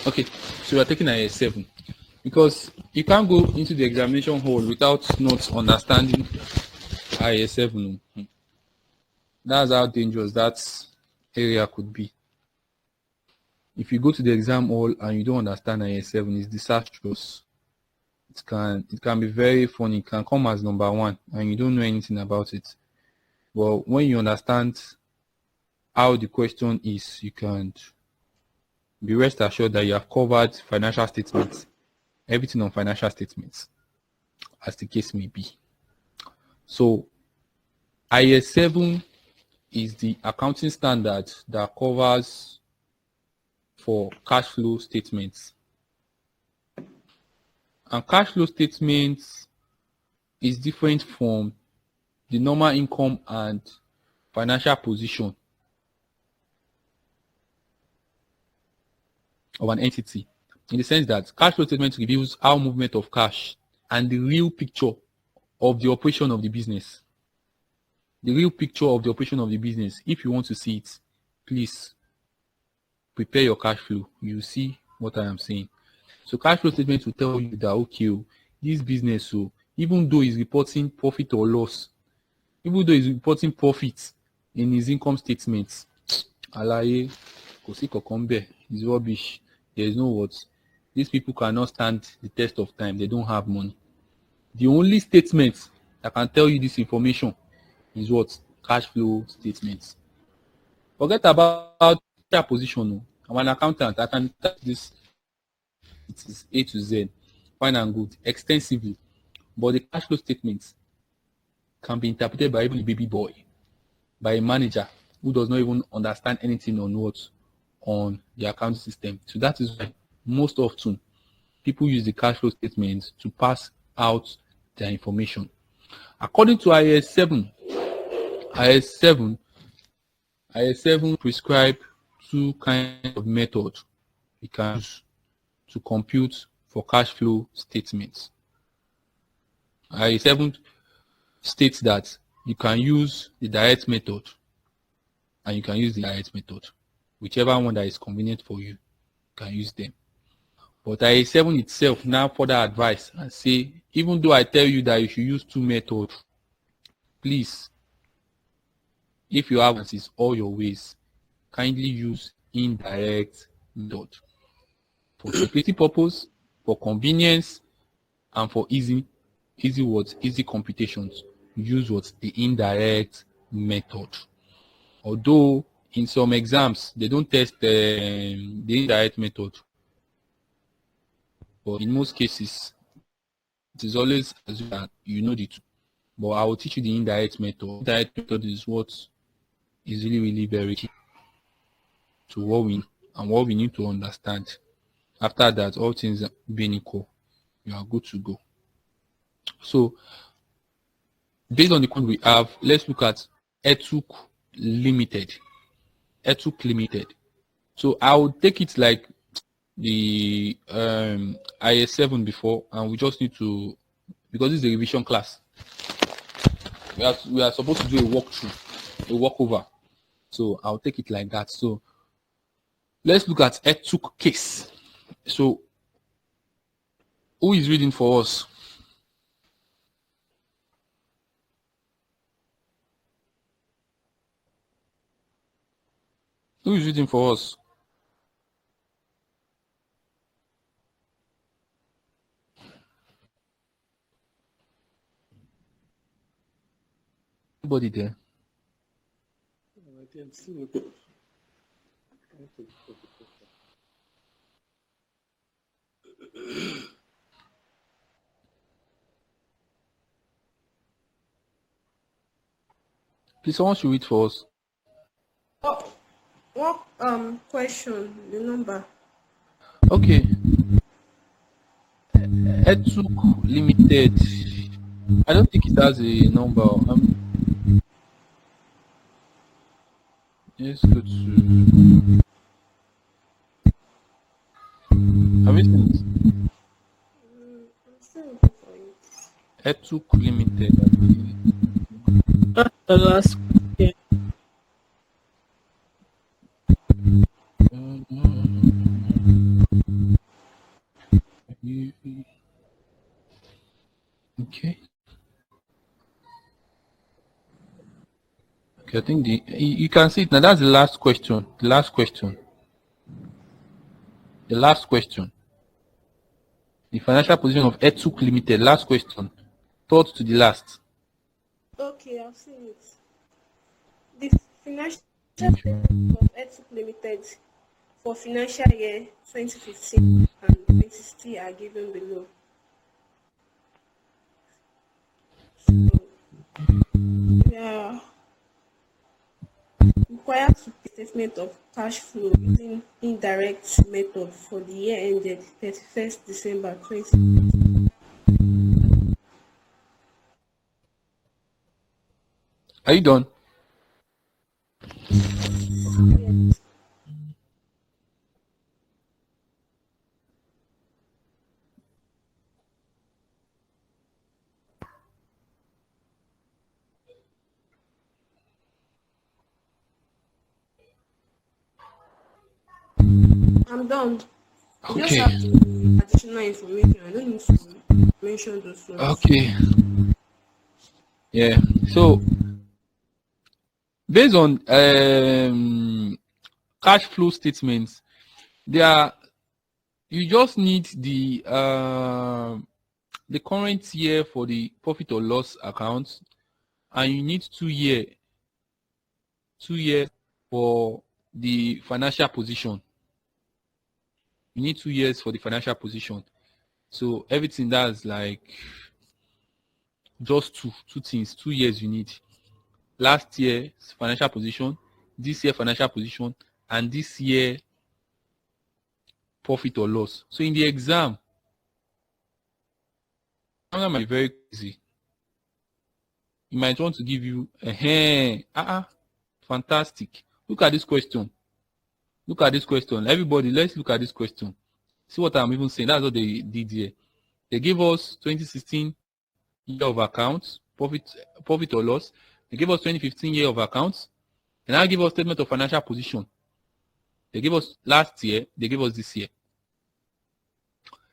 Okay, so we're taking IS7 because you can't go into the examination hall without not understanding IS7. That's how dangerous that area could be. If you go to the exam hall and you don't understand IS7, it's disastrous. It can be very funny. It can come as number one and you don't know anything about it. But when you understand how the question is, you can be rest assured that you have covered financial statements, everything on financial statements, as the case may be. So IS7 is the accounting standard that covers for cash flow statements. And cash flow statements is different from the normal income and financial position of an entity, in the sense that cash flow statement reveals our movement of cash and the real picture of the operation of the business. The real picture of the operation of the business. If you want to see it, please prepare your cash flow. You see what I am saying. So cash flow statement will tell you that, okay, this business, so even though he's reporting profit or loss, even though he's reporting profit in his income statements, alaye kò sí kankan bẹ́ẹ̀, it's rubbish. There is no what. These people cannot stand the test of time. They don't have money. The only statement that can tell you this information is what? Cash flow statements. Forget about their position. Oh. I'm an accountant. I can tell this. It is A to Z, fine and good, extensively. But the cash flow statements can be interpreted by even a baby boy, by a manager who does not even understand anything on what? On the accounting system. So that is why most often people use the cash flow statements to pass out their information. According to IAS 7, IAS 7 prescribe two kinds of methods we can use to compute for cash flow statements. IAS 7 states that you can use the direct method and you can use the indirect method. Whichever one that is convenient for you, you can use them. But IAS 7 itself now further advise and say, even though I tell you that you should use two methods, please, if you have answers all your ways, kindly use indirect method. For simplicity purpose, for convenience, and for easy computations, use what? The indirect method. Although in some exams they don't test the indirect method, but in most cases it is always assumed that you know the two. But I will teach you the indirect method. Indirect method is what is really very key to what we need to understand. After that, all things being equal, you are good to go. So based on the code we have, let's look at ETUC Limited. ETUC Limited. So I will take it like the IAS 7 before, and we just need to, because this is a revision class, we are supposed to do a walkthrough, a walkover. So I'll take it like that. So let's look at ETUC case. So who is reading for us? Who is reading for us? Anybody there? Please, someone should read for us. What question? The number? Okay. ETUC Limited. I don't think it has a number. Let's go to. Have you seen it? I'm still looking for it. ETUC Limited. I believe. That's the last question. Okay. Okay, I think you can see it now. That's the last question. The last question. The last question. The financial position of ETUC Limited. Last question. Third to the last. Okay, I've seen it. The financial statement of ETUC Limited for financial year 2015 and 2016 are given below. So, yeah, required to pay statement of cash flow using indirect method for the year ended 31st December 2020. Are you done? Yes. I'm done. You just Okay. have to give additional information. I don't need to mention those ones. Okay. Yeah. So based on cash flow statements, there are you just need the current year for the profit or loss account, and you need 2 years for the financial position. You need 2 years for the financial position. So everything that's like just two things, 2 years you need. Last year's financial position, this year financial position, and this year profit or loss. So in the exam might be very easy. He might want to give you fantastic. Look at this question. Look at this question. Everybody, let's look at this question. See what I'm even saying. That's what they did here. They gave us 2016 year of accounts, profit or loss. They gave us 2015 year of accounts. They now give us statement of financial position. They gave us last year. They gave us this year.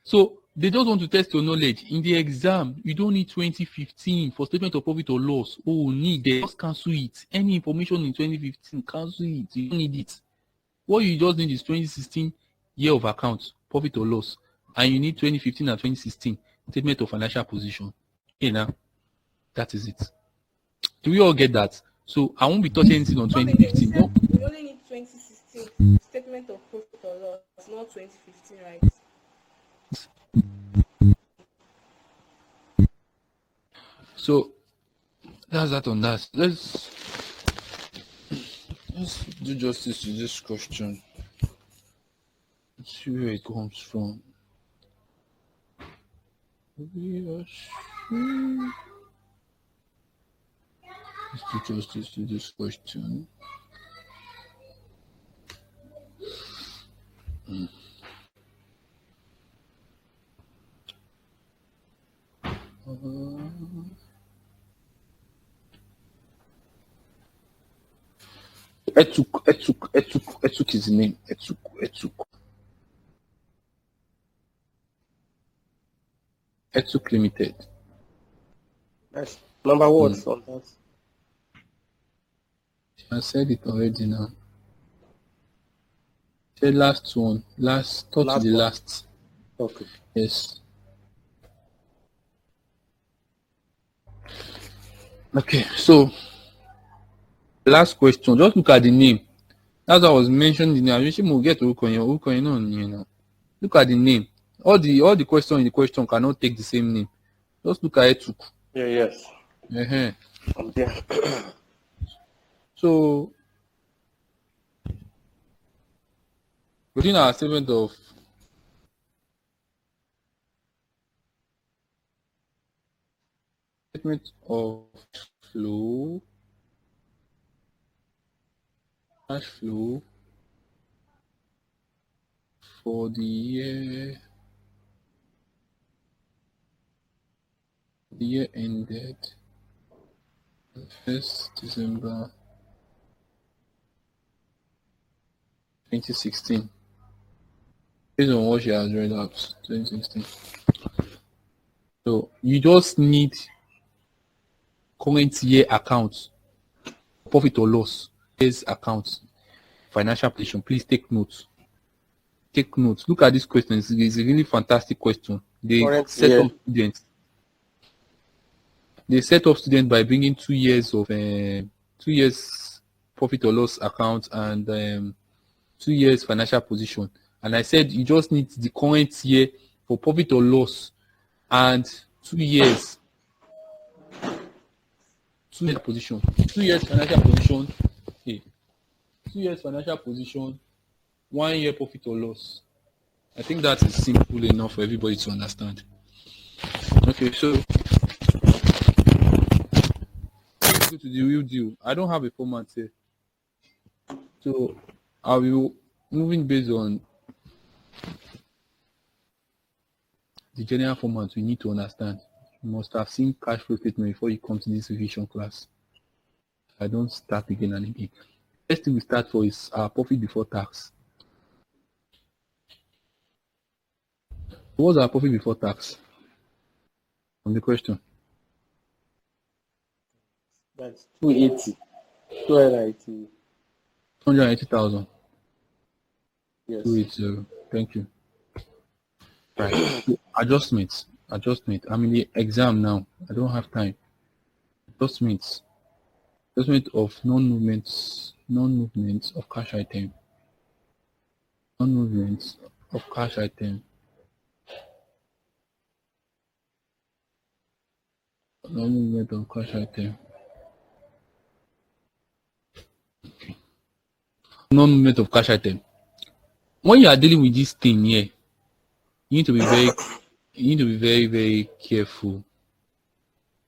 So they just want to test your knowledge. In the exam, you don't need 2015 for statement of profit or loss. Oh, need it. Just cancel it. Any information in 2015, cancel it. You don't need it. What you just need is 2016 year of accounts, profit or loss. And you need 2015 and 2016 statement of financial position. Okay, now, that is it. Do we all get that? So I won't be touching anything on Okay, 2015. No. we only need 2016 statement of profit or loss, not 2015, right? So that's that on that. Let's do justice to this question. Let's see where it comes from. Let's do justice to this question. Etuk is the name. Etuk Limited. That's number what on that? I said it already now. The last one. Last to Last the one. last. Okay. Yes. Okay, so last question. Just look at the name. That's what I was mentioning. The name. I wish we'll get to Ukoyin on, you know. Look at the name. All the question in the question cannot take the same name. Just look at Etuk. Yeah, yes. Uh-huh. I'm there. So within our statement of flow, cash flow for the year ended 1st December 2016. Based on what she has read out, 2016. So you just need current year accounts, profit or loss, year's accounts, financial position. Please take notes. Take notes. Look at this question. It's a really fantastic question. They Current set year. up students. They set up students by bringing 2 years of 2 years profit or loss account and 2 years financial position. And I said you just need the current year for profit or loss and 2 years. 2 years position. 2 years financial position. Okay. 2 years financial position. 1 year profit or loss. I think that is simple enough for everybody to understand. Okay, so let's go to the real deal. I don't have a format here. So I will moving based on the general format we need to understand. You must have seen cash flow statement before you come to this revision class. I don't start again and again. First thing we start for is our profit before tax. What's our profit before tax? On the question. That's 280. 280. 280,000. Yes. 280. Thank you. Right. So, adjustments. Adjustment. I'm in the exam now. I don't have time. Adjustments. Adjustment of non-movements. Non-movements of cash item. Non-movements of cash item. Non-movement of cash item. Non-movement of cash item. When you are dealing with this thing here, you need to be very careful.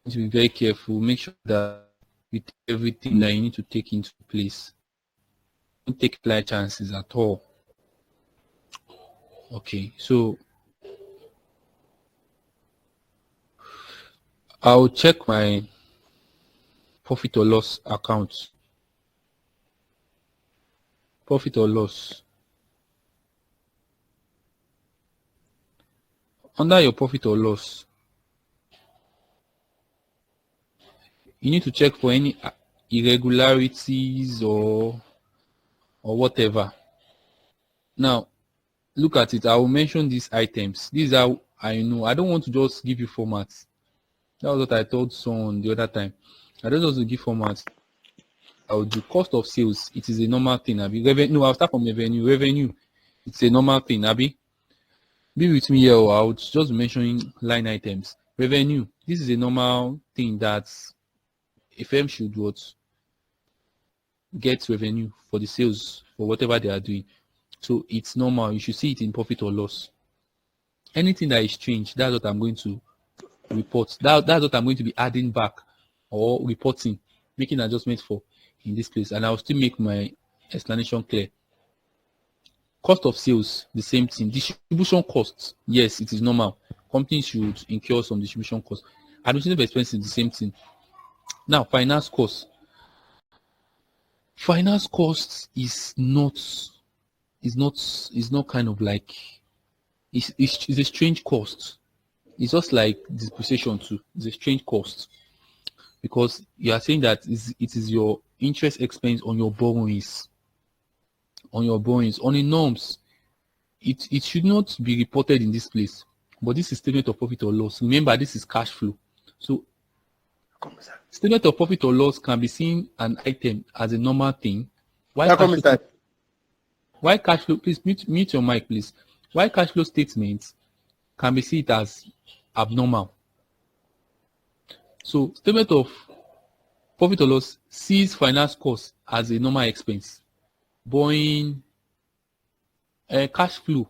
You need to be very careful. Make sure that you take everything that you need to take into place. Don't take light chances at all. Okay, so I'll check my profit or loss account. Profit or loss. Under your profit or loss, you need to check for any irregularities or whatever. Now, look at it. I will mention these items. These are I know. I don't want to just give you formats. That was what I told someone the other time. I don't want to give formats. I will do cost of sales. It is a normal thing, Abby. Revenue. I'll start from revenue. Revenue. It's a normal thing, Abby. Be with me here. I would just be mentioning line items. Revenue. This is a normal thing that a firm should what get revenue for the sales for whatever they are doing. So it's normal. You should see it in profit or loss. Anything that is changed, that's what I'm going to report. That's what I'm going to be adding back or reporting, making adjustments for in this place. And I'll still make my explanation clear. Cost of sales, the same thing. Distribution costs, yes, it is normal. Companies should incur some distribution costs. Administrative expenses, the same thing. Now, finance costs. Finance costs is not kind of like it's a strange cost. It's just like depreciation too. It's a strange cost because you are saying that it is your interest expense on your borrowings. On the norms, it should not be reported in this place. But this is statement of profit or loss. Remember, this is cash flow. So statement of profit or loss can be seen an item as a normal thing. Why cash flow? Please mute your mic, please. Why cash flow statements can be seen as abnormal. So statement of profit or loss sees finance costs as a normal expense. Borrowing, cash flow,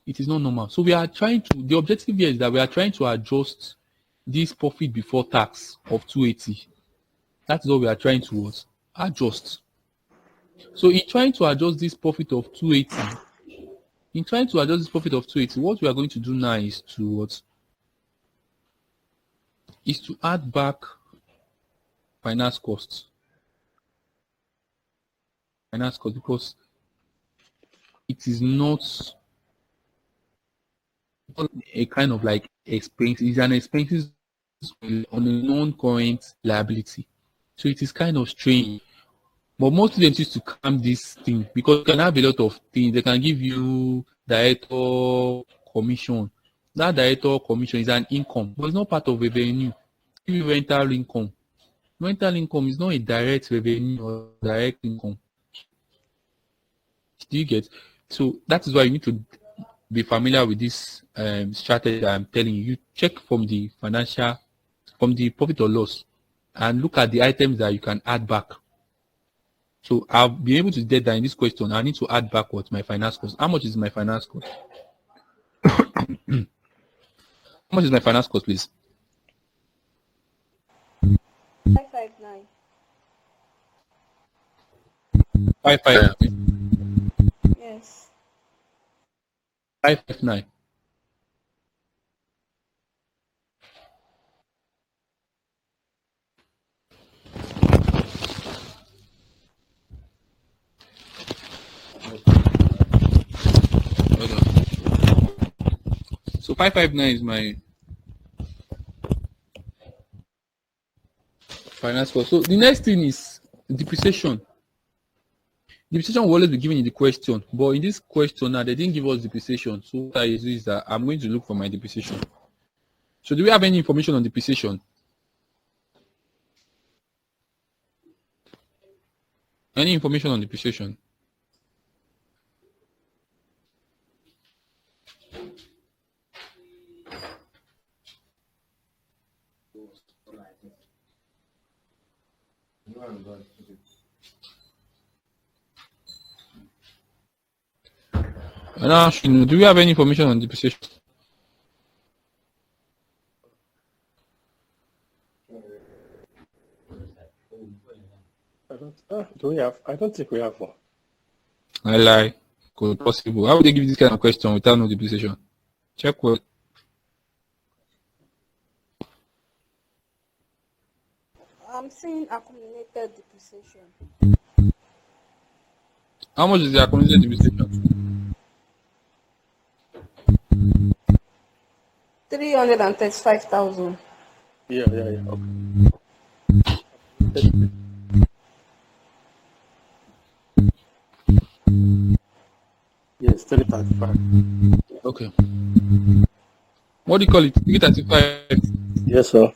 it is not normal. So we are trying to, the objective here is that we are trying to adjust this profit before tax of 280. That is what we are trying to adjust. So in trying to adjust this profit of 280, what we are going to do now is to add back finance costs. Finance cost, because it is not a kind of like expense. It's an expense on a non-current liability. So it is kind of strange. But most students used to calm this thing because you can have a lot of things. They can give you director commission. That director commission is an income, but it's not part of revenue. Give you rental income. Rental income is not a direct revenue or direct income. Do you get? So that is why you need to be familiar with this strategy I'm telling you. You check from the profit or loss and look at the items that you can add back. So I'll be able to get that in this question. I need to add back what my finance cost. How much is my finance cost? How much is my finance cost, please? 559. 559. Yes. 559. Hold on. So 559 is my finance cost. So the next thing is depreciation. Depreciation will always be given in the question, but in this question now they didn't give us depreciation. So what I do is that I'm going to look for my depreciation. So do we have any information on depreciation? Any information on depreciation? Now, do we have any information on depreciation? Do we have? I don't think we have one. I lie. Could possible. How would they give this kind of question without no depreciation? Check what. I'm seeing accumulated depreciation. How much is the accumulated depreciation? 335,000. Yeah. Okay. Yes, 335. Okay. What do you call it? 335. Yes, sir.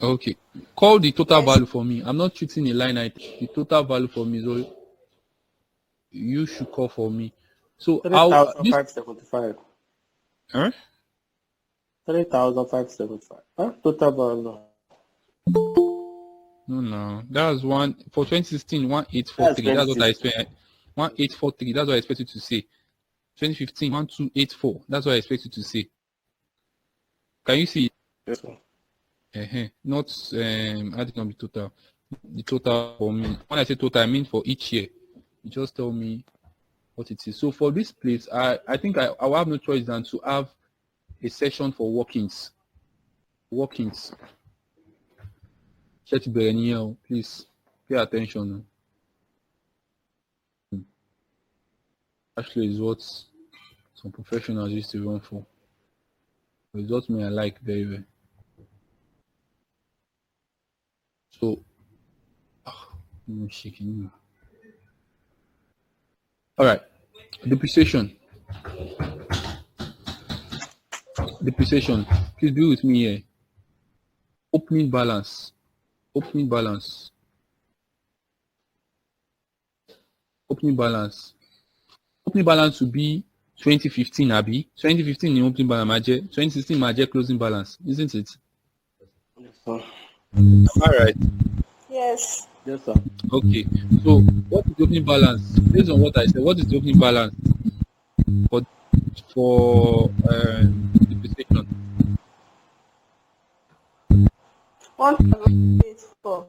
Okay. Call the total value for me. I'm not treating a line item. The total value for me, so you should call for me. So how this 3,575. huh? 3,575. Huh? Total value. No. That was one for 2016, 1843. That's what I expect. 1843. That's what I expected to say. 2015, 1284. That's what I expected to say. Can you see it? Yes, sir. Not adding up the total. The total for me. When I say total, I mean for each year. You just tell me what it is. So for this place, I think I will have no choice than to have a session for workings. Workings. Church Berenier, please pay attention. Actually, is what some professionals used to run for. It's what me I like very well. So, I'm shaking. All right, depreciation. Depreciation. Please be with me here. Opening balance. Opening balance. Opening balance. Opening balance will be 2015, Abby. 2015 in opening balance, 2016 Maje closing balance, isn't it? Yes, sir. All right. Yes. Yes, sir. Okay. So, what is the opening balance? Based on what I said, what is the opening balance for depreciation? 1,284.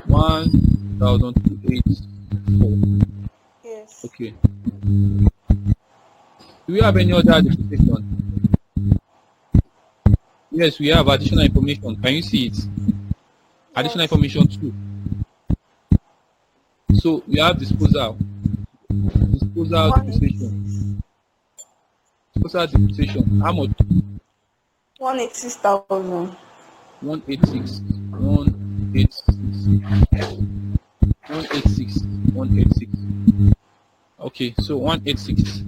1,284. Yes. Okay. Do we have any other depreciation? Yes, we have additional information. Can you see it? Additional Yes. information too. So we have disposal depreciation. Disposal depreciation. How much? 186,000. 186. 186. Okay, so 186.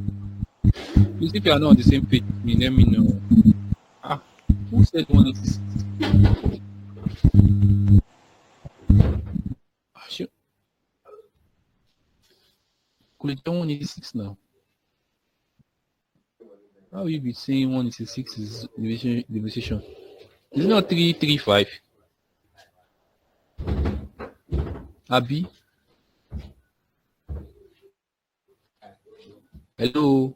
Please, if you are not on the same page, let me know. Who said 186? Sure. Could it be 186 now? How will you be saying 186 is depreciation? Is it not 335? Abby? Hello?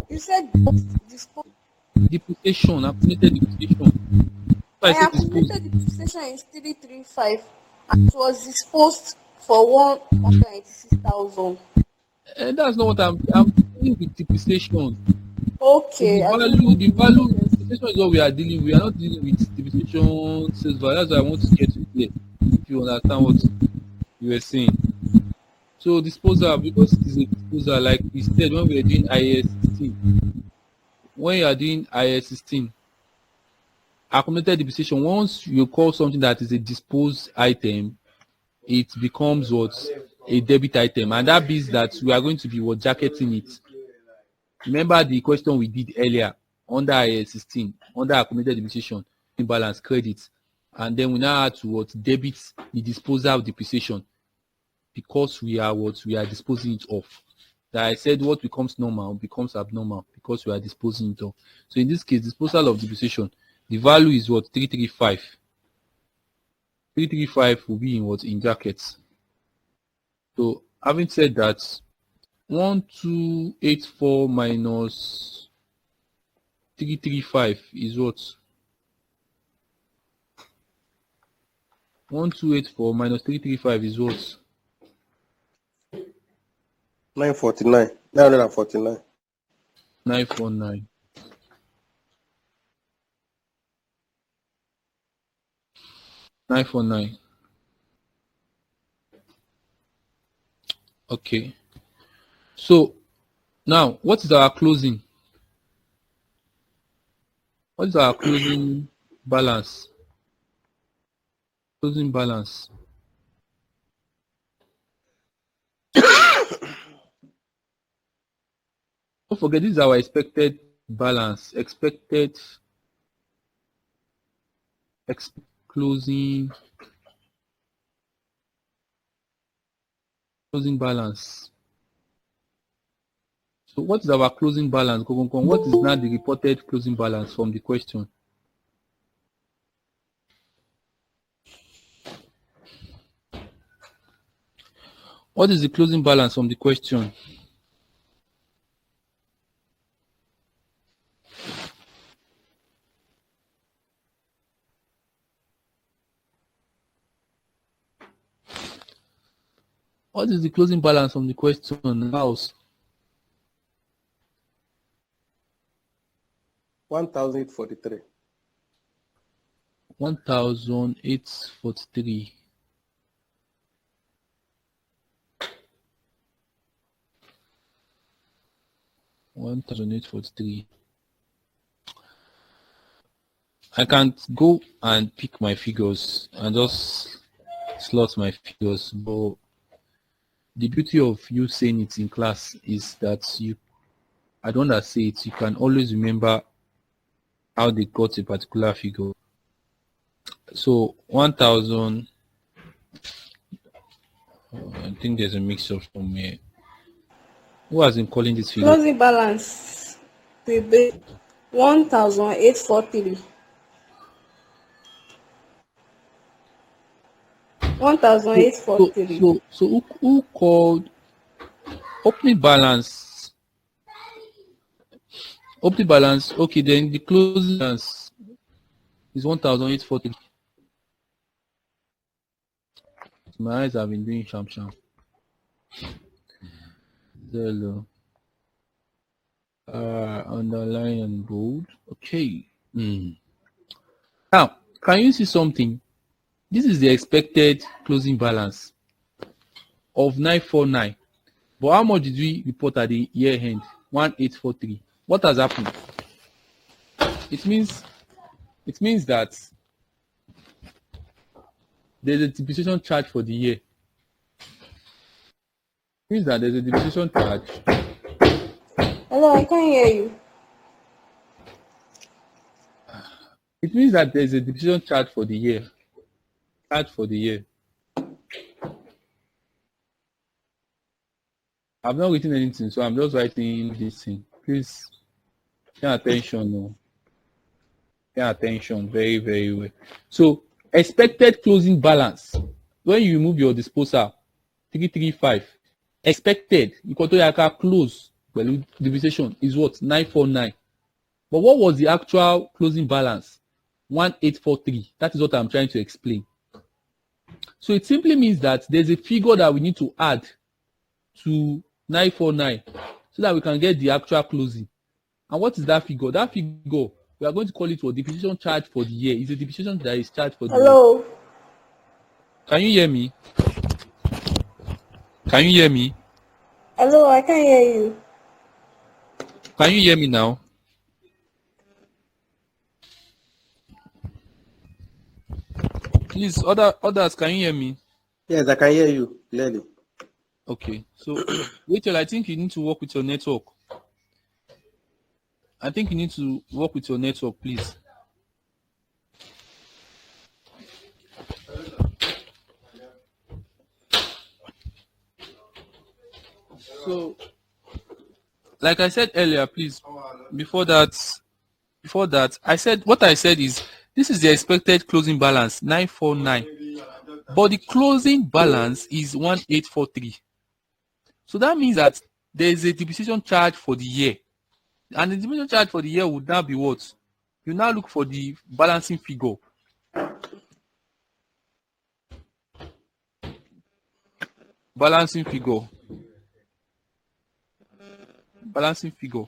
You said disposal. Depreciation, accumulated depreciation. So I My said accumulated depreciation is 335 and it was disposed for 186,000. that's not what I'm dealing with depreciation. Okay. The value depreciation is what we are dealing with. We are not dealing with depreciation sales value. That's why I want to get to here. If you understand what you were saying. So disposal, because it is a disposal, like we said when we were doing IAS 16. When you are doing IAS 16, accumulated depreciation, once you call something that is a disposed item, it becomes what? A debit item. And that means that we are going to be what? Jacketing it. Remember the question we did earlier under IAS 16, under accumulated depreciation, balance credit. And then we now have to what? Debit the disposal depreciation, because we are what? We are disposing it off. That I said what becomes normal becomes abnormal because we are disposing it off. So in this case, disposal of depreciation, the value is what? 335. 335 will be in what? In brackets. So having said that, 1284 minus 335 is what? 1284 minus 335 is what? 949. 949. 949. Okay. So now, what is our closing? What is our closing balance? Closing balance. Don't forget, this is our expected balance. Expected closing balance. So what is our closing balance? What is now the reported closing balance from the question? What is the closing balance from the question? What is the closing balance from the question? House. 1,843. 1,843. I can't go and pick my figures and just slot my figures, but the beauty of you saying it in class is that I don't say it, you can always remember how they got a particular figure. So 1,000, I think there's a mix-up somewhere. Who has been calling this figure? Closing balance will be 1,843. 1,843. So who called opening balance? Opening balance, okay, then the closing balance is 1,843. My eyes have been doing sham. Hello. Underline and bold. Okay. Now, can you see something? This is the expected closing balance of 949. But how much did we report at the year end? 1,843. What has happened? It means that there's a depreciation charge for the year. It means that there's a depreciation charge. Hello, I can't hear you. It means that there's a depreciation charge for the year. I've not written anything, so I'm just writing this thing. Please pay attention. No. Pay attention very, very well. So expected closing balance. When you remove your disposal, 335. Expected, equal to your close, well, depreciation is what? 949. But what was the actual closing balance? 1,843. That is what I'm trying to explain. So it simply means that there's a figure that we need to add to 949 so that we can get the actual closing. And what is that figure? That figure, we are going to call it what? Depreciation charge for the year. It's a depreciation that is charged for the year. Hello. Can you hear me? Can you hear me? Hello, I can hear you. Can you hear me now? Please, others, can you hear me? Yes, I can hear you clearly. Okay. So, Rachel, I think you need to work with your network. I think you need to work with your network, please. So, like I said earlier, please, before that, I said what I said is this is the expected closing balance 949, but the closing balance is 1843. So that means that there is a depreciation charge for the year, and the depreciation charge for the year would now be what? You now look for the balancing figure. Balancing figure. Balancing figure.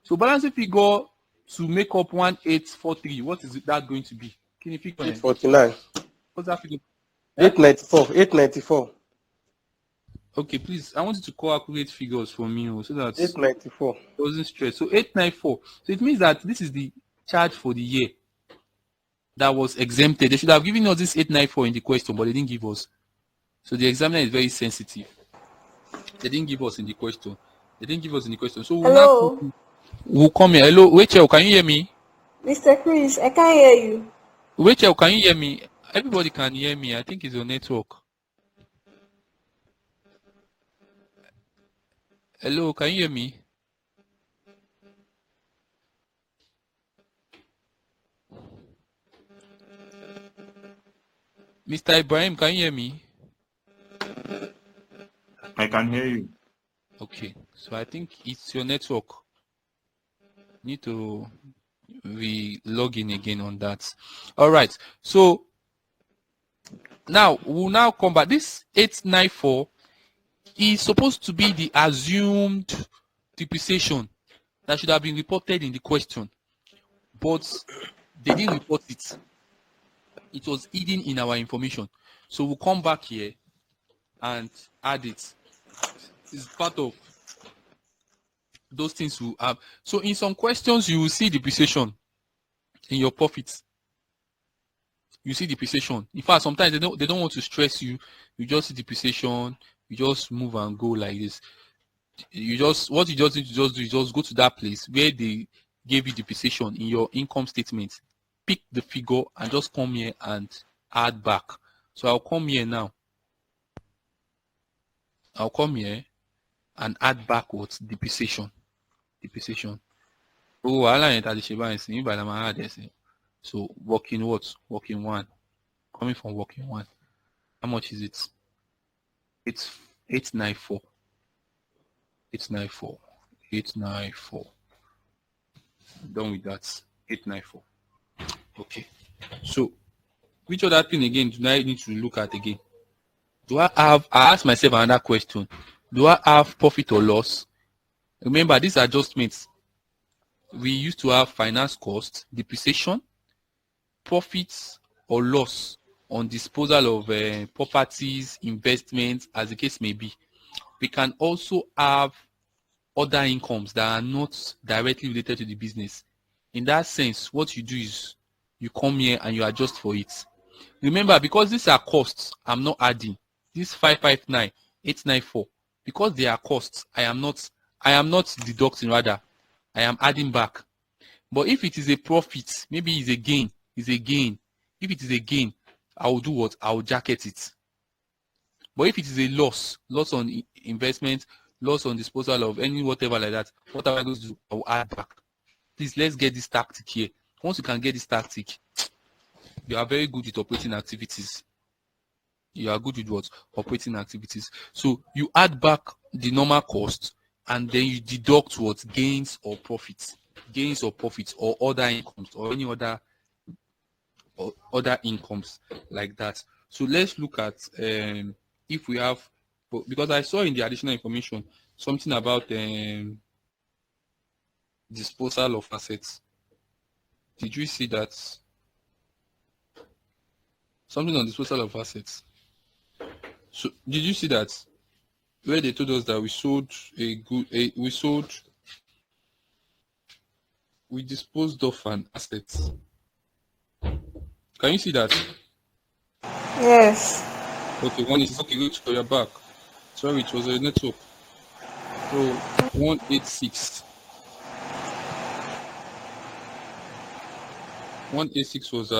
So balancing figure to make up 1843. What is that going to be? Can you figure it? 849. What's that figure? 894. 894. Okay, please. I want you to calculate figures for me so that 894. it doesn't stress. So 894. So it means that this is the charge for the year that was exempted. They should have given us this 894 in the question, but they didn't give us. So the examiner is very sensitive. They didn't give us in the question. They didn't give us in the question. So Hello, we'll come here. Hello, Rachel, can you hear me? Mr. Chris, I can hear you. Rachel, can you hear me? Everybody can hear me. I think it's your network. Hello, can you hear me? Mr. Ibrahim, can you hear me? I can hear you. Okay, so I think it's your network. Need to log in again on that. All right, so now we'll now come back. This 894 is supposed to be the assumed depreciation that should have been reported in the question, but they didn't report it. It was hidden in our information. So we'll come back here and add it. It's part of those things we have. So in some questions, you will see depreciation in your profits. You see depreciation. In fact, sometimes they don't want to stress you. You just see depreciation. You just move and go like this. What you just need to just do is just go to that place where they gave you depreciation in your income statement. Pick the figure and just come here and add back. So I'll come here now. I'll come here and add back what? Depreciation. Depreciation. Oh, I like that. So working what? Working one. Coming from working one. How much is it? It's 894. 894. 894. Done with that. 894. Okay. So which other thing again do I need to look at again? I asked myself another question. Do I have profit or loss? Remember, these adjustments, we used to have finance cost, depreciation, profits or loss on disposal of properties, investments, as the case may be. We can also have other incomes that are not directly related to the business. In that sense, what you do is you come here and you adjust for it. Remember, because these are costs, I'm not adding. This 559, 894, because they are costs, I am not deducting, rather, I am adding back. But if it is a profit, maybe it's a gain. If it is a gain, I will do what? I will jacket it. But if it is a loss on investment, loss on disposal of any whatever like that, what am I going to do? I will add back. Please, let's get this tactic here. Once you can get this tactic, you are very good with operating activities. You are good with what? Operating activities. So you add back the normal cost and then you deduct what? Gains or profits. Gains or profits or other incomes or any other incomes like that. So let's look at if we have, because I saw in the additional information something about disposal of assets. Did you see that? Something on disposal of assets. So did you see that? where they told us that we disposed of an asset. Can you see that? Yes. Okay, one is okay, good, so you're back. Sorry, it was a network. So 186. 186 was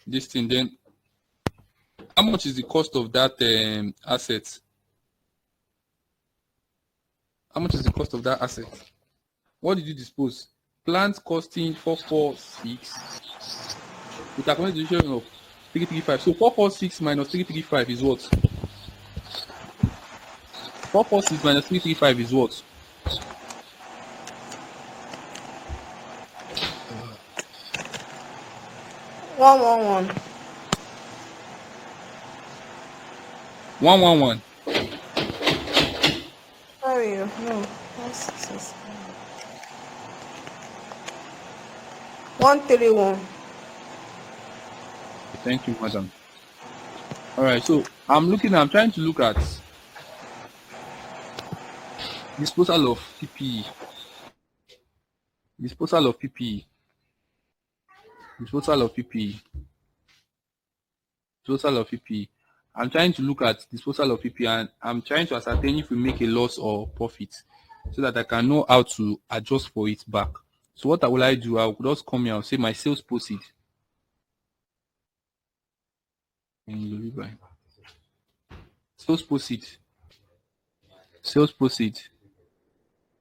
this thing. Then how much is the cost of that asset? How much is the cost of that asset? What did you dispose? Plant costing 446 with accommodation of 335. So 446 minus 335 is what? 446 minus 335 is what? One one one. 111. Sorry, no. That's 131. Thank you, madam. All right, so I'm trying to look at disposal of PPE. Disposal of PPE. Disposal of PPE. Disposal of PPE. I'm trying to look at disposal of PPE and I'm trying to ascertain if we make a loss or profit so that I can know how to adjust for it back. So what will I do? I'll just come here, I'll say my sales proceed. Sales proceed. Sales proceed.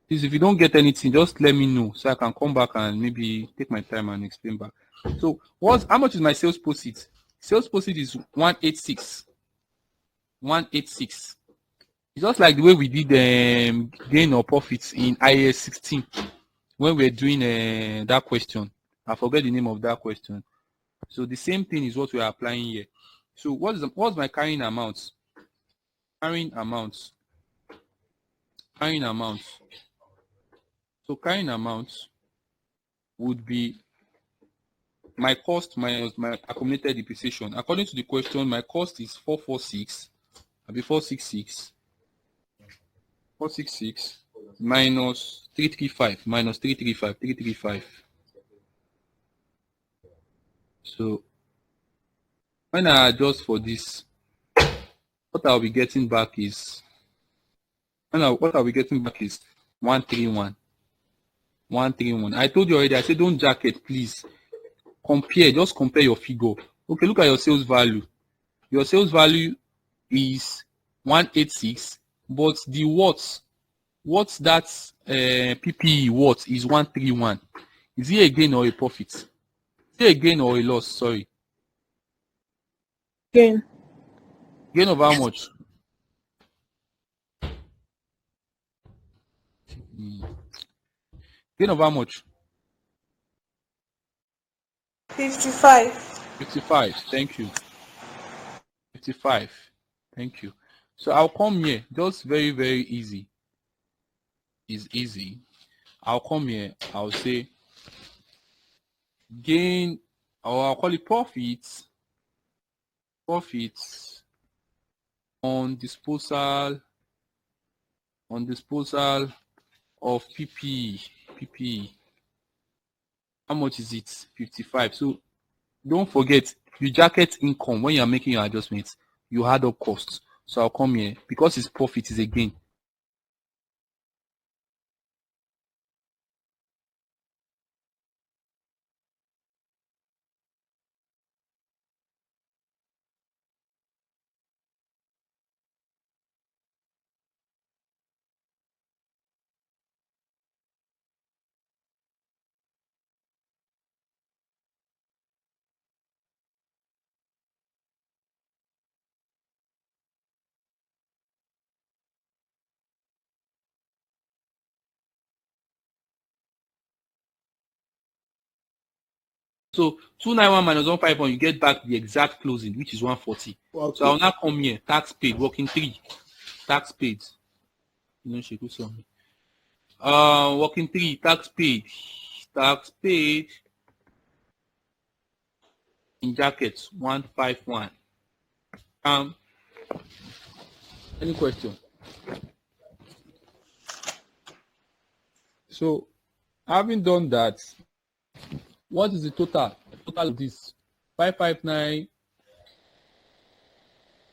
Please, if you don't get anything, just let me know so I can come back and maybe take my time and explain back. So how much is my sales proceed? Sales proceed is 186. 186. It's just like the way we did gain or profits in IAS 16 when we're doing that question. I forget the name of that question. So the same thing is what we are applying here. So what's my carrying amount? Carrying amount. Carrying amount. So carrying amount would be my cost minus my accumulated depreciation. According to the question, my cost is 446. I'll be 466. 466 minus 335 minus 335 335. So when I adjust for this, what I'll be getting back is 131. 131. I told you already, I said don't jacket, please. Just compare your figure. Okay, look at your sales value. Your sales value is 186, but the what's that PPE what is 131. Is it a gain or a profit? Is it a gain or a loss? Sorry. Gain. Gain of how much? Gain of how much? 55. 55. Thank you. 55. Thank you. So I'll come here. Just very, very easy. Is easy. I'll come here. I'll say gain, or I'll call it profits. Profits on disposal of PPE. How much is it? 55. So don't forget, you jacket income when you're making your adjustments. You add up costs. So I'll come here because it's profit is a gain. So 291 minus 151, you get back the exact closing, which is 140. Okay. So I'll now come here, tax paid, working 3. Tax paid. Working 3, tax paid. Tax paid in jackets 151. Any question? So, having done that, what is the total? Total of this 559,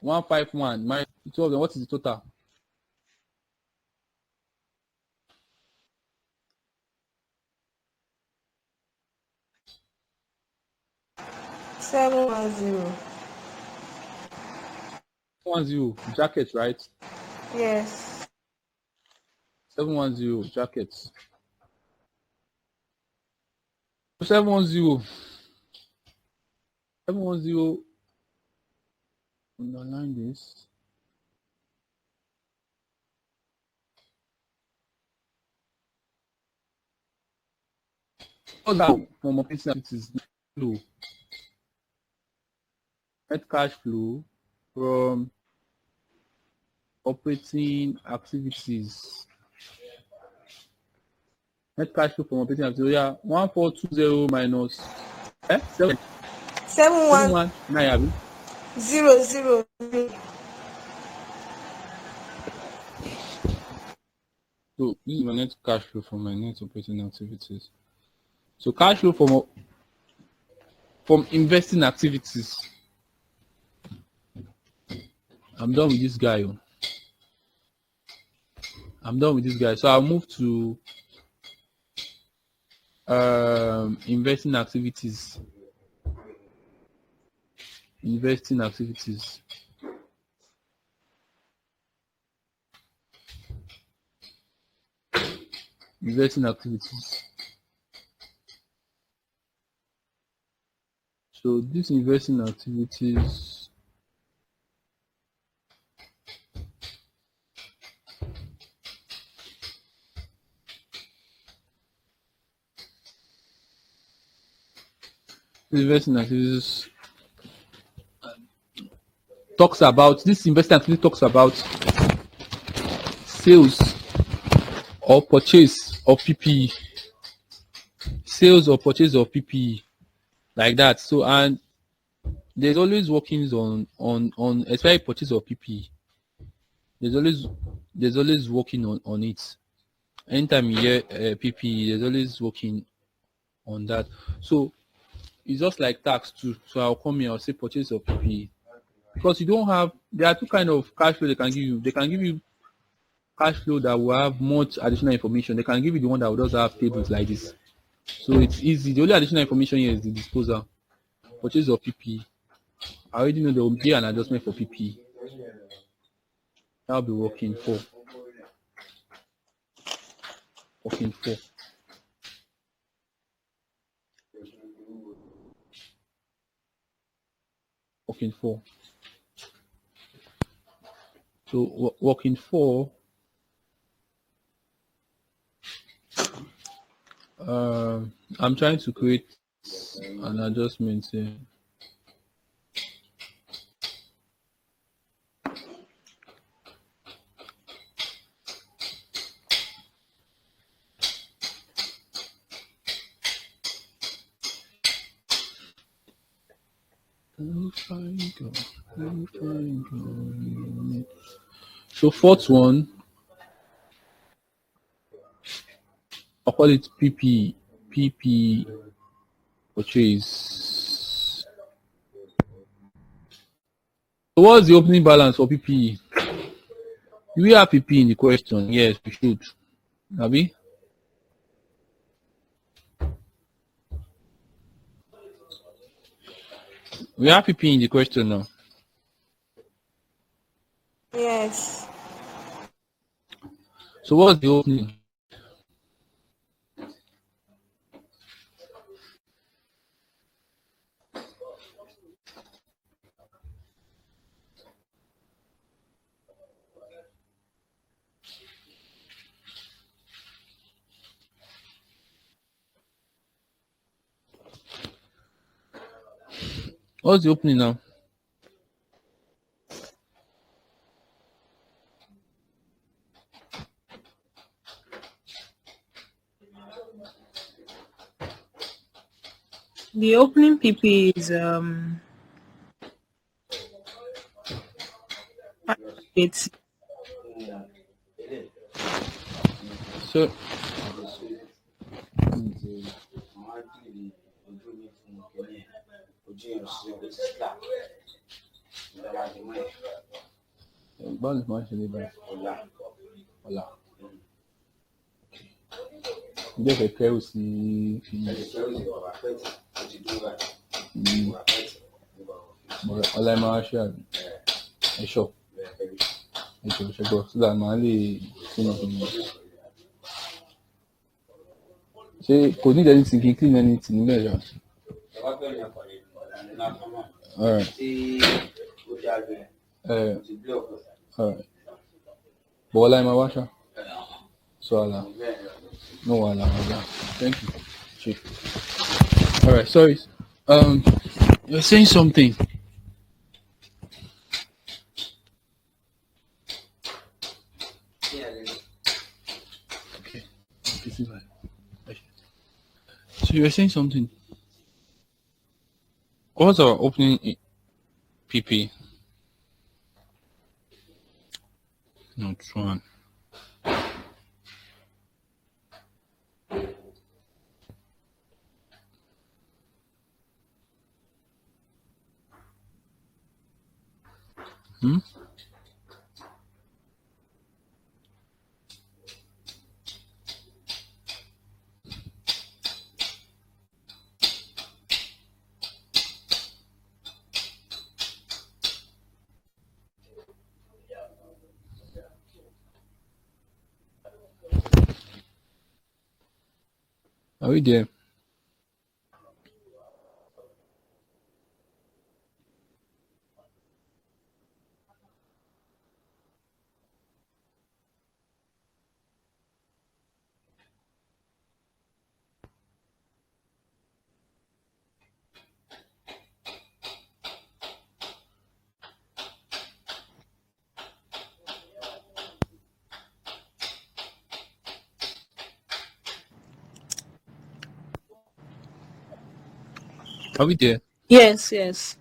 151 minus 12. What is the total? 710. 10 jackets, right? Yes. 710 jackets. 710. 710. Underline this. What's that from operating activities? Flow. Net cash flow from operating activities. Net cash flow from operating activities. Yeah, 1420 minus 710. 719. So this is my net cash flow from my net operating activities. So cash flow from investing activities. I'm done with this guy. I'm done with this guy. So I'll move to investing activities. Investing activities. Investing activities. So this investing activities, talks about sales or purchase of PPE. Sales or purchase of PPE, like that. So, and there's always workings on especially purchase of PPE. There's always working on it. Anytime you hear PPE, there's always working on that. So it's just like tax too. So I'll come here, I'll say purchase of PPE. Because you don't have, there are two kind of cash flow they can give you. They can give you cash flow that will have much additional information. They can give you the one that will just have tables like this. So it's easy. The only additional information here is the disposal. Purchase of PPE. I already know there will be an adjustment for PPE. That'll be working for. Working for. Working for. So working for. I'm trying to create an adjustment here. So fourth one, I'll call it PP purchase. So what's the opening balance for PPE? Do we have PPE in the question? Yes, we should. Abi? We have PPE in the question now. Yes. So what's the opening? What's the opening now? The opening PP is it's So báwo ni màá ṣe lè báyìí? Ọ̀la. Ǹjẹ́ ìfẹ́ kẹ́rù sí ọ̀la ẹ máa ṣe àbí? Ẹ̀ṣọ́. Ẹ̀ṣọ́ ṣẹ́gbọ́ sídà màá lè sínú ìgbìmọ̀. Ṣé kò ní ìdẹ́ni tí kì í clean ẹni tì nílẹ̀ yà? Alright. Alright. But ọ̀la ẹ máa wá ṣá? So ọ̀la. No wàhálà. Thank you. Chief. Alright, sorry. You're saying something. Okay. So you were saying something. What's our opening PP? Not one. Are we there? Are we there? Yes, yes.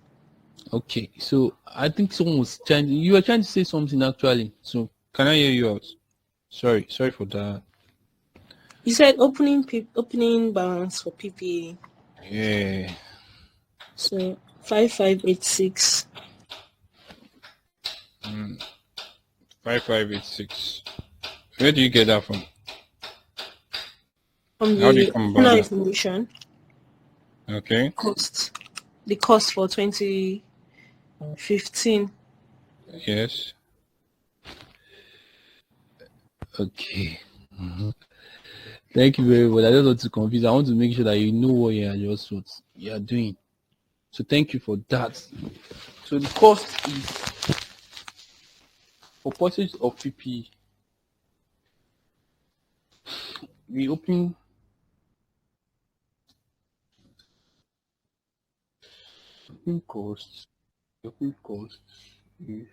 Okay, so I think someone was trying. You were trying to say something actually. So can I hear you out? Sorry for that. You said opening balance for PPA. Yeah. So 5586. 5586. Where do you get that from? From How do you the come owner about that? information Okay. cost. The cost for 2015. Yes. Okay. Thank you very much. I don't want to confuse. I want to make sure that you know what you are doing. So thank you for that. So the cost is for purchase of PP. We open cost. The open cost is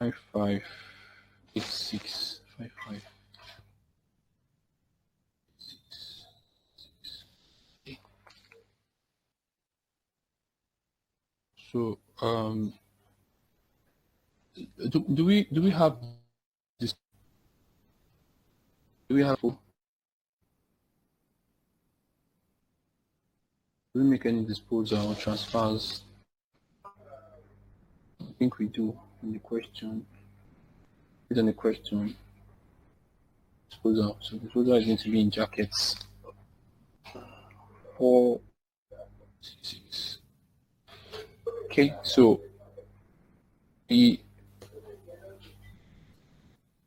5586. 5586. So do we have this? Do we have? Do we make any disposal or transfers? I think we do in the question. It's in the question. Disposal. So disposal is going to be in jackets. 466. Okay, so the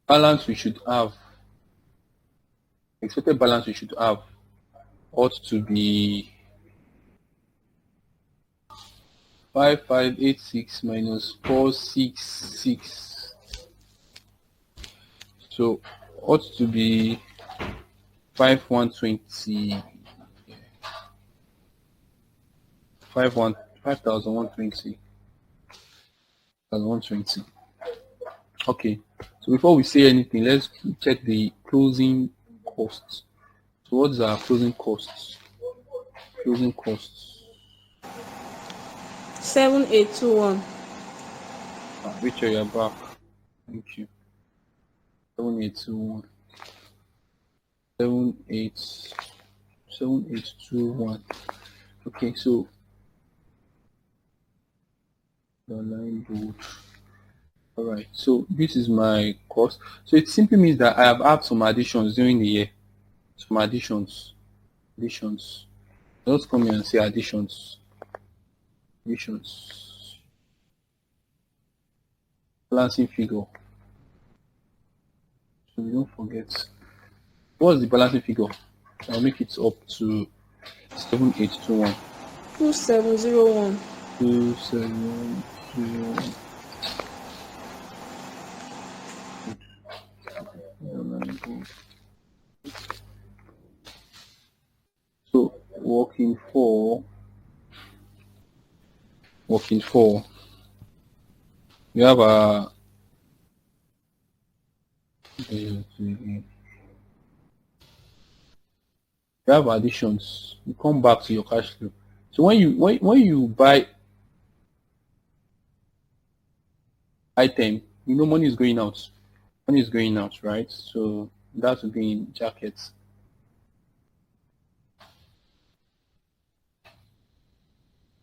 balance we should have, expected balance we should have, ought to be 5586 minus 466. So ought to be 5120. 5120. 120. Okay. So before we say anything, let's check the closing costs. So what's our closing costs? Closing costs. 7821. Richard, you're back. Thank you. 7821. 7821. Okay, so the line board. All right, so this is my cost. So it simply means that I have had some additions during the year. Some additions. Let's come here and say additions. Balancing figure. So we don't forget. What's the balancing figure? I'll make it up to 7821. 2701. 2701. So working for we have a you have additions. You come back to your cash flow. So when you buy item, you know money is going out. Money is going out, right? So that would be in jackets.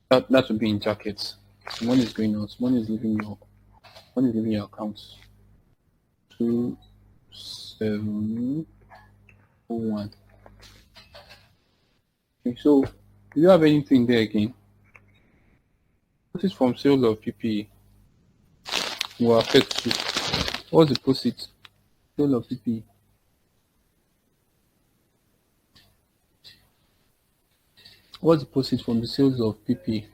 That would be in jackets. So money is going out. Money is leaving your accounts. 2701. Okay, so do you have anything there again? This is from sales of PPE. Will affect you. What's the proceeds? Sale of PPE. What's the proceeds from the sales of PPE?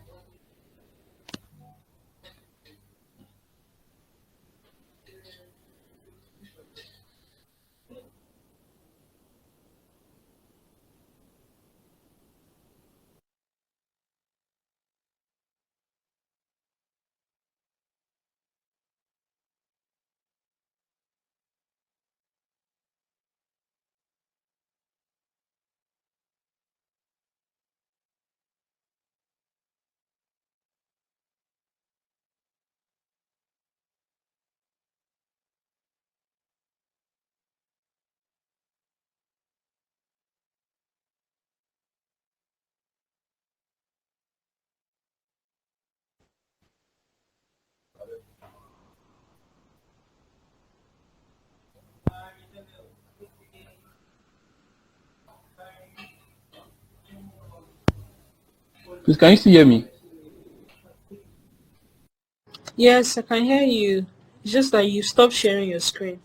Please, can you still hear me? Yes, I can hear you. It's just that you stopped sharing your screen.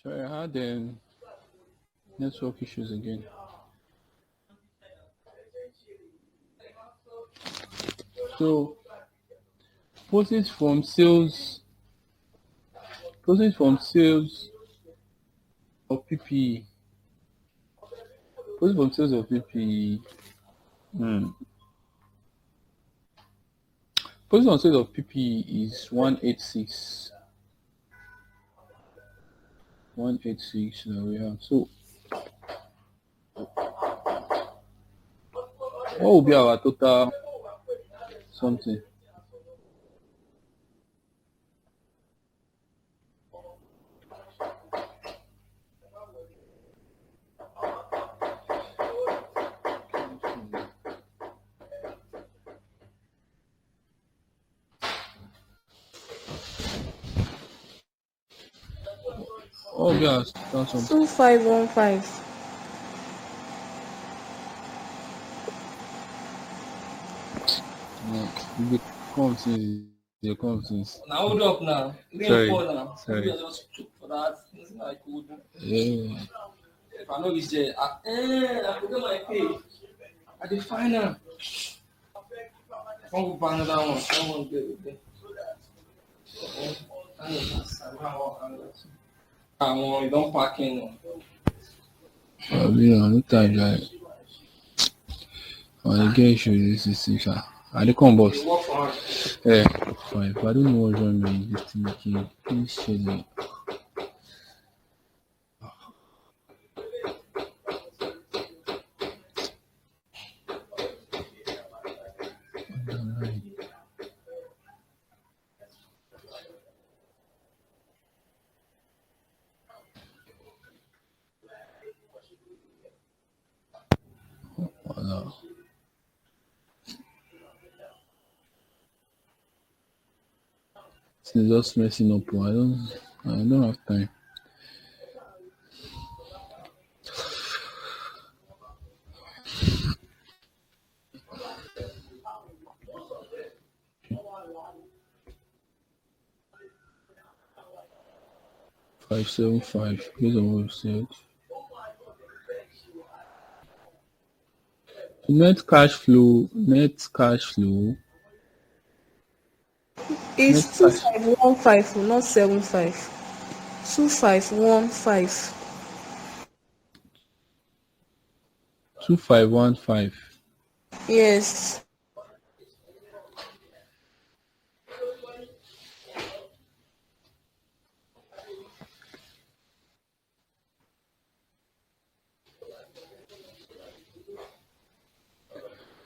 Sorry, I had network issues again. So proceeds from sales of PPE. Proceeds from sales of PPE. Proceeds from sales of PPE is 186. 186. Yeah. So what will be our total something? What will be our total something? 2515. No, the conference. The conference. Now hold up now. Sorry. Sorry. Just choke for that. It's like good. Yeah. If I know this day, I forget my pay. At the final. I want to buy another one. I want to get it. Àwọn ìdán packing nù. No time like. I get issues this is I dey come boss. Work for hand. Fine. But I don't know what's wrong with this thing again. Please share me. Voilà. It's just messing up. I don't have time. $575 based on what you said. Net cash flow. It's Net cash 2515, not 75. 2515. 2515. Yes.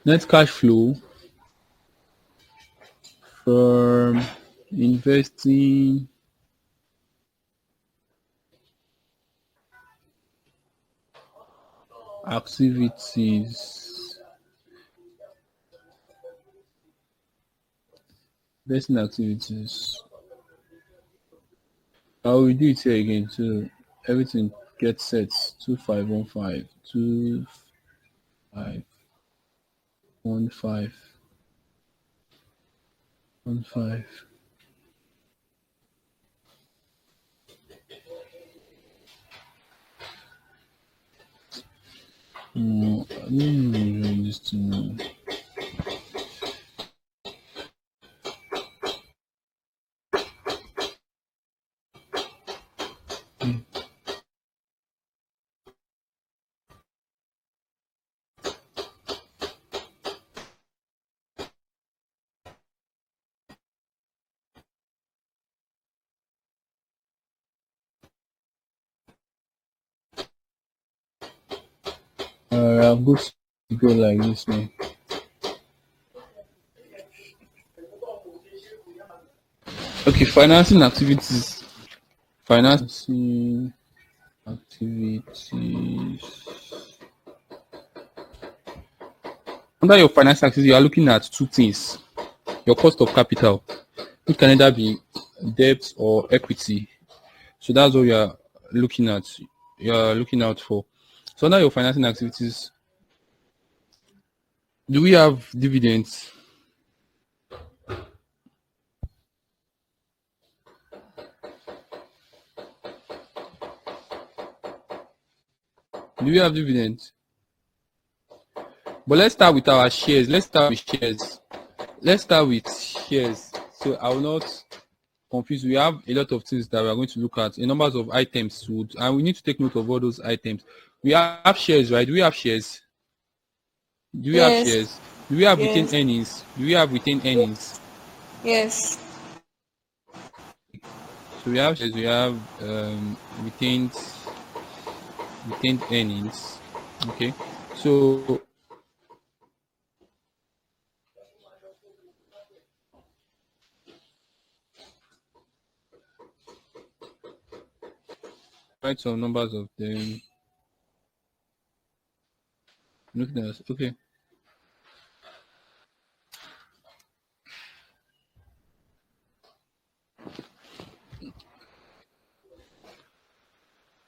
Net cash flow from investing activities. Investing activities. I will do it here again so everything gets set. 2515. 2515. 15. No, I don't know this to know. I'm good to go like this, man. Okay, financing activities. Financing activities. Under your financing activities, you are looking at two things. Your cost of capital, which can either be debt or equity. So that's what you are looking at. You are looking out for. So under your financing activities, do we have dividends? Do we have dividends? But let's start with our shares. Let's start with shares. So I will not confuse. We have a lot of things that we are going to look at, a numbers of items, and we need to take note of all those items. We have shares, right? Do we have shares? Do we have Yes. shares? Do we have retained Yes. earnings? Do we have retained earnings? Yes. So we have shares. We have retained earnings. Okay. So write some numbers of them. Looking at us. Okay.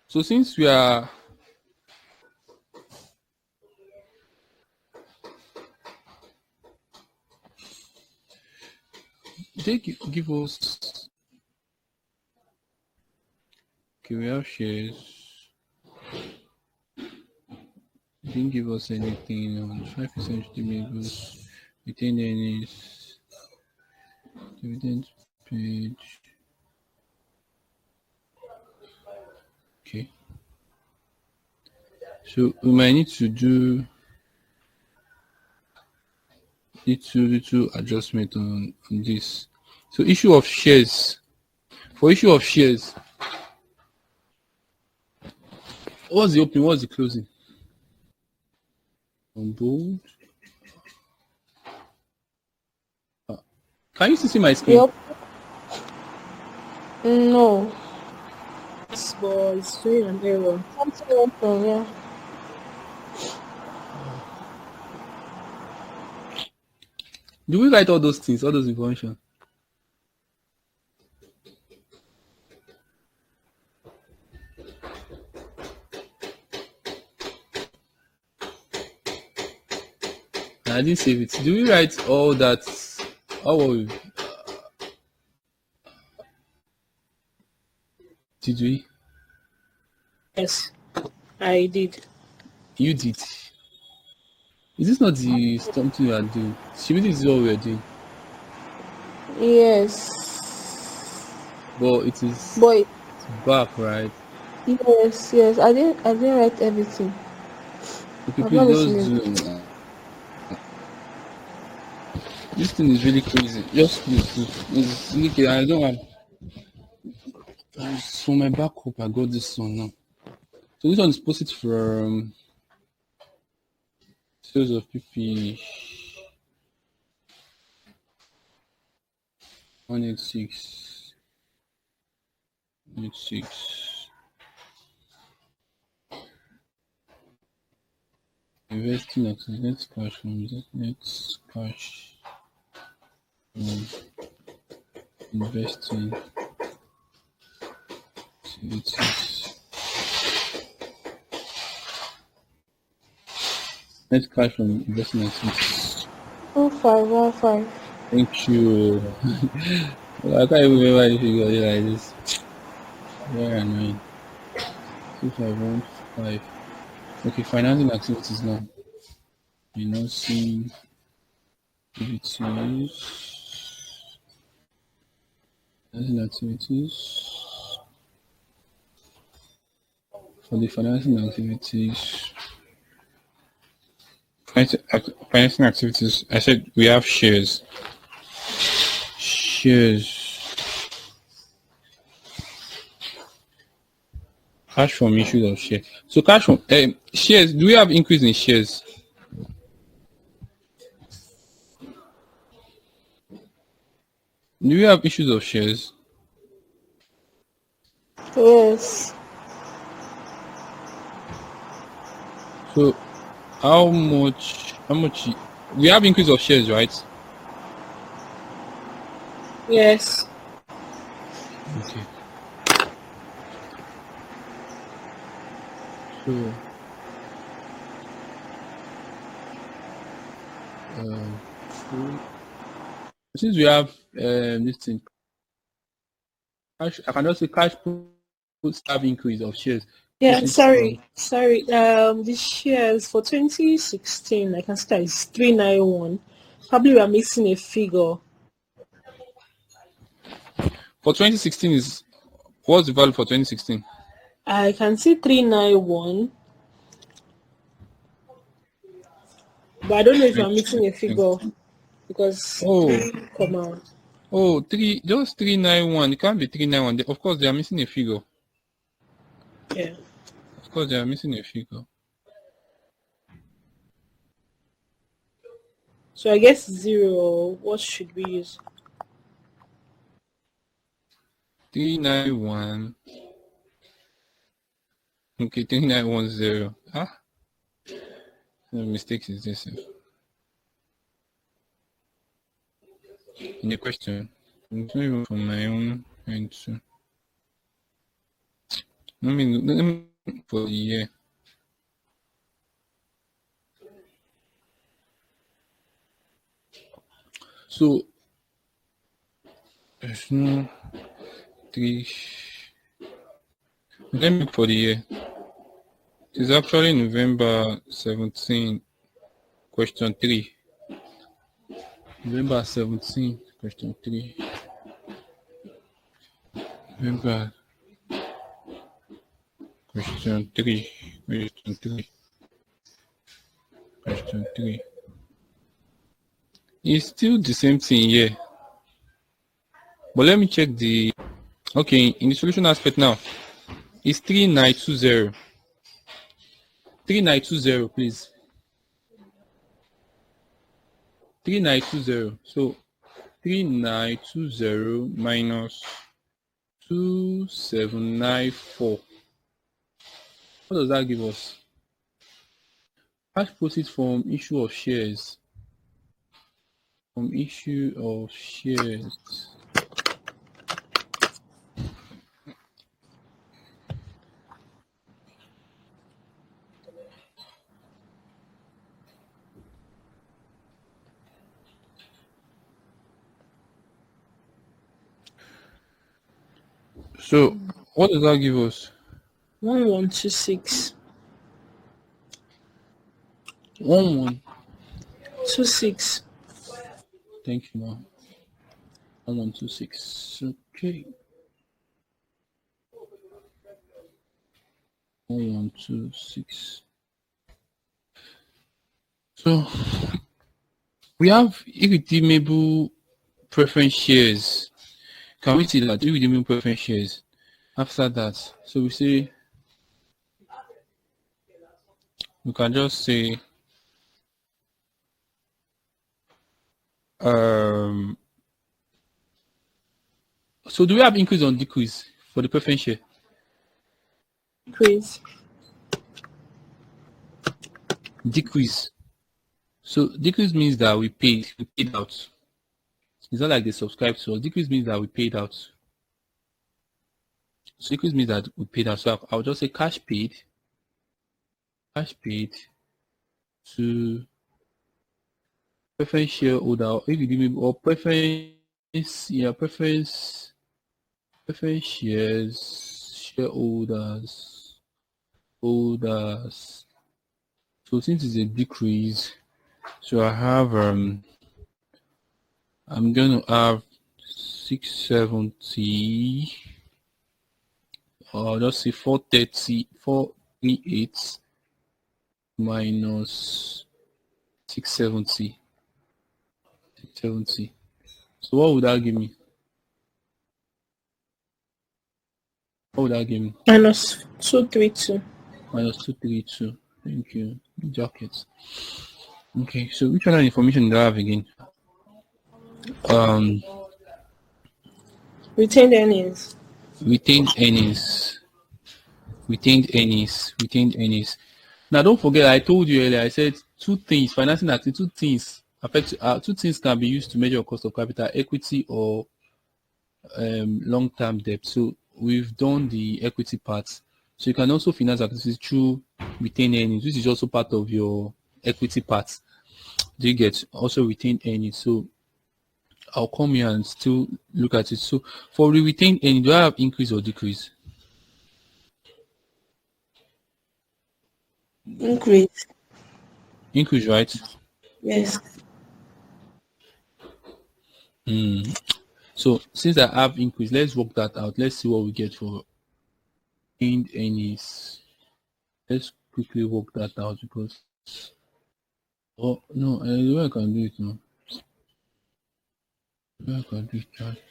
So since we are give us, okay, we have shares. Didn't give us anything on 5% dividends, retained earnings, dividends. page. Okay. So we might need to do little adjustment on this. So issue of shares. For issue of shares, what's the opening? What's the closing? On bold. Can you still see my screen? Yep. No. But it's showing an error. Something went wrong, yeah. Do we write all those things, all those information? I didn't save it. Do we write all that? Oh, did we? Yes, I did. You did. Is this not the something you are doing? Should this is what we are doing? Yes. But it is Boy, back, right? yes. I didn't write everything. Okay, I'm please not just listening. do. This thing is really crazy. Just please. It's really, I don't have. It's for my backup, I got this one now. So this one is posted from sales of PP 186. 86. Investing at net cash from net cash from investing activities. Net cash from investing activities. 2515. Thank you. Well, I can't even remember the figure like this. Very annoying. 2515. Okay, financing activities now. Financing activities. Financing activities. For the financing activities. Financing activities. I said we have shares. Shares. Cash from issues of shares. So cash from shares. Do we have increase in shares? Do we have issues of shares? Yes. So how much? We have increase of shares, right? Yes. Okay. So so since we have this thing, cash, I can also cash puts have increase of shares. Yeah, This is sorry. The shares for 2016, I can see that it's 391. Probably we are missing a figure. for 2016 is what's the value for 2016? I can see 391, but I don't know if I'm missing a figure because Oh, three come out. oh, just 391. It can't be 391. Of course, they are missing a figure. Yeah. Of course, they are missing a figure. So I guess zero. Or what should we use? 391. Okay, 3910. Ah, no mistakes is this in the question. It's not even from my own end too. Let me for the year. So there's no three. Let me for the year. It is actually November 17, question 3. November 17, question 3. Remember, question 3. Question 3. Question 3. It's still the same thing here. But let me check the. Okay, in the solution aspect now, it's 3920. 3920, please. 3920. So 3920 minus 2794. What does that give us? Cash proceeds from issue of shares. From issue of shares. So what does that give us? 1126. 1126. 26. Thank you, ma'am. 1126. Okay. 1126. So we have irredeemable preference shares. Can we see that irredeemable preference shares? After that, so we say we can just say so do we have increase or decrease for the preference share? Decrease. Decrease. So decrease means that we paid out. It's not like they subscribe to us. Decrease means that we paid out. So decrease means that we paid out. So I'll just say cash paid to preference shareholder or irredeemable or preference shares shareholders holders. So since it's a decrease, so I have I'm going to have 670. I'll just say 438 minus 670. So what would that give me? What would that give me? Minus 232. Minus 232. Thank you. Jackets. Okay, so which other information do I have again? Retained earnings. Retained earnings. Now don't forget, I told you earlier, I said two things, financing activity, two things affect two things can be used to measure cost of capital, equity or long-term debt. So we've done the equity part. So you can also finance activities through retained earnings, which is also part of your equity part. Do you get also retained earnings? So I'll come here and still look at it. So for the retained earnings, do I have increase or decrease? Increase. Increase, right? Yes. So since I have increase, let's work that out. Let's see what we get for retained earnings. Let's quickly work that out because oh no, the way I can do it now. The way I can do it, right?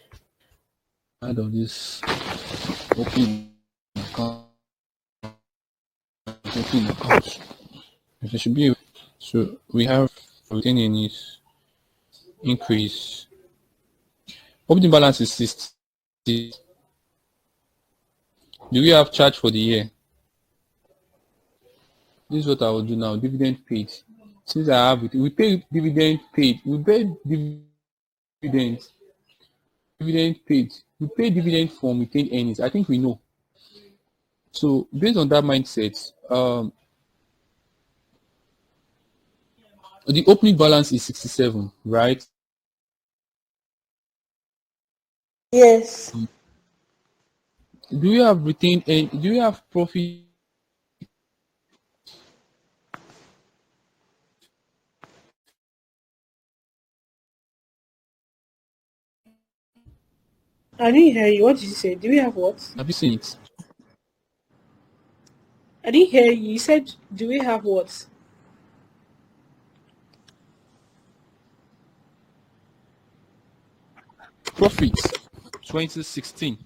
Out of this open account. It should be so we have retained earnings increase. Opening balance is 60. Do we have charge for the year? This is what I will do now. Dividend paid. Since I have it, we pay dividend paid. We pay dividends. Dividend paid. We pay dividend from retained earnings. I think we know. So based on that mindset, the opening balance is 67, right? Yes. Do we have retained and do we have profit? I didn't hear you. What did you say? Do we have what? Have you seen it? I didn't hear you. You said, do we have what? Profits 2016.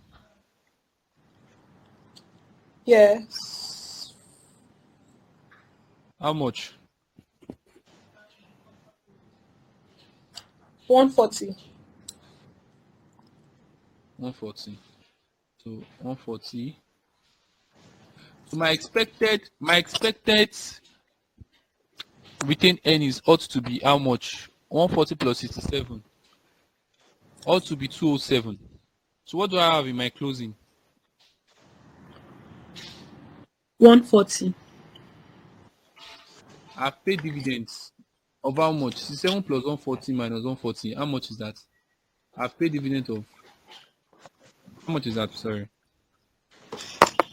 Yes. How much? 140. 140. So 140. So my expected retained earnings ought to be how much? 140 plus 67 ought to be 207. So what do I have in my closing? 140. I've paid dividends of how much? 67 plus 140 minus 140. How much is that? I've paid dividend of how much is that? Sorry.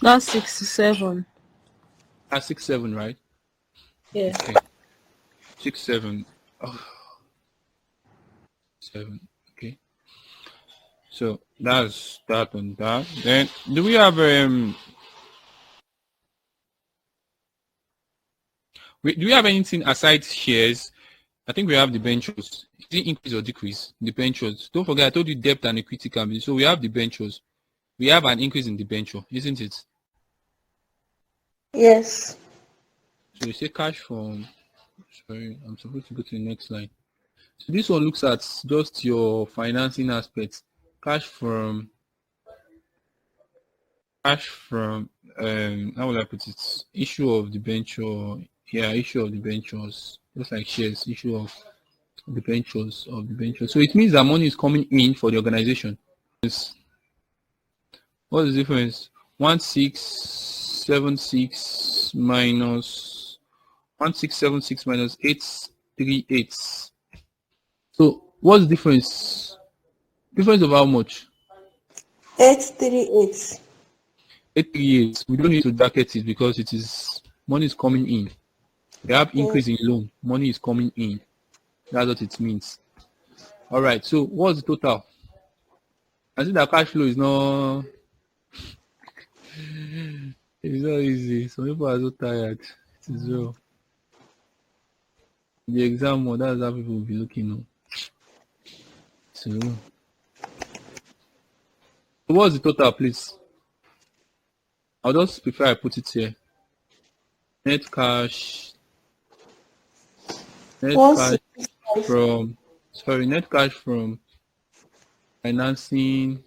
That's 67. That's 67, right? Yeah. Okay. 67. Oh, 7. Okay. So that's that on that. Then do we have do we have anything aside shares? I think we have the ventures. Is it increase or decrease? The ventures. Don't forget, I told you debt and equity can be. So we have the ventures. We have an increase in the venture, isn't it? Yes. So you say cash from. Sorry, I'm supposed to go to the next line. So this one looks at just your financing aspects. Cash from. How will I put it? Issue of the venture. Yeah, issue of the ventures. Just like shares, issue of the ventures of the venture. So it means that money is coming in for the organization. What's the difference? 1676 minus 1676 minus 838. So what's the difference? Difference of how much? 838. 838. We don't need to bracket it because it is money is coming in. We have increase in loan. Money is coming in. That's what it means. All right. So what's the total? I think that cash flow is not. It's not easy. Some people are so tired. It is well. The exam more, that's how people will be looking on. So what's the total, please? I'll just prefer I put it here. Net cash. Net cash from net cash from financing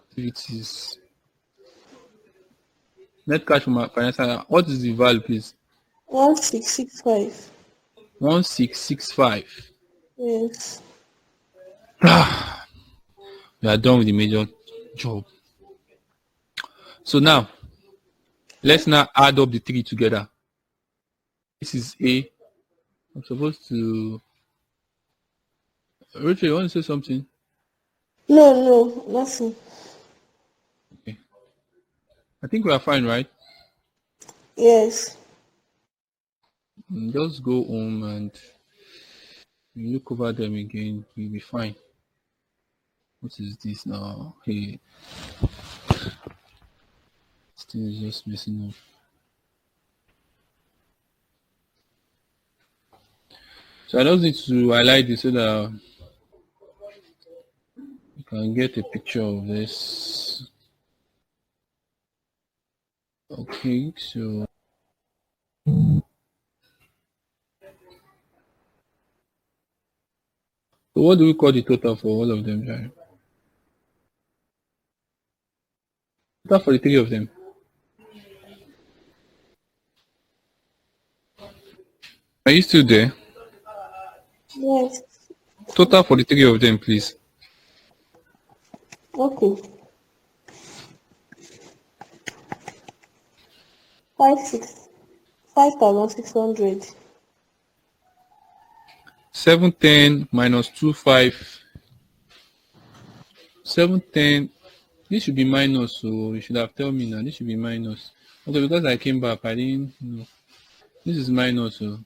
activities. Net cash from financing. What is the value, please? 1665. 1665. Yes. We are done with the major job. So now, let's now add up the three together. This is A. I'm supposed to. Richard, you want to say something? No, nothing. Okay. I think we are fine, right? Yes. Just go home and look over them again. We'll be fine. What is this now? Hey, this thing is just messing up. So I just need to highlight this so that you can get a picture of this. Okay, so what do we call the total for all of them, Jai? Total for the three of them. Are you still there? Yes. Total for the three of them, please. Okay. 5,600. 710 minus 25. 710. This should be minus, so you should have told me now. This should be minus. Okay, because I came back, I didn't know. This is minus, so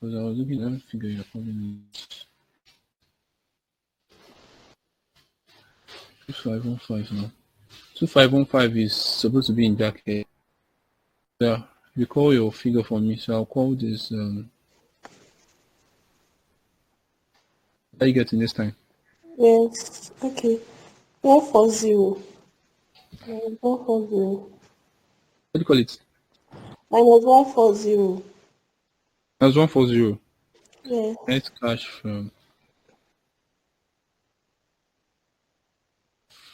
because I was looking at figure you're calling me. 2515 now. 2515 is supposed to be in jacket. Yeah, you call your figure for me, so I'll call this. What are you getting this time? Yes. Okay. 140. 140. What do you call it? Minus 140. That's 140. Yes. Net cash from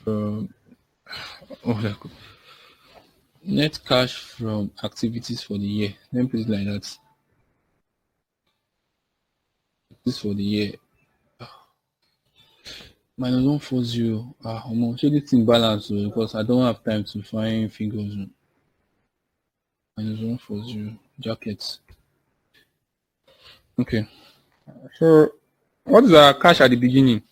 oh yeah. Net cash from activities for the year. Let me put it like that. This for the year. Minus 140. I'm gonna show this thing balance because I don't have time to find figures. Minus 140 jackets. Okay. So what is our cash at the beginning?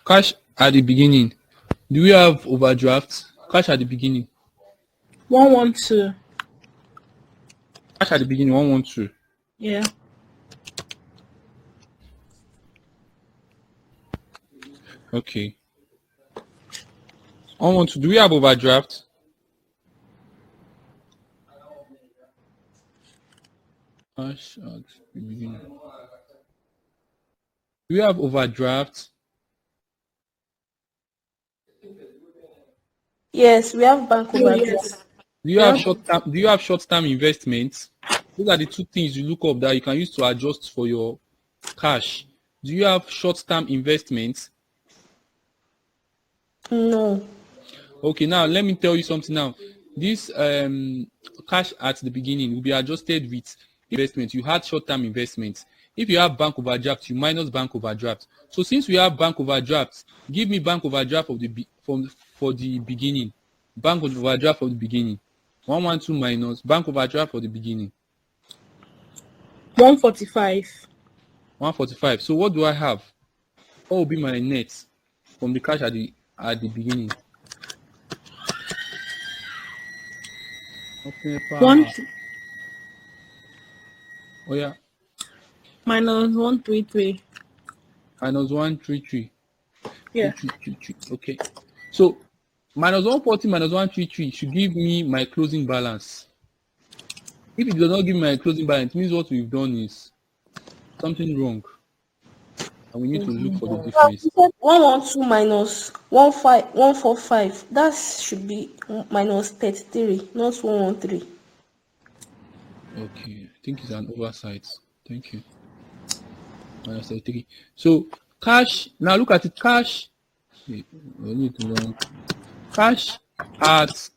Cash at the beginning. Do we have overdraft? Cash at the beginning. 112. Cash at the beginning, 112. Yeah. Okay. 112. Do we have overdraft? Cash at the beginning. Do we have overdraft? Yes, we have bank overdraft. Do you have short-term investments? Those are the two things you look up that you can use to adjust for your cash. Do you have short-term investments? No. Okay, now let me tell you something now. This cash at the beginning will be adjusted with investment. You had short-term investments. If you have bank overdraft, you minus bank overdraft. So since we have bank overdraft, give me bank overdraft for the beginning. Bank overdraft for the beginning. 112 minus bank overdraft for the beginning. 145. 145. So what do I have? What will be my net from the cash at the beginning? Okay, One oh yeah. minus 133. Minus 133. Yeah. 233. Okay. So minus 140 minus 133 should give me my closing balance. If it does not give me my closing balance, it means what we've done is something wrong. And we need to look for the difference. 112 minus 145. That should be minus 33, not 113. Okay. I think it's an oversight. Thank you. Minus 33. So cash, now look at it. Cash. Wait, we need to run. Cash at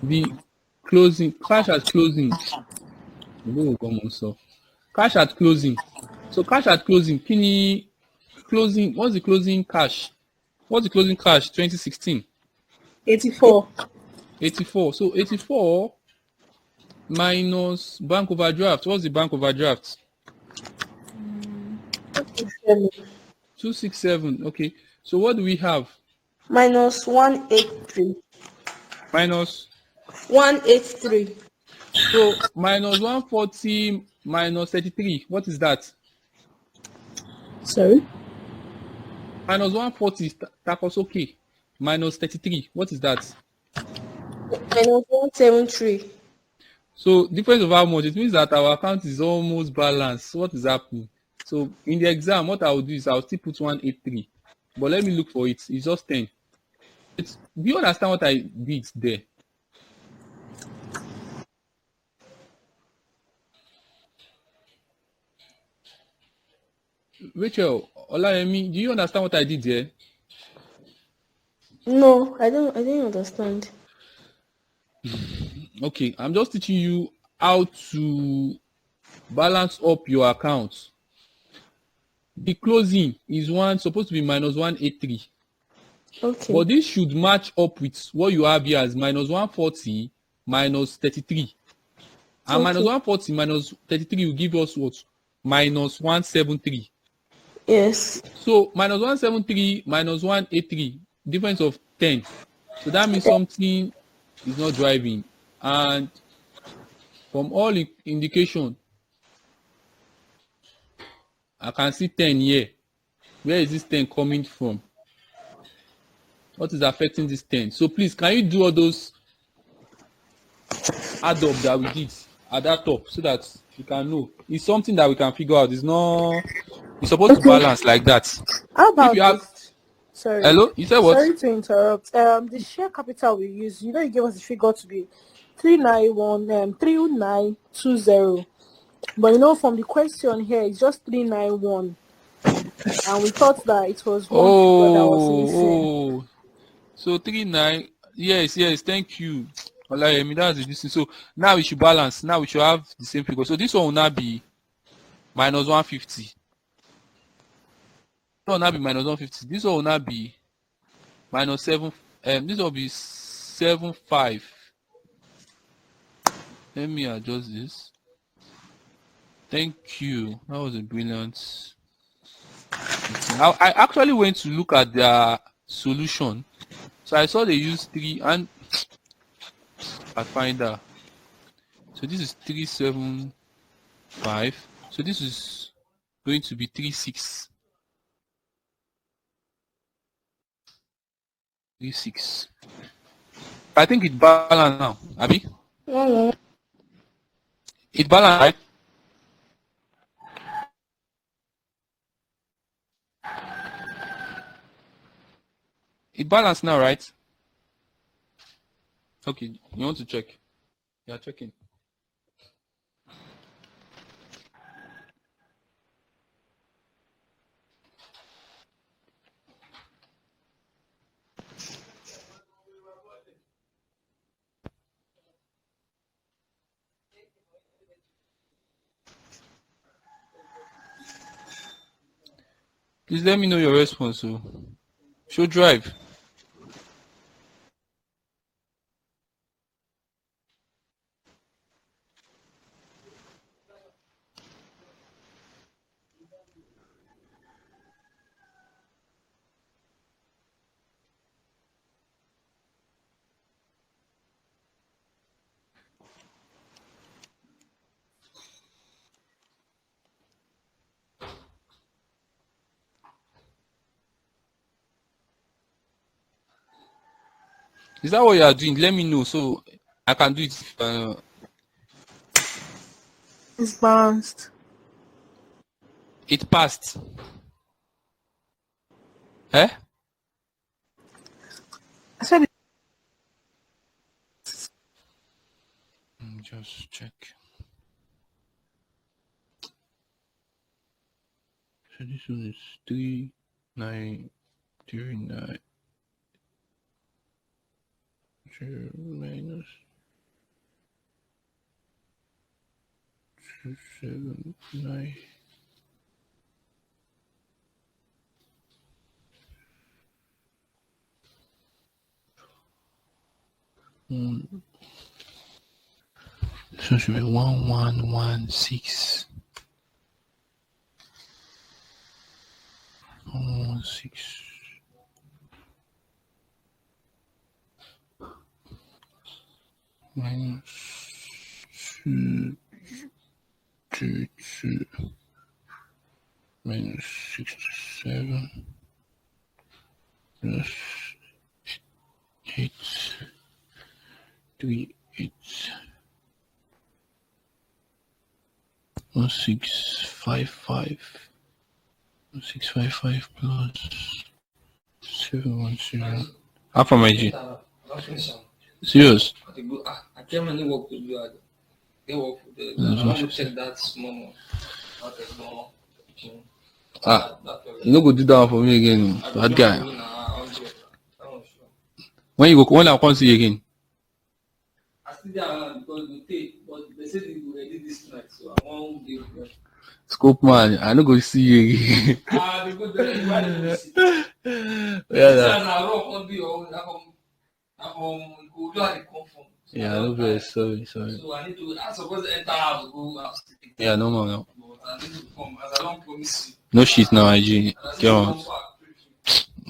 the closing. Cash at closing. Cash at closing. So cash at closing. Kini closing. What's the closing cash? What's the closing cash? 2016. 84. 84. So 84 minus bank overdraft. What's the bank overdraft? 267. Okay. So what do we have? Minus 183. Minus 183. so minus 140 minus 33. What is that? Sorry? Minus 140 is Takosoke. Minus 33. What is that? Minus 173. So difference of how much? It means that our account is almost balanced. What is happening? So in the exam, what I will do is I'll still put 183. But let me look for it. It's just 10. Do you understand what I did there? Rachel, Olayemi, do you understand what I did there? No, I didn't understand. Okay, I'm just teaching you how to balance up your account. The closing is supposed to be minus 183. Okay. But this should match up with what you have here as minus 140 minus 33. And Okay. minus 140 minus 33 will give us what? Minus 173. Yes. So minus 173 minus 183, difference of 10. So that means something is not driving. And from all indication, I can see 10 here. Where is this 10 coming from? What is affecting this 10? So please, can you do all those add up that we did at that top so that we can know? It's something that we can figure out. It's supposed to balance like that. How If about you have, this? Sorry. hello, you said what? Sorry to interrupt. The share capital we use, you gave us the figure to be 3920. But from the question here, it's just 391. And we thought that it was one figure that was missing. So 39. Yes, thank you. That's the distance. So now we should balance. Now we should have the same figure. So this one will now be minus 150. This one will now be minus 150. This one will now be minus 7. This will be 75. Let me adjust this. Thank you. That was a brilliant. I actually went to look at their solution. So I saw they use 3 and I find that. So this is 375. So this is going to be 36. 36. I think it balanced now, Abby. It balanced, right? It balanced now, right? Okay, you want to check? Yeah, checking. Please let me know your response. So, show drive. Is that what you are doing? Let me know so I can do it. It's balanced. It passed. Eh? I said Just check. So this one is 3939. 0 minus 279. So it should be 1116. 116. Minus 222 minus 67 plus 838 1655 1655 plus 710. How from IG? Serious? I can't really work with you. They work with the. I want to check that small. Okay, small. You no go do that one for me again, bad guy. When I come see you again. I still there because we take, but they said they will edit this night, so I won't give them. Scope man, I no go see you again. They go there. Why they go see? Yeah, no very sorry. So I need to. I'm supposed to enter house, go house. Yeah, no more now. But I need to come as I don't promise you. No shit now, IG. Get out.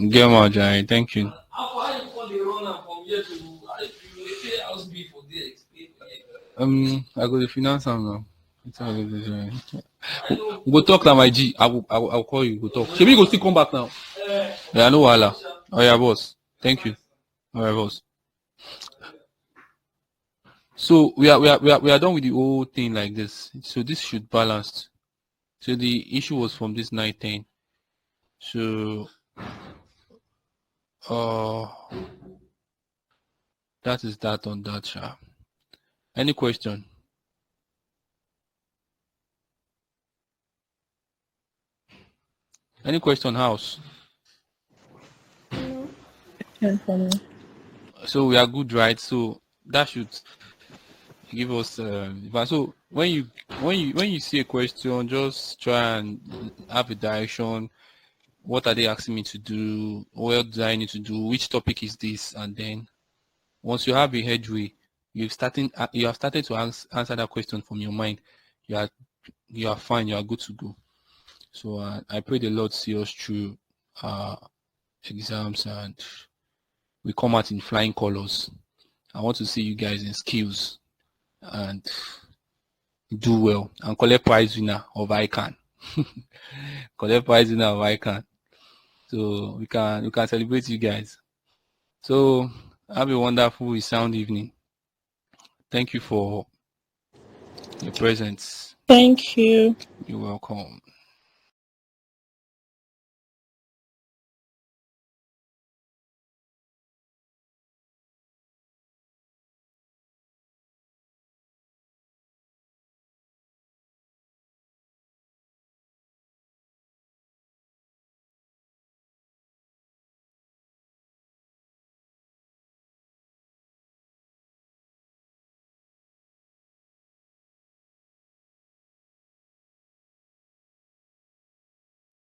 Get out, Jai. Thank you. How you call the runner from here to house B for the explain? I go to finance am now. We'll talk now, my G. I will call you. We'll talk. Shebi you go still come back now. Yeah, no wahala. Oh yeah, boss. Thank you. All right, boss. So we are done with the whole thing like this. So this should balance. So the issue was from this 910. So uh that is that on that, sha. Any question? Any question, house? No. So we are good, right? So that should give us so when you see a question, just try and have a direction. What are they asking me to do? What do I need to do? Which topic is this? And then once you have a headway, you have started to answer that question from your mind. You are fine. You are good to go. So I pray the Lord see us through exams and we come out in flying colors. I want to see you guys in skills and do well and collect prize winner of Ican. Collect prize winner of Ican. So we can celebrate you guys. So have a wonderful sound evening. Thank you for your presence. Thank you. You're welcome.